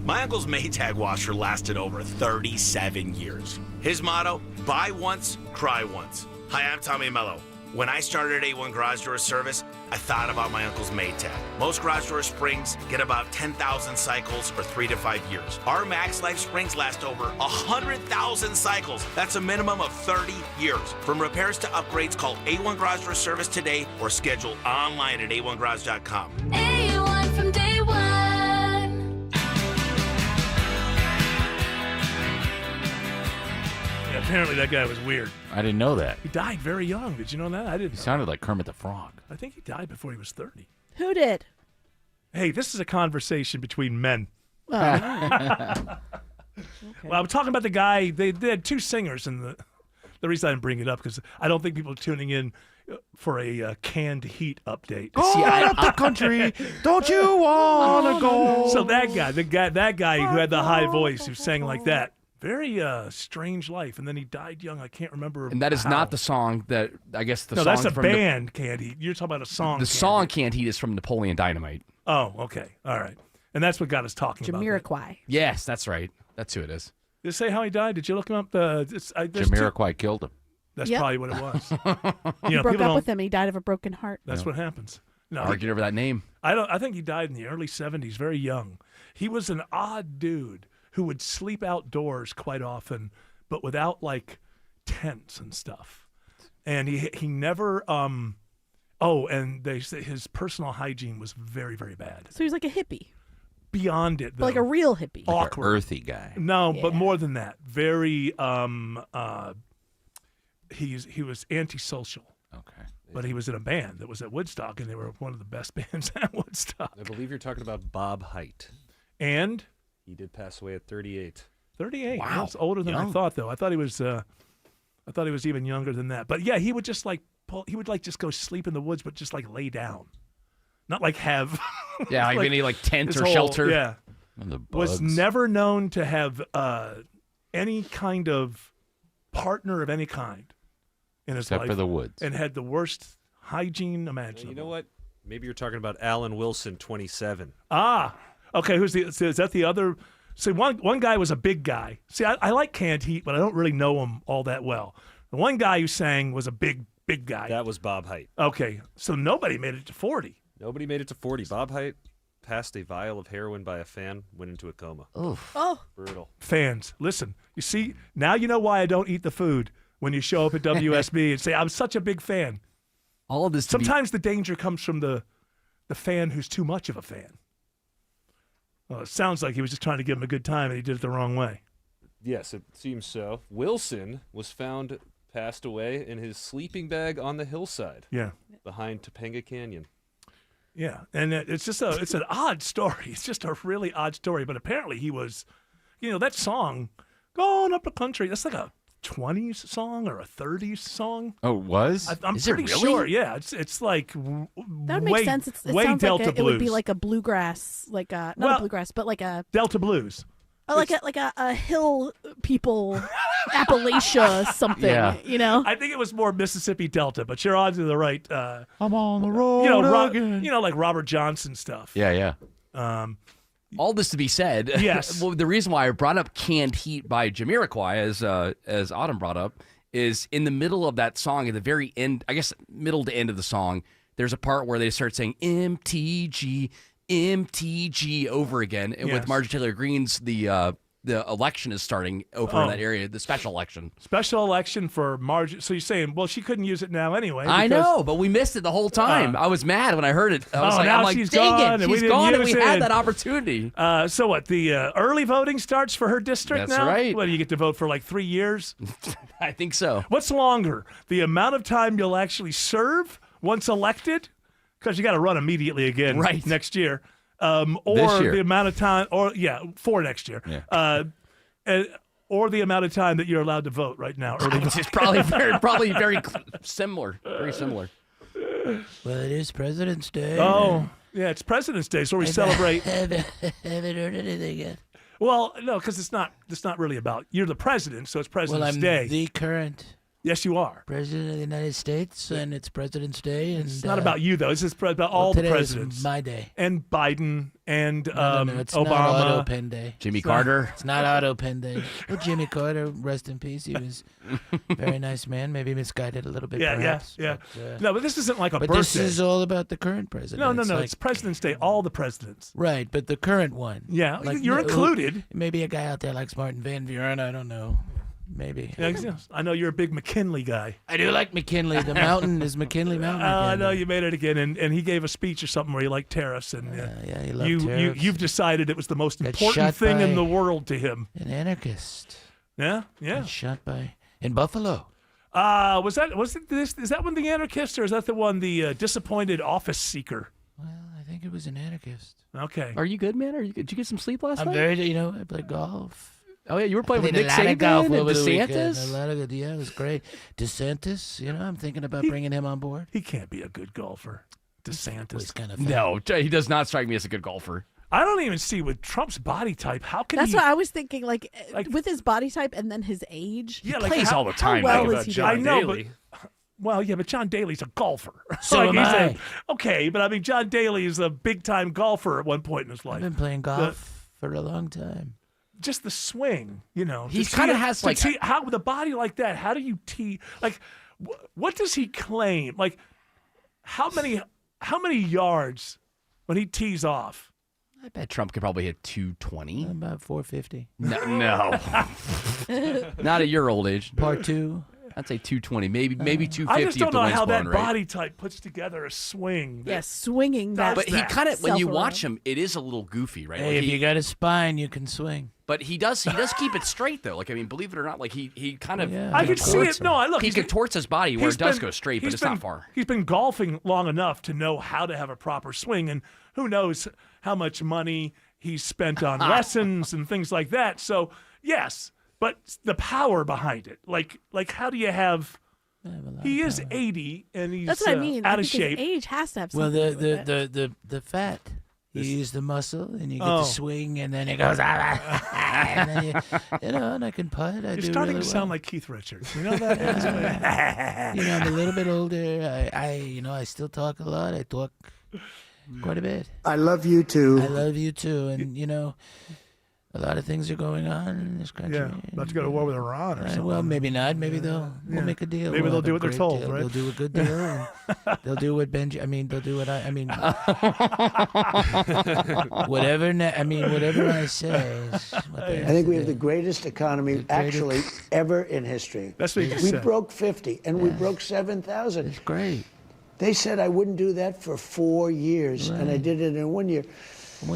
My uncle's Maytag washer lasted over 37 years. His motto, buy once, cry once. Hi, I'm Tommy Mello. When I started A1 Garage Door Service, I thought about my uncle's Maytag. Most garage door springs get about 10,000 cycles for 3 to 5 years. Our Max Life springs last over 100,000 cycles. That's a minimum of 30 years. From repairs to upgrades, call A1 Garage Door Service today or schedule online at a1garage.com. A1 from day one. Yeah, apparently that guy was weird. I didn't know that. He died very young. Did you know that? I didn't. He sounded like Kermit the Frog. I think he died before he was 30. Who did? Hey, this is a conversation between men. Oh. Well, I'm talking about the guy. They had two singers, and the reason I didn't bring it up because I don't think people are tuning in for a canned heat update. Go up the country, don't you wanna go? So that guy who had the high voice who sang like that. Very strange life, and then he died young. I can't remember. And that is how. not the song that I guess the no, song that's a from band. Canned Heat. You're talking about a song. The song Canned Heat is from Napoleon Dynamite. Oh, okay, all right, and that's what got us talking about. Jamiroquai. Yes, that's right. That's who it is. Did it say how he died? Did you look him up? Jamiroquai killed him. That's Yep. probably what it was. He broke up with him. He died of a broken heart. That's what happens. No, argued over that name. I think he died in the early 70s, very young. He was an odd dude who would sleep outdoors quite often, but without like tents and stuff. And he never and they say his personal hygiene was very, very bad. So he was like a hippie. Beyond it, though. Like a real hippie. Awkward. Like an earthy guy. No, Yeah. but more than that. Very he was antisocial. Okay. But he was in a band that was at Woodstock, and they were one of the best bands at Woodstock. I believe you're talking about Bob Haidt. And he did pass away at 38. 38. Wow. That's older than I Young. thought, though. I thought he was even younger than that. But yeah, he would just just go sleep in the woods, but just like lay down, not like have. Yeah, like any like tent his or whole- shelter. Yeah, And the was bugs. never known to have any kind of partner of any kind in his Except life, for the woods. and had the worst hygiene imaginable. You know what? Maybe you're talking about Alan Wilson, 27. Ah, okay. Is that the other? See, one guy was a big guy. See, I like Canned Heat, but I don't really know him all that well. The one guy who sang was a big guy. That was Bob Haidt. Okay, so nobody made it to 40. Nobody made it to 40. Bob Haidt passed a vial of heroin by a fan, went into a coma. Oh. Brutal. Fans, listen. You see, now you know why I don't eat the food when you show up at WSB and say, I'm such a big fan. All of this. Sometimes the danger comes from the fan who's too much of a fan. Well, it sounds like he was just trying to give him a good time and he did it the wrong way. Yes, it seems so. Wilson was found passed away in his sleeping bag on the hillside. Yeah. Behind Topanga Canyon. Yeah, and it's an odd story. It's just a really odd story. But apparently he was, that song, Going Up the Country, that's like a 20s song or a 30s song. Oh, it was? I'm Is it pretty really? sure. Yeah, it's like That makes way, sense. It way sounds Delta like Blues. it would be like a bluegrass, not a bluegrass, but like a Delta Blues. like a hill people Appalachia something. Yeah. I think it was more Mississippi Delta, but you're on to the right. I'm on the road again. Like Robert Johnson stuff. Yeah. All this to be said, Yes. well, the reason why I brought up Canned Heat by Jamiroquai, as Autumn brought up, is in the middle of that song, at the very end, I guess middle to end of the song, there's a part where they start saying MTG over again, and with Yes. Marjorie Taylor Greene's the election is starting over in that area, the special election. Special election for Marjorie. So you're saying, well, she couldn't use it now anyway. I because- know, but we missed it the whole time. I was mad when I heard it. I was now I'm like, she's dang gone, it, and we she's didn't gone, and use we it. had that opportunity. So what? The early voting starts for her district That's now? right. What, do you get to vote for like 3 years? I think so. What's longer? The amount of time you'll actually serve once elected? Because you got to run immediately again next year. Or This year. the amount of time, for next year. Yeah. Or the amount of time that you're allowed to vote right now. Early Which is probably very similar. Very similar. Well, it is President's Day. Oh, yeah, it's President's Day, so we celebrate. Haven't heard anything yet. Well, no, because it's not really about you're the president, so it's President's Well, I'm Day. the current Yes, you are. President of the United States, and it's President's Day. And It's not about you, though. It's just about all the today is presidents. my day. And Biden and No, it's Obama. not Auto Pen Day. Jimmy Carter. It's not Auto Pen Day. Well, Jimmy Carter, rest in peace. He was a very nice man. Maybe misguided a little bit, Yeah, perhaps. yeah. But, No, but this isn't like a but birthday. this is all about the current president. No. like- It's President's Day. All the presidents. Right, but the current one. Yeah, you're included. Maybe a guy out there likes Martin Van Buren. I don't know. Maybe. Yeah, I know you're a big McKinley guy. I do like McKinley. The mountain is McKinley Mountain. I again. know you made it again, and he gave a speech or something where he liked tariffs, and yeah, he loved tariffs. you've decided it was the most Got important shot thing in by the world to him. An anarchist. Yeah. Got shot in Buffalo. Was it this? Is that one the anarchist, or is that the one the disappointed office seeker? Well, I think it was an anarchist. Okay. Are you good, man? Did you get some sleep last I'm night? very, I play golf. Oh yeah, you were playing with Played Nick a lot of golf Saban and over the weekend. DeSantis. A lot of good. Yeah, it was great. DeSantis, I'm thinking about bringing him on board. He can't be a good golfer. DeSantis. He's kind of No, he does not strike me as a good golfer. I don't even see with Trump's body type. How can That's he? what I was thinking. Like with his body type and then his age. Yeah, like plays how, all the time. How Think well about is he John doing? I know, Daly. Well, yeah, but John Daly's a golfer. So am I. Okay, but I mean, John Daly is a big-time golfer at one point in his life. I've been playing golf for a long time. Just the swing, He kind of has like how with a body like that. How do you tee? Like, what does he claim? Like, how many yards when he tees off? I bet Trump could probably hit 220. About 450. No. Not at your old age. Part two. I'd say 220, maybe 250. I just don't if the know wind's how that blowing right. body type puts together a swing. Yes, swinging. But he kind of, when you self-around. watch him, it is a little goofy, right? Hey, Like if you got a spine, you can swing. But he does keep it straight though. Like, I mean, believe it or not, like he kind of I can see it. No, I look. he contorts his body where he's it does been- go straight, but he's it's been- not far. He's been golfing long enough to know how to have a proper swing, and who knows how much money he's spent on lessons and things like that. So yes, but the power behind it, like how do you have? He is 80 and he's That's what I mean. out I of think his shape. age has to have Well, something to do with it. the fat. You use the muscle, and you get Oh. to swing, and then it goes, and then you know, and I can putt. I You're do starting really to sound well. like Keith Richards. You know that? You know, I'm a little bit older. I still talk a lot. I talk quite a bit. I love you too. I love you too, and you know, a lot of things are going on in this country. Yeah, about to go to war with Iran or something. Well, maybe not. Maybe we'll make a deal. Maybe We'll they'll have do a what they're great told, deal. right? They'll do a good deal. And they'll do what they'll do what whatever I say. Is what they I have think to we have do. the greatest economy actually ever in history. That's what you just We said. broke 50 and we broke 7,000. It's great. They said I wouldn't do that for 4 years, and I did it in 1 year. We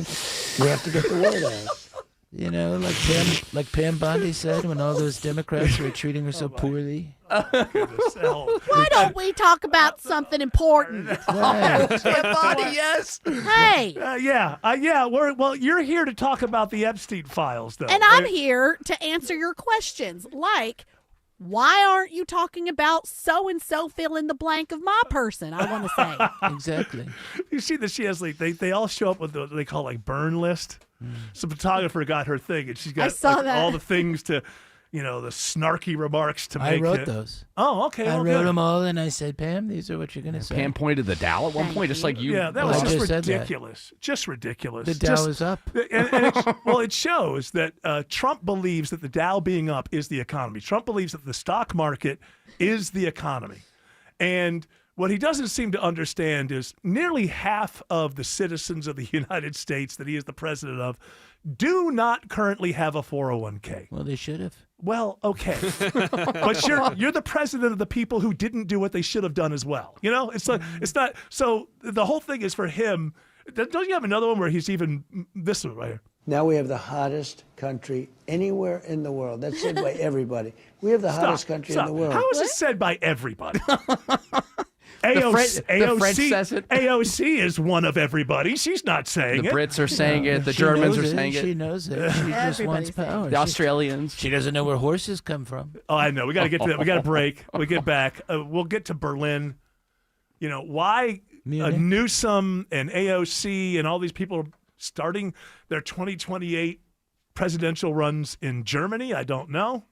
have to get the word out. You know, like Pam Bondi said, when all those Democrats were treating her so poorly. Why don't we talk about something important? yes. Hey, yeah. Well, you're here to talk about the Epstein files, though. and I'm here to answer your questions, like, why aren't you talking about so-and-so fill in the blank of my person, I want to say. Exactly. You see that she has like they all show up with what they call like burn list. Some photographer got her thing, and she's got saw like, that. all the things to, the snarky remarks to make. I wrote those. Oh, okay. I well, wrote good. them all, and I said, Pam, these are what you're going to say. Pam pointed the Dow at one point, just like you. Yeah, that Well, was I just just said that. ridiculous. Just ridiculous. The Dow Just- is up. And it shows that Trump believes that the Dow being up is the economy. Trump believes that the stock market is the economy. And what he doesn't seem to understand is nearly half of the citizens of the United States that he is the president of do not currently have a 401k. Well, they should have. Well, okay, but you're the president of the people who didn't do what they should have done as well. It's like it's not. So the whole thing is for him. Don't you have another one where he's even this one right here? Now we have the hottest country anywhere in the world. That's said by everybody. We have the hottest country in the world. How is it said by everybody? The French says it. AOC is one of everybody. She's not saying The it. Brits are saying it. The She Germans knows are saying it. She knows it. She just wants power. The Australians. She doesn't know where horses come from. Oh, I know. We got to get to that. We got to break. We get back. We'll get to Berlin. Why Munich. Newsom and AOC and all these people are starting their 2028 presidential runs in Germany? I don't know.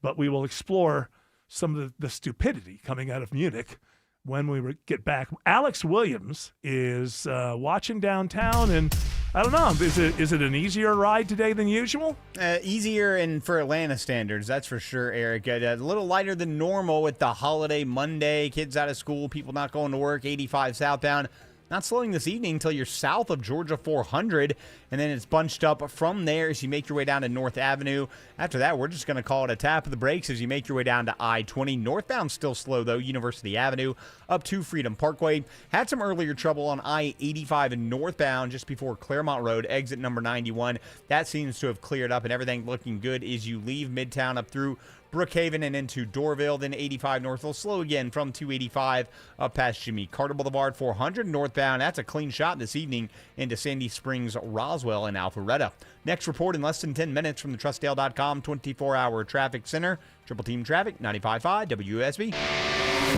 But we will explore some of the stupidity coming out of Munich when we get back. Alex Williams is watching downtown, and I don't know, is it an easier ride today than usual? Easier and for Atlanta standards, that's for sure, Eric. A little lighter than normal with the holiday Monday, kids out of school, people not going to work, 85 southbound. Not slowing this evening until you're south of Georgia 400, and then it's bunched up from there as you make your way down to North Avenue. After that, we're just going to call it a tap of the brakes as you make your way down to I-20. Northbound still slow, though, University Avenue up to Freedom Parkway. Had some earlier trouble on I-85 and northbound just before Claremont Road, exit number 91. That seems to have cleared up, and everything looking good as you leave Midtown up through Brookhaven and into Dorville, then 85 north. Will slow again from 285 up past Jimmy Carter Boulevard. 400 northbound. That's a clean shot this evening into Sandy Springs, Roswell, and Alpharetta. Next report in less than 10 minutes from the TrustDale.com 24-hour traffic center. Triple Team Traffic, 95.5 WSB.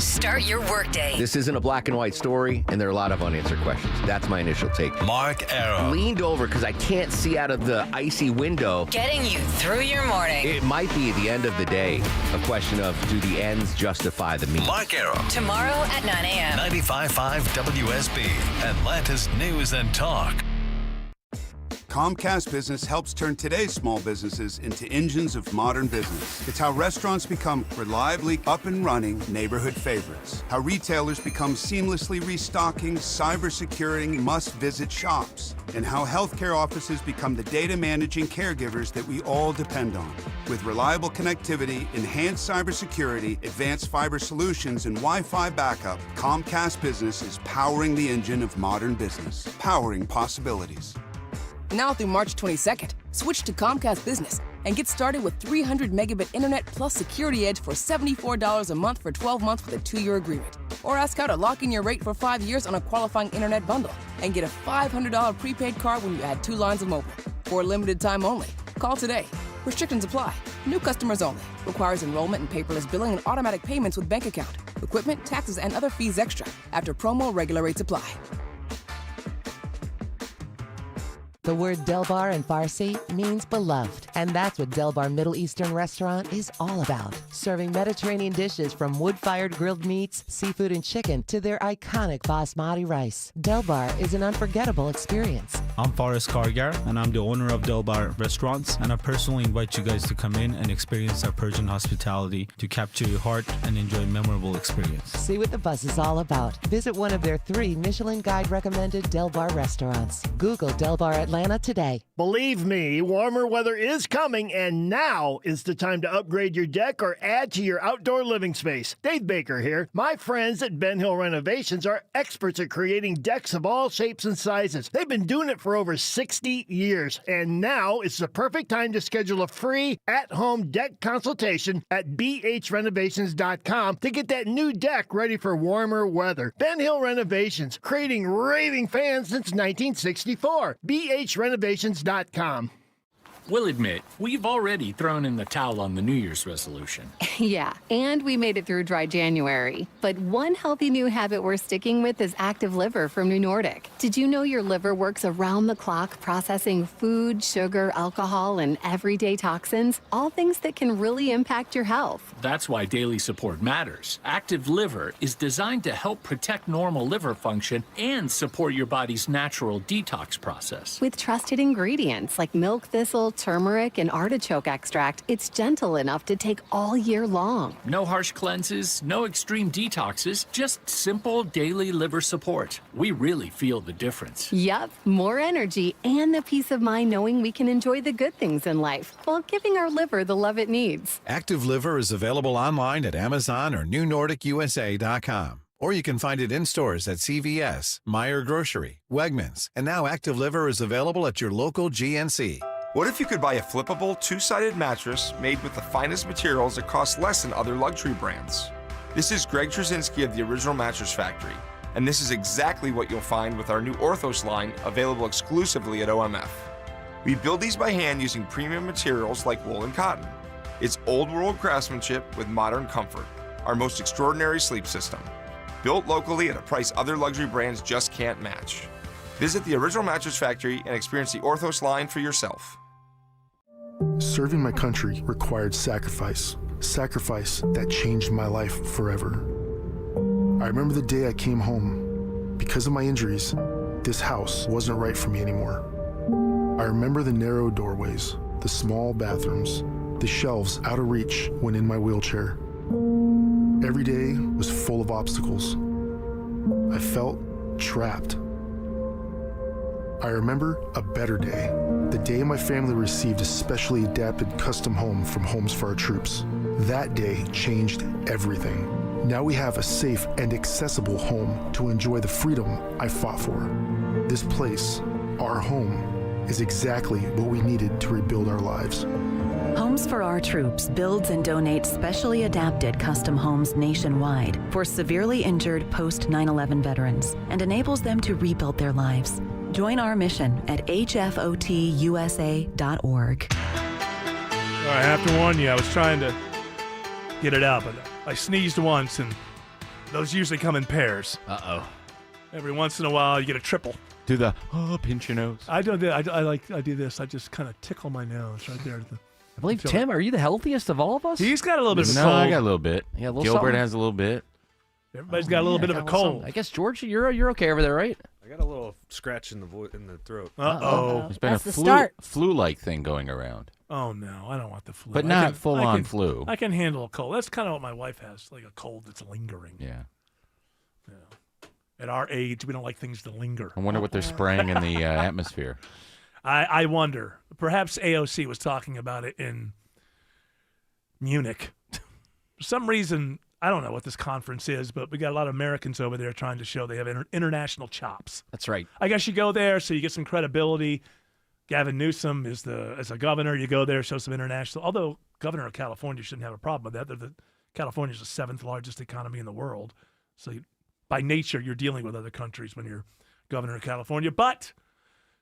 Start your workday. This isn't a black and white story, and there are a lot of unanswered questions. That's my initial take. Mark Arrow. Leaned over because I can't see out of the icy window. Getting you through your morning. It might be, at the end of the day, a question of, do the ends justify the means? Mark Arrow. Tomorrow at 9 a.m. 95.5 WSB. Atlanta's News and Talk. Comcast Business helps turn today's small businesses into engines of modern business. It's how restaurants become reliably up and running neighborhood favorites. How retailers become seamlessly restocking, cyber-securing, must-visit shops. And how healthcare offices become the data managing caregivers that we all depend on. With reliable connectivity, enhanced cybersecurity, advanced fiber solutions, and Wi-Fi backup, Comcast Business is powering the engine of modern business, powering possibilities. Now through March 22nd, switch to Comcast Business and get started with 300 megabit internet plus Security Edge for $74 a month for 12 months with a 2-year agreement. Or ask how to lock in your rate for 5 years on a qualifying internet bundle and get a $500 prepaid card when you add 2 lines of mobile. For a limited time only. Call today. Restrictions apply. New customers only. Requires enrollment and paperless billing and automatic payments with bank account. Equipment, taxes, and other fees extra. After promo, regular rates apply. The word Delbar in Farsi means beloved, and that's what Delbar Middle Eastern Restaurant is all about. Serving Mediterranean dishes from wood-fired grilled meats, seafood, and chicken to their iconic basmati rice. Delbar is an unforgettable experience. I'm Faris Kargar, and I'm the owner of Delbar Restaurants, and I personally invite you guys to come in and experience our Persian hospitality to capture your heart and enjoy a memorable experience. See what the buzz is all about. Visit one of their 3 Michelin Guide-recommended Delbar restaurants. Google Delbar Atlanta today. Believe me, warmer weather is coming, and now is the time to upgrade your deck or add to your outdoor living space. Dave Baker here. My friends at Ben Hill Renovations are experts at creating decks of all shapes and sizes. They've been doing it for over 60 years, and now is the perfect time to schedule a free at-home deck consultation at bhrenovations.com to get that new deck ready for warmer weather. Ben Hill Renovations, creating raving fans since 1964. bhrenovations.com. We'll admit, we've already thrown in the towel on the New Year's resolution. Yeah, and we made it through dry January. But one healthy new habit we're sticking with is Active Liver from New Nordic. Did you know your liver works around the clock processing food, sugar, alcohol, and everyday toxins? All things that can really impact your health. That's why daily support matters. Active Liver is designed to help protect normal liver function and support your body's natural detox process. With trusted ingredients like milk thistle, turmeric, and artichoke extract, it's gentle enough to take all year long. No harsh cleanses, no extreme detoxes, just simple daily liver support. We really feel the difference. Yup, more energy and the peace of mind knowing we can enjoy the good things in life while giving our liver the love it needs. Active Liver is available online at Amazon or NewNordicUSA.com. Or you can find it in stores at CVS, Meijer Grocery, Wegmans, and now Active Liver is available at your local GNC. What if you could buy a flippable, two-sided mattress made with the finest materials that cost less than other luxury brands? This is Greg Trzynski of the Original Mattress Factory, and this is exactly what you'll find with our new Orthos line, available exclusively at OMF. We build these by hand using premium materials like wool and cotton. It's old-world craftsmanship with modern comfort, our most extraordinary sleep system. Built locally at a price other luxury brands just can't match. Visit the Original Mattress Factory and experience the Orthos line for yourself. Serving my country required sacrifice that changed my life forever. I remember the day I came home. Because of my injuries, this house wasn't right for me anymore. I remember the narrow doorways, the small bathrooms, the shelves out of reach when in my wheelchair. Every day was full of obstacles. I felt trapped. I remember a better day, the day my family received a specially adapted custom home from Homes for Our Troops. That day changed everything. Now we have a safe and accessible home to enjoy the freedom I fought for. This place, our home, is exactly what we needed to rebuild our lives. Homes for Our Troops builds and donates specially adapted custom homes nationwide for severely injured post 9/11 veterans and enables them to rebuild their lives. Join our mission at hfotusa.org. I have to warn you, I was trying to get it out, but I sneezed once, and those usually come in pairs. Uh-oh. Every once in a while, you get a triple. Do the, pinch your nose. I do this. I just kind of tickle my nose right there. I believe, Tim, are you the healthiest of all of us? He's got a little bit of a No, cold. I got a little bit. Yeah, a little Gilbert something. has a little bit. Everybody's got a little bit of a cold. I guess, George, you're okay over there, right? I got a little scratch in the throat. Uh-oh. There's been That's a the start. flu-like thing going around. Oh, no, I don't want the flu. But I not can- full-on I can- flu. I can handle a cold. That's kind of what my wife has, like a cold that's lingering. Yeah. At our age, we don't like things to linger. I wonder what they're spraying in the atmosphere. I wonder. Perhaps AOC was talking about it in Munich. For some reason, I don't know what this conference is, but we got a lot of Americans over there trying to show they have international chops. That's right. I guess you go there so you get some credibility. Gavin Newsom is as a governor. You go there, show some international. Although governor of California shouldn't have a problem with that. California is the 7th largest economy in the world. So by nature, you're dealing with other countries when you're governor of California. But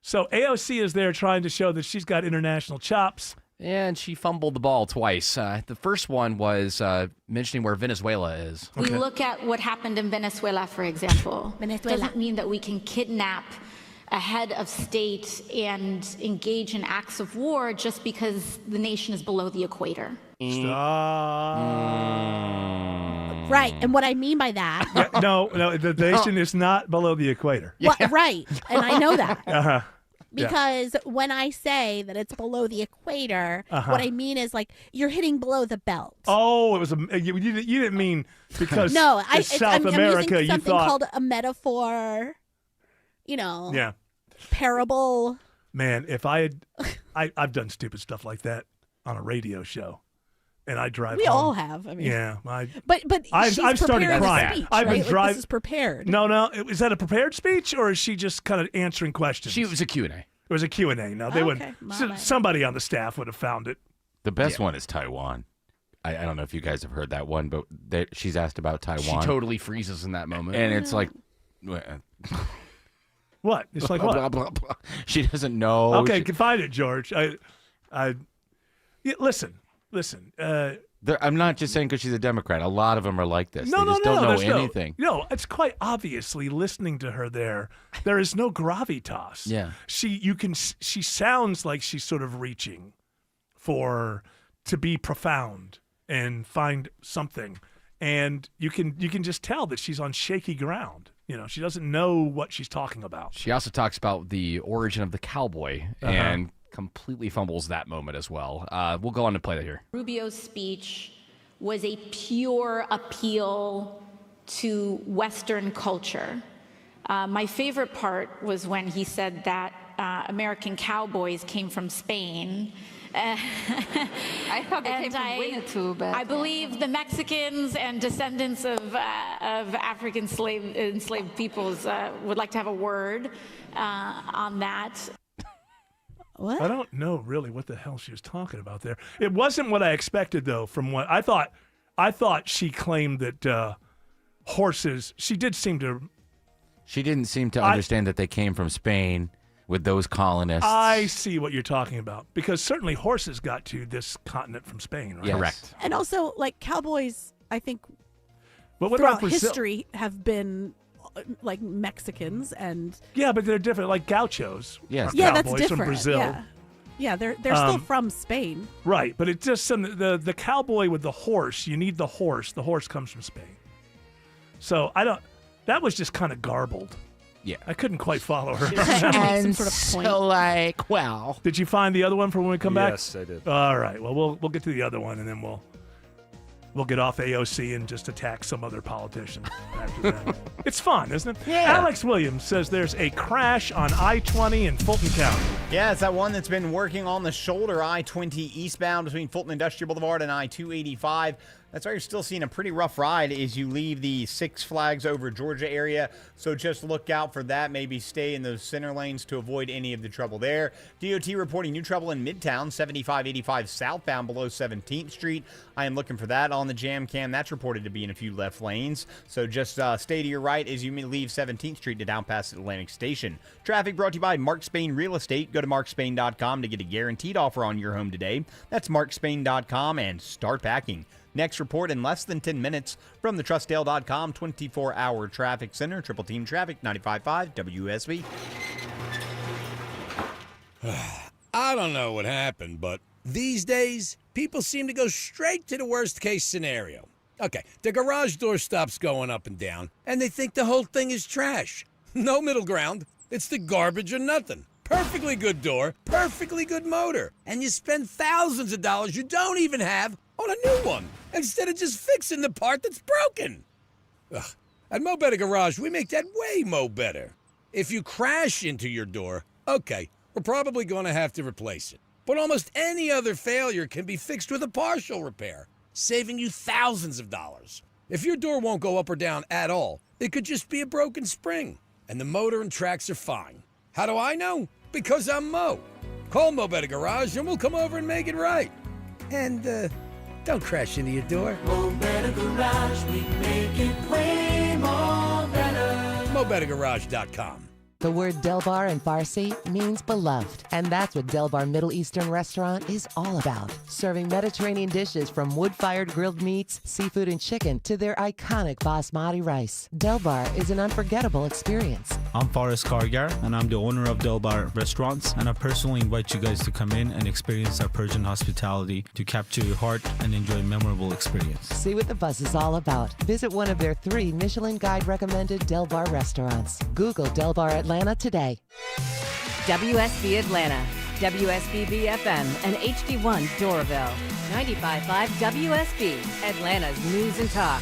so AOC is there trying to show that she's got international chops. And she fumbled the ball twice. The first one was mentioning where Venezuela is. We look at what happened in Venezuela, for example. Venezuela doesn't mean that we can kidnap a head of state and engage in acts of war just because the nation is below the equator. Right, and what I mean by that... No, the nation is not below the equator. Well, right, and I know that. Uh-huh. Because when I say that it's below the equator, what I mean is like you're hitting below the belt. Oh, it was you didn't mean because no, it's South America. I'm using You something thought called a metaphor. Yeah. Parable. Man, if I've done stupid stuff like that on a radio show, and I drive. We home. all have. I mean, yeah. But I've started crying. Speech, I've been right? driving. This is prepared. No. Is that a prepared speech, or is she just kind of answering questions? It was a Q&A. It was a Q&A. No, they would. Somebody on the staff would have found it. The best one is Taiwan. I don't know if you guys have heard that one, but she's asked about Taiwan. She totally freezes in that moment. And it's like... What? It's like blah, what? Blah, blah, blah. She doesn't know. Okay, confide it, George. Listen. I'm not just saying because she's a Democrat. A lot of them are like this. No, they just don't know anything. No, it's quite obviously listening to her there is no gravitas. Yeah. She sounds like she's sort of reaching to be profound and find something. And you can just tell that she's on shaky ground. She doesn't know what she's talking about. She also talks about the origin of the cowboy and completely fumbles that moment as well. We'll go on to play that here. Rubio's speech was a pure appeal to Western culture. My favorite part was when he said that American cowboys came from Spain. I thought they came from Winnetou, but I believe the Mexicans and descendants of African enslaved peoples would like to have a word on that. What? I don't know really what the hell she was talking about there. It wasn't what I expected though. From what I thought she claimed that horses. She didn't seem to understand that they came from Spain with those colonists. I see what you're talking about because certainly horses got to this continent from Spain, right? Yes. Correct. And also, like cowboys, I think but what throughout about Brazil? history have been like Mexicans and yeah, but they're different, like gauchos. Yes, yeah, cowboys that's different. from Brazil. Yeah, they're still from Spain. Right, but it's just the cowboy with the horse. You need the horse. The horse comes from Spain. So that was just kind of garbled. Yeah, I couldn't quite follow her. And some sort of point. so, like, well, did you find the other one for when we come back? Yes, I did. All right. Well, we'll get to the other one, and then we'll get off AOC and just attack some other politician after that. It's fun, isn't it? Yeah. Alex Williams says there's a crash on I-20 in Fulton County. Yeah, it's that one that's been working on the shoulder, I-20 eastbound between Fulton Industrial Boulevard and I-285. That's why you're still seeing a pretty rough ride as you leave the Six Flags Over Georgia area. So just look out for that. Maybe stay in those center lanes to avoid any of the trouble there. DOT reporting new trouble in Midtown, 7585 southbound below 17th Street. I am looking for that on the jam cam. That's reported to be in a few left lanes. So just stay to your right as you leave 17th Street to down past Atlantic Station. Traffic brought to you by Mark Spain Real Estate. Go to markspain.com to get a guaranteed offer on your home today. That's markspain.com and start packing. Next report in less than 10 minutes from the Trustdale.com 24-hour traffic center. Triple Team Traffic, 95.5 WSB. I don't know what happened, but these days, people seem to go straight to the worst-case scenario. Okay, the garage door stops going up and down, and they think the whole thing is trash. No middle ground. It's the garbage or nothing. Perfectly good door, perfectly good motor, and you spend thousands of dollars you don't even have on a new one, instead of just fixing the part that's broken. Ugh. At Mo Better Garage, we make that way mo better. If you crash into your door, okay, we're probably going to have to replace it. But almost any other failure can be fixed with a partial repair, saving you thousands of dollars. If your door won't go up or down at all, it could just be a broken spring, and the motor and tracks are fine. How do I know? Because I'm Mo. Call Mo Better Garage and we'll come over and make it right. And, don't crash into your door. Mo Better Garage, we make it way more better. MoBetterGarage.com. The word Del Bar in Farsi means beloved, and that's what Del Bar Middle Eastern Restaurant is all about. Serving Mediterranean dishes from wood-fired grilled meats, seafood, and chicken to their iconic basmati rice. Del Bar is an unforgettable experience. I'm Faris Kargar, and I'm the owner of Del Bar Restaurants, and I personally invite you guys to come in and experience our Persian hospitality to capture your heart and enjoy a memorable experience. See what the buzz is all about. Visit one of their 3 Michelin Guide-recommended Del Bar restaurants. Google Del Bar Atlanta today. WSB Atlanta, WSBB FM, and HD1 Doraville. 95.5 WSB, Atlanta's news and talk.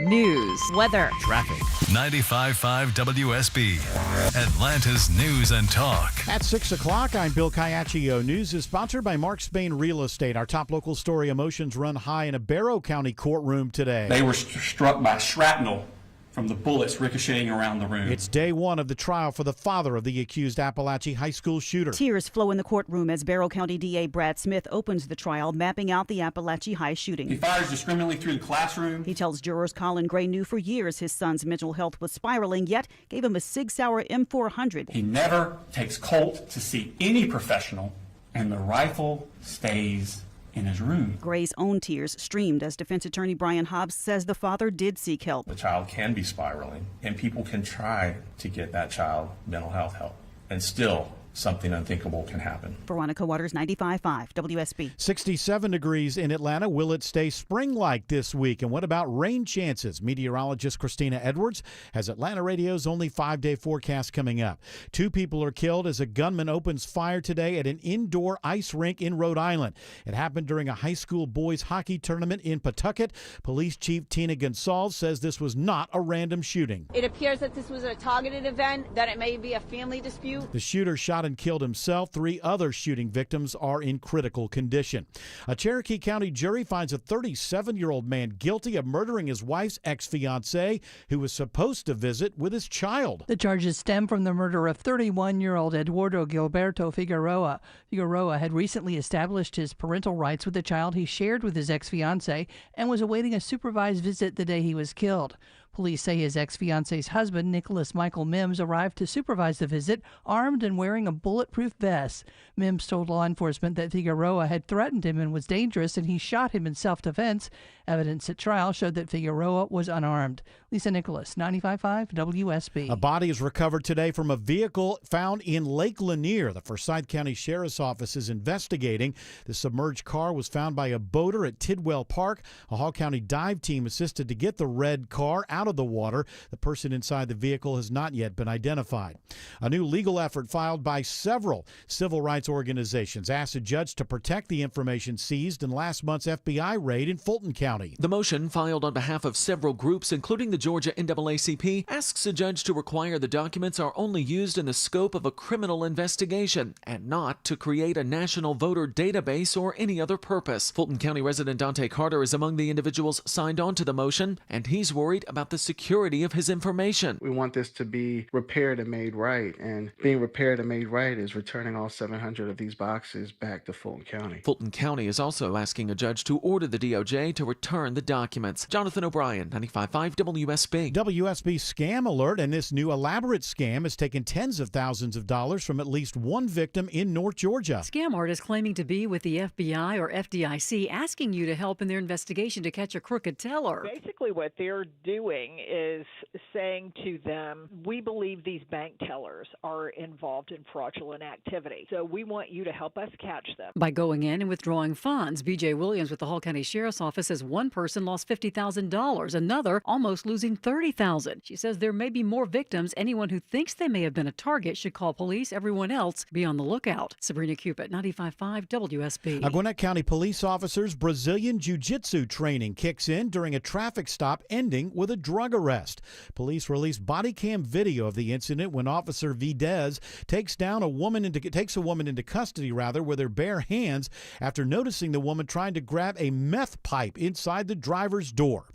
News, weather, traffic. 95.5 WSB, Atlanta's news and talk. At 6 o'clock, I'm Bill Caiaccio. News is sponsored by Mark Spain Real Estate. Our top local story: emotions run high in a Barrow County courtroom today. They were struck by shrapnel from the bullets ricocheting around the room. It's day 1 of the trial for the father of the accused Appalachia High School shooter. Tears flow in the courtroom as Barrow County DA Brad Smith opens the trial, mapping out the Appalachia High shooting. He fires discriminately through the classroom. He tells jurors Colin Gray knew for years his son's mental health was spiraling, yet gave him a Sig Sauer M400. He never takes Colt to see any professional, and the rifle stays in his room. Gray's own tears streamed as defense attorney Brian Hobbs says the father did seek help. The child can be spiraling, and people can try to get that child mental health help, and still something unthinkable can happen. Veronica Waters, 95.5 WSB. 67 degrees in Atlanta. Will it stay spring-like this week? And what about rain chances? Meteorologist Christina Edwards has Atlanta Radio's only 5-day forecast coming up. 2 people are killed as a gunman opens fire today at an indoor ice rink in Rhode Island. It happened during a high school boys hockey tournament in Pawtucket. Police Chief Tina Gonsalves says this was not a random shooting. It appears that this was a targeted event, that it may be a family dispute. The shooter shot and killed himself. 3 other shooting victims are in critical condition. A Cherokee County jury finds a 37-year-old man guilty of murdering his wife's ex-fiancé, who was supposed to visit with his child. The charges stem from the murder of 31-year-old Eduardo Gilberto Figueroa. Figueroa had recently established his parental rights with the child he shared with his ex-fiancé and was awaiting a supervised visit the day he was killed. Police say his ex-fiance's husband, Nicholas Michael Mims, arrived to supervise the visit, armed and wearing a bulletproof vest. Mims told law enforcement that Figueroa had threatened him and was dangerous, and he shot him in self-defense. Evidence at trial showed that Figueroa was unarmed. Lisa Nicholas, 95.5 WSB. A body is recovered today from a vehicle found in Lake Lanier. The Forsyth County Sheriff's Office is investigating. The submerged car was found by a boater at Tidwell Park. A Hall County dive team assisted to get the red car out of the water. The person inside the vehicle has not yet been identified. A new legal effort filed by several civil rights organizations asked a judge to protect the information seized in last month's FBI raid in Fulton County. The motion, filed on behalf of several groups, including the Georgia NAACP, asks a judge to require the documents are only used in the scope of a criminal investigation and not to create a national voter database or any other purpose. Fulton County resident Dante Carter is among the individuals signed on to the motion, and he's worried about the security of his information. We want this to be repaired and made right, and being repaired and made right is returning all 700 of these boxes back to Fulton County. Fulton County is also asking a judge to order the DOJ to return the documents. Jonathan O'Brien, 95.5 WSB. WSB scam alert, and this new elaborate scam has taken tens of thousands of dollars from at least one victim in North Georgia. Scam artist claiming to be with the FBI or FDIC, asking you to help in their investigation to catch a crooked teller. Basically what they're doing is saying to them, we believe these bank tellers are involved in fraudulent activity, so we want you to help us catch them. By going in and withdrawing funds, BJ Williams with the Hall County Sheriff's Office says one person lost $50,000, another almost losing $30,000. She says there may be more victims. Anyone who thinks they may have been a target should call police. Everyone else, be on the lookout. Sabrina Cupid, 95.5 WSB. Gwinnett County police officers' Brazilian Jiu-Jitsu training kicks in during a traffic stop ending with a drug arrest. Police released body cam video of the incident when Officer Videz takes a woman into custody with her bare hands after noticing the woman trying to grab a meth pipe inside the driver's door.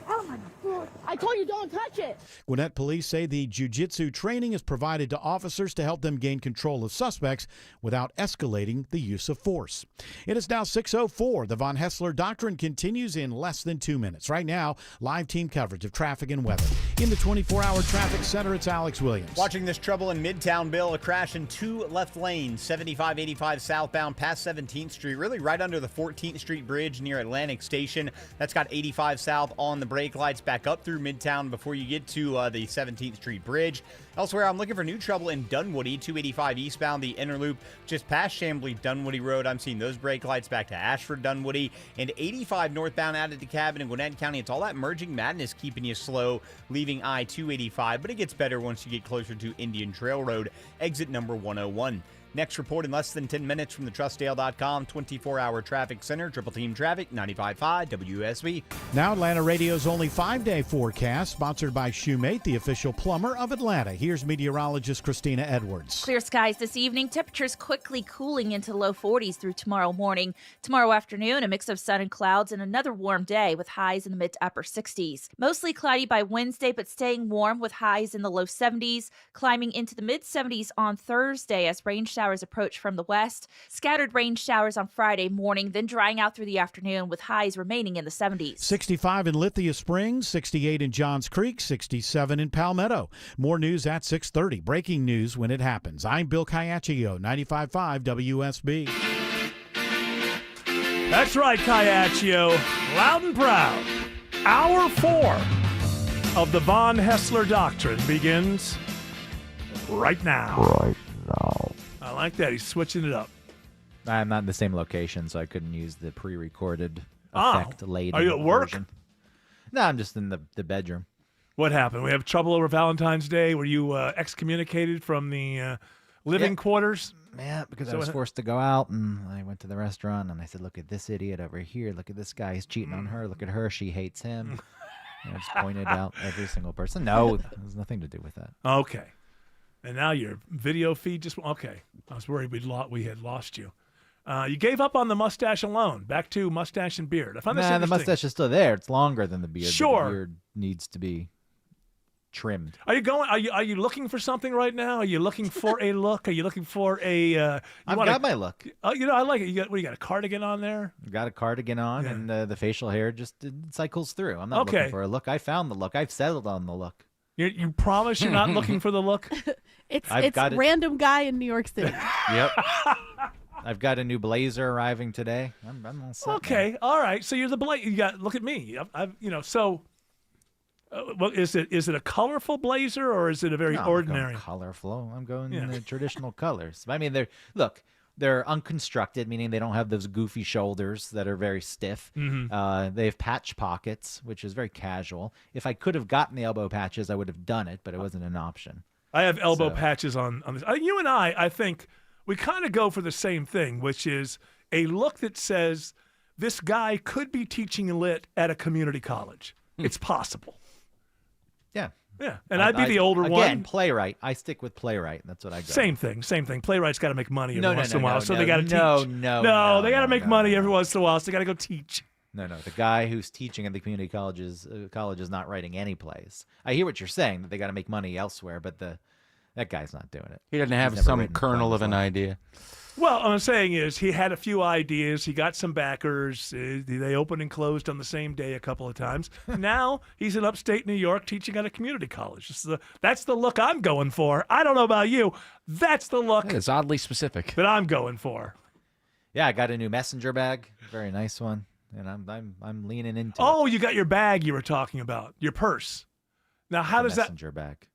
Oh my God. I told you don't touch it. Gwinnett police say the jiu-jitsu training is provided to officers to help them gain control of suspects without escalating the use of force. It is now 6:04. The Von Hessler Doctrine continues in less than 2 minutes. Right now, live team coverage of traffic and weather. In the 24-hour traffic center, it's Alex Williams. Watching this trouble in Midtown, Bill, a crash in 2 left lanes, 75-85 southbound past 17th Street, really right under the 14th Street Bridge near Atlantic Station. That's got 85 south on the brake lights back up through Midtown before you get to the 17th Street Bridge. Elsewhere, I'm looking for new trouble in Dunwoody, 285 eastbound, the inner loop just past Chamblee Dunwoody Road. I'm seeing those brake lights back to Ashford Dunwoody, and 85 northbound out of DeKalb in Gwinnett County. It's all that merging madness keeping you slow, leaving I-285, but it gets better once you get closer to Indian Trail Road, exit number 101. Next report in less than 10 minutes from the TrustDale.com 24-hour traffic center. Triple Team Traffic, 95.5 WSB. Now Atlanta Radio's only 5-day forecast, sponsored by Shoemate, the official plumber of Atlanta. Here's meteorologist Christina Edwards. Clear skies this evening. Temperatures quickly cooling into low 40s through tomorrow morning. Tomorrow afternoon, a mix of sun and clouds and another warm day with highs in the mid to upper 60s. Mostly cloudy by Wednesday, but staying warm with highs in the low 70s. Climbing into the mid 70s on Thursday as rain showers approach from the west. Scattered rain showers on Friday morning, then drying out through the afternoon with highs remaining in the 70s. 65 in Lithia Springs, 68 in Johns Creek, 67 in Palmetto. More news at 6:30. Breaking news when it happens. I'm Bill Caiaccio, 95.5 WSB. That's right, Caiaccio. Loud and proud. Hour 4 of the Von Hessler Doctrine begins right now. Right now. I like that. He's switching it up. I'm not in the same location, so I couldn't use the pre-recorded effect later. Are you at work? Version. No, I'm just in the bedroom. What happened? We have trouble over Valentine's Day? Were you excommunicated from the living quarters? Yeah, because I was forced to go out, and I went to the restaurant, and I said, look at this idiot over here. Look at this guy. He's cheating on her. Look at her. She hates him. I just pointed out every single person. No, it has nothing to do with that. Okay. And now your video feed just... Okay. I was worried we had lost you. You gave up on the mustache alone. Back to mustache and beard. I find this interesting. The mustache is still there. It's longer than the beard. Sure. The beard needs to be trimmed. Are you looking for something right now? Are you looking for a look? Are you looking for a... I've got my look. I like it. You got a cardigan on there? I've got a cardigan on, and the facial hair just cycles through. I'm not looking for a look. I found the look. I've settled on the look. You promise you're not looking for the look? It's random guy in New York City. Yep. I've got a new blazer arriving today. I'm all set. Okay, now. all right. So you're the blazer. You got look at me. So. Well, is it a colorful blazer or is it a very ordinary? I'm going colorful. I'm going in the traditional colors. I mean, they're unconstructed, meaning they don't have those goofy shoulders that are very stiff. Mm-hmm. They have patch pockets, which is very casual. If I could have gotten the elbow patches, I would have done it, but it wasn't an option. I have elbow patches on this. You and I think we kind of go for the same thing, which is a look that says this guy could be teaching lit at a community college. It's possible. Yeah. Yeah, and I'd be the older one. Again, playwright. I stick with playwright. That's what I go. Same thing. Playwright's got to make money every once in a while, so they got to teach. No, they got to make money every once in a while, so they got to go teach. No. The guy who's teaching at the community colleges college is not writing any plays. I hear what you're saying, that they got to make money elsewhere, but that guy's not doing it. He doesn't have some kernel of an idea. Well, what I'm saying is he had a few ideas. He got some backers. They opened and closed on the same day a couple of times. Now he's in upstate New York teaching at a community college. That's the look I'm going for. I don't know about you. That's the look. It's oddly specific. That I'm going for. Yeah, I got a new messenger bag. Very nice one. And I'm leaning into it. Oh, you got your bag you were talking about. Your purse. Now, how does messenger bag.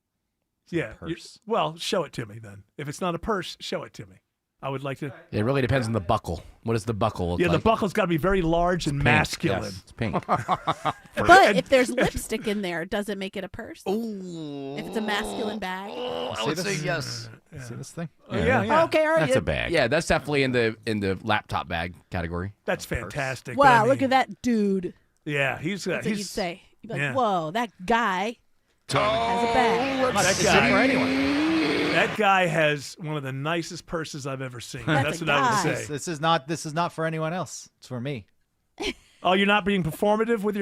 Yeah. Purse. Well, show it to me then. If it's not a purse, show it to me. I would like to. It really depends on the buckle. What does the buckle look like? Yeah, the buckle's got to be very large and masculine. Yes, it's pink. But if there's lipstick in there, does it make it a purse? Ooh. If it's a masculine bag? I would say yes. See this thing? Yeah. Okay, all right. That's a bag. Yeah, that's definitely in the laptop bag category. That's fantastic. Wow, look at that dude. Yeah, he's That's what you'd say. You'd be like, Yeah. whoa, that guy has a bag. That guy has one of the nicest purses I've ever seen. That's what I would say. This is not for anyone else. It's for me. Oh, you're not being performative with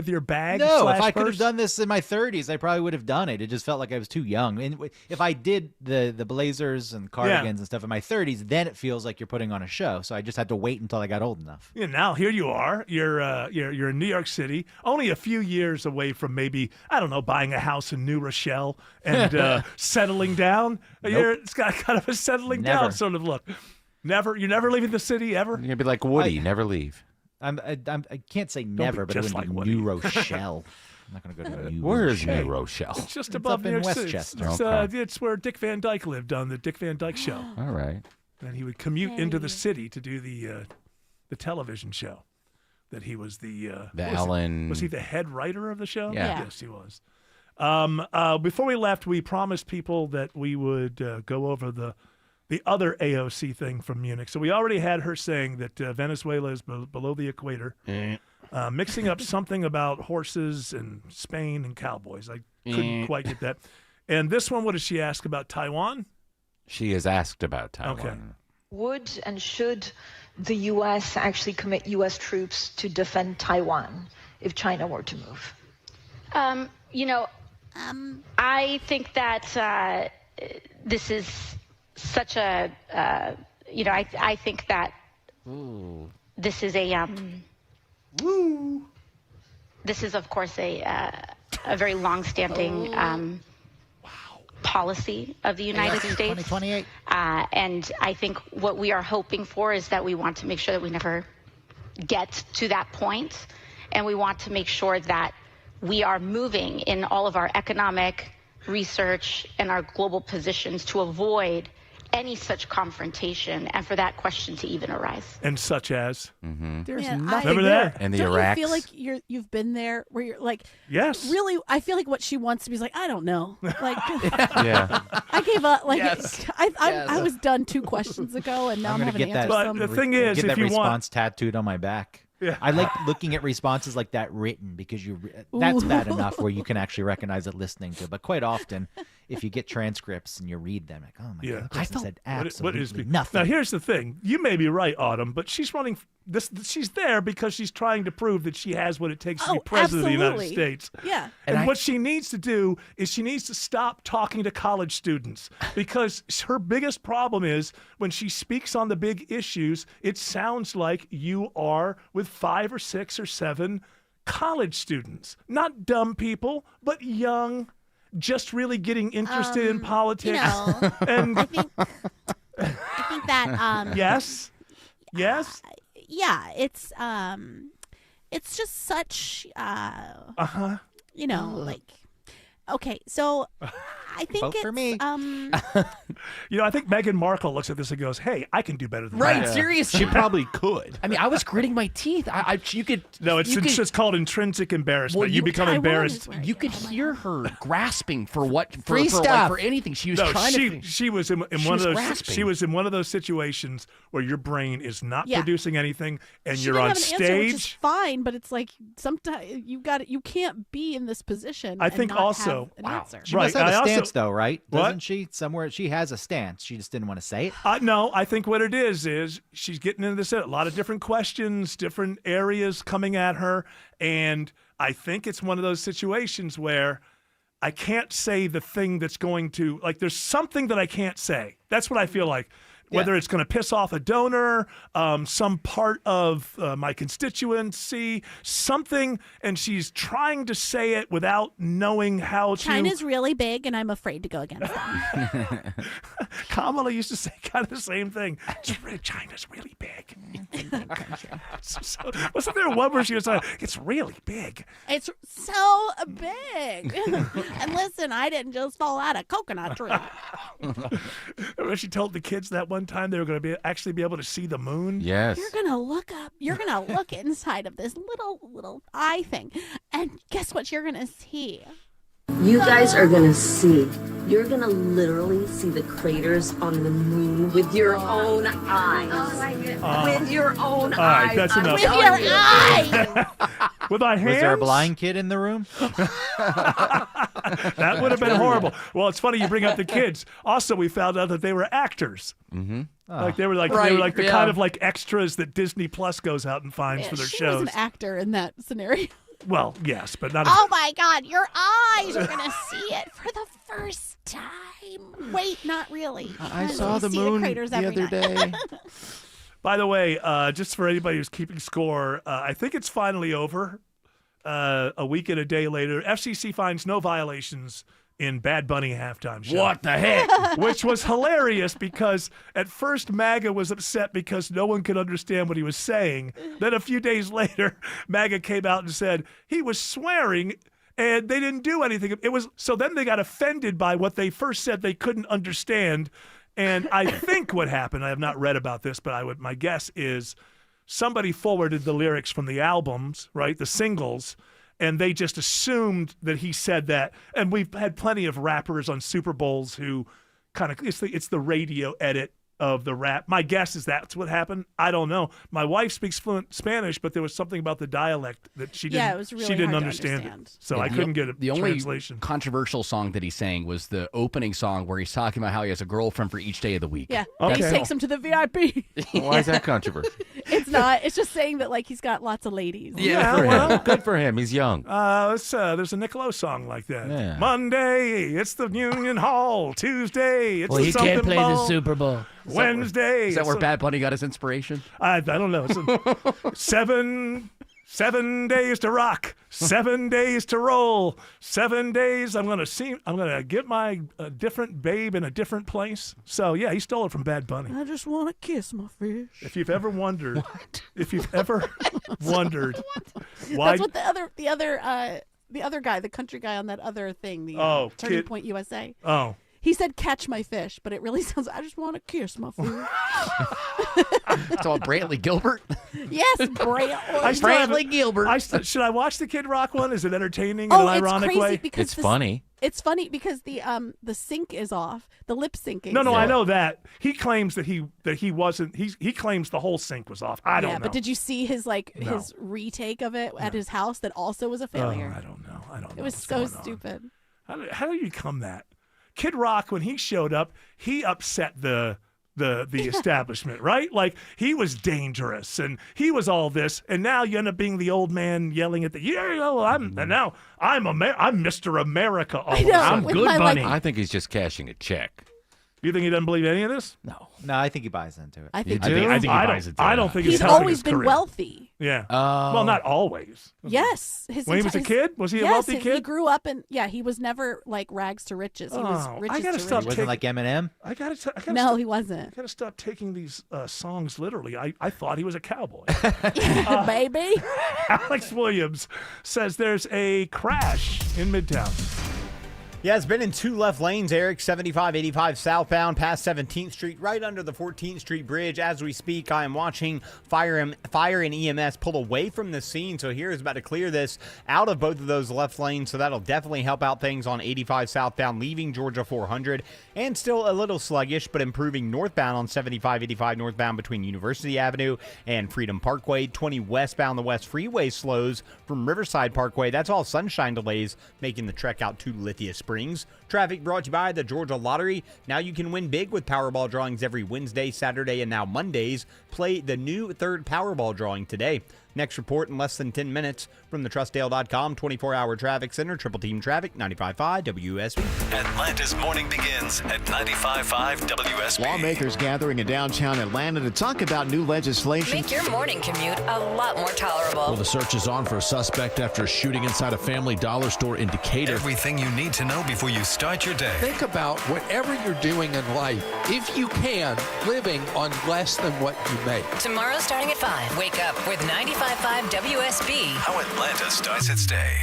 your bag? No, if slash I could have purse? done this in my 30s, I probably would have done it. It just felt like I was too young. And if I did the blazers and cardigans and stuff in my 30s, then it feels like you're putting on a show. So I just had to wait until I got old enough. Yeah, now here you are. You're in New York City, only a few years away from maybe, I don't know, buying a house in New Rochelle and settling down. Nope. It's got kind of a settling Never. down sort of look. You're never leaving the city ever? You're going to be like Woody, never leave. I can't say never, but it just wouldn't like be Woody. New Rochelle. I'm not going to go to New Where is Rochelle. New Rochelle? It's just It's above up New in York City. Westchester. It's where Dick Van Dyke lived on the Dick Van Dyke Show. All right. And he would commute into the city to do the television show. That he was was he the head writer of the show? Yeah. Yes, he was. Before we left, we promised people that we would go over the other AOC thing from Munich. So we already had her saying that Venezuela is below the equator, mixing up something about horses and Spain and cowboys. I couldn't quite get that. And this one, what did she ask about Taiwan? She is asked about Taiwan. Okay. Would and should the U.S. actually commit U.S. troops to defend Taiwan if China were to move? I think that this is such a, I think that this is a, this is, of course, a very long-standing policy of the United States. 2028. And I think what we are hoping for is that we want to make sure that we never get to that point, and we want to make sure that we are moving in all of our economic research and our global positions to avoid any such confrontation and for that question to even arise. And such as? There's nothing Remember there. And the Don't Iraqs. you feel like you've been there where you're like, yes, really? I feel like what she wants to be is like, I don't know. Like, Yeah. I gave up. Like, Yes. I was done 2 questions ago, and now I'm gonna having to get answer that. some. the thing is, get if that you response want- tattooed on my back. Yeah. I like looking at responses like that written because that's Ooh. bad enough where you can actually recognize it listening to. But quite often, if you get transcripts and you read them, like, oh my god, that person said What absolutely is nothing. Now here's the thing: you may be right, Autumn, but she's running this. She's there because she's trying to prove that she has what it takes to be president of the United absolutely. States. Yeah. And what she needs to do is she needs to stop talking to college students because her biggest problem is when she speaks on the big issues, it sounds like you are with 5 or 6 or 7 college students, not dumb people, but young, just really getting interested in politics. And I think that yes, yeah, it's just such like, okay, so I think Vote it's for me. I think Meghan Markle looks at this and goes, "Hey, I can do better than Right, that." seriously. She probably could. I mean, I was gritting my teeth. You could. No, it's you could- just called intrinsic embarrassment. Well, you become embarrassed. You could hear her grasping for what for, Free for, like, stuff. for anything. She was No, trying to. she was in she one was of those. grasping. She was in one of those situations where your brain is not Yeah. producing anything, and she you're didn't on have an answer, which is stage. fine, but it's like sometimes you can't be in this position. I and think not also- have an answer. She must have I a also- stance, though, right? What? Doesn't she? Somewhere she has a stance. She just didn't want to say it. No, I think what it is she's getting into this, a lot of different questions, different areas coming at her, and I think it's one of those situations where I can't say the thing that's going to, like, there's something that I can't say. That's what I feel like. Whether it's going to piss off a donor, some part of my constituency, something, and she's trying to say it without knowing how to. China's really big, and I'm afraid to go against them. Kamala used to say kind of the same thing. China's really big. So, wasn't there one where she was like, "It's really big"? It's so big. And listen, I didn't just fall out of coconut tree. Remember she told the kids that one time they were going to actually be able to see the moon? Yes. You're gonna look inside of this little eye thing, and guess what you're gonna see? You guys are gonna see. You're gonna literally see the craters on the moon with your own eyes. Oh my goodness. With your own All right, eyes. that's I'm enough. With telling your you. eye. with my hands. Was there a blind kid in the room? That would have been horrible. Well, it's funny you bring up the kids. Also, we found out that they were actors. Mm-hmm. Like they were like the kind of like extras that Disney Plus goes out and finds for their she shows. was an actor in that scenario. Well, yes, but not. Oh my God, your eyes are gonna see it for the first time. Wait, not really. I saw the moon the other day. By the way, just for anybody who's keeping score, I think it's finally over. A week and a day later, FCC finds no violations in Bad Bunny halftime show. What the heck? Which was hilarious because at first MAGA was upset because no one could understand what he was saying. Then a few days later, MAGA came out and said he was swearing and they didn't do anything. So then they got offended by what they first said they couldn't understand. And I think what happened, I have not read about this, but my guess is somebody forwarded the lyrics from the albums, right, the singles, and they just assumed that he said that. And we've had plenty of rappers on Super Bowls who kind of, it's the radio edit of the rap. My guess is that's what happened. I don't know. My wife speaks fluent Spanish, but there was something about the dialect that she didn't, it was really she didn't hard to understand it. understand. So I couldn't get a the translation. only controversial song that he sang was the opening song where he's talking about how he has a girlfriend for each day of the week. Yeah, Okay. he takes him to the VIP. Why is that controversial? It's not. It's just saying that like he's got lots of ladies. Good for him. Good for him. He's young. There's a Niccolo song like that. Yeah. Monday, it's the Union Hall. Tuesday, it's Well, the he something can't play ball. the Super Bowl. Wednesday. Is that where it's Bad Bunny got his inspiration? I don't know. It's 7 days to rock, 7 days to roll, 7 days. I'm gonna get my different babe in a different place. So yeah, he stole it from Bad Bunny. I just want to kiss my fish. If you've ever wondered, why That's what the other guy, the country guy on that other thing, the Turning Point USA. Oh. He said, "Catch my fish," but it really sounds. I just want to kiss my fish. So Brantley Gilbert. Yes, Brantley. Brantley Gilbert. Should I watch the Kid Rock one? Is it entertaining in Oh, an it's ironic crazy way? because It's funny. It's funny because the sync is off. The lip syncing. No, I know that. He claims that he wasn't. He claims the whole sync was off. I don't know. But did you see his his retake of it at his house that also was a failure? I don't know. It was so stupid. How do you become that? Kid Rock, when he showed up, he upset the establishment, right? Like he was dangerous and he was all this, and now you end up being the old man yelling at I'm Mr. America. I'm good, Bunny. I think he's just cashing a check. You think he doesn't believe any of this? No, I think he buys into it. I think I think he buys into it. I don't think he's it's helping always his been career. wealthy. Yeah. Well, not always. Yes. When he was a kid, was he a wealthy kid? He grew up and he was never like rags to riches. He was riches I gotta to stop riches. Wasn't like Eminem. No, he wasn't. I gotta stop taking these songs literally. I thought he was a cowboy. Baby. Alex Williams says there's a crash in Midtown. Yeah, it's been in two left lanes, Eric. 75, 85 southbound past 17th Street, right under the 14th Street Bridge. As we speak, I am watching fire and EMS pull away from the scene. So here is about to clear this out of both of those left lanes. So that'll definitely help out things on 85 southbound, leaving Georgia 400. And still a little sluggish, but improving northbound on 75, 85 northbound between University Avenue and Freedom Parkway. 20 westbound, the West Freeway slows from Riverside Parkway. That's all sunshine delays, making the trek out to Lithia Springs. Traffic brought to you by the Georgia Lottery. Now you can win big with Powerball drawings every Wednesday, Saturday, and now Mondays. Play the new third Powerball drawing today. Next report in less than 10 minutes from the TrustDale.com 24-hour traffic center. Triple Team Traffic, 95.5 WSB. Atlanta's morning begins at 95.5 WSB. Lawmakers gathering in downtown Atlanta to talk about new legislation. Make your morning commute a lot more tolerable. Well, the search is on for a suspect after a shooting inside a Family Dollar store in Decatur. Everything you need to know before you start your day. Think about whatever you're doing in life, if you can, living on less than what you make. Tomorrow starting at 5. Wake up with 95.5 WSB. How Atlanta starts its day.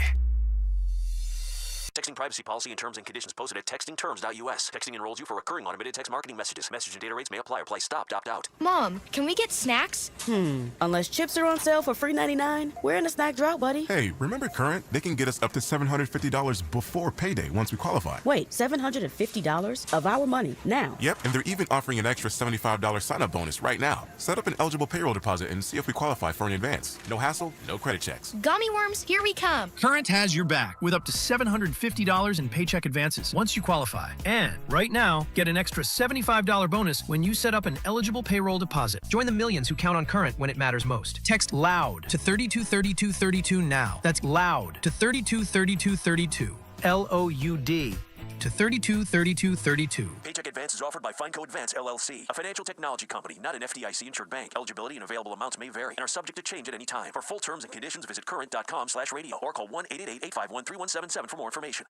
Texting privacy policy and terms and conditions posted at textingterms.us. Texting enrolls you for recurring automated text marketing messages. Message and data rates may apply. Apply stop, opt out. Mom, can we get snacks? Unless chips are on sale for $3.99, we're in a snack drought, buddy. Hey, remember Current? They can get us up to $750 before payday once we qualify. Wait, $750 of our money now? Yep, and they're even offering an extra $75 sign-up bonus right now. Set up an eligible payroll deposit and see if we qualify for an advance. No hassle, no credit checks. Gummy worms, here we come. Current has your back with up to $750 in paycheck advances once you qualify. And right now, get an extra $75 bonus when you set up an eligible payroll deposit. Join the millions who count on Current when it matters most. Text LOUD to 323232 now. That's LOUD to 323232. LOUD to 323232. Paycheck advance is offered by FineCo Advance LLC, a financial technology company, not an FDIC-insured bank. Eligibility and available amounts may vary and are subject to change at any time. For full terms and conditions, visit current.com/radio or call 1-888-851-3177 for more information.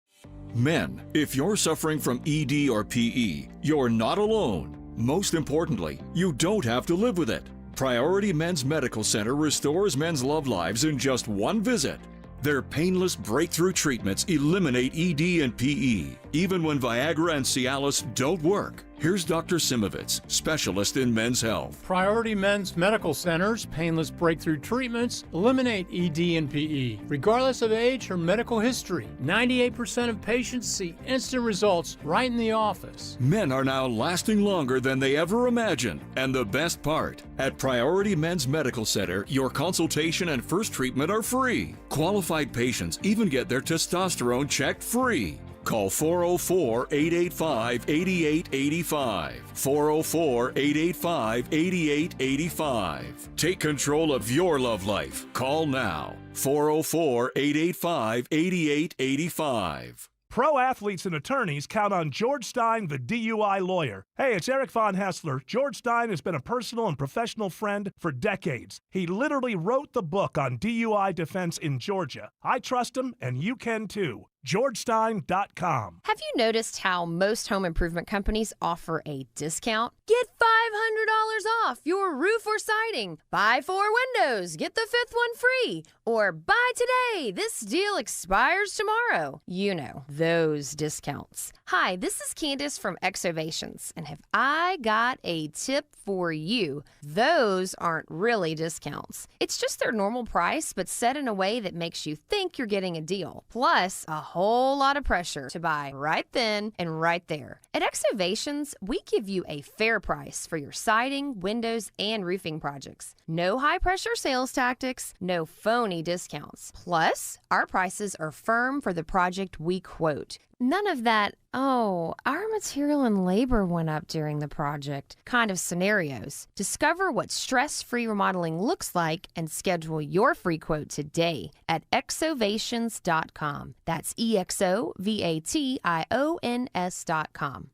Men, if you're suffering from ED or PE, you're not alone. Most importantly, you don't have to live with it. Priority Men's Medical Center restores men's love lives in just one visit. Their painless breakthrough treatments eliminate ED and PE, even when Viagra and Cialis don't work. Here's Dr. Simovitz, specialist in men's health. Priority Men's Medical Center's painless breakthrough treatments eliminate ED and PE, regardless of age or medical history. 98% of patients see instant results right in the office. Men are now lasting longer than they ever imagined. And the best part, at Priority Men's Medical Center, your consultation and first treatment are free. Qualified patients even get their testosterone checked free. Call 404-885-8885. 404-885-8885. Take control of your love life. Call now. 404-885-8885. Pro athletes and attorneys count on George Stein, the DUI lawyer. Hey, it's Eric Von Hessler. George Stein has been a personal and professional friend for decades. He literally wrote the book on DUI defense in Georgia. I trust him, and you can too. GeorgeStein.com. Have you noticed how most home improvement companies offer a discount? Get $500 off your roof or siding. Buy 4 windows, get the 5th one free. Or buy today, this deal expires tomorrow. You know, those discounts. Hi, this is Candace from Exovations, and have I got a tip for you? Those aren't really discounts. It's just their normal price, but set in a way that makes you think you're getting a deal. Plus, a whole lot of pressure to buy right then and right there. At Exovations, we give you a fair price for your siding, windows, and roofing projects. No high-pressure sales tactics, no phony discounts. Plus, our prices are firm for the project we quote. None of that, oh, our material and labor went up during the project kind of scenarios. Discover what stress-free remodeling looks like and schedule your free quote today at exovations.com. That's EXOVATIONS.com.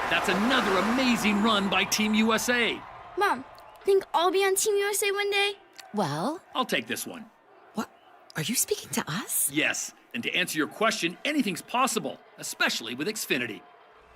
That's another amazing run by Team USA. Mom, think I'll be on Team USA one day? Well, I'll take this one. What? Are you speaking to us? Yes. And to answer your question, anything's possible, especially with Xfinity.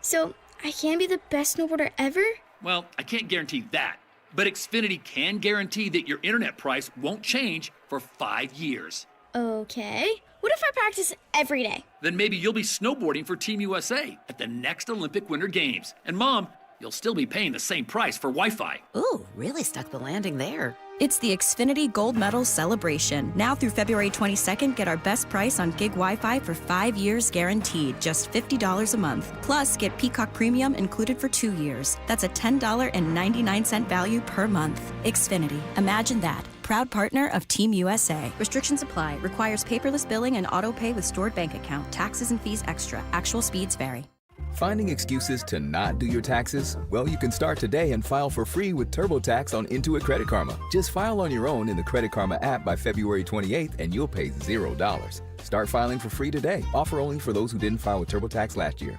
So, I can be the best snowboarder ever? Well, I can't guarantee that, but Xfinity can guarantee that your internet price won't change for 5 years. Okay. What if I practice every day? Then maybe you'll be snowboarding for Team USA at the next Olympic Winter Games. And Mom, you'll still be paying the same price for Wi-Fi. Ooh, really stuck the landing there. It's the Xfinity Gold Medal Celebration. Now through February 22nd, get our best price on gig Wi-Fi for 5 years guaranteed, just $50 a month. Plus, get Peacock Premium included for 2 years. That's a $10.99 value per month. Xfinity. Imagine that. Proud partner of Team USA. Restrictions apply. Requires paperless billing and auto pay with stored bank account. Taxes and fees extra. Actual speeds vary. Finding excuses to not do your taxes? Well, you can start today and file for free with TurboTax on Intuit Credit Karma. Just file on your own in the Credit Karma app by February 28th and you'll pay $0. Start filing for free today. Offer only for those who didn't file with TurboTax last year.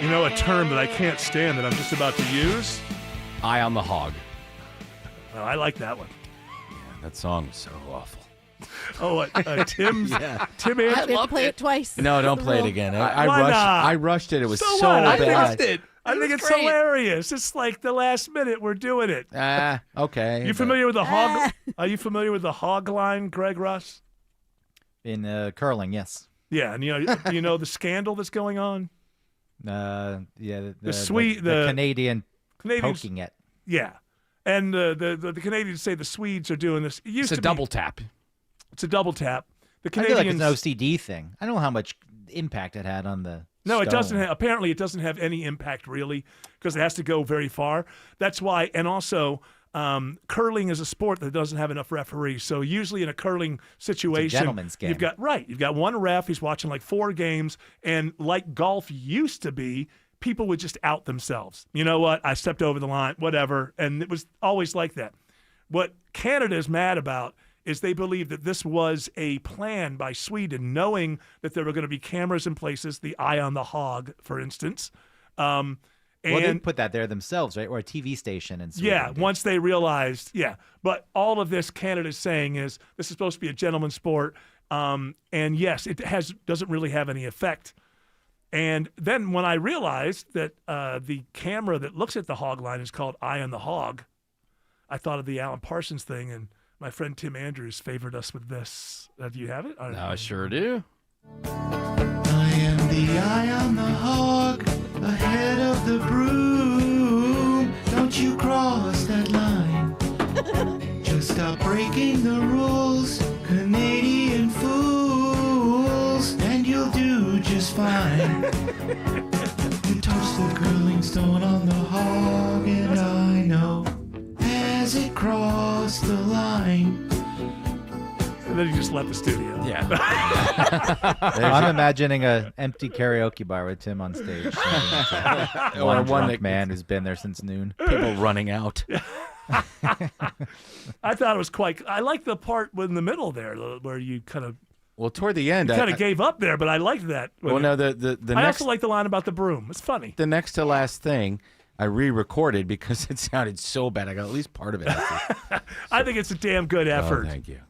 You know a term that I can't stand that I'm just about to use? Eye on the hog. Well, I like that one. Yeah, that song is so awful. Oh, Tim's. Yeah. Tim I Anderson. have to play it twice. No, don't play it again. I Why rushed. not? I rushed it. It was So so what? I bad. finished it. I think it's hilarious. It's like the last minute we're doing it. Okay. You familiar with the hog? Are you familiar with the hog line, Greg Russ? In curling, yes. Yeah, and do you know the scandal that's going on? Yeah, the Canadians poking it. Yeah, and the Canadians say the Swedes are doing this. It's a double tap. It's a double tap. The I feel like Canadians. it's an OCD thing. I don't know how much impact it had on the. No, it stone. doesn't. Apparently, it doesn't have any impact really because it has to go very far. That's why, and also. Curling is a sport that doesn't have enough referees. So usually in a curling situation, it's a gentleman's game. You've got one ref. He's watching like 4 games, and like golf used to be, people would just out themselves. You know what? I stepped over the line, whatever, and it was always like that. What Canada is mad about is they believe that this was a plan by Sweden, knowing that there were going to be cameras in places, the eye on the hog, for instance. Well, they didn't put that there themselves, right? Or a TV station in Sweden. Yeah, once they realized, But all of this Canada's saying is this is supposed to be a gentleman's sport, and yes, it doesn't really have any effect. And then when I realized that the camera that looks at the hog line is called Eye on the Hog, I thought of the Alan Parsons thing, and my friend Tim Andrews favored us with this. Do you have it? I sure do. I am the eye on the hog, ahead of the broom. Don't you cross that line. Just stop breaking the rules, Canadian fools, and you'll do just fine. You touch the curling stone on the hog, and I know as it crossed the line. And then he just left the studio. Yeah. I'm imagining an empty karaoke bar with Tim on stage. One drunk man who's been there since noon. People running out. I thought it was I like the part in the middle there where you kind of. Well, toward the end, you kind of gave up there, but I liked that. Well, no, the I next. also like the line about the broom. It's funny. The next to last thing, I re-recorded because it sounded so bad. I got at least part of it. I think it's a damn good effort. Oh, thank you.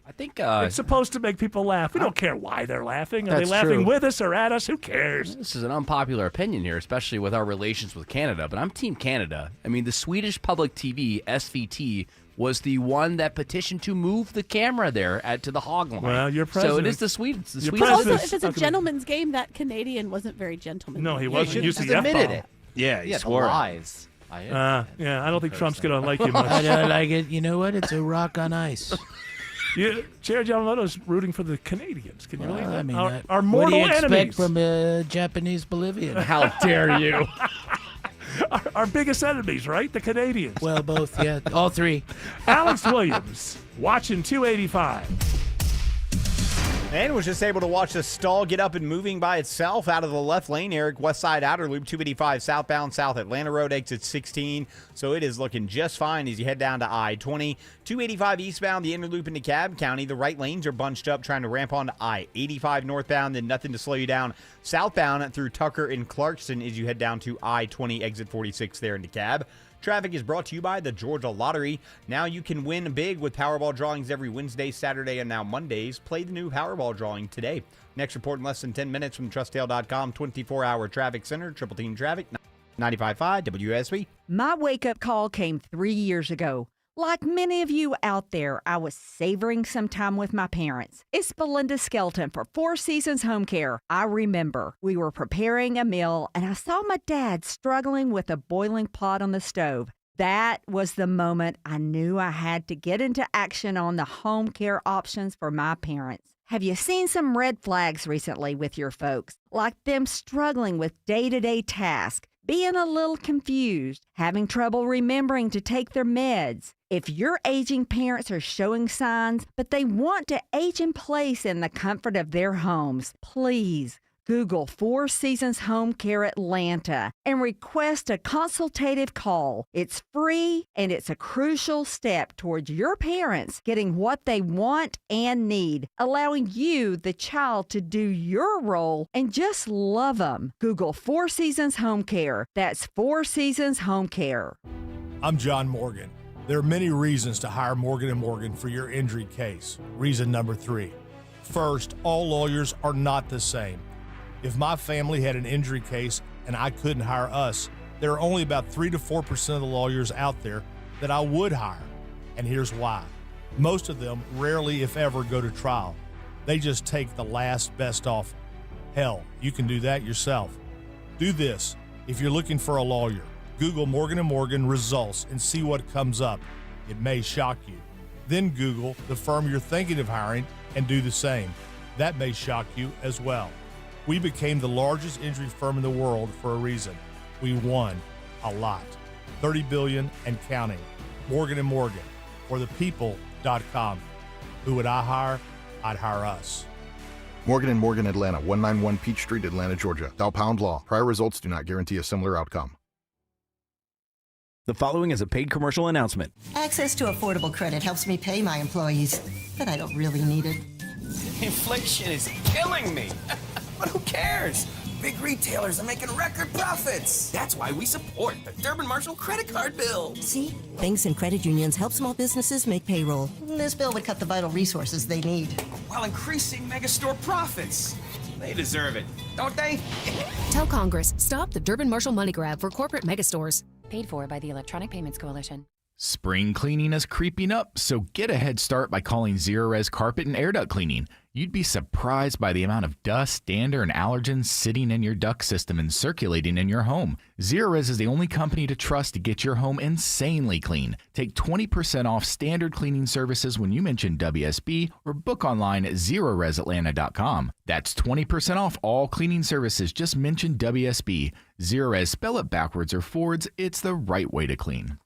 I think it's supposed to make people laugh. We don't care why they're laughing. Are they That's laughing true. with us or at us? Who cares? This is an unpopular opinion here, especially with our relations with Canada, but I'm Team Canada. I mean, the Swedish Public TV, SVT, was the one that petitioned to move the camera there to the hog line. Well, you're president. So it is the Swedes. The But Swedes. also, if it's a gentleman's game, that Canadian wasn't very gentlemanly. No, he wasn't. He Used just the admitted F-bomb. it. Yeah, he Yeah, the swore. lies. Yeah, I don't think Trump's going to like you much. I don't like it. You know what? It's a rock on ice. Jared Yamamoto's rooting for the Canadians. Can you believe that? I mean, our what mortal do you expect enemies. from a Japanese Bolivian? How dare you? Our biggest enemies, right? The Canadians. Well, both, yeah. All three. Alex Williams, watching 285. And was just able to watch the stall get up and moving by itself out of the left lane. Eric, west side outer loop, 285 southbound, South Atlanta Road, exit 16. So it is looking just fine as you head down to I-20. 285 eastbound, the inner loop into Cobb County. The right lanes are bunched up trying to ramp onto I-85 northbound. Then nothing to slow you down southbound through Tucker and Clarkston as you head down to I-20, exit 46 there into Cobb. Traffic is brought to you by the Georgia Lottery. Now you can win big with Powerball drawings every Wednesday, Saturday, and now Mondays. Play the new Powerball drawing today. Next report in less than 10 minutes from TrustTale.com. 24-hour traffic center, Triple Team Traffic, 95.5 WSB. My wake-up call came 3 years ago. Like many of you out there, I was savoring some time with my parents. It's Belinda Skelton for Four Seasons Home Care. I remember we were preparing a meal and I saw my dad struggling with a boiling pot on the stove. That was the moment I knew I had to get into action on the home care options for my parents. Have you seen some red flags recently with your folks? Like them struggling with day-to-day tasks, being a little confused, having trouble remembering to take their meds. If your aging parents are showing signs, but they want to age in place in the comfort of their homes, please Google Four Seasons Home Care Atlanta and request a consultative call. It's free and it's a crucial step towards your parents getting what they want and need, allowing you, the child, to do your role and just love them. Google Four Seasons Home Care. That's Four Seasons Home Care. I'm John Morgan. There are many reasons to hire Morgan & Morgan for your injury case. Reason number 3. First, all lawyers are not the same. If my family had an injury case and I couldn't hire us, There are only about 3 to 4% of the lawyers out there that I would hire, and here's why. Most of them rarely, if ever, go to trial. They just take the last best offer. Hell, you can do that yourself. Do this. If you're looking for a lawyer, Google Morgan & Morgan results and see what comes up. It may shock you. Then Google the firm you're thinking of hiring and do the same. That may shock you as well. We became the largest injury firm in the world for a reason. We won a lot. $30 billion and counting. Morgan & Morgan, for the people.com. Who would I hire? I'd hire us. Morgan & Morgan Atlanta, 191 Peach Street, Atlanta, Georgia. Dial pound law. Prior results do not guarantee a similar outcome. The following is a paid commercial announcement. Access to affordable credit helps me pay my employees, but I don't really need it. Inflation is killing me. But who cares? Big retailers are making record profits. That's why we support the Durbin Marshall credit card bill. See? Banks and credit unions help small businesses make payroll. This bill would cut the vital resources they need. While increasing megastore profits. They deserve it, don't they? Tell Congress, stop the Durbin Marshall money grab for corporate megastores. Paid for by the Electronic Payments Coalition. Spring cleaning is creeping up, so get a head start by calling Zerorez Carpet and Air Duct Cleaning. You'd be surprised by the amount of dust, dander, and allergens sitting in your duct system and circulating in your home. Zerorez is the only company to trust to get your home insanely clean. Take 20% off standard cleaning services when you mention WSB or book online at ZerorezAtlanta.com. That's 20% off all cleaning services. Just mention WSB. Zerorez, spell it backwards or forwards. It's the right way to clean.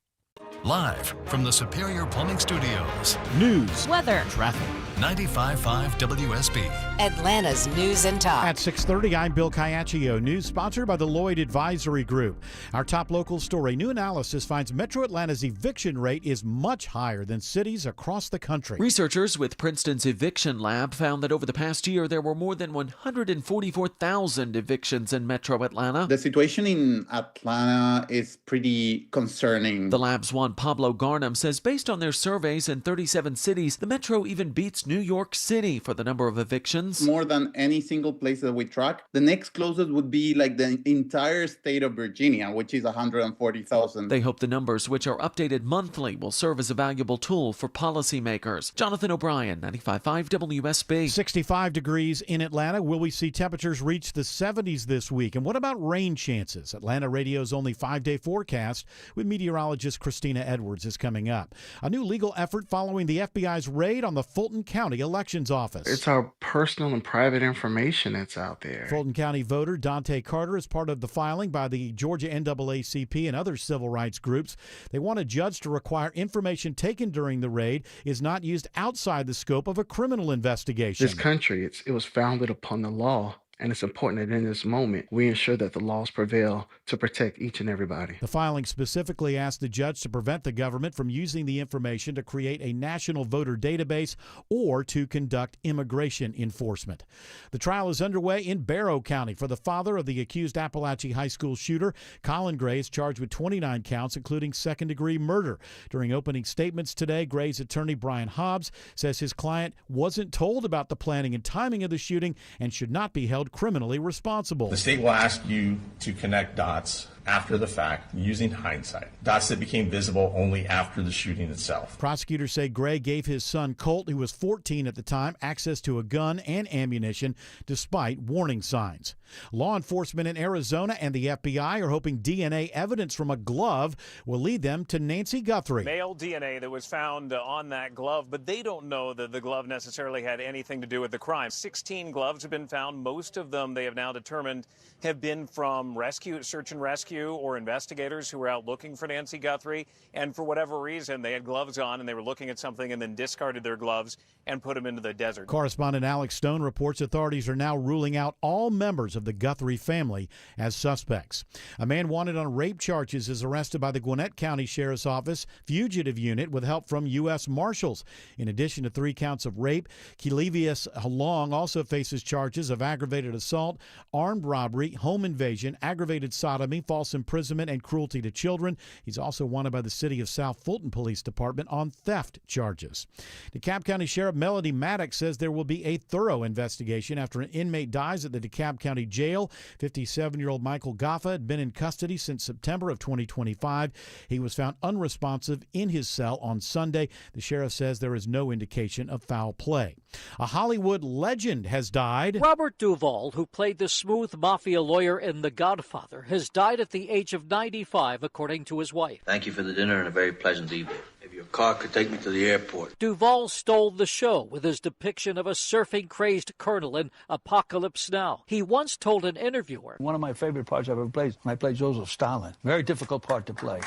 Live from the Superior Plumbing Studios. News, weather, traffic. 95.5 WSB. Atlanta's News and Talk. At 6:30, I'm Bill Caiaccio. News sponsored by the Lloyd Advisory Group. Our top local story. New analysis finds Metro Atlanta's eviction rate is much higher than cities across the country. Researchers with Princeton's Eviction Lab found that over the past year, there were more than 144,000 evictions in Metro Atlanta. The situation in Atlanta is pretty concerning. The lab's Juan Pablo Garnham says based on their surveys in 37 cities, the Metro even beats New York City for the number of evictions. More than any single place that we track. The next closest would be like the entire state of Virginia, which is 140,000. They hope the numbers, which are updated monthly, will serve as a valuable tool for policymakers. Jonathan O'Brien, 95.5 WSB. 65 degrees in Atlanta. Will we see temperatures reach the 70s this week? And what about rain chances? Atlanta Radio's only 5-day forecast with meteorologist Christina Edwards is coming up. A new legal effort following the FBI's raid on the Fulton County Elections Office. It's our personal and private information that's out there. Fulton County voter Dante Carter is part of the filing by the Georgia NAACP and other civil rights groups. They want a judge to require information taken during the raid is not used outside the scope of a criminal investigation. This country, it was founded upon the law. And it's important that in this moment, we ensure that the laws prevail to protect each and everybody. The filing specifically asked the judge to prevent the government from using the information to create a national voter database or to conduct immigration enforcement. The trial is underway in Barrow County for the father of the accused Appalachia High School shooter. Colin Gray is charged with 29 counts, including second-degree murder. During opening statements today, Gray's attorney, Brian Hobbs, says his client wasn't told about the planning and timing of the shooting and should not be held criminally responsible. The state will ask you to connect dots after the fact using hindsight, dots that became visible only after the shooting itself. Prosecutors say Gray gave his son Colt, who was 14 at the time, access to a gun and ammunition despite warning signs. Law enforcement in Arizona and the FBI are hoping DNA evidence from a glove will lead them to Nancy Guthrie. Male DNA that was found on that glove, but they don't know that the glove necessarily had anything to do with the crime. 16 gloves have been found. Most of them, they have now determined, have been from search and rescue or investigators who were out looking for Nancy Guthrie. And for whatever reason, they had gloves on and they were looking at something and then discarded their gloves and put them into the desert. Correspondent Alex Stone reports authorities are now ruling out all members of the Guthrie family as suspects. A man wanted on rape charges is arrested by the Gwinnett County Sheriff's Office Fugitive Unit with help from U.S. Marshals. In addition to 3 counts of rape, Kelevius Long also faces charges of aggravated assault, armed robbery, home invasion, aggravated sodomy, false false imprisonment, and cruelty to children. He's also wanted by the City of South Fulton Police Department on theft charges. DeKalb County Sheriff Melody Maddox says there will be a thorough investigation after an inmate dies at the DeKalb County Jail. 57-year-old Michael Gaffa had been in custody since September of 2025. He was found unresponsive in his cell on Sunday. The sheriff says there is no indication of foul play. A Hollywood legend has died. Robert Duvall, who played the smooth mafia lawyer in The Godfather, has died at the age of 95, according to his wife. Thank you for the dinner and a very pleasant evening. Maybe your car could take me to the airport. Duvall stole the show with his depiction of a surfing-crazed colonel in Apocalypse Now. He once told an interviewer, "One of my favorite parts I've ever played when I played Joseph Stalin. Very difficult part to play.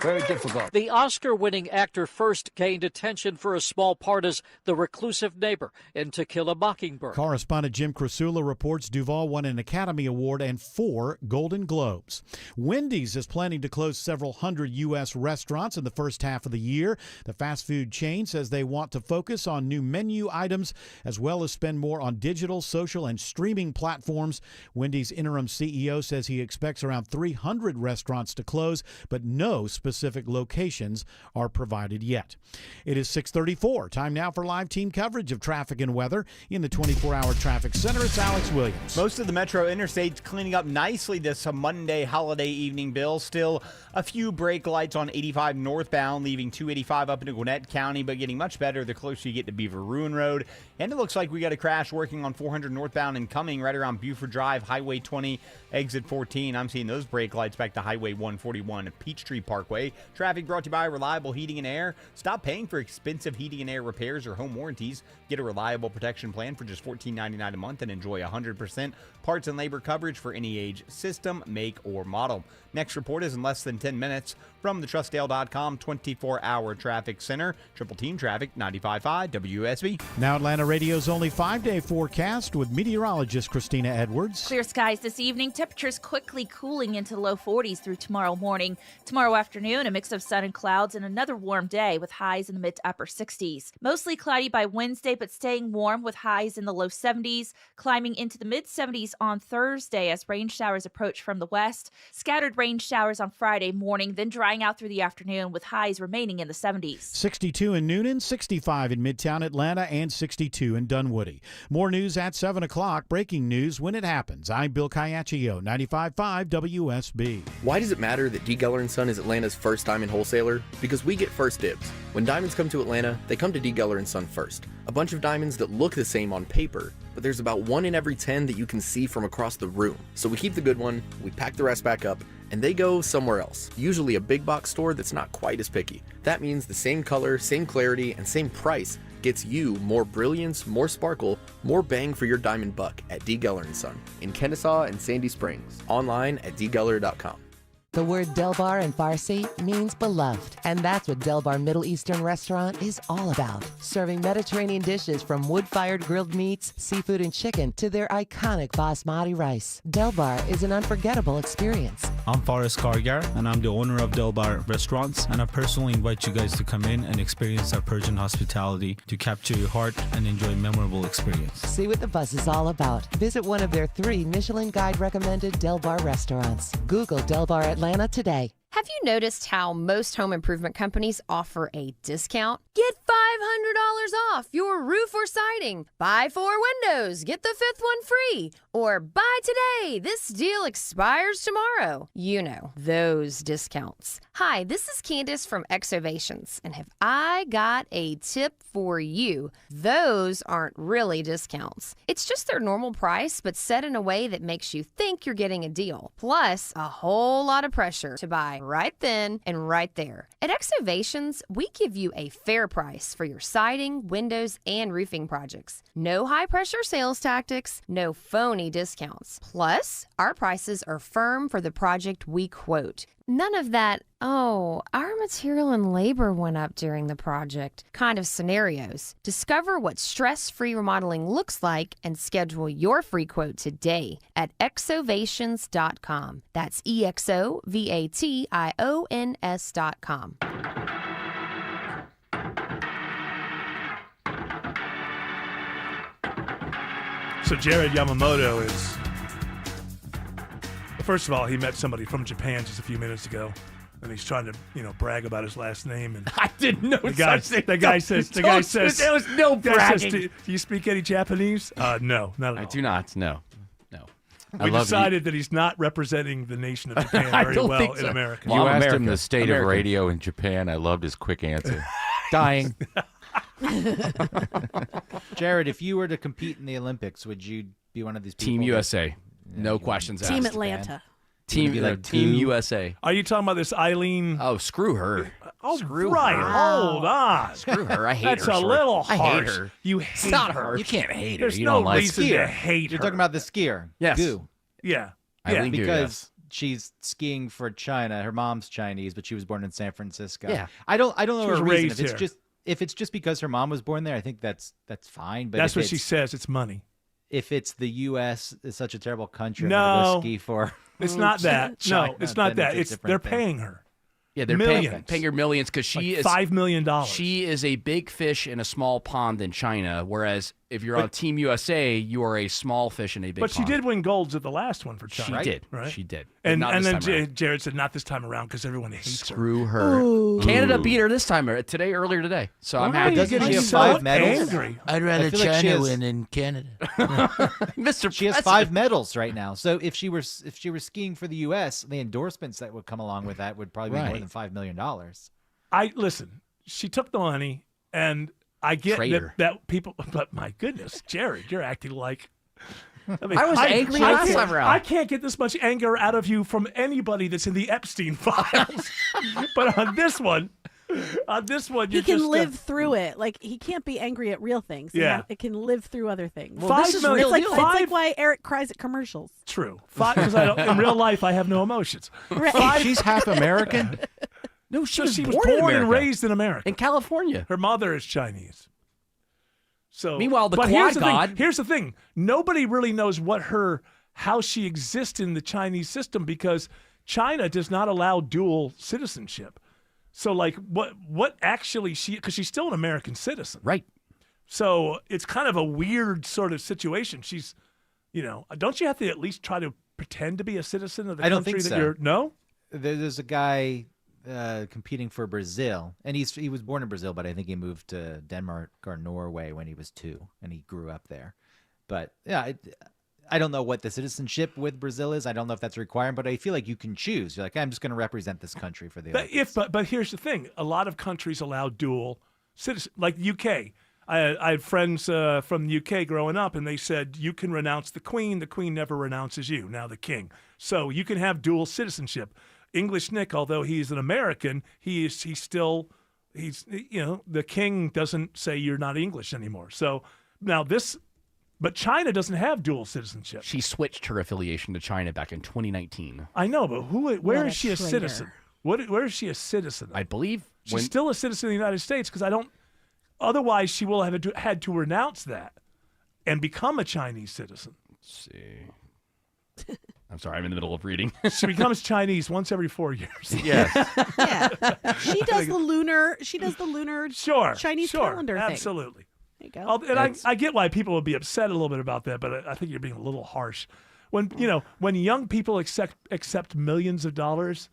Very difficult." The Oscar-winning actor first gained attention for a small part as the reclusive neighbor in To Kill a Mockingbird. Correspondent Jim Krasula reports Duvall won an Academy Award and 4 Golden Globes. Wendy's is planning to close several hundred U.S. restaurants in the first half of the year. The fast food chain says they want to focus on new menu items as well as spend more on digital, social, and streaming platforms. Wendy's interim CEO says he expects around 300 restaurants to close, but no specific locations are provided yet. It is 6:34. Time now for live team coverage of traffic and weather. In the 24-hour traffic center, it's Alex Williams. Most of the metro interstates cleaning up nicely this Monday holiday evening, Bill. Still a few brake lights on 85 northbound, leaving 285 up into Gwinnett County, but getting much better the closer you get to Beaver Ruin Road. And it looks like we got a crash working on 400 northbound and coming right around Buford Drive, Highway 20, exit 14. I'm seeing those brake lights back to Highway 141 at Peachtree Parkway. Traffic brought to you by Reliable Heating and Air. Stop paying for expensive heating and air repairs or home warranties. Get a reliable protection plan for just $14.99 a month and enjoy 100% parts and labor coverage for any age, system, make, or model. Next report is in less than 10 minutes from the TrustDale.com 24-hour traffic center. Triple Team Traffic, 95.5 WSB. Now Atlanta Radio's only 5-day forecast with meteorologist Christina Edwards. Clear skies this evening. Temperatures quickly cooling into low 40s through tomorrow morning. Tomorrow afternoon, a mix of sun and clouds and another warm day with highs in the mid to upper 60s. Mostly cloudy by Wednesday, but staying warm with highs in the low 70s, climbing into the mid 70s on Thursday as rain showers approach from the west. Scattered rain showers on Friday morning, then drying out through the afternoon with highs remaining in the 70s. 62 in Noonan, 65 in Midtown Atlanta, and 62 in Dunwoody. More news at 7 o'clock. Breaking news when it happens. I'm Bill Caiaccio, 95.5 WSB. Why does it matter that D. Geller & Son is Atlanta's first diamond wholesaler? Because we get first dibs. When diamonds come to Atlanta, they come to D. Geller & Son first. A bunch of diamonds that look the same on paper, but there's about 1 in every 10 that you can see from across the room. So we keep the good one, we pack the rest back up, and they go somewhere else, usually a big box store that's not quite as picky. That means the same color, same clarity, and same price gets you more brilliance, more sparkle, more bang for your diamond buck at D. Geller & Son in Kennesaw and Sandy Springs. Online at dgeller.com. The word Del Bar in Farsi means beloved, and that's what Del Bar Middle Eastern Restaurant is all about. Serving Mediterranean dishes from wood-fired grilled meats, seafood, and chicken to their iconic basmati rice. Del Bar is an unforgettable experience. I'm Faris Kargar, and I'm the owner of Del Bar Restaurants, and I personally invite you guys to come in and experience our Persian hospitality to capture your heart and enjoy a memorable experience. See what the buzz is all about. Visit one of their 3 Michelin Guide-recommended Del Bar restaurants. Google Del Bar Atlanta today. Have you noticed how most home improvement companies offer a discount? Get $500 off your roof or siding. Buy 4 windows, get the 5th one free. Or buy today, this deal expires tomorrow. You know, those discounts. Hi, this is Candace from Exovations, and have I got a tip for you? Those aren't really discounts. It's just their normal price, but set in a way that makes you think you're getting a deal. Plus, a whole lot of pressure to buy right then and right there. At Exovations, we give you a fair price for your siding, windows, and roofing projects. No high-pressure sales tactics, no phony discounts. Plus, our prices are firm for the project we quote. None of that, oh, our material and labor went up during the project kind of scenarios. Discover what stress-free remodeling looks like and schedule your free quote today at exovations.com. That's EXOVATIONS.com. So Jared Yamamoto is First of all, he met somebody from Japan just a few minutes ago, and he's trying to, brag about his last name. And I didn't know the guy says, there was no bragging. Do you speak any Japanese? No, not at all. I do not. No. We decided that he's not representing the nation of Japan very well in America. You asked him the state of radio in Japan. I loved his quick answer. Dying. Jared, if you were to compete in the Olympics, would you be one of these people? Team USA. No questions asked. Team Atlanta. Team USA. Are you talking about this Eileen? Oh, screw her. Oh, screw right. her. Hold on. Screw her. I hate That's her. That's a little harsh. I hate her. You It's hate not her. harsh. You can't hate her. There's You no don't like reason to hate her. You're talking about the skier. Yes. Gu. Yeah. Eileen Gu, because yes. she's skiing for China. Her mom's Chinese, but she was born in San Francisco. Yeah. I don't know She her was reason. raised If it's just because her mom was born there, I think that's fine. But That's if what she it's- says. It's money. If it's the U.S. is such a terrible country, I'm No. gonna go ski for. It's not that. China, No, it's not then that. a It's different they're thing. paying her. Yeah, they're millions. paying her millions because she is $5 million. She is a big fish in a small pond in China, whereas if you're on But- Team USA, you are a small fish in a big But pond. she did win golds at the last one for China. She did. Right? She did. But And not and this then time around. Jared said, not this time around because everyone hates her. Screw her. Ooh. Canada beat her this time, earlier today. So I'm Why happy. are you Doesn't getting she have so 5 medals? angry? I'd I rather feel like she China has- win in Canada. Mr. She has President. 5 medals right now. So if she were skiing for the U.S., the endorsements that would come along with that would probably be more Right. than $5 million. Listen. She took the money, and I get Traitor. that people. But my goodness, Jared, you're acting like. I mean, I was angry last can't- time around. I can't get this much anger out of you from anybody that's in the Epstein files. But on this one, He you're can just, live through it. Like he can't be angry at real things. Yeah. It can live through other things. Well, this is real It's deal. like why Eric cries at commercials. True. Because in real life, I have no emotions. Right. She's half American. No, she So was she was born in born and America. raised in America. In California. Her mother is Chinese. So Meanwhile, the but Quad God- Here's the thing. Nobody really knows how she exists in the Chinese system because China does not allow dual citizenship. So like what actually because she's still an American citizen. Right. So it's kind of a weird sort of situation. She's don't you have to at least try to pretend to be a citizen of the I don't country think that so. you're no? There's a guy competing for Brazil, and he was born in Brazil, but I think he moved to Denmark or Norway when he was 2, and he grew up there. But yeah, I don't know what the citizenship with Brazil is. I don't know if that's required, but I feel like you can choose. You're like, I'm just going to represent this country for the Olympics. But here's the thing: a lot of countries allow dual citizen, like the UK. I had friends from the UK growing up, and they said you can renounce the Queen. The Queen never renounces you. Now the King, so you can have dual citizenship. English Nick, although he's an American, he's the King doesn't say you're not English anymore. So now but China doesn't have dual citizenship. She switched her affiliation to China back in 2019. I know, but where is she a traitor. citizen? Where is she a citizen? I believe She's still a citizen of the United States because otherwise she will have had to renounce that and become a Chinese citizen. Let's see. I'm sorry, I'm in the middle of reading. She becomes Chinese once every 4 years. Yes. Yeah. She does the lunar Chinese calendar thing. Absolutely. There you go. And I get why people would be upset a little bit about that, but I think you're being a little harsh. When young people accept millions of dollars,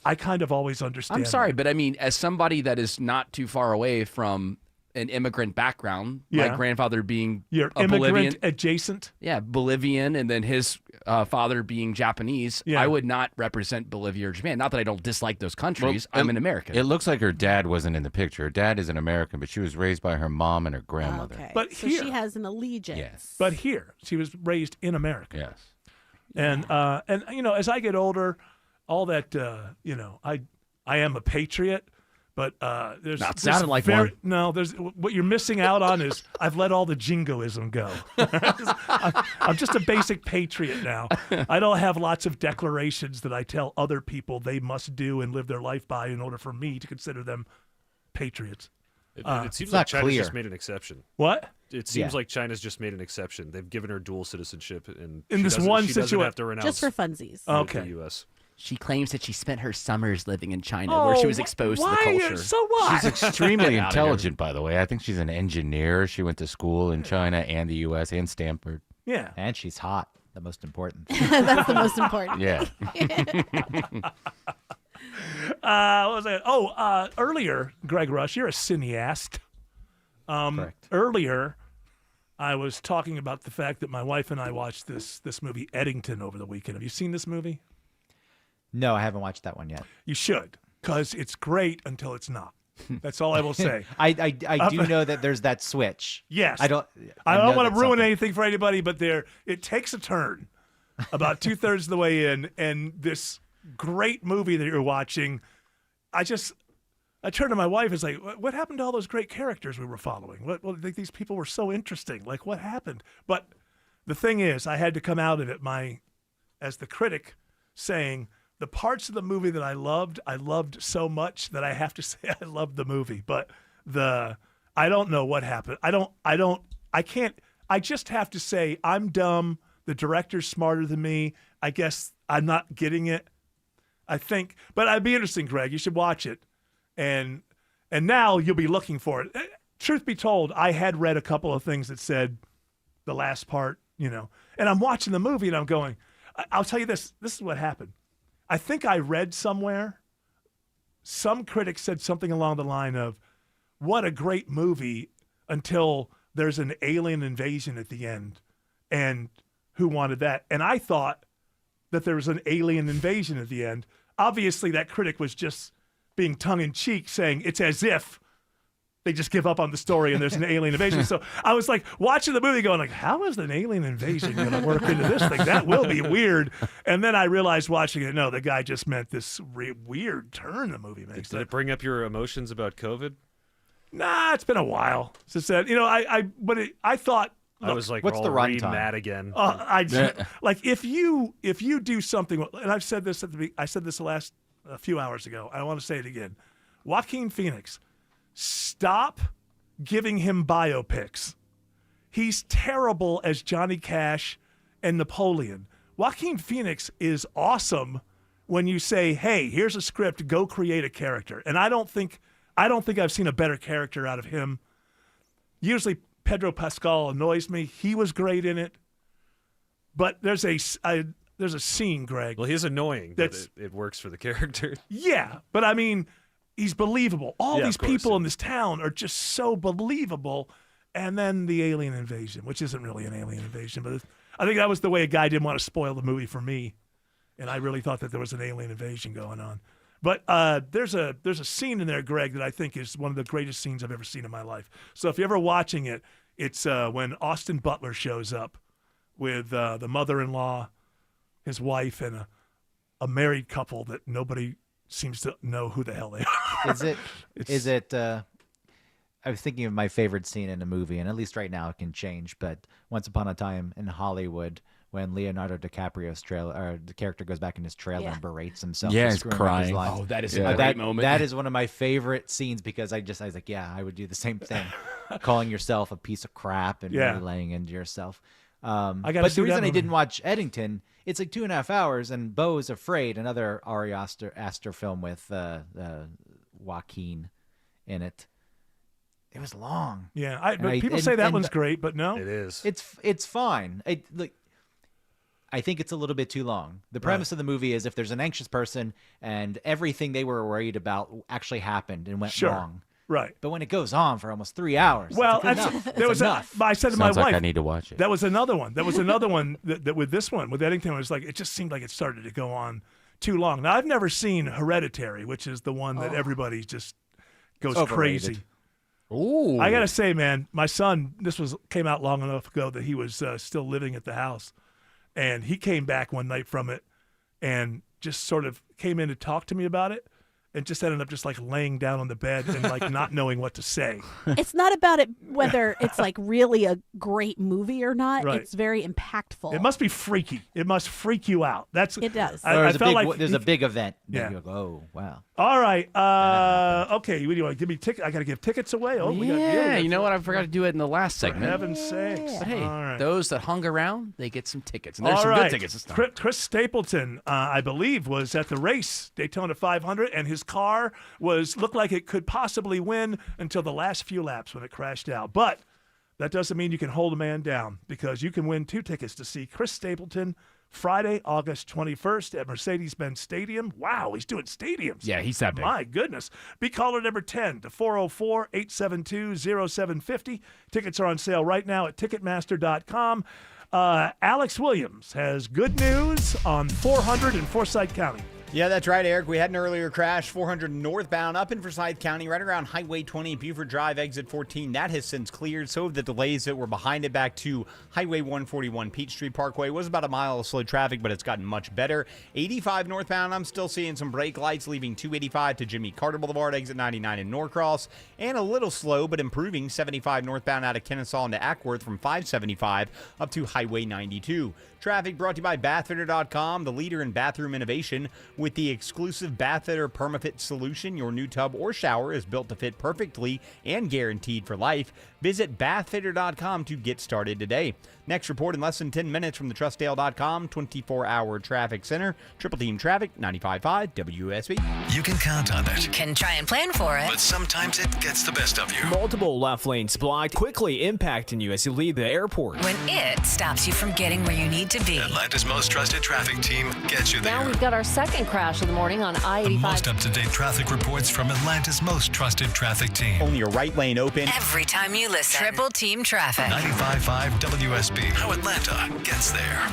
I kind of always understand. I'm sorry, but I mean, as somebody that is not too far away from an immigrant background, my grandfather being You're a immigrant Bolivian, adjacent. Yeah, Bolivian, and then his father being Japanese. Yeah. I would not represent Bolivia or Japan. Not that I don't dislike those countries. I'm an American. It looks like her dad wasn't in the picture. Her dad is an American, but she was raised by her mom and her grandmother. Okay. But so she has an allegiance. Yes. But here, she was raised in America. Yes. And as I get older, all that I am a patriot, but there's Not there's sounding like one. No, there's what you're missing out on is I've let all the jingoism go. I'm just a basic patriot now. I don't have lots of declarations that I tell other people they must do and live their life by in order for me to consider them patriots. It seems like China's just made an exception. What? It seems like China's just made an exception. They've given her dual citizenship, and In this doesn't- one she doesn't situation, have to renounce Just for funsies. Okay. the U.S. She claims that she spent her summers living in China, where she was exposed to the culture. So what? She's extremely Get outta here. intelligent, by the way. I think she's an engineer. She went to school in China and the U.S. and Stanford. Yeah. And she's hot. the most important. That's the most important. Yeah. What was that? Earlier, Greg Rush, you're a cineast. Correct. Earlier, I was talking about the fact that my wife and I watched this movie Eddington over the weekend. Have you seen this movie? No, I haven't watched that one yet. You should, because it's great until it's not. That's all I will say. I do know that there's that switch. Yes. I don't want to ruin anything for anybody, but it takes a turn about 2/3 of the way in, and this great movie that you're watching, I turned to my wife and was like, what happened to all those great characters we were following? These people were so interesting. Like, what happened? But the thing is, I had to come out of it, as the critic, saying the parts of the movie that I loved so much that I have to say I loved the movie. But I don't know what happened. I just have to say I'm dumb. The director's smarter than me. I guess I'm not getting it. I think, but it'd be interesting, Greg. You should watch it. And now you'll be looking for it. Truth be told, I had read a couple of things that said the last part, and I'm watching the movie and I'm going, I'll tell you this is what happened. I think I read somewhere, some critic said something along the line of, what a great movie until there's an alien invasion at the end. And who wanted that? And I thought that there was an alien invasion at the end. Obviously, that critic was just being tongue-in-cheek, saying it's as if they just give up on the story and there's an alien invasion. So I was like watching the movie going like, how is an alien invasion going to work into this thing? That will be weird. And then I realized watching it, no, the guy just meant this weird turn the movie makes. Did it bring up your emotions about COVID? Nah, it's been a while since that. I thought, I was like, what's the runtime? Mad again. Like if you do something, and I've said this a few hours ago. I want to say it again. Joaquin Phoenix, stop giving him biopics. He's terrible as Johnny Cash and Napoleon. Joaquin Phoenix is awesome when you say, "Hey, here's a script. Go create a character." And I don't think I've seen a better character out of him. Usually Pedro Pascal annoys me. He was great in it. But there's a scene, Greg. Well, he's annoying, but it works for the character. Yeah, but I mean, he's believable. All these people in this town are just so believable. And then the alien invasion, which isn't really an alien invasion, but I think that was the way a guy didn't want to spoil the movie for me. And I really thought that there was an alien invasion going on. But there's a scene in there, Greg, that I think is one of the greatest scenes I've ever seen in my life. So if you're ever watching it, it's when Austin Butler shows up with the mother-in-law, his wife, and a married couple that nobody seems to know who the hell they are. Is it? I was thinking of my favorite scene in a movie, and at least right now it can change. But Once Upon a Time in Hollywood, when Leonardo DiCaprio's the character goes back in his trailer and berates himself. Yeah, for he's screwing up crying. his lines. Oh, that is a great moment. That is one of my favorite scenes because I was like, yeah, I would do the same thing, calling yourself a piece of crap and really laying into yourself. But the reason I didn't watch Eddington, it's like 2.5 hours, and Beau is Afraid, another Ari Aster film with Joaquin in it. It was long. Yeah, but people say that one's great, but no, it is. It's fine. I think it's a little bit too long. The premise of the movie is if there's an anxious person and everything they were worried about actually happened and went wrong. Right. But when it goes on for almost 3 hours, well, I said to my wife, like I need to watch it. That was another one. That was another one that with this one, with Eddington, it was like, it just seemed like it started to go on too long. Now, I've never seen Hereditary, which is the one that everybody just goes crazy. Ooh. I got to say, man, my son, came out long enough ago that he was still living at the house. And he came back one night from it and just sort of came in to talk to me about it and just ended up just like laying down on the bed and like not knowing what to say. It's not about it whether it's like really a great movie or not. Right. It's very impactful. It must be freaky. It must freak you out. It does. There's a big event. Yeah. You go, oh, wow. All right. Okay. What do you want? Give me tickets. I got to give tickets away. Oh, yeah. You know what? I forgot to do it in the last segment. For heaven's sakes. But hey, all right. those that hung around, they get some tickets. And there's all some right. good tickets this time. Chris Stapleton, I believe, was at the race, Daytona 500, and his car looked like it could possibly win until the last few laps when it crashed out. But that doesn't mean you can hold a man down, because you can win 2 tickets to see Chris Stapleton Friday, August 21st at Mercedes-Benz Stadium. Wow, he's doing stadiums. Yeah, he's that big. My goodness. Be caller number 10 to 404-872-0750. Tickets are on sale right now at Ticketmaster.com. Alex Williams has good news on 400 in Forsyth County. Yeah, that's right, Eric. We had an earlier crash, 400 northbound up in Forsyth County, right around Highway 20, Buford Drive, exit 14. That has since cleared. So have the delays that were behind it back to Highway 141, Peachtree Parkway. It was about a mile of slow traffic, but it's gotten much better. 85 northbound, I'm still seeing some brake lights leaving 285 to Jimmy Carter Boulevard, exit 99 in Norcross. And a little slow, but improving, 75 northbound out of Kennesaw into Ackworth from 575 up to Highway 92. Traffic brought to you by BathFitter.com, the leader in bathroom innovation. With the exclusive BathFitter PermaFit solution, your new tub or shower is built to fit perfectly and guaranteed for life. Visit BathFitter.com to get started today. Next report in less than 10 minutes from the TrustDale.com 24-hour traffic center. Triple Team Traffic, 95.5 WSB. You can count on it. You can try and plan for it. But sometimes it gets the best of you. Multiple left lanes blocked, quickly impacting you as you leave the airport. When it stops you from getting where you need to be. Atlanta's most trusted traffic team gets you there. Now we've got our second crash of the morning on I-85. The most up-to-date traffic reports from Atlanta's most trusted traffic team. Only a right lane open. Every time you listen. Triple Team Traffic. 95.5 WSB. How Atlanta gets there.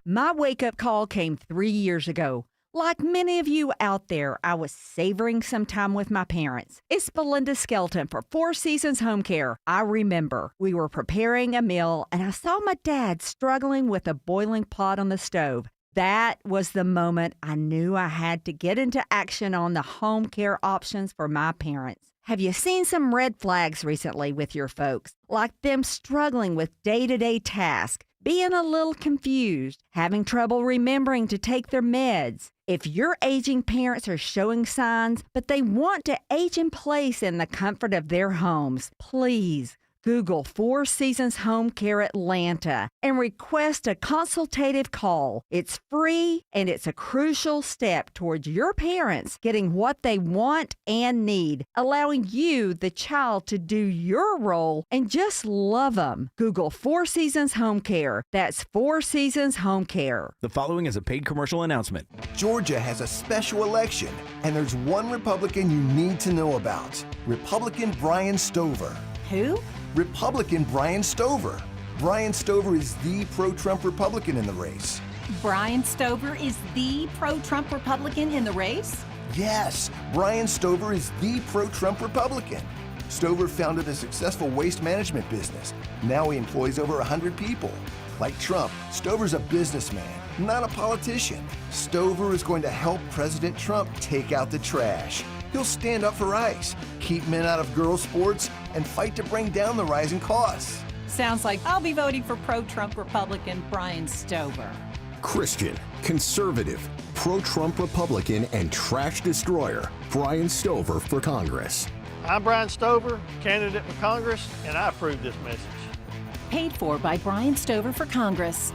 My wake-up call came 3 years ago. Like many of you out there, I was savoring some time with my parents. It's Belinda Skelton for Four Seasons Home Care. I remember we were preparing a meal, and I saw my dad struggling with a boiling pot on the stove. That was the moment I knew I had to get into action on the home care options for my parents. Have you seen some red flags recently with your folks? Like them struggling with day-to-day tasks, being a little confused, having trouble remembering to take their meds. If your aging parents are showing signs, but they want to age in place in the comfort of their homes, please Google Four Seasons Home Care Atlanta and request a consultative call. It's free, and it's a crucial step towards your parents getting what they want and need, allowing you, the child, to do your role and just love them. Google Four Seasons Home Care. That's Four Seasons Home Care. The following is a paid commercial announcement. Georgia has a special election, and there's one Republican you need to know about. Republican Brian Stover. Who? Republican Brian Stover. Brian Stover is the pro-Trump Republican in the race. Brian Stover is the pro-Trump Republican in the race? Yes, Brian Stover is the pro-Trump Republican. Stover founded a successful waste management business. Now he employs over 100 people. Like Trump, Stover's a businessman, not a politician. Stover is going to help President Trump take out the trash. He'll stand up for ICE, keep men out of girls' sports, and fight to bring down the rising costs. Sounds like I'll be voting for pro-Trump Republican Brian Stover. Christian, conservative, pro-Trump Republican, and trash destroyer, Brian Stover for Congress. I'm Brian Stover, candidate for Congress, and I approve this message. Paid for by Brian Stover for Congress.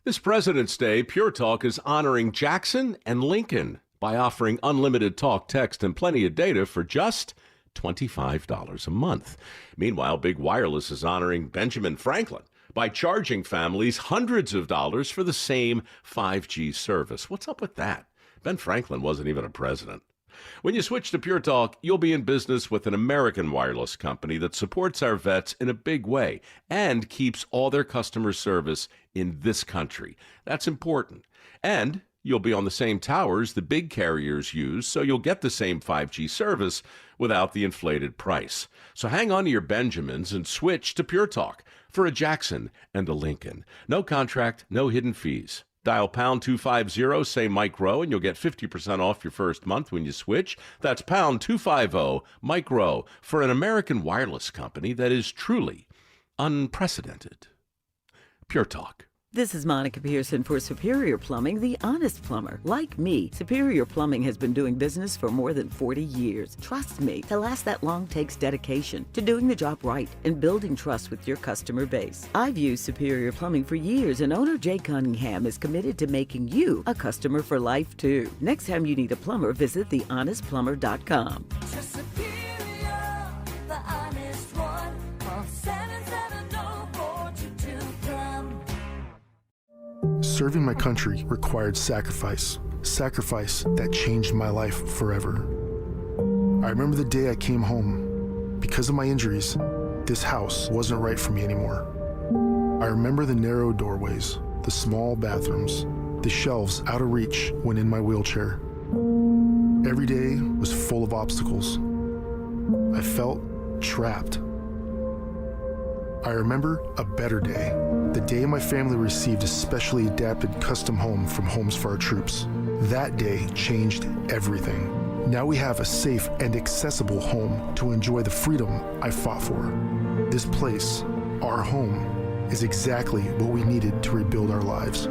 This President's Day, Pure Talk is honoring Jackson and Lincoln by offering unlimited talk, text, and plenty of data for just $25 a month. Meanwhile, Big Wireless is honoring Benjamin Franklin by charging families hundreds of dollars for the same 5G service. What's up with that? Ben Franklin wasn't even a president. When you switch to Pure Talk, you'll be in business with an American wireless company that supports our vets in a big way and keeps all their customer service in this country. That's important. And you'll be on the same towers the big carriers use, so you'll get the same 5G service without the inflated price. So hang on to your Benjamins and switch to Pure Talk for a Jackson and a Lincoln. No contract, no hidden fees. Dial pound 250, say Mike Rowe, and you'll get 50% off your first month when you switch. That's pound 250, Mike Rowe, for an American wireless company that is truly unprecedented. Pure Talk. This is Monica Pearson for Superior Plumbing, the honest plumber. Like me, Superior Plumbing has been doing business for more than 40 years. Trust me, to last that long takes dedication to doing the job right and building trust with your customer base. I've used Superior Plumbing for years, and owner Jay Cunningham is committed to making you a customer for life, too. Next time you need a plumber, visit thehonestplumber.com. Superior, the Serving my country required sacrifice. Sacrifice that changed my life forever. I remember the day I came home. Because of my injuries, this house wasn't right for me anymore. I remember the narrow doorways, the small bathrooms, the shelves out of reach when in my wheelchair. Every day was full of obstacles. I felt trapped. I remember a better day, the day my family received a specially adapted custom home from Homes for Our Troops. That day changed everything. Now we have a safe and accessible home to enjoy the freedom I fought for. This place, our home, is exactly what we needed to rebuild our lives.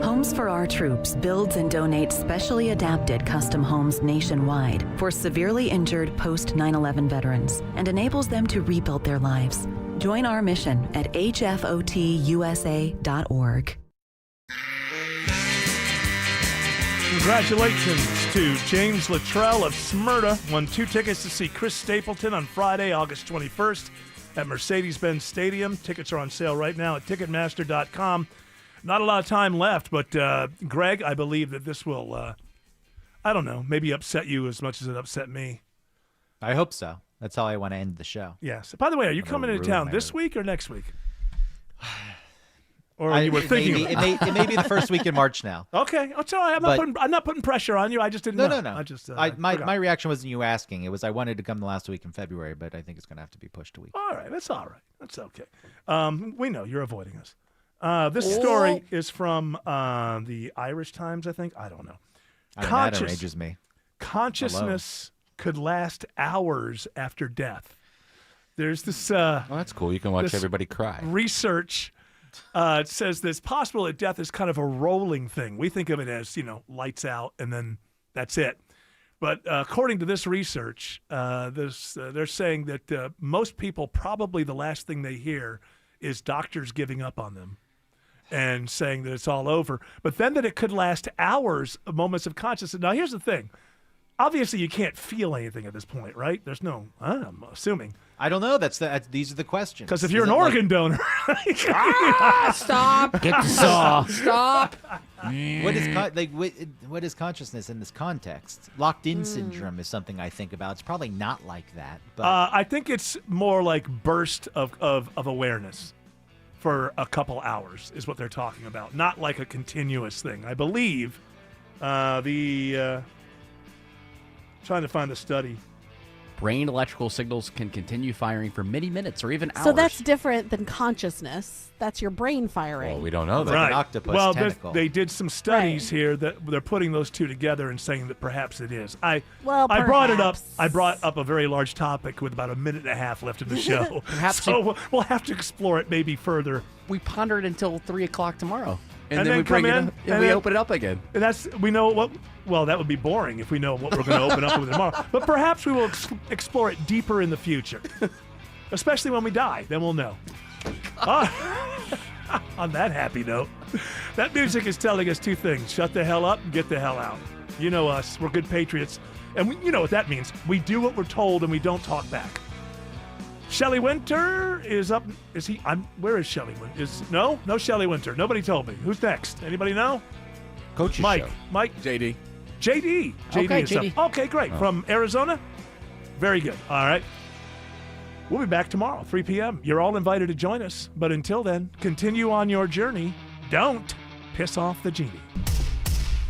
Homes for Our Troops builds and donates specially adapted custom homes nationwide for severely injured post 9/11 veterans and enables them to rebuild their lives. Join our mission at hfotusa.org. Congratulations to James Luttrell of Smyrna. Won 2 tickets to see Chris Stapleton on Friday, August 21st at Mercedes-Benz Stadium. Tickets are on sale right now at Ticketmaster.com. Not a lot of time left, but Greg, I believe that this will, I don't know, maybe upset you as much as it upset me. I hope so. That's how I want to end the show. Yes. By the way, are you coming into town this week or next week? Or you were thinking it may be the first week in March now. Okay. Oh, sorry. I'm not putting pressure on you. I just didn't know. No. I just my reaction wasn't you asking. It was I wanted to come the last week in February, but I think it's going to have to be pushed a week. All right. That's all right. That's okay. We know you're avoiding us. This story is from the Irish Times, I think. I don't know. That enrages me. Consciousness could last hours after death. There's this. Well, that's cool. You can watch everybody cry. Research says that it's possible that death is kind of a rolling thing. We think of it as, lights out and then that's it. But according to this research, they're saying that most people, probably the last thing they hear is doctors giving up on them and saying that it's all over. But then that it could last hours, moments of consciousness. Now, here's the thing. Obviously, you can't feel anything at this point, right? There's no, I'm assuming. I don't know. These are the questions. Because if you're an organ donor. Stop. Get the saw. Stop. What is consciousness in this context? Locked-in syndrome is something I think about. It's probably not like that. But I think it's more like burst of awareness for a couple hours is what they're talking about. Not like a continuous thing. I believe trying to find the study. Brain electrical signals can continue firing for many minutes or even hours. So that's different than consciousness. That's your brain firing. Well, we don't know that. Like an octopus tentacle. They did some studies here that they're putting those two together and saying that perhaps it is. I brought it up. I brought up a very large topic with about a minute and a half left in the show. So we'll have to explore it maybe further. We ponder it until 3 o'clock tomorrow. And then we bring come it in, up, and we open it up again. And we know what. Well, that would be boring if we know what we're going to open up with tomorrow. But perhaps we will explore it deeper in the future, especially when we die. Then we'll know. On that happy note, that music is telling us two things: shut the hell up and get the hell out. You know us; we're good patriots, and you know what that means. We do what we're told, and we don't talk back. Shelley Winter is up. Is he? Where is Shelley Winter? No Shelley Winter. Nobody told me. Who's next? Anybody know? Coach's Mike. show. Mike. JD. JD Okay, is up. JD. Okay, great. From Arizona? Very good. All right. We'll be back tomorrow, 3 p.m. You're all invited to join us. But until then, continue on your journey. Don't piss off the genie.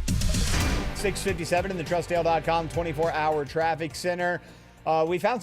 6:57 in the Trustdale.com 24-hour traffic center. We found